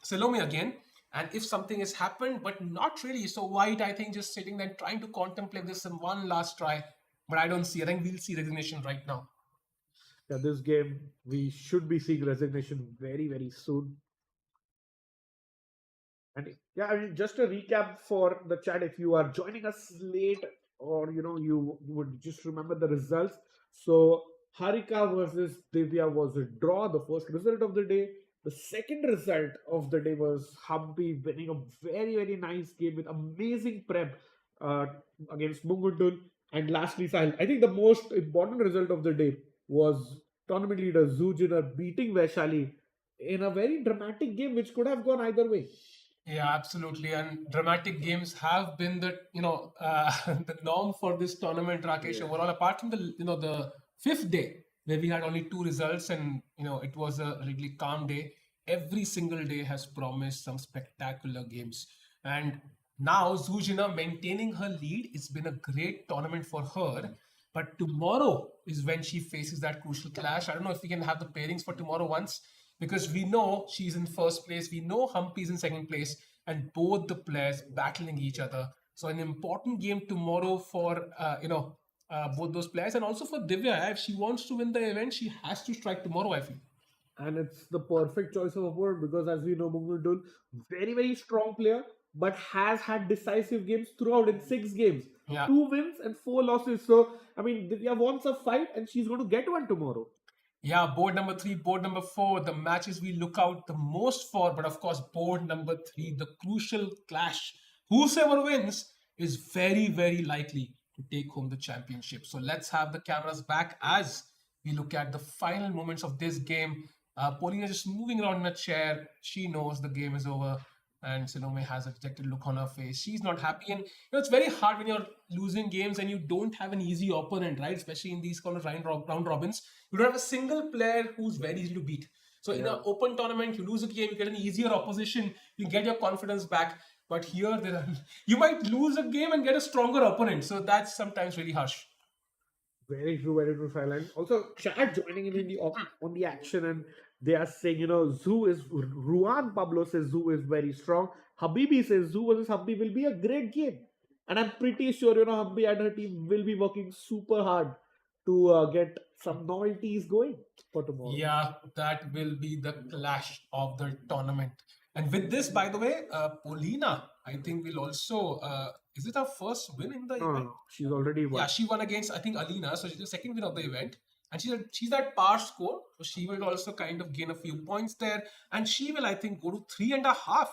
Salome again. And if something has happened, but not really. So white, I think, just sitting there trying to contemplate this in one last try. But I don't see. I think we'll see resignation right now. Yeah, this game, we should be seeing resignation very, very soon. And yeah, I mean, just a recap for the chat, if you are joining us late or you would just remember the results. So Harika versus Divya was a draw, the first result of the day. The second result of the day was Humpy winning a very, very nice game with amazing prep against Mungundul. And lastly, Sahil, I think the most important result of the day was tournament leader Zhu Jiner beating Vaishali in a very dramatic game which could have gone either way. Yeah, absolutely. And dramatic games have been the the norm for this tournament, Rakesh. Yeah. Overall, apart from the fifth day where we had only two results and it was a really calm day. Every single day has promised some spectacular games. And now Zhu Jiner maintaining her lead. It's been a great tournament for her. But tomorrow is when she faces that crucial clash. I don't know if we can have the pairings for tomorrow once, because we know she's in first place, we know Humpy's in second place, and both the players battling each other. So an important game tomorrow for both those players, and also for Divya. If she wants to win the event, she has to strike tomorrow, I feel. And it's the perfect choice of opponent because, as we know, Mungundul, very, very strong player, but has had decisive games throughout in 6 games. Yeah. 2 wins and 4 losses. So, I mean, Divya wants a fight and she's going to get one tomorrow. Yeah, board number 3, board number 4, the matches we look out the most for. But of course, board number 3, the crucial clash. Whosoever wins is very, very likely to take home the championship. So let's have the cameras back as we look at the final moments of this game. Paulina just moving around in a chair. She knows the game is over. And Salome has a dejected look on her face. She's not happy. And it's very hard when you're losing games and you don't have an easy opponent, right? Especially in these kind of round robins. You don't have a single player who's very easy to beat. So in an open tournament, you lose a game, you get an easier opposition, you get your confidence back. But here, you might lose a game and get a stronger opponent. So that's sometimes really harsh. Very true, Silent. Also, chat joining in the on the action, and they are saying, Ruan Pablo says Zhu is very strong. Habibi says Zhu versus Humpy will be a great game. And I'm pretty sure, Humpy and her team will be working super hard to get some novelties going for tomorrow. Yeah, that will be the clash of the tournament. And with this, by the way, Paulina, I think will also, is it her first win in the event? No, she's already won. Yeah, she won against, I think, Alina. So she's the second win of the event. And she's at par score. So she will also kind of gain a few points there. And she will, I think, go to 3.5.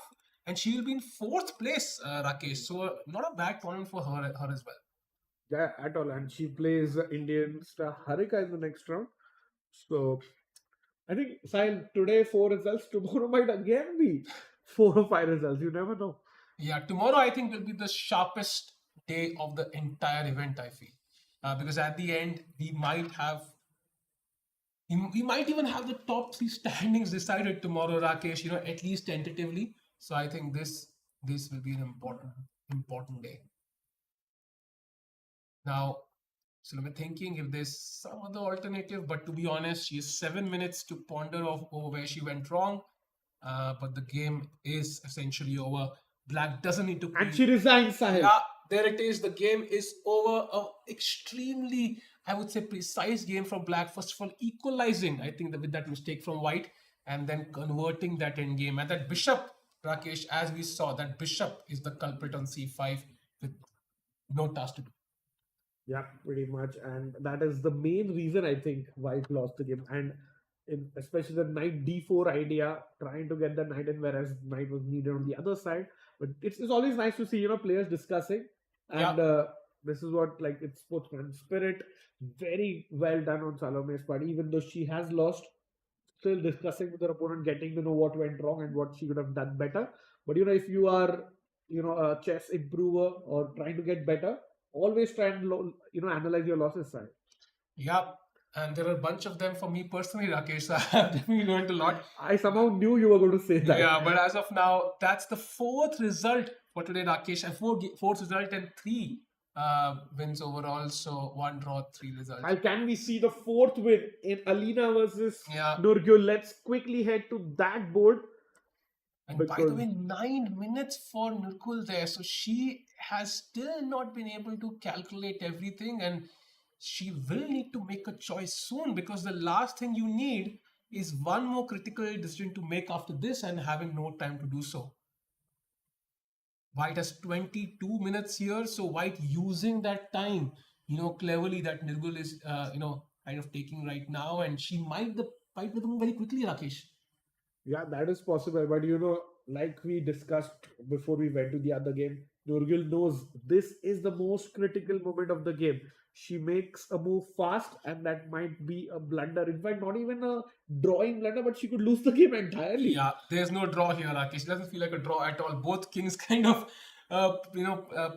And she will be in 4th place, Rakesh. So not a bad tournament for her as well. Yeah, at all. And she plays Indian star Harika in the next round. So I think, Sahil, today 4 results. Tomorrow might again be 4 or 5 results. You never know. Yeah, tomorrow I think will be the sharpest day of the entire event, I feel. Because at the end, we might even have the top 3 standings decided tomorrow, Rakesh, at least tentatively. So I think this will be an important day. Now, so I'm thinking if there's some other alternative, but to be honest, she has 7 minutes to ponder over where she went wrong. but the game is essentially over. Black doesn't need to And queen. she resigns, Sahil. Yeah, there it is. The game is over. A extremely, I would say, precise game from Black. First of all, equalizing, I think, with that mistake from White, and then converting that end game. And that bishop, Rakesh, as we saw, that bishop is the culprit on c5 with no task to do. Yeah, pretty much. And that is the main reason I think White lost the game. And especially the knight d4 idea, trying to get the knight in, whereas knight was needed on the other side. But it's always nice to see, players discussing. And this is what, like, it's sportsman spirit. Very well done on Salome's part. Even though she has lost, still discussing with her opponent, getting to know what went wrong and what she could have done better. But, if you are, a chess improver or trying to get better, always try and analyze your losses side. Yeah, and there are a bunch of them for me personally, Rakesh. I have definitely learned a lot. I somehow knew you were going to say that. Yeah, but as of now, that's the fourth result for today, Rakesh. And fourth result and 3 wins overall. So 1 draw, 3 results. And can we see the fourth win in Alina versus Yeah. Nurgul? Let's quickly head to that board. And by the way, 9 minutes for Nurgul there. So she has still not been able to calculate everything, and she will need to make a choice soon, because the last thing you need is one more critical decision to make after this and having no time to do so. White has 22 minutes here, so White using that time, cleverly, that Nurgul is, kind of taking right now, and she might fight with him very quickly, Rakesh. Yeah, that is possible. But like we discussed before we went to the other game, Nurgul knows this is the most critical moment of the game. She makes a move fast, and that might be a blunder. In fact, not even a drawing blunder, but she could lose the game entirely. Yeah, there's no draw here, Rakesh. It doesn't feel like a draw at all. Both kings kind of,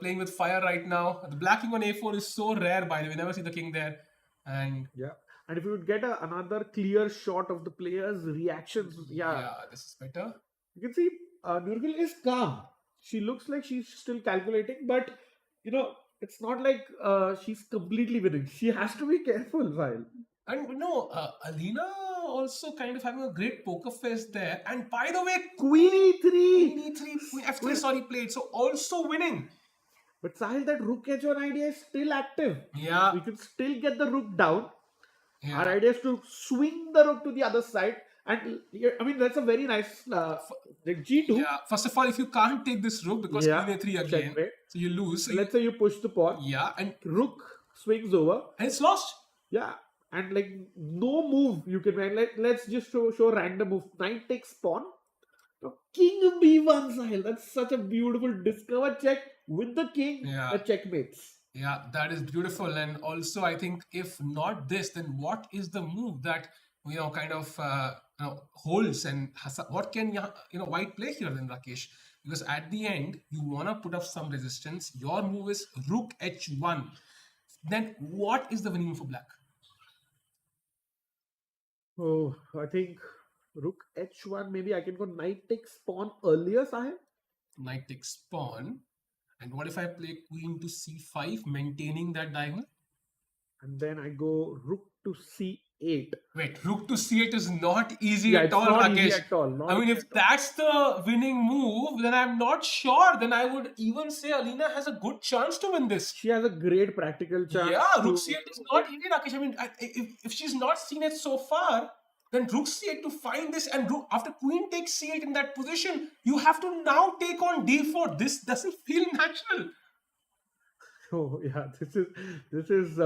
playing with fire right now. The black king on a4 is so rare, by the way. We never see the king there. And yeah. And if you would get another clear shot of the players' reactions, yeah, this is better. You can see Nurgul is calm. She looks like she's still calculating, but it's not like she's completely winning. She has to be careful, Sahil. And Alina also kind of having a great poker face there. And by the way, Queen E3, Queen F3, sorry, played. So also winning. But Sahil, that rook h1 idea is still active. Yeah. We can still get the rook down. Yeah. Our idea is to swing the rook to the other side. And I mean, that's a very nice G2. Yeah. First of all, if you can't take this rook because Queen A3 again, checkmate. So you lose. Let's say you push the pawn. Yeah. And rook swings over. And it's lost. Yeah. And like no move you can make. Let's just show random move. Knight takes pawn. King B1, Sahil. That's such a beautiful discover check with the king. Yeah. The checkmates. Yeah, that is beautiful. And also, I think if not this, then what is the move that kind of holds, and what can White play here then, Rakesh? Because at the end you want to put up some resistance. Your move is rook h1. Then what is the winning move for Black? Oh, I think rook h1. Maybe I can go knight takes pawn earlier, Sahil. Knight takes pawn. And what if I play queen to c5, maintaining that diagonal? And then I go rook to c8. Wait, rook to c8 is not easy at all, not Rakesh. easy at all. I mean, if that's the winning move, then I'm not sure. Then I would even say Alina has a good chance to win this. She has a great practical chance. Yeah, rook c8 is not easy, Rakesh. I mean, if she's not seen it so far, then rook c8 to find this, and after queen takes c8 in that position, you have to now take on d4. This doesn't feel natural. Oh yeah, this is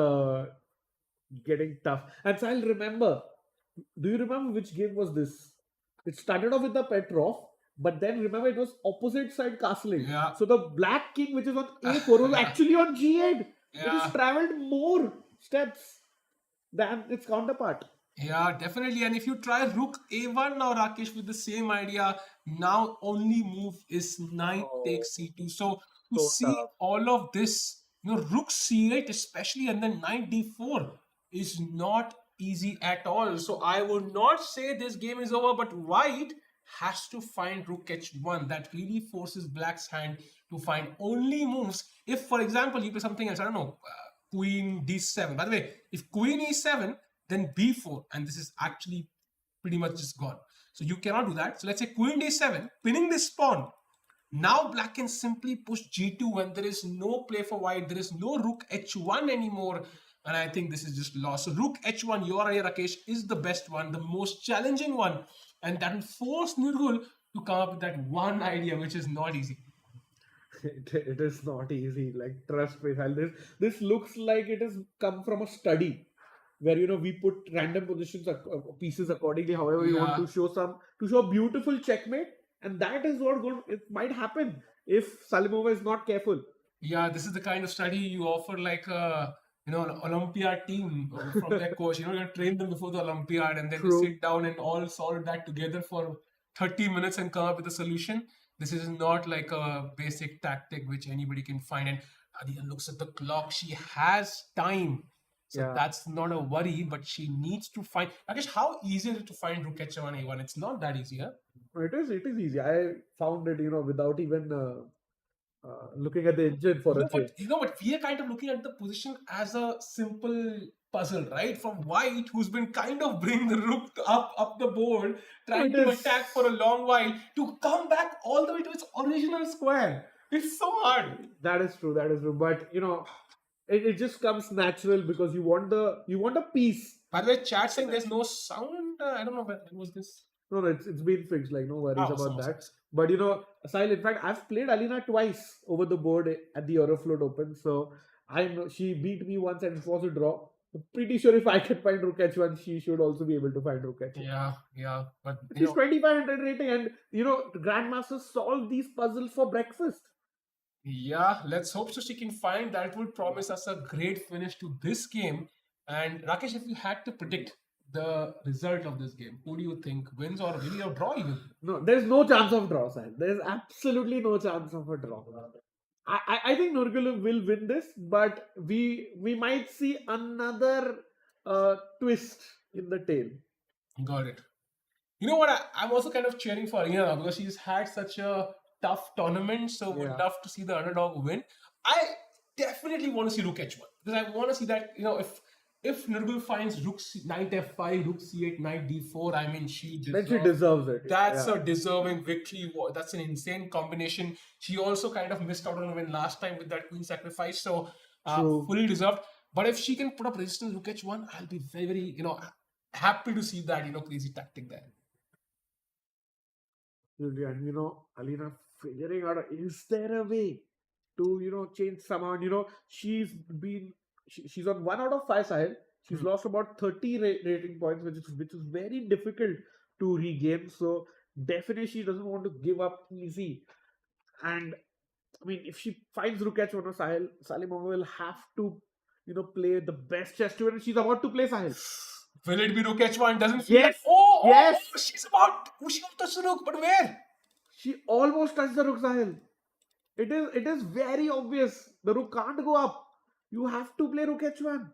getting tough. And Sahil, do you remember which game was this? It started off with the Petrov, but then remember it was opposite side castling. Yeah. So the black king, which is on a4, was actually on g8. Yeah. It has traveled more steps than its counterpart. Yeah, definitely. And if you try rook a1 now, Rakesh, with the same idea, now only move is knight takes c2. So to see tough. all of this, rook c8 especially, and then knight d4 is not easy at all. So I would not say this game is over, but White has to find rook h1. That really forces Black's hand to find only moves. If, for example, you play something else, I don't know, queen d7. By the way, if queen e7, then b4, and this is actually pretty much just gone. So you cannot do that. So let's say queen d7, pinning this pawn. Now black can simply push g2 when there is no play for white. There is no rook h1 anymore. And I think this is just lost. So rook h1, your idea, Rakesh, is the best one, the most challenging one. And that will force Nurgul to come up with that one idea, which is not easy. It is not easy. Like, trust me, Sahil, this looks like it has come from a study where we put random positions pieces accordingly, however you want to show a beautiful checkmate, and that is what it might happen if Salimova is not careful. Yeah, this is the kind of study you offer like a an Olympiad team from their coach. You train them before the Olympiad, and then True. they sit down and all solve that together for 30 minutes and come up with a solution. This is not like a basic tactic which anybody can find. And Aditya looks at the clock. She has time. So Yeah. that's not a worry, but she needs to find. Rakesh, how easy is it to find rook h1 a1? It's not that easy, huh? It is easy. I found it, without even looking at the engine for a change. But we are kind of looking at the position as a simple puzzle, right? From white, who's been kind of bring the rook up the board, trying to attack for a long while, to come back all the way to its original square. It's so hard. That is true. But it just comes natural because you want a piece. By the way, chat saying there's no sound. I don't know when was this. No, it's been fixed. Like, no worries about awesome. that. But Sahil, in fact, I've played Alina twice over the board at the Eurofloat Open. So I know she beat me once and it was a draw. I'm pretty sure if I can find rook h1, she should also be able to find rook h1. Yeah. But She's 2500 rating, and grandmasters solve these puzzles for breakfast. Yeah, let's hope so she can find that. Would promise us a great finish to this game. And Rakesh, if you had to predict the result of this game, who do you think wins, or maybe a draw even? No, there's no chance of draw, Sahil. There's absolutely no chance of a draw. I think Nurgul will win this, but we might see another twist in the tail. Got it. You know what? I'm also kind of cheering for Arena because she's had such a tough tournament, so would love to see the underdog win. I definitely want to see rook h1 because I want to see that if Nurgul finds rook knight f5, rook c8, knight d4, I mean she deserves it. That's a deserving victory. That's an insane combination. She also kind of missed out on a win last time with that queen sacrifice, so fully deserved. But if she can put up resistance rook h1, I'll be very, very happy to see that crazy tactic there. And Alina figuring out, is there a way to change somehow? And she's on 1 out of 5 side. She's lost about 30 rating points, which is very difficult to regain. So definitely she doesn't want to give up easy. And I mean, if she finds rook h1 or Salimova will have to play the best chess to her, and she's about to play Sahil. Will it be rook h1? Doesn't feel Yes. like, Yes. She's about to touch the rook, but where? She almost touched the rook, Sahil. It is very obvious. The rook can't go up. You have to play rook h1.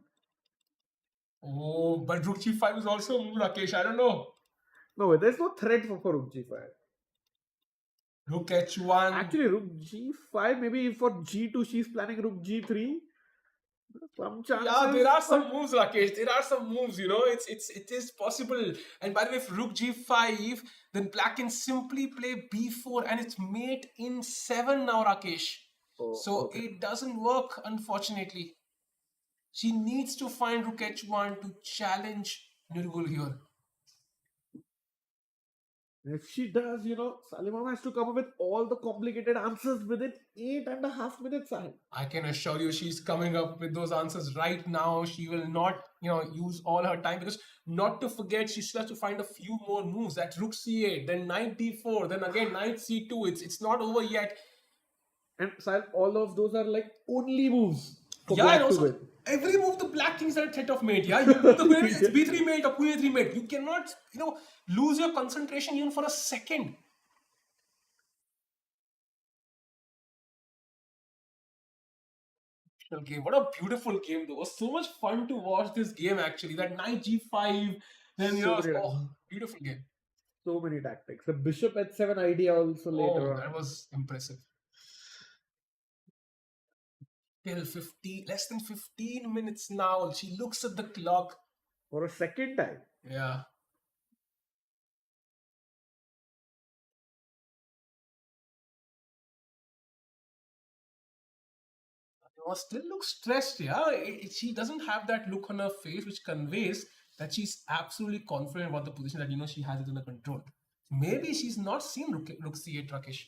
Oh, but rook g5 is also a move, Rakesh. I don't know. No, there's no threat for rook g5. Rook h1. Actually, rook g5, maybe for g2 she's planning rook g3. Some chances. Yeah, there are some moves, Rakesh. There are some moves, it is possible. And by the way, if rook g5, then black can simply play b4 and it's mate in 7 now, Rakesh. It doesn't work, unfortunately. She needs to find rook h1 to challenge Nurgul here. If she does, Salimova has to come up with all the complicated answers within 8.5 minutes. I can assure you she's coming up with those answers right now. She will not, use all her time because not to forget, she still has to find a few more moves. That rook c8, then knight d4, then again knight c2. It's not over yet. And Sahil, all of those are like only moves. And also every move the black kings are a threat of mate. Yeah, you move the queen, it's b3 mate or queen a3 mate. You cannot, lose your concentration even for a second. Game. What a beautiful game though. It was so much fun to watch this game actually. That knight g5, then beautiful game. So many tactics. The bishop h7 idea also later on. That was impressive. Till less than 15 minutes now. She looks at the clock. For a second time. Yeah. No, still looks stressed, yeah. She doesn't have that look on her face which conveys that she's absolutely confident about the position, that she has it under control. Maybe she's not seen Rook C8, Rakesh.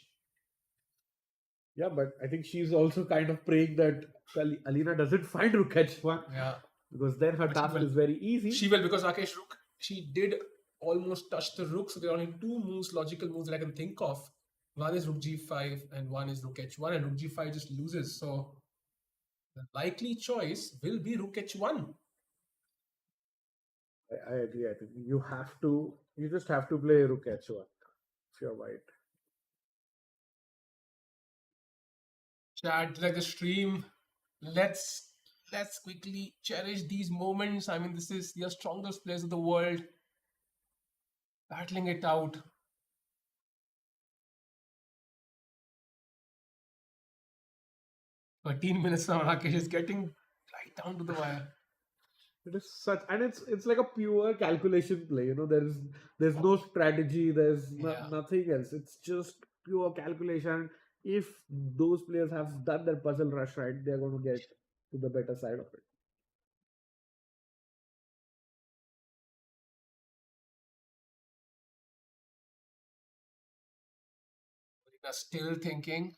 Yeah, but I think she's also kind of praying that Alina doesn't find Rook H1. Yeah. Because then her But she task will. is very easy. She will, because Rakesh, Rook, she did almost touch the Rook, so there are only two moves, logical moves that I can think of. One is Rook G5 and one is Rook H1, and Rook G5 just loses. So the likely choice will be Rook H1. I agree. I think you just have to play Rook H1 if you're white. Chat, like the stream, let's quickly cherish these moments. I mean, this is the strongest players of the world battling it out. 13 minutes now, Rakesh is getting right down to the wire. It is such, and it's like a pure calculation play. There's no strategy. There's nothing else. It's just pure calculation. If those players have done their puzzle rush right, they're going to get to the better side of it. Still thinking.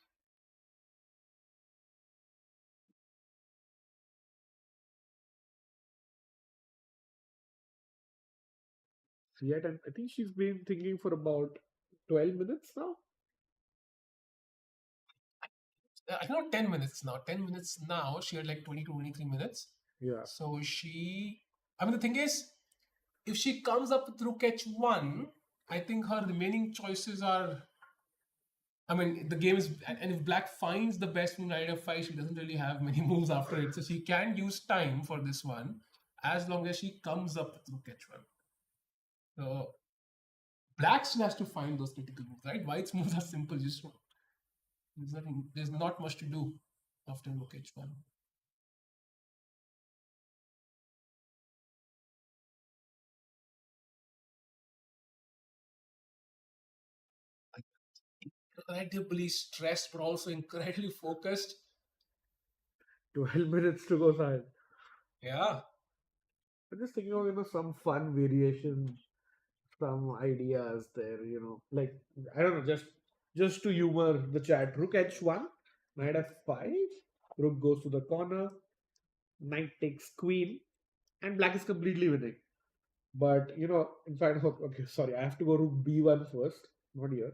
Yet, and I think she's been thinking for about 12 minutes now. I know 10 minutes now. 10 minutes now. She had like 20 to 23 minutes. Yeah. So the thing is, if she comes up with Rook H1, I think her remaining choices are, the game is, and if Black finds the best move Knight F5, she doesn't really have many moves after it. So she can use time for this one, as long as she comes up with Rook H1. So Black still has to find those critical moves, right? White's moves are simple. There's not much to do after Rook H1. Incredibly stressed, but also incredibly focused. 12 minutes to go side. Yeah. I'm just thinking of some fun variation, some ideas there. Like I don't know, just to humor the chat. Rook H1, Knight F5, Rook goes to the corner, Knight takes Queen, and Black is completely winning. But in fact, okay, sorry, I have to go Rook B1 first, not here,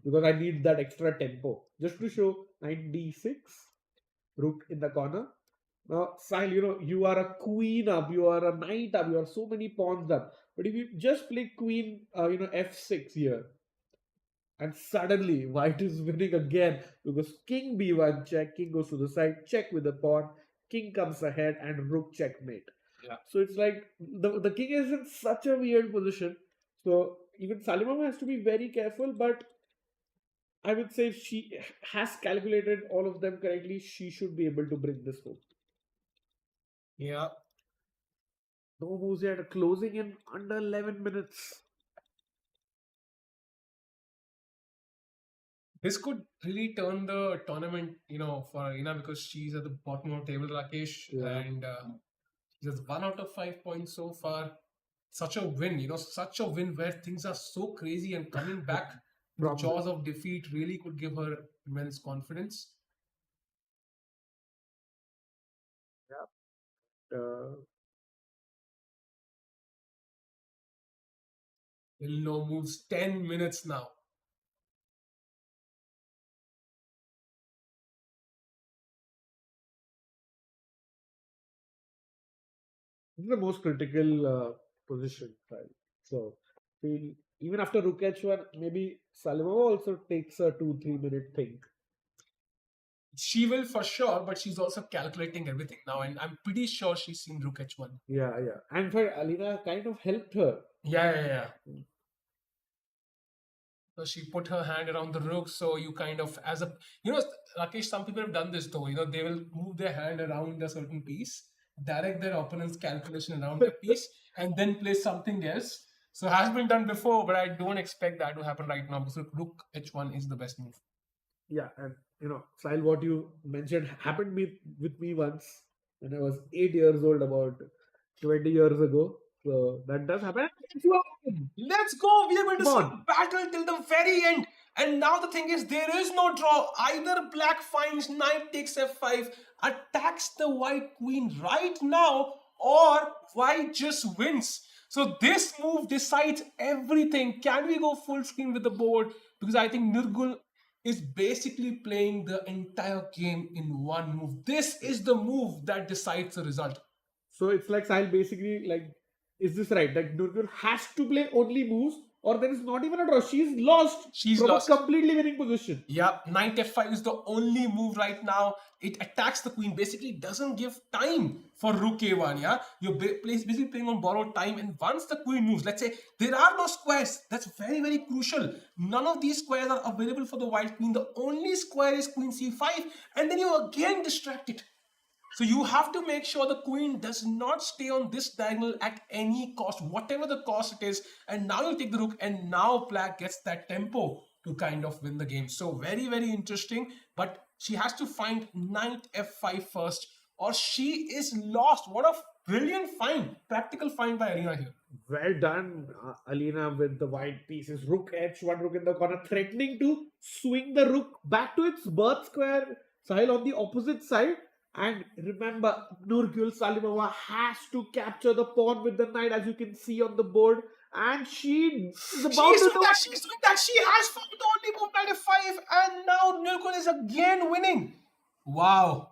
because I need that extra tempo just to show Knight D6, Rook in the corner. Now, Sahil, you are a queen up, you are a knight up, you are so many pawns up. But if you just play queen, F6 here, and suddenly white is winning again because king b1 check, king goes to the side, check with the pawn, king comes ahead, and rook checkmate. Yeah. So it's like the king is in such a weird position. So even Salimova has to be very careful, but I would say if she has calculated all of them correctly, she should be able to bring this home. Yeah. No moves yet, closing in under 11 minutes. This could really turn the tournament, for Arena, because she's at the bottom of the table, Rakesh, and she has 1 out of 5 points so far. Such a win, such a win where things are so crazy, and coming back to the jaws of defeat really could give her immense confidence. Yeah. No moves, 10 minutes now. This is the most critical position, right? So, even after Rook H1, maybe Salimova also takes a 2-3 minute think. She will for sure, but she's also calculating everything now, and I'm pretty sure she's seen Rook H1. Yeah. And for Alina kind of helped her. Yeah. So she put her hand around the rook, so you kind of, Rakesh, some people have done this though, they will move their hand around a certain piece, direct their opponent's calculation around the piece, and then play something else. So has been done before, but I don't expect that to happen right now, because Rook H1 is the best move. Yeah, and Sahil, what you mentioned happened with me once when I was 8 years old, about 20 years ago. So that does happen. Let's go. Let's go. We are going to Come see on. battle till the very end. And now the thing is, there is no draw. Either black finds knight takes f5, attacks the white queen right now, or white just wins. So this move decides everything. Can we go full screen with the board? Because I think Nirgul is basically playing the entire game in one move. This is the move that decides the result. So it's like Sahil basically like, is this right? That Nurgur has to play only moves, or there is not even a draw. She's lost She's from lost. a completely winning position. Yeah, knight f5 is the only move right now. It attacks the queen, basically doesn't give time for rook a1. Yeah, you're basically playing on borrowed time, and once the queen moves, let's say there are no squares. That's very, very crucial. None of these squares are available for the white queen. The only square is queen c5, and then you again distract it. So you have to make sure the queen does not stay on this diagonal at any cost, whatever the cost it is. And now you take the rook, and now black gets that tempo to kind of win the game. So very, very interesting. But she has to find knight f5 first, or she is lost. What a brilliant find, practical find by Arena here. Well done, Alina, with the white pieces. Rook h1, rook in the corner, threatening to swing the rook back to its birth square, Sahil, on the opposite side. And remember, Nurgul Salimova has to capture the pawn with the knight, as you can see on the board. And she is about She's to doing that. She's doing that. She has found the only move, knight f5, and now Nilkul is again winning. Wow.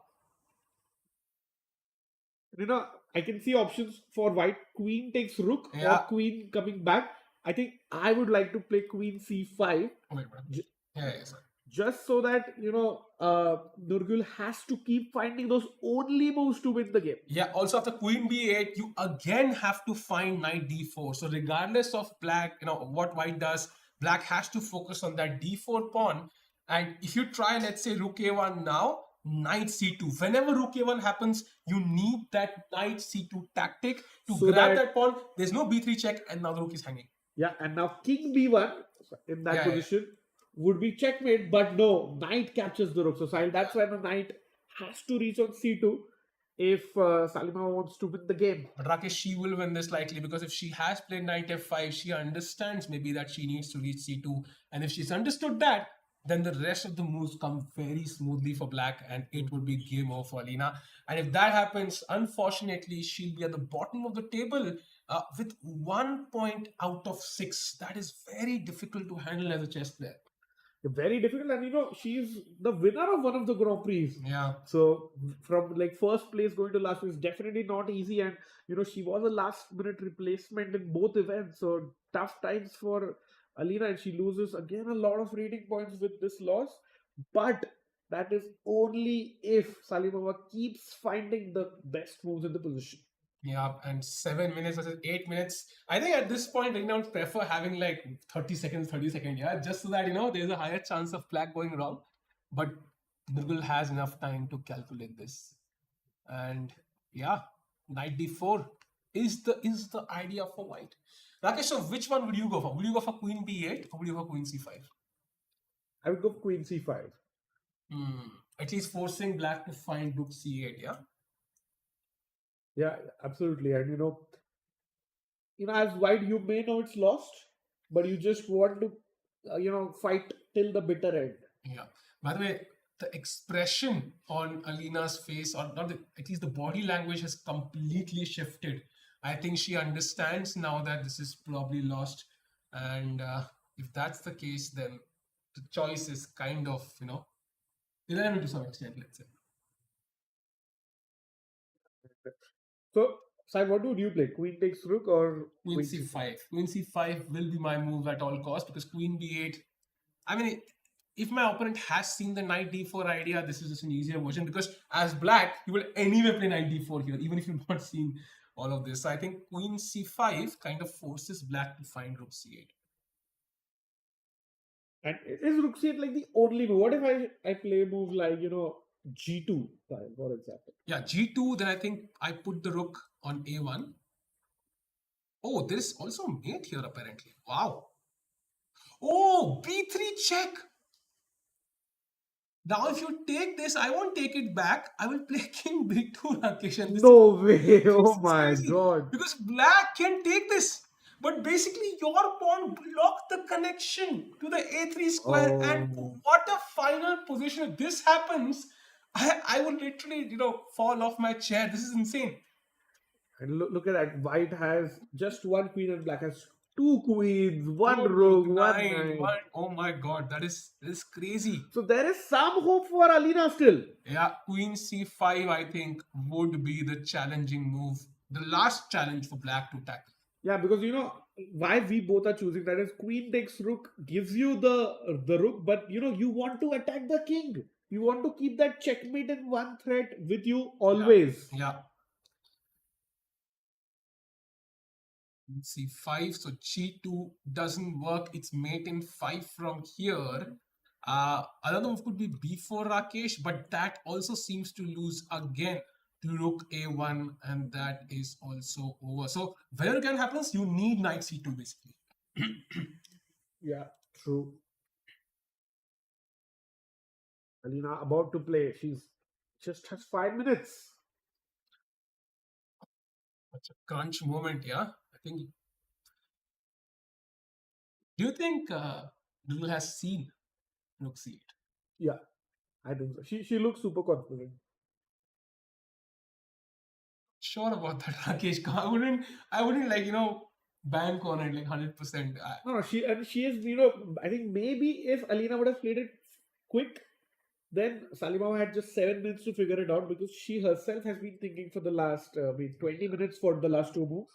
I can see options for white. Queen takes rook, Yeah. or queen coming back. I think I would like to play queen c5. Wait, J- yeah, sorry. just so that Nurgul has to keep finding those only moves to win the game. Yeah, also after queen b8, you again have to find knight d4. So regardless of black, what white does, black has to focus on that d4 pawn. And if you try, let's say, rook a1 now, knight c2. Whenever rook a1 happens, you need that knight c2 tactic to So grab that- that pawn. There's no b3 check, and now the rook is hanging. Yeah, and now king b1 in that Yeah, position would be checkmate, but no, knight captures the rook. So Sahil, that's why the knight has to reach on c2 if Salima wants to win the game. But Rakesh, she will win this likely, because if she has played knight f5, she understands maybe that she needs to reach c2. And if she's understood that, then the rest of the moves come very smoothly for black, and it would be game over for Alina. And if that happens, unfortunately, she'll be at the bottom of the table with 1 point out of 6. That is very difficult to handle as a chess player. Very difficult, and she's the winner of one of the Grand Prix. Yeah. So from like first place going to last place, definitely not easy. And she was a last minute replacement in both events. So tough times for Alina, and she loses again a lot of rating points with this loss. But that is only if Salimova keeps finding the best moves in the position. Yeah, and 7 minutes versus 8 minutes. I think at this point, I would prefer having like 30 seconds, yeah, just so that, there's a higher chance of black going wrong. But Google has enough time to calculate this. And yeah, knight d4 is the idea for white. Rakesh, so which one would you go for? Would you go for queen b8 or would you go for queen c5? I would go for queen c5. At least forcing black to find rook c8, yeah? Yeah, absolutely. And as white, you may know it's lost, but you just want to, fight till the bitter end. Yeah. By the way, the expression on Alina's face, or not, at least the body language has completely shifted. I think she understands now that this is probably lost. And if that's the case, then the choice is kind of, irrelevant to some extent, let's say. So, Sai, what would you play? Queen takes rook or Queen c5? Queen c5 will be my move at all costs, because queen b8, I mean, if my opponent has seen the knight d4 idea, this is just an easier version, because as black, you will anyway play knight d4 here, even if you've not seen all of this. So I think queen c5 kind of forces black to find rook c8. And is rook c8 like the only move? What if I play a move like, g2, for example? Yeah, g2, then I think I put the rook on a1. Oh, there is also mate here apparently. Wow. Oh, b3 check. Now, if you take this, I won't take it back. I will play king b2, Rakesh. And No way. this Oh is my crazy. god. Because black can take this. But basically, your pawn blocked the connection to the a3 square. And Oh. what a final position. If this happens, I will literally, fall off my chair. This is insane. And look at that. White has just one queen and black has two queens, one Oh, rook, one nine. knight. Oh my god, that is crazy. So there is some hope for Alina still. Yeah, queen c5, I think, would be the challenging move. The last challenge for black to tackle. Yeah, because why we both are choosing that is queen takes rook gives you the rook, but you want to attack the king. You want to keep that checkmate in one threat with you always. Yeah. c5, so g2 doesn't work. It's mate in 5 from here. Another move could be b4, Rakesh, but that also seems to lose again to rook a1, and that is also over. So whenever again happens, you need knight c2 basically. Yeah, true. Alina about to play. She's just has 5 minutes. Such a crunch moment, yeah. I think. Do you think Dul has seen rook c8? Yeah, I think so. She looks super confident. Sure about that, Rakesh. I wouldn't bank on it like 100%. No, she is I think maybe if Alina would have played it quick, then Salimova had just 7 minutes to figure it out because she herself has been thinking for the last 20 minutes for the last two moves.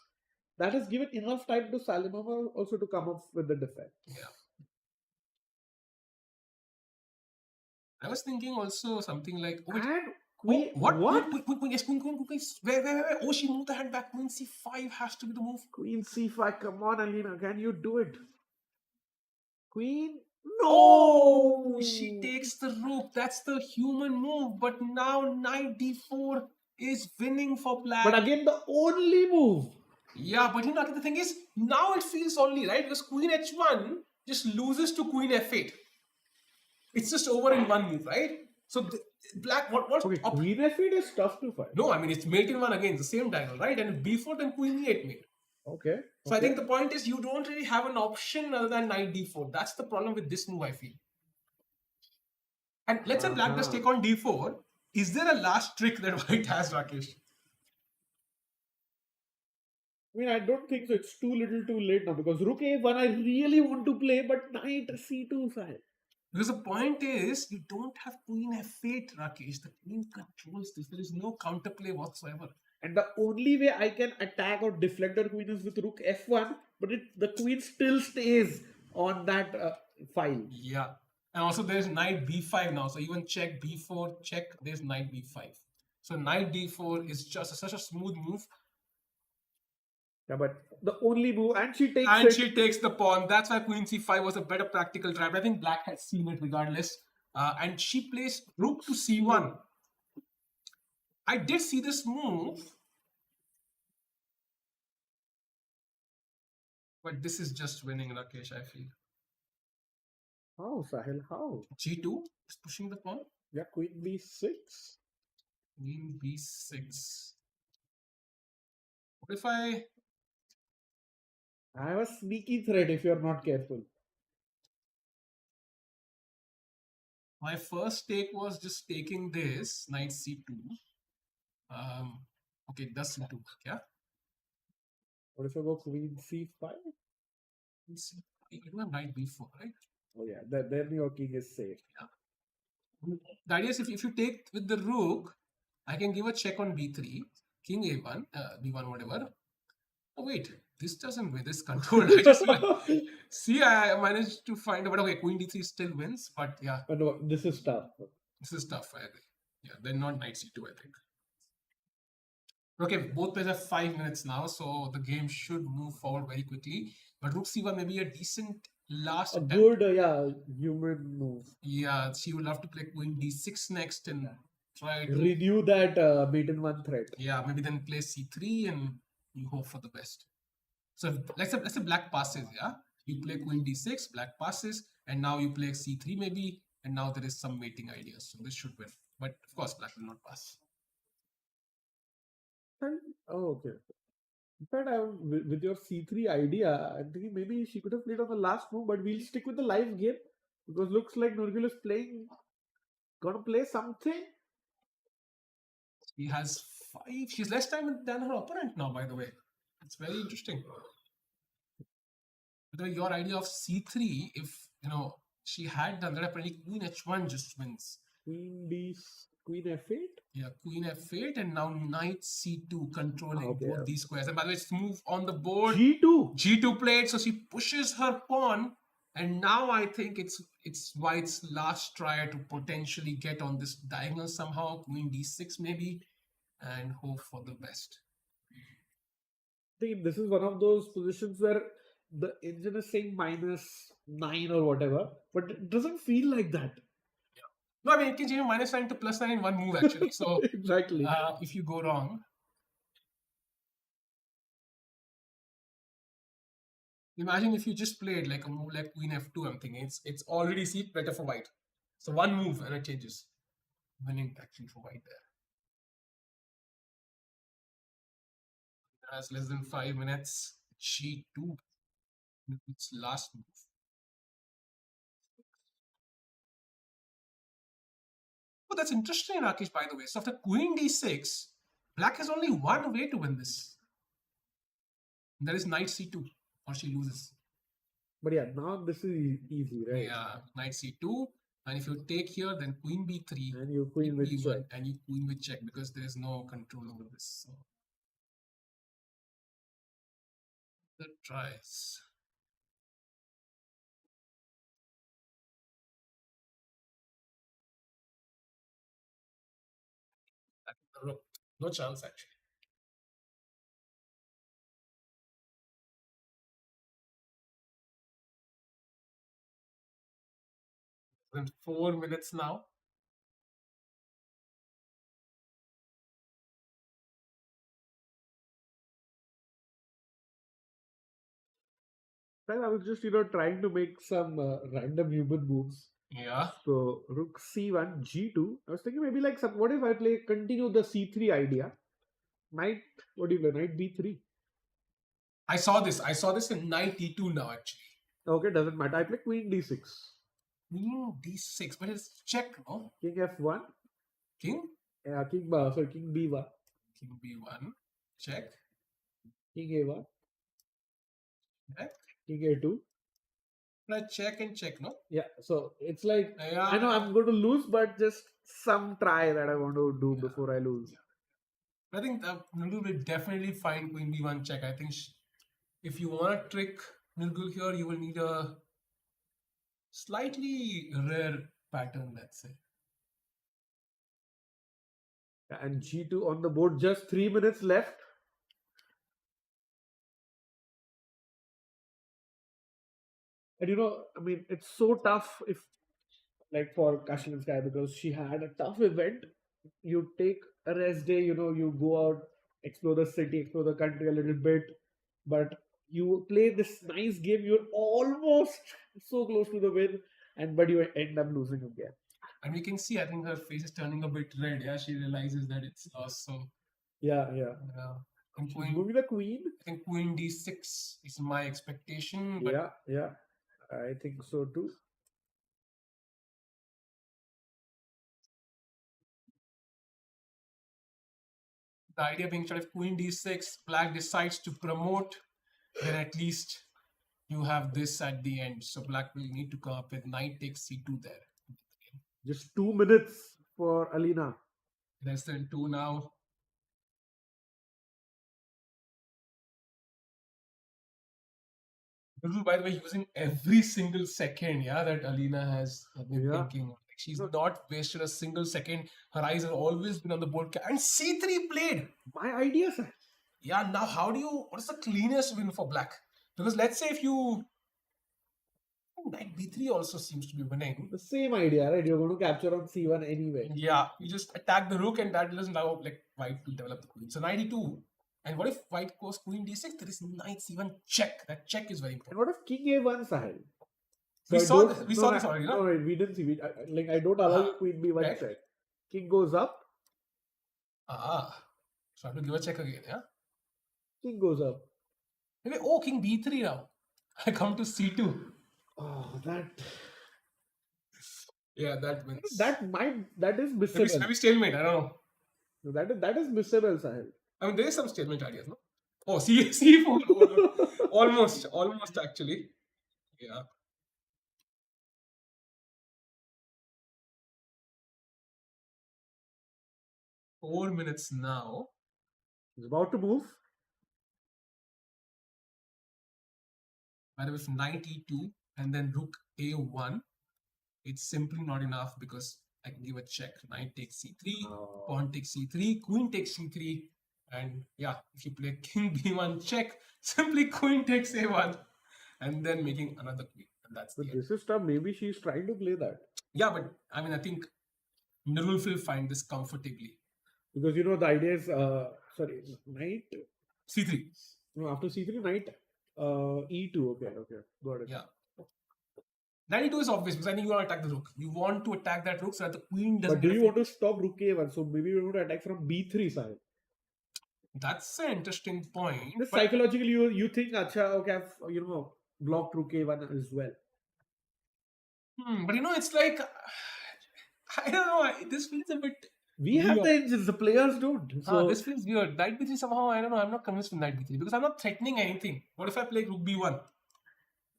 That has given enough time to Salimova also to come up with the defense. Yeah. I was thinking also something like, And queen, what? what? Queen, yes, queen. Where? Oh, she moved the hand back. Queen c5 has to be the move. Queen c5. Come on, Alina, can you do it? Queen. No. Oh, she takes the rook. That's the human move. But now knight d4 is winning for black. But again, the only move. Yeah, but the thing is, now it feels only, right? Because queen h1 just loses to queen f8. It's just over in one move, right? So black, what's Okay, up? queen f8 is tough to fight. No, I mean, it's mate in one again, the same diagonal, right? And b4 then queen e8 mate. Okay. So I think the point is you don't really have an option other than knight d4. That's the problem with this move, I feel. And let's say black does take on d4. Is there a last trick that white has, Rakesh? I mean, I don't think so. It's too little too late now because rook a1 I really want to play, but knight c2 side. Because the point is, you don't have queen f8, Rakesh. The queen controls this. There is no counterplay whatsoever. And the only way I can attack or deflect the queen is with rook f1, but the queen still stays on that file. Yeah. And also there's knight b5 now. So even check b4, check, there's knight b5. So knight d4 is just such a smooth move. Yeah, but the only move, and she takes and it. she takes the pawn. That's why queen c5 was a better practical try. But I think black has seen it regardless. And she plays rook to c1. I did see this move. But this is just winning, Rakesh, I feel. How, Sahil? How? g2 is pushing the pawn. Yeah, queen b6. Queen b6. What if I have a sneaky threat if you're not careful. My first take was just taking this, knight c2. Okay, does c2, yeah? What if I go queen c5? You do have knight b4, right? Oh yeah, then your king is safe. Yeah. The idea is if you take with the rook, I can give a check on b3, king a1, b1, whatever. Oh wait, this doesn't win. This control. I managed to find out. But okay, queen d3 still wins. But yeah. But no, this is tough. This is tough, I agree. Yeah, then not knight c2, I think. Okay, both players have 5 minutes now, so the game should move forward very quickly. But rook c1 may be a decent last attempt. Good, human move. Yeah, she will have to play queen d6 next and try to renew that mate in one threat. Yeah, maybe then play c3 and you hope for the best. So let's say black passes, yeah? You play queen d6, black passes, and now you play c3 maybe, and now there is some mating ideas. So this should win. But of course, black will not pass. Okay. In fact, with your C3 idea, I'm thinking maybe she could have played on the last move, but we'll stick with the live game because looks like Nurgul is gonna play something. She has 5. She's less time than her opponent now, by the way. It's very interesting. But your idea of C3, if she had done that, apparently Queen H1 just wins. Queen F8? Yeah, Queen F8 and now Knight C2 controlling Okay, both these squares. And by the way, it's move on the board. G2. G2 played, so she pushes her pawn. And now I think it's White's last try to potentially get on this diagonal somehow. Queen D6 maybe, and hope for the best. I think this is one of those positions where the engine is saying -9 or whatever, but it doesn't feel like that. No, I mean, it can change -9 to +9 in one move actually. So exactly. If you go wrong. Imagine if you just played like a move like Queen F2, I'm thinking it's already better for White. So one move and it changes. Winning actually for White there. Has less than 5 minutes. G2. Its last move. Oh, that's interesting, Rakesh, by the way. So after Queen D6, Black has only one way to win this. And that is Knight C2, or she loses. But yeah, now this is easy, right? Yeah, Knight C2. And if you take here, then Queen B3. And you Queen with B1, check. and you Queen with check because there is no control over this. So that tries. No chance actually. In 4 minutes now. Well, I was just trying to make some random human moves. Yeah. So Rook C1, G2. I was thinking maybe like what if I continue the C3 idea? Knight, what do you play? Knight B3. I saw this in Knight E2 now actually. Okay, doesn't matter. I play Queen D6. Queen D6, but it's check, no? King F1. King? Yeah, King B1. King B1. Check. King A1. Check. King A2. Like check and check, no? Yeah, so it's like, Yeah. I know I'm going to lose, but just some try that I want to do before I lose. Yeah. I think Nurgul will definitely find Queen B1 check. I think if you want to trick Nurgul here, you will need a slightly rare pattern, let's say. And G2 on the board, just 3 minutes left. And I mean, it's so tough for Kashilinskaya because she had a tough event. You take a rest day, you go out, explore the city, explore the country a little bit, but you play this nice game, you're almost so close to the win, but you end up losing again. And we can see, I think her face is turning a bit red. Yeah, she realizes that it's lost. So yeah. And moving the queen. I think Queen D6 is my expectation. But yeah, I think so too. The idea being if Queen D6, Black decides to promote, then at least you have this at the end. So Black will need to come up with Knight takes C2 there. Just 2 minutes for Alina. Less than 2 now. By the way, using every single second, that Alina has been thinking. She's not wasted a single second. Her eyes have always been on the board. And C3 played. My idea, sir. Yeah, now what is the cleanest win for Black? Because let's say if you... Knight B3 also seems to be winning. The same idea, right? You're going to capture on C1 anyway. Yeah, you just attack the rook and that doesn't allow White to develop the queen. So Knight E2. And what if White goes Queen D6? There is Knight C1 check. That check is very important. And what if King A1, Sahil? So We I saw don't. this. We saw this already, no? No, we didn't see. I don't allow you queen b1 Right. check. King goes up. So I have to give a check again, yeah? King goes up. Okay, oh, king b3 now. I come to c2. Oh, that Yeah, that wins. that is missable. Maybe stalemate, I don't know. That is missable, Sahil. I mean, there is some stalemate ideas, no? Oh, c4. Almost actually. Yeah. Four minutes now. He's about to move. But with knight e2 and then rook a1, it's simply not enough because I can give a check. Knight takes c3, pawn takes c3, queen takes c3, and yeah, if you play king b1 check, simply queen takes a1, and then making another queen. And that's But the end. this is tough. Maybe she's trying to play that. Yeah, but I mean, I think Nirul will find this comfortably. Because the idea is knight c3. no, after c3 knight e2. Okay, got it. Yeah. Knight e2 is obvious because I think you want to attack the rook. You want to attack that rook so that the queen doesn't. But do you want to stop rook a1? So maybe you want to attack from b3 side. That's an interesting point. But psychologically, you think, okay, I've blocked rook a1 as well. But it's like I don't know. This feels a bit. We have the engines, the players don't. So This feels weird. Knight b3 somehow, I don't know. I'm not convinced with knight b3 because I'm not threatening anything. What if I play rook b1?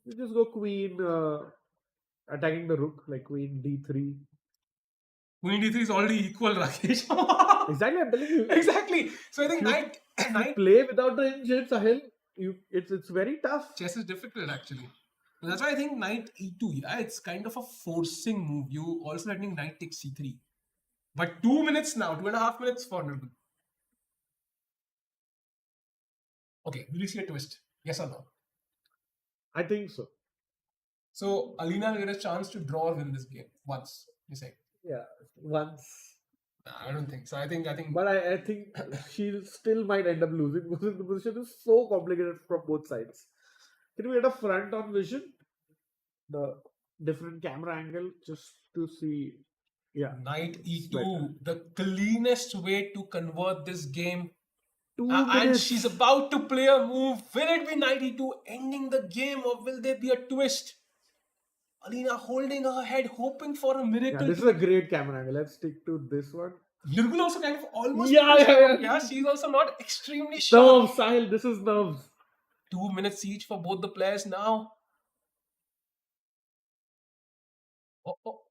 you just go queen attacking the rook, like queen d3. Queen d3 is already equal, Rakesh. Exactly, I'm telling you. Exactly. So I think knight Play without the engine, Sahil. It's very tough. chess is difficult actually. That's why I think knight e2. Yeah, it's kind of a forcing move. You also threatening knight takes c3. But 2 minutes now, 2.5 minutes for Nirmal. Okay, will you see a twist? Yes or no? I think so. So Alina will get a chance to draw or win this game once. You say? Yeah, once. Nah, I don't think so. I think. But I think she still might end up losing because the position is so complicated from both sides. Can we get a front on vision? The different camera angle just to see. Yeah. Knight e2, better. the cleanest way to convert this game. 2 And minutes. she's about to play a move. Will it be knight e2 ending the game or will there be a twist? Alina holding her head, hoping for a miracle. Yeah, this is a great camera angle. Let's stick to this one. Nirmal also kind of almost. Yeah. She's also not extremely sure. Nerves, Sahil. This is nerves. 2 minutes each for both the players now. Oh.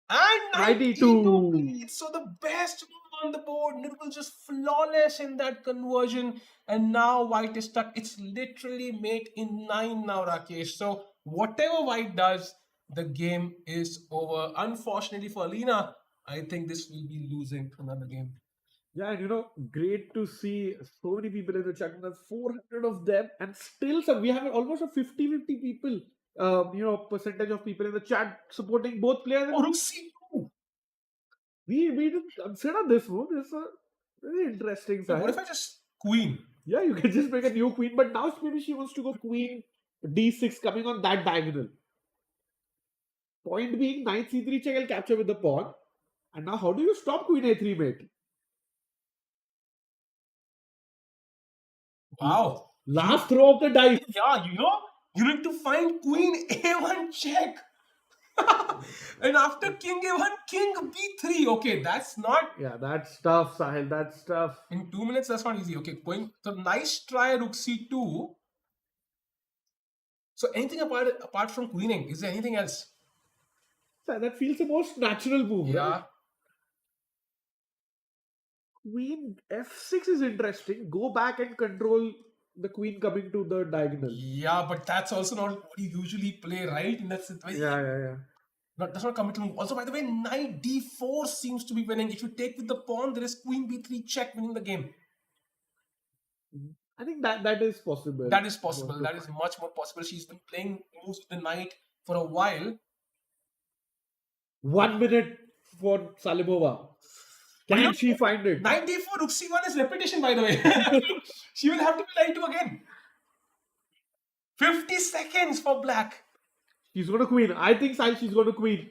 And knight Knight e2. e2. So the best move on the board. Nirmal just flawless in that conversion. And now white is stuck. It's literally mate in 9 now, Rakesh. So whatever white does, the game is over. Unfortunately for Alina, I think this will be losing another game. Yeah, and great to see so many people in the chat. There's 400 of them, and still we have almost a 50-50 people. Percentage of people in the chat supporting both players. Oh, rook c2. We didn't consider this move. It's a very interesting side. What if I just queen? Yeah, you can just make a new queen, but now maybe she wants to go queen d6 coming on that diagonal. Point being, knight c3 check, I'll capture with the pawn. And now how do you stop queen a3 mate? Wow. Last throw of the dice. Yeah, you need to find queen a1 check. And after king a1, king b3. Okay, that's not. Yeah, that's tough, Sahil. That's tough. In 2 minutes, that's not easy. Okay, so nice try, rook c2. So anything apart from queening, is there anything else? That feels the most natural move, Yeah. right? Queen f6 is interesting. Go back and control the queen coming to the diagonal. Yeah, but that's also not what you usually play, right? In that situation. Yeah. That's not coming to move. Also, by the way, knight d4 seems to be winning. If you take with the pawn, there is queen b3 check winning the game. I think that is possible. That is possible. That is much more possible. She's been playing moves with the knight for a while. 1 minute for Salimova. Can she find it? Knight d4, rook c1 is repetition, by the way. She will have to be knight 2 again. 50 seconds for black. She's going to queen. I think she's going to queen.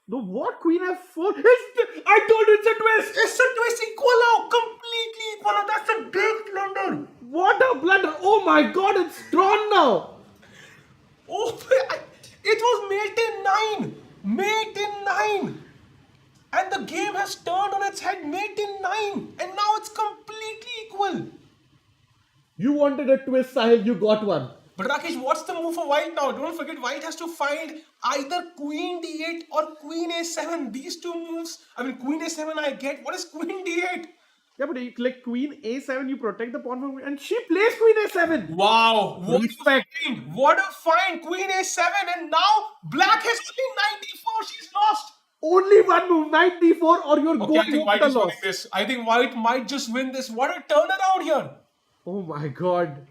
No, what? Queen f4? I told you it's a twist. It's a twist equal now. Completely equal now. That's a big blunder. What a blunder. Oh my god, it's drawn now. Oh, it was mate in 9. Mate in 9. And the game has turned on its head. Mate in 9. And now it's completely equal. You wanted a twist, Sahil. You got one. But Rakesh, what's the move for white now? Don't forget, white has to find either queen d8 or queen a7. These two moves. I mean, queen a7 I get. What is queen d8? Yeah, but like queen a7, you protect the pawn from, and she plays queen a7. Wow. What Respect. a find. What a find. Queen a7. And now black has only knight d4. She's lost. Only one move, knight d4, or you're Okay, I going think home white with a is loss. winning this. I think white might just win this. What a turnaround here. Oh my god.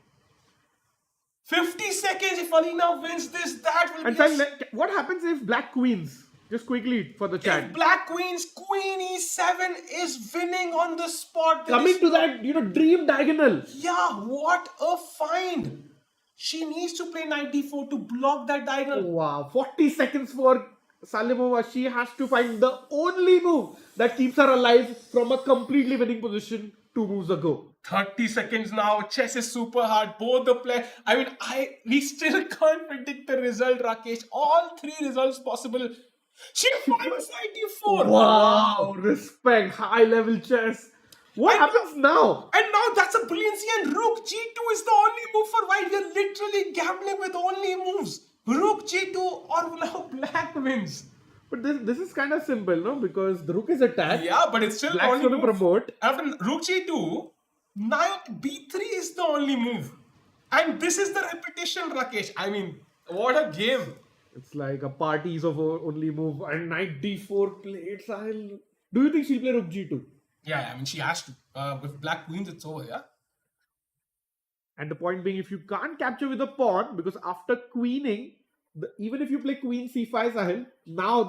50 seconds. If Alina wins this, that will And be... Sahil, what happens if black queens? Just quickly for the chat. If black queens, queen e7 is winning on the spot. There Coming is to that, dream diagonal. Yeah, what a find. She needs to play knight d4 to block that diagonal. Wow, 40 seconds for Salimova. She has to find the only move that keeps her alive from a completely winning position 2 moves ago. 30 seconds now. Chess is super hard. Both the play. I mean, we still can't predict the result, Rakesh. All 3 results possible. She finds knight d4. Wow, respect, high level chess. What happens now? And now that's a brilliancy, and rook g2 is the only move for white. We are literally gambling with only moves. Rook g2 or now black wins. But this is kind of simple, no? Because the rook is attacked. Yeah, but it's still Black's only going to move. promote. After rook g2, knight b3 is the only move. And this is the repetition, Rakesh. I mean, what a game. It's like a parties of only move and knight d4 played. Sahil. Do you think she'll play rook g2? Yeah, I mean, she has to. With black queens, it's over, yeah? And the point being, if you can't capture with a pawn, because after queening, even if you play queen c5, Sahil, now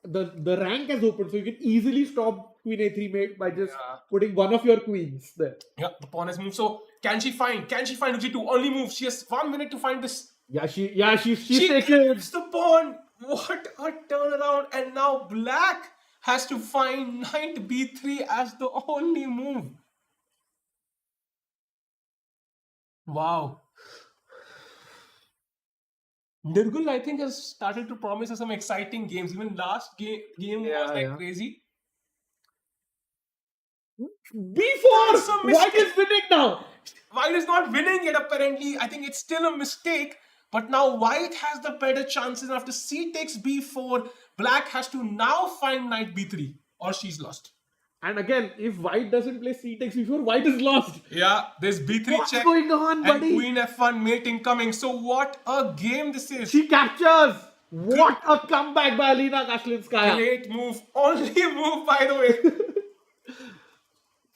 the rank has opened, so you can easily stop queen a3 mate by just putting one of your queens there. Yeah, the pawn has moved. So, can she find rook g2? Only move. She has 1 minute to find this. She's She taken. takes the pawn. What a turnaround. And now black has to find knight b3 as the only move. Wow. Nirgul, I think, has started to promise us some exciting games. Even last game was like crazy. b4! White is winning now! White is not winning yet, apparently. I think it's still a mistake. But now white has the better chances. After c takes b4, black has to now find knight b3. Or she's lost. And again, if white doesn't play c takes b4, white is lost. Yeah, there's b3 What's check. going on, buddy? And queen f1 mate incoming. So what a game this is. She captures. What a comeback by Alina Kashlinskaya. Great move. Only move, by the way.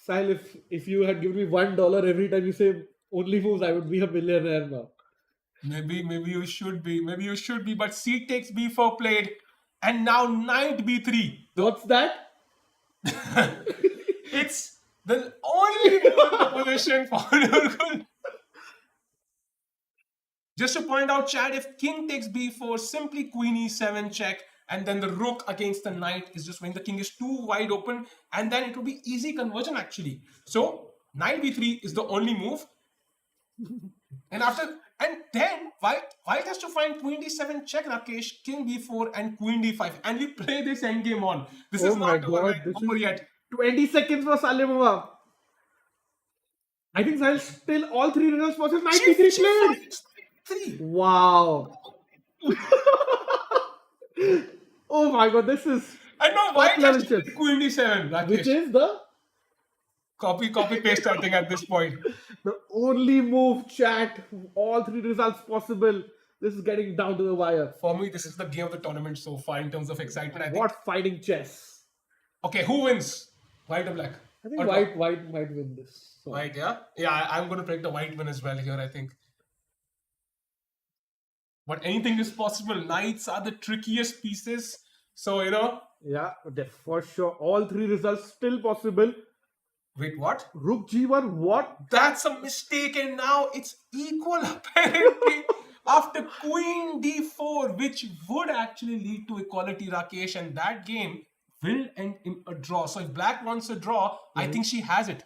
Sahil, if you had given me $1 every time you say only moves, I would be a millionaire now. Maybe you should be. Maybe you should be. But c takes b4 played. And now knight b3. What's that? It's the only position for Nirgul. Just to point out, Chad, if king takes b4, simply queen e7 check, and then the rook against the knight is just when the king is too wide open, and then it will be easy conversion actually. So knight b3 is the only move, and then white has to find queen d7 check, Rakesh, king b4, and queen d5, and we play this endgame on. This is not over yet. 20 seconds for Salimova. I think Sahil still all 3 results possible. Knight b3 played. Wow. Oh my god, this is. I know white has to queen d7, Rakesh. Which is the copy paste I think at this point. The only move, chat. All 3 results possible. This is getting down to the wire. For me, this is the game of the tournament so far in terms of excitement. I think. What fighting chess? Okay, who wins? White or black? I think white might win this. So. White, yeah? Yeah, I'm going to predict the white win as well here, I think. But anything is possible. Knights are the trickiest pieces. So, Yeah, for sure. All 3 results still possible. Wait, what? Rook g1, what? That's a mistake, and now it's equal apparently. after queen d4, which would actually lead to equality, Rakesh, and that game will end in a draw. So if black wants a draw, I think she has it.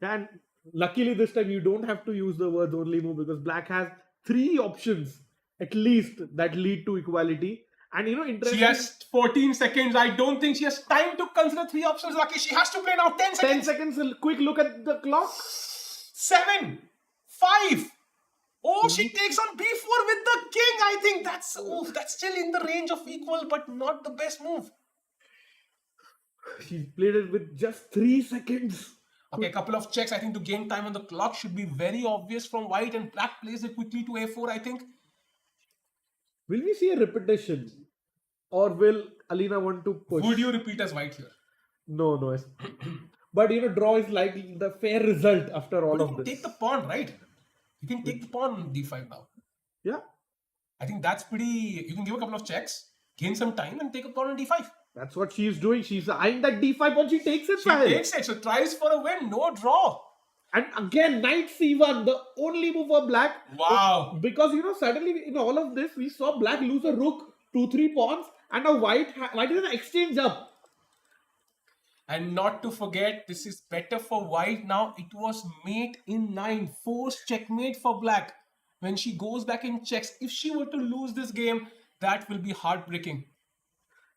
And luckily this time you don't have to use the words only move, because black has 3 options at least that lead to equality. And She interesting, has 14 seconds. I don't think she has time to consider 3 options, Rakesh. She has to play now. 10 10 seconds. seconds, a quick look at the clock. 7, 5. Oh, she takes on b4 with the king. I think that's still in the range of equal, but not the best move. She's played it with just 3 seconds. Okay, a couple of checks. I think to gain time on the clock should be very obvious from white, and black plays it quickly to a4, I think. Will we see a repetition? Or will Alina want to push? Would you repeat as white here? No. But draw is like the fair result after all But you of can this. take the pawn, right? You can take the pawn on d5 now. Yeah, I think that's pretty. You can give a couple of checks, gain some time, and take a pawn on d5. that's what she's doing. She's eyeing that d5 pawn. She takes it, She Sahil. takes it, so tries for a win, no draw. And again, knight c1, the only move for black. Wow. Because suddenly in all of this, we saw black lose a rook, 2-3 pawns, and now white is an exchange up. And not to forget, this is better for white now. It was mate in 9, forced checkmate for black. When she goes back and checks, if she were to lose this game, that will be heartbreaking.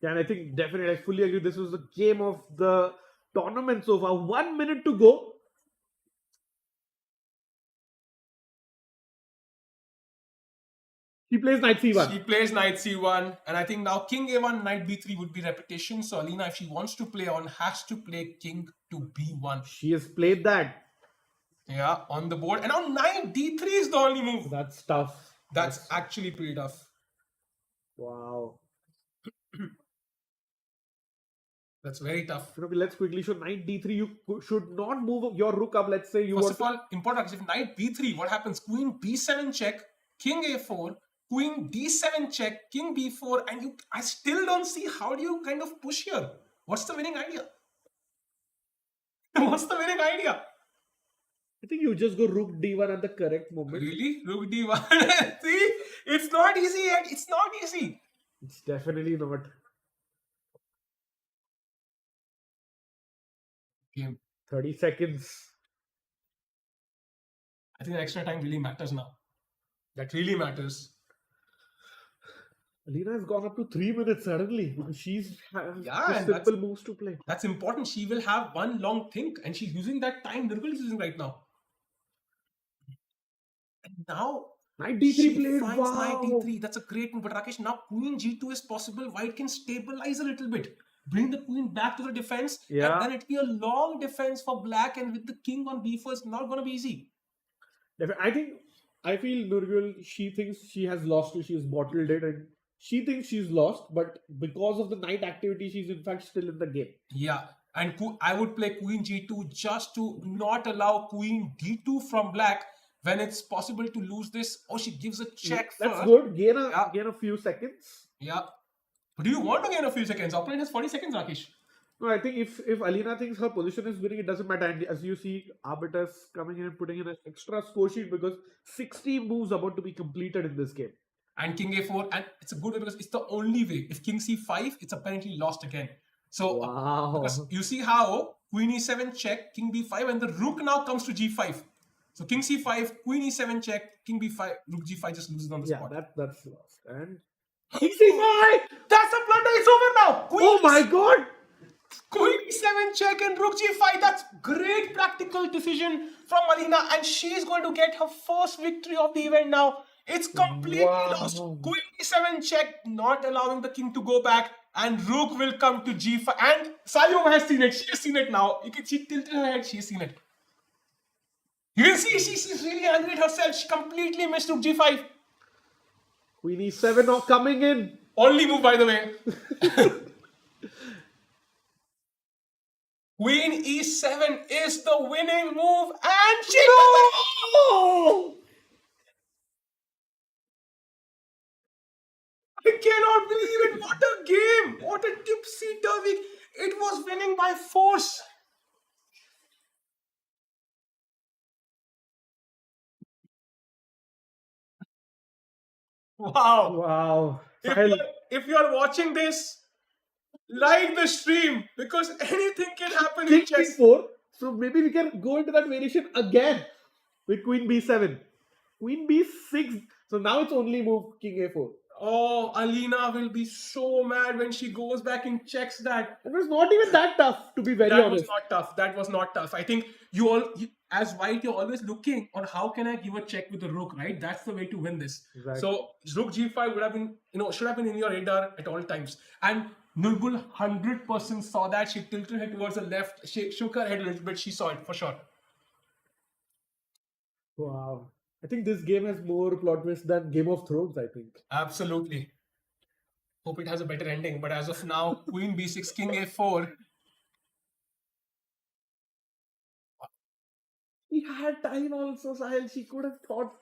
Yeah, and I think definitely, I fully agree. This was the game of the tournament so far. 1 minute to go. She plays knight c1. She plays knight c1, and I think now king a1, knight b3 would be repetition. So Alina, if she wants to play on, has to play king to b1. She has played that. Yeah, on the board. And now knight d3 is the only move. That's tough. That's actually pretty tough. Wow. That's very tough. Let's quickly show knight d3. You should not move your rook up. Let's say you First want of all, important, if knight b3, what happens? Queen b7 check, king a4, queen d7 check, king b4, and I still don't see how do you kind of push here. What's the winning idea? What's the winning idea? I think you just go rook d1 at the correct moment. Really? Rook d1. See? It's not easy yet. It's not easy. It's definitely not. Game. 30 seconds. I think the extra time really matters now. That really matters. Alina has gone up to 3 minutes suddenly because she's and simple moves to play. That's important. She will have one long think, and she's using that time Nirmal is using right now. And now knight d3 she played. finds Wow. knight d3. That's a great move. But Rakesh, now queen g2 is possible. White can stabilize a little bit. Bring the queen back to the defense. Yeah. And then it'll be a long defense for black. And with the king on b4, it's not going to be easy. I feel Nurgul, she thinks she has lost it. She's bottled it. And she thinks she's lost. But because of the knight activity, she's in fact still in the game. Yeah. And I would play queen g2 just to not allow queen d2 from black. When it's possible to lose this, she gives a check That's first. good. Gain a few seconds. Yeah. But do you want to gain a few seconds? Opponent has 40 seconds, Rakesh. No, I think if Alina thinks her position is winning, it doesn't matter. And as you see, arbiters coming in and putting in an extra score sheet because 60 moves about to be completed in this game. And king a4, and it's a good way because it's the only way. If king c5, it's apparently lost again. So because you see how queen e7 check, king b5, and the rook now comes to g5. So king c5, queen e7 check, king b5, rook g5 just loses on the spot. Yeah, that's lost. And king c5! That's a blunder. It's over now. Oh my god! Queen e7 check and rook g5. That's great practical decision from Alina, and she's going to get her first victory of the event now. It's completely lost. Queen e7 check, not allowing the king to go back, and rook will come to g5. And Sayoma has seen it. She has seen it now. She tilted her head. She has seen it. You can see she's really angry at herself. She completely missed rook g5. Queen e7 now coming in. Only move, by the way. Queen e7 is the winning move, and she No! I cannot believe it. What a game. What a tipsy-turvy. It was winning by force. Wow. Wow. If Sahil, you're watching this, like the stream because anything can happen in king chess. b4. So maybe we can go into that variation again with queen b7. Queen b6. So now it's only move king a4. Oh, Alina will be so mad when she goes back and checks that. It was not even that tough, to be very That was honest. not tough. That was not tough. I think as white, you're always looking on how can I give a check with the rook, right? That's the way to win this. Exactly. So rook g5 would have been, should have been in your radar at all times. And Nurgul 100% saw that. She tilted her head towards the left. She shook her head a little bit. She saw it for sure. Wow. I think this game has more plot twists than Game of Thrones, I think. Absolutely. Hope it has a better ending. But as of now, Queen b6, King a4. He had time also, Sahil. She could have thought.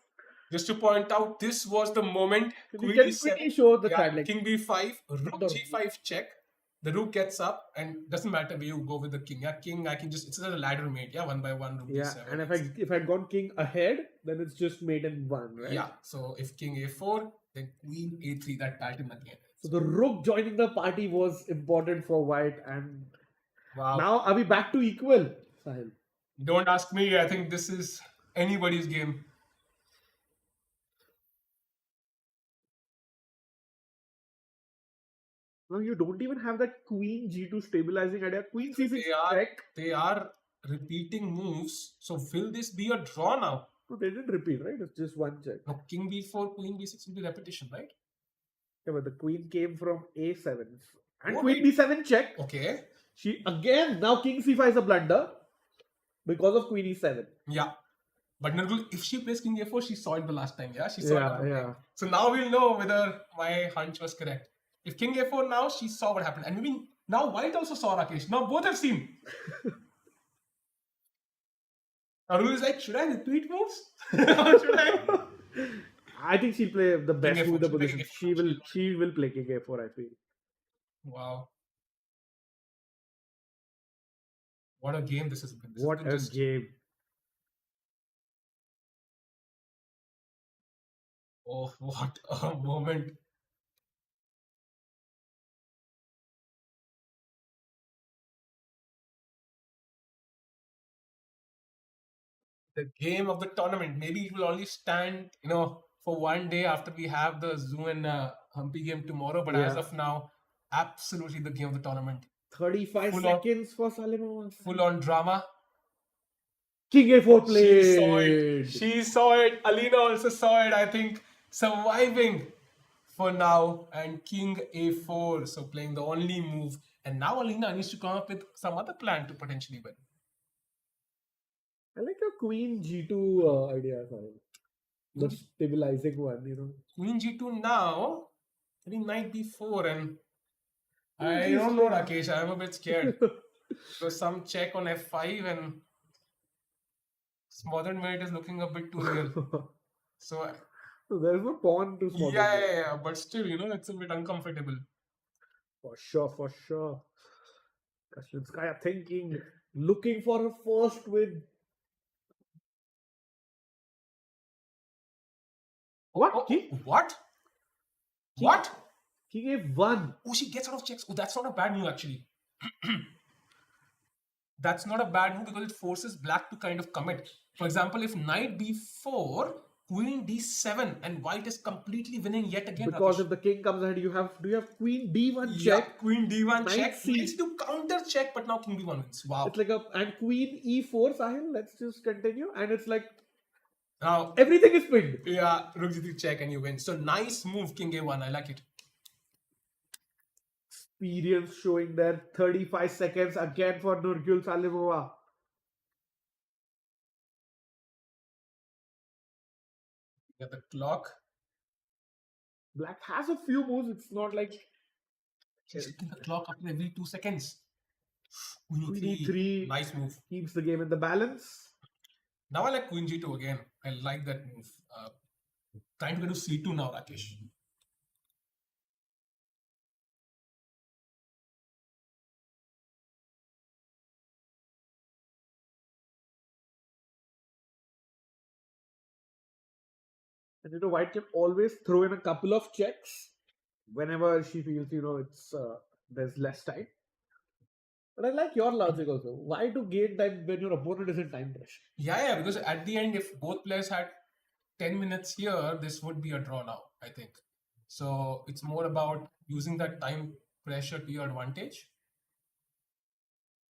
Just to point out, this was the moment. We can quickly show the card. Like, King b5, rook No. g5 check. The rook gets up, and doesn't matter where you go with the king. Yeah, king. I can just it's a ladder mate. Yeah, one by one. Rook yeah, d7. and if I'd gone king ahead, then it's just mate in one, right? Yeah. So if king a4, then queen a3. That pattern again. So the rook joining the party was important for white, and Wow. now are we back to equal, Sahil? Don't ask me. I think this is anybody's game. No, you don't even have that queen g2 stabilizing idea. Queen c6 check. They are repeating moves. So will this be a draw now? No, they didn't repeat, right? It's just one check. No, king b4, queen b6 will be repetition, right? Yeah, but the queen came from a7 and Oh, queen wait. b7 check. Okay. She again now king c5 is a blunder because of queen e7. Yeah. But Nurgul, if she plays king a4, she saw it the last time. Yeah, she saw it. Yeah. So now we'll know whether my hunch was correct. If king a4 now, she saw what happened. And maybe now white also saw Rakesh. Now both have seen. Nurgul is like, should I repeat moves? Or should I? I think she'll play the best King move in the A4, she'll play position. King A4. She will play king a4, I feel. Wow. What a game this has been. This What has been a just game. Oh, what a moment. The game of the tournament. Maybe it will only stand, for one day after we have the Zhu and Humpy game tomorrow. But as Yeah. of now, absolutely the game of the tournament. 35 Full on- seconds for Salimova. Full on drama. King a4 played. She saw it. She saw it. Alina also saw it. I think surviving for now. And King a4. So playing the only move. And now Alina needs to come up with some other plan to potentially win. I like your queen g2 idea, Sahil. The stabilizing one. Queen g2 now. I think knight b4. And I she's don't know, Rakesh. I'm a bit scared. There's some check on f5 and smothered mate is looking a bit too real. So So there's no pawn to smother. yeah. But still, it's a bit uncomfortable. For sure. Kaslinskaya thinking, looking for her first win. What? Oh, King? what? King- What? King a1. Oh, she gets out of checks. Oh, that's not a bad move actually. That's not a bad move because it forces black to kind of commit. For example, if knight b4, queen d7, and white is completely winning yet again. Because Rakesh. if the king comes ahead, do you have queen d1 Yeah, check? queen d1 Knight check. C. Needs to counter check, but now king b1 wins. Wow. It's like and queen e4, Sahil. Let's just continue. And it's like Now, everything is pinned. yeah, rook g3 check and you win. So nice move, king a1. I like it. Experience showing there. 35 seconds again for Nurgul Salimova. Get the clock. Black has a few moves. It's not like She's hitting the clock up every 2 seconds. queen Queen e3. e3 Nice move. keeps the game in the balance. Now I like queen g2 again. I like that move. Trying to get to c2 now, Rakesh. And White can always throw in a couple of checks whenever she feels it's there's less time. But I like your logic also. Why to gain time when your opponent is in time pressure? Yeah, because at the end, if both players had 10 minutes here, this would be a draw now, I think. So it's more about using that time pressure to your advantage.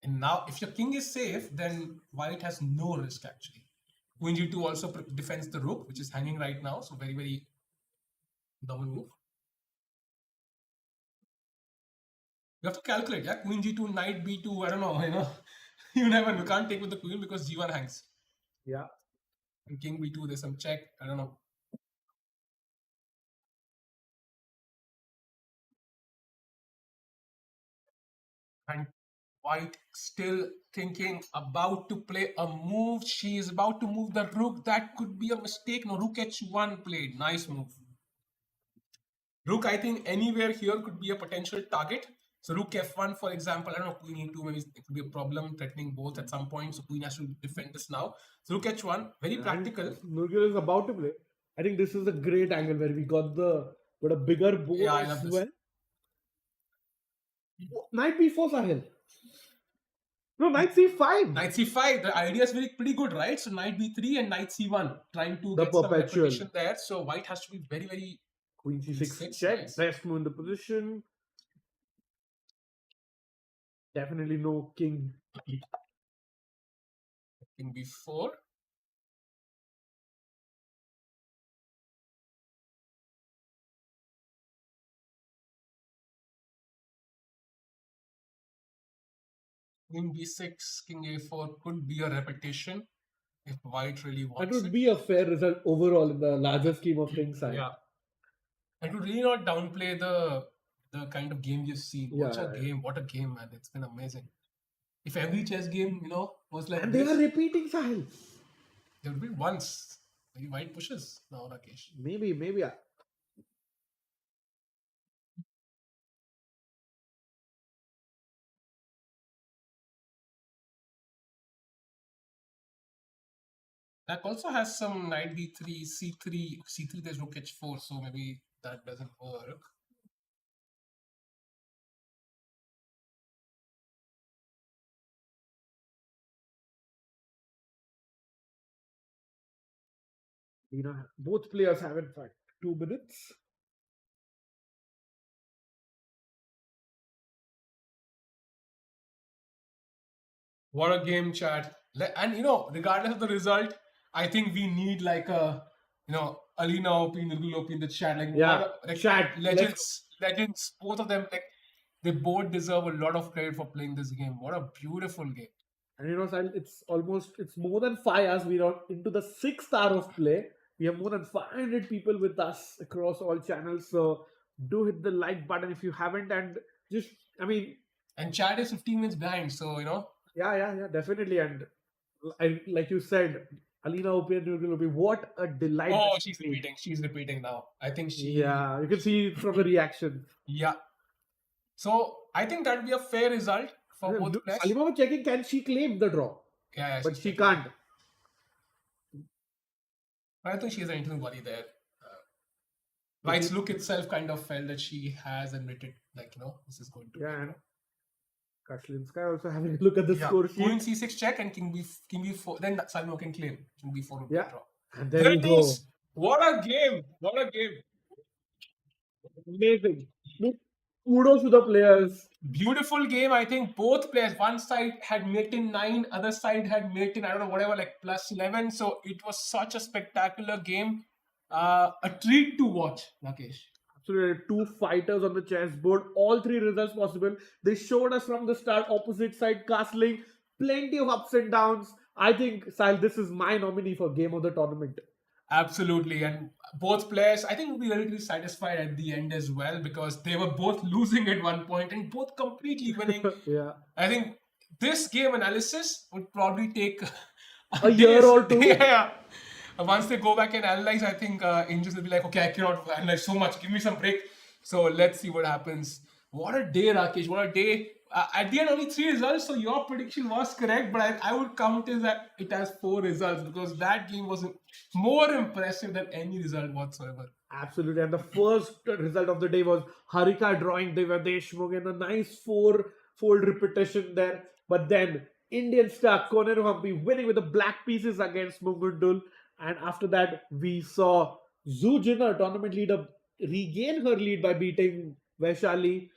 And now, if your king is safe, then white has no risk actually. Queen g2 also defends the rook, which is hanging right now. So very, very double move. You have to calculate, yeah? Queen g2, knight b2, I don't know, you never, you can't take with the queen because g1 hangs. Yeah. And king b2, there's some check, I don't know. And white still thinking about to play a move. She is about to move the rook. That could be a mistake. No, rook h1 played. Nice move. Rook, I think anywhere here could be a potential target. So rook f1, for example, I don't know, queen e2, maybe it could be a problem, threatening both at some point. So queen has to defend this now. So rook h1, very practical. Nurgul is about to play. I think this is a great angle where we got a bigger board Yeah, I love as this. well. Knight b4, Sahil. No, knight c5. Knight c5. The idea is pretty good, right? So knight b3 and knight c1, trying to The get some perpetual. repetition there. So white has to be very, very. Queen c6 Six, check. nice. Best move in the position. Definitely no king. King b4. King b6, king a4 could be a repetition if white really That wants would it. be a fair result overall in the larger scheme of things. Yeah. And to really not downplay the kind of game you've seen. What a game, man. It's been amazing. If every chess game, was like And this, they are repeating, Sahil. there would be once. Maybe white pushes now, Rakesh. Maybe. Black also has some knight d3, c3, there's rook h4, so maybe that doesn't work. Both players have in fact 2 minutes. What a game, chat. And regardless of the result, I think we need like a Alina OP, Nurgul OP in the chat. Chat. Legends, both of them, they both deserve a lot of credit for playing this game. What a beautiful game. And Sahil, it's more than 5 hours. We are into the 6th hour of play. We have more than 500 people with us across all channels. So do hit the like button if you haven't, and And chat is 15 minutes behind, so Yeah, definitely. And like you said, Alina OP and Nurgul OP, what a delight. Oh, she's repeating. She's repeating now. I think Yeah, you can see from the reaction. Yeah. So I think that would be a fair result for both players. Salima was checking, can she claim the draw? Yeah, But she can't. I don't think she has anything to worry there. White's look itself kind of felt that she has admitted, this is going to be. And Kashlinskaya also having a look at the score sheet. Queen c6 check and king b4. Then Salima can claim king b4 would be a draw. And there you go. What a game! What a game! Amazing. Kudos to the players. Beautiful game. I think both players, one side had mate in 9, other side had mate in, I don't know, whatever, like plus 11. So it was such a spectacular game. A treat to watch, Rakesh. Absolutely. 2 fighters on the chessboard. All 3 results possible. They showed us from the start opposite side castling. Plenty of ups and downs. I think, Sahil, this is my nominee for game of the tournament. Absolutely. And both players, I think, will be relatively satisfied at the end as well, because they were both losing at one point and both completely winning. Yeah. I think this game analysis would probably take a year or 2. Yeah. Once they go back and analyze, I think Angels will be like, okay, I cannot analyze so much. Give me some break. So let's see what happens. What a day, Rakesh. What a day. At the end, only 3 results, so your prediction was correct, but I would count it that it has 4 results because that game was more impressive than any result whatsoever. Absolutely. And the first result of the day was Harika drawing Divya Deshmukh in a nice four-fold repetition there. But then Indian star Koneru Humpy winning with the black pieces against Mungundul. And after that, we saw Zhu Jiner, tournament leader, regain her lead by beating Vaishali.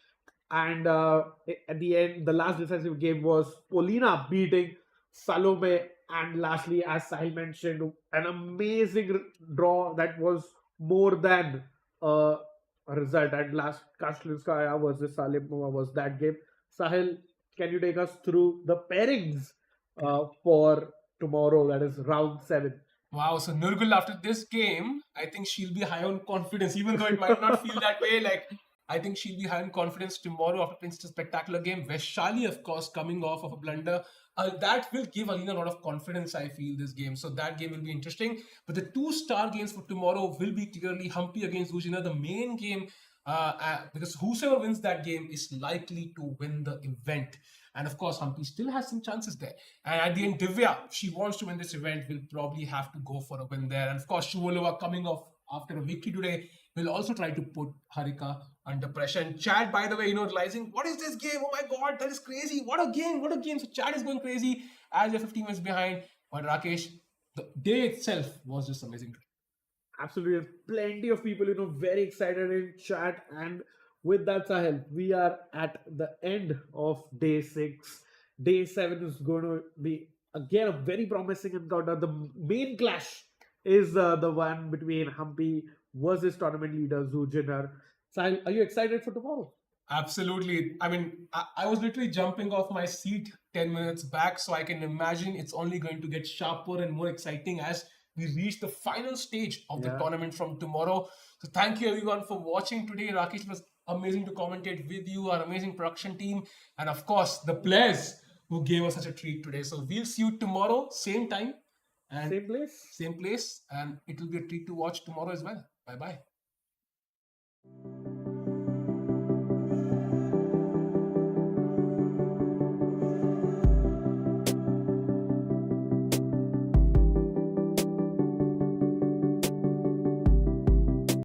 And at the end, the last decisive game was Polina beating Salome. And lastly, as Sahil mentioned, an amazing draw that was more than a result. And last, Kashlinskaya versus Salimova was that game. Sahil, can you take us through the pairings for tomorrow? That is round 7. Wow, so Nurgul, after this game, I think she'll be high on confidence, even though it might not feel that way. Like, I think she'll be high on confidence tomorrow after playing such a spectacular game. Vaishali, of course, coming off of a blunder. That will give Alina a lot of confidence, I feel, this game. So that game will be interesting. But the 2-star games for tomorrow will be clearly Humpy against Zhu Jiner, the main game, because whosoever wins that game is likely to win the event. And of course, Humpy still has some chances there. And at the end, Divya, if she wants to win this event, will probably have to go for a win there. And of course, Shuvalova coming off after a victory today will also try to put Harika under pressure. And Chad, by the way, realizing, what is this game? Oh my God, that is crazy. What a game, what a game. So Chad is going crazy as you're 15 minutes behind. But Rakesh, the day itself was just amazing. Absolutely. Plenty of people, very excited in chat. And with that, Sahil, we are at the end of day 6. Day 7 is going to be, again, a very promising encounter. The main clash is the one between Humpy versus tournament leader Zhu Jiner. Sahil, are you excited for tomorrow? Absolutely. I mean, I was literally jumping off my seat 10 minutes back, so I can imagine it's only going to get sharper and more exciting as we reach the final stage of the tournament from tomorrow. So thank you everyone for watching today. Rakesh, it was amazing to commentate with you, our amazing production team, and of course the players who gave us such a treat today. So we'll see you tomorrow, same time and same place, and it will be a treat to watch tomorrow as well. Bye bye.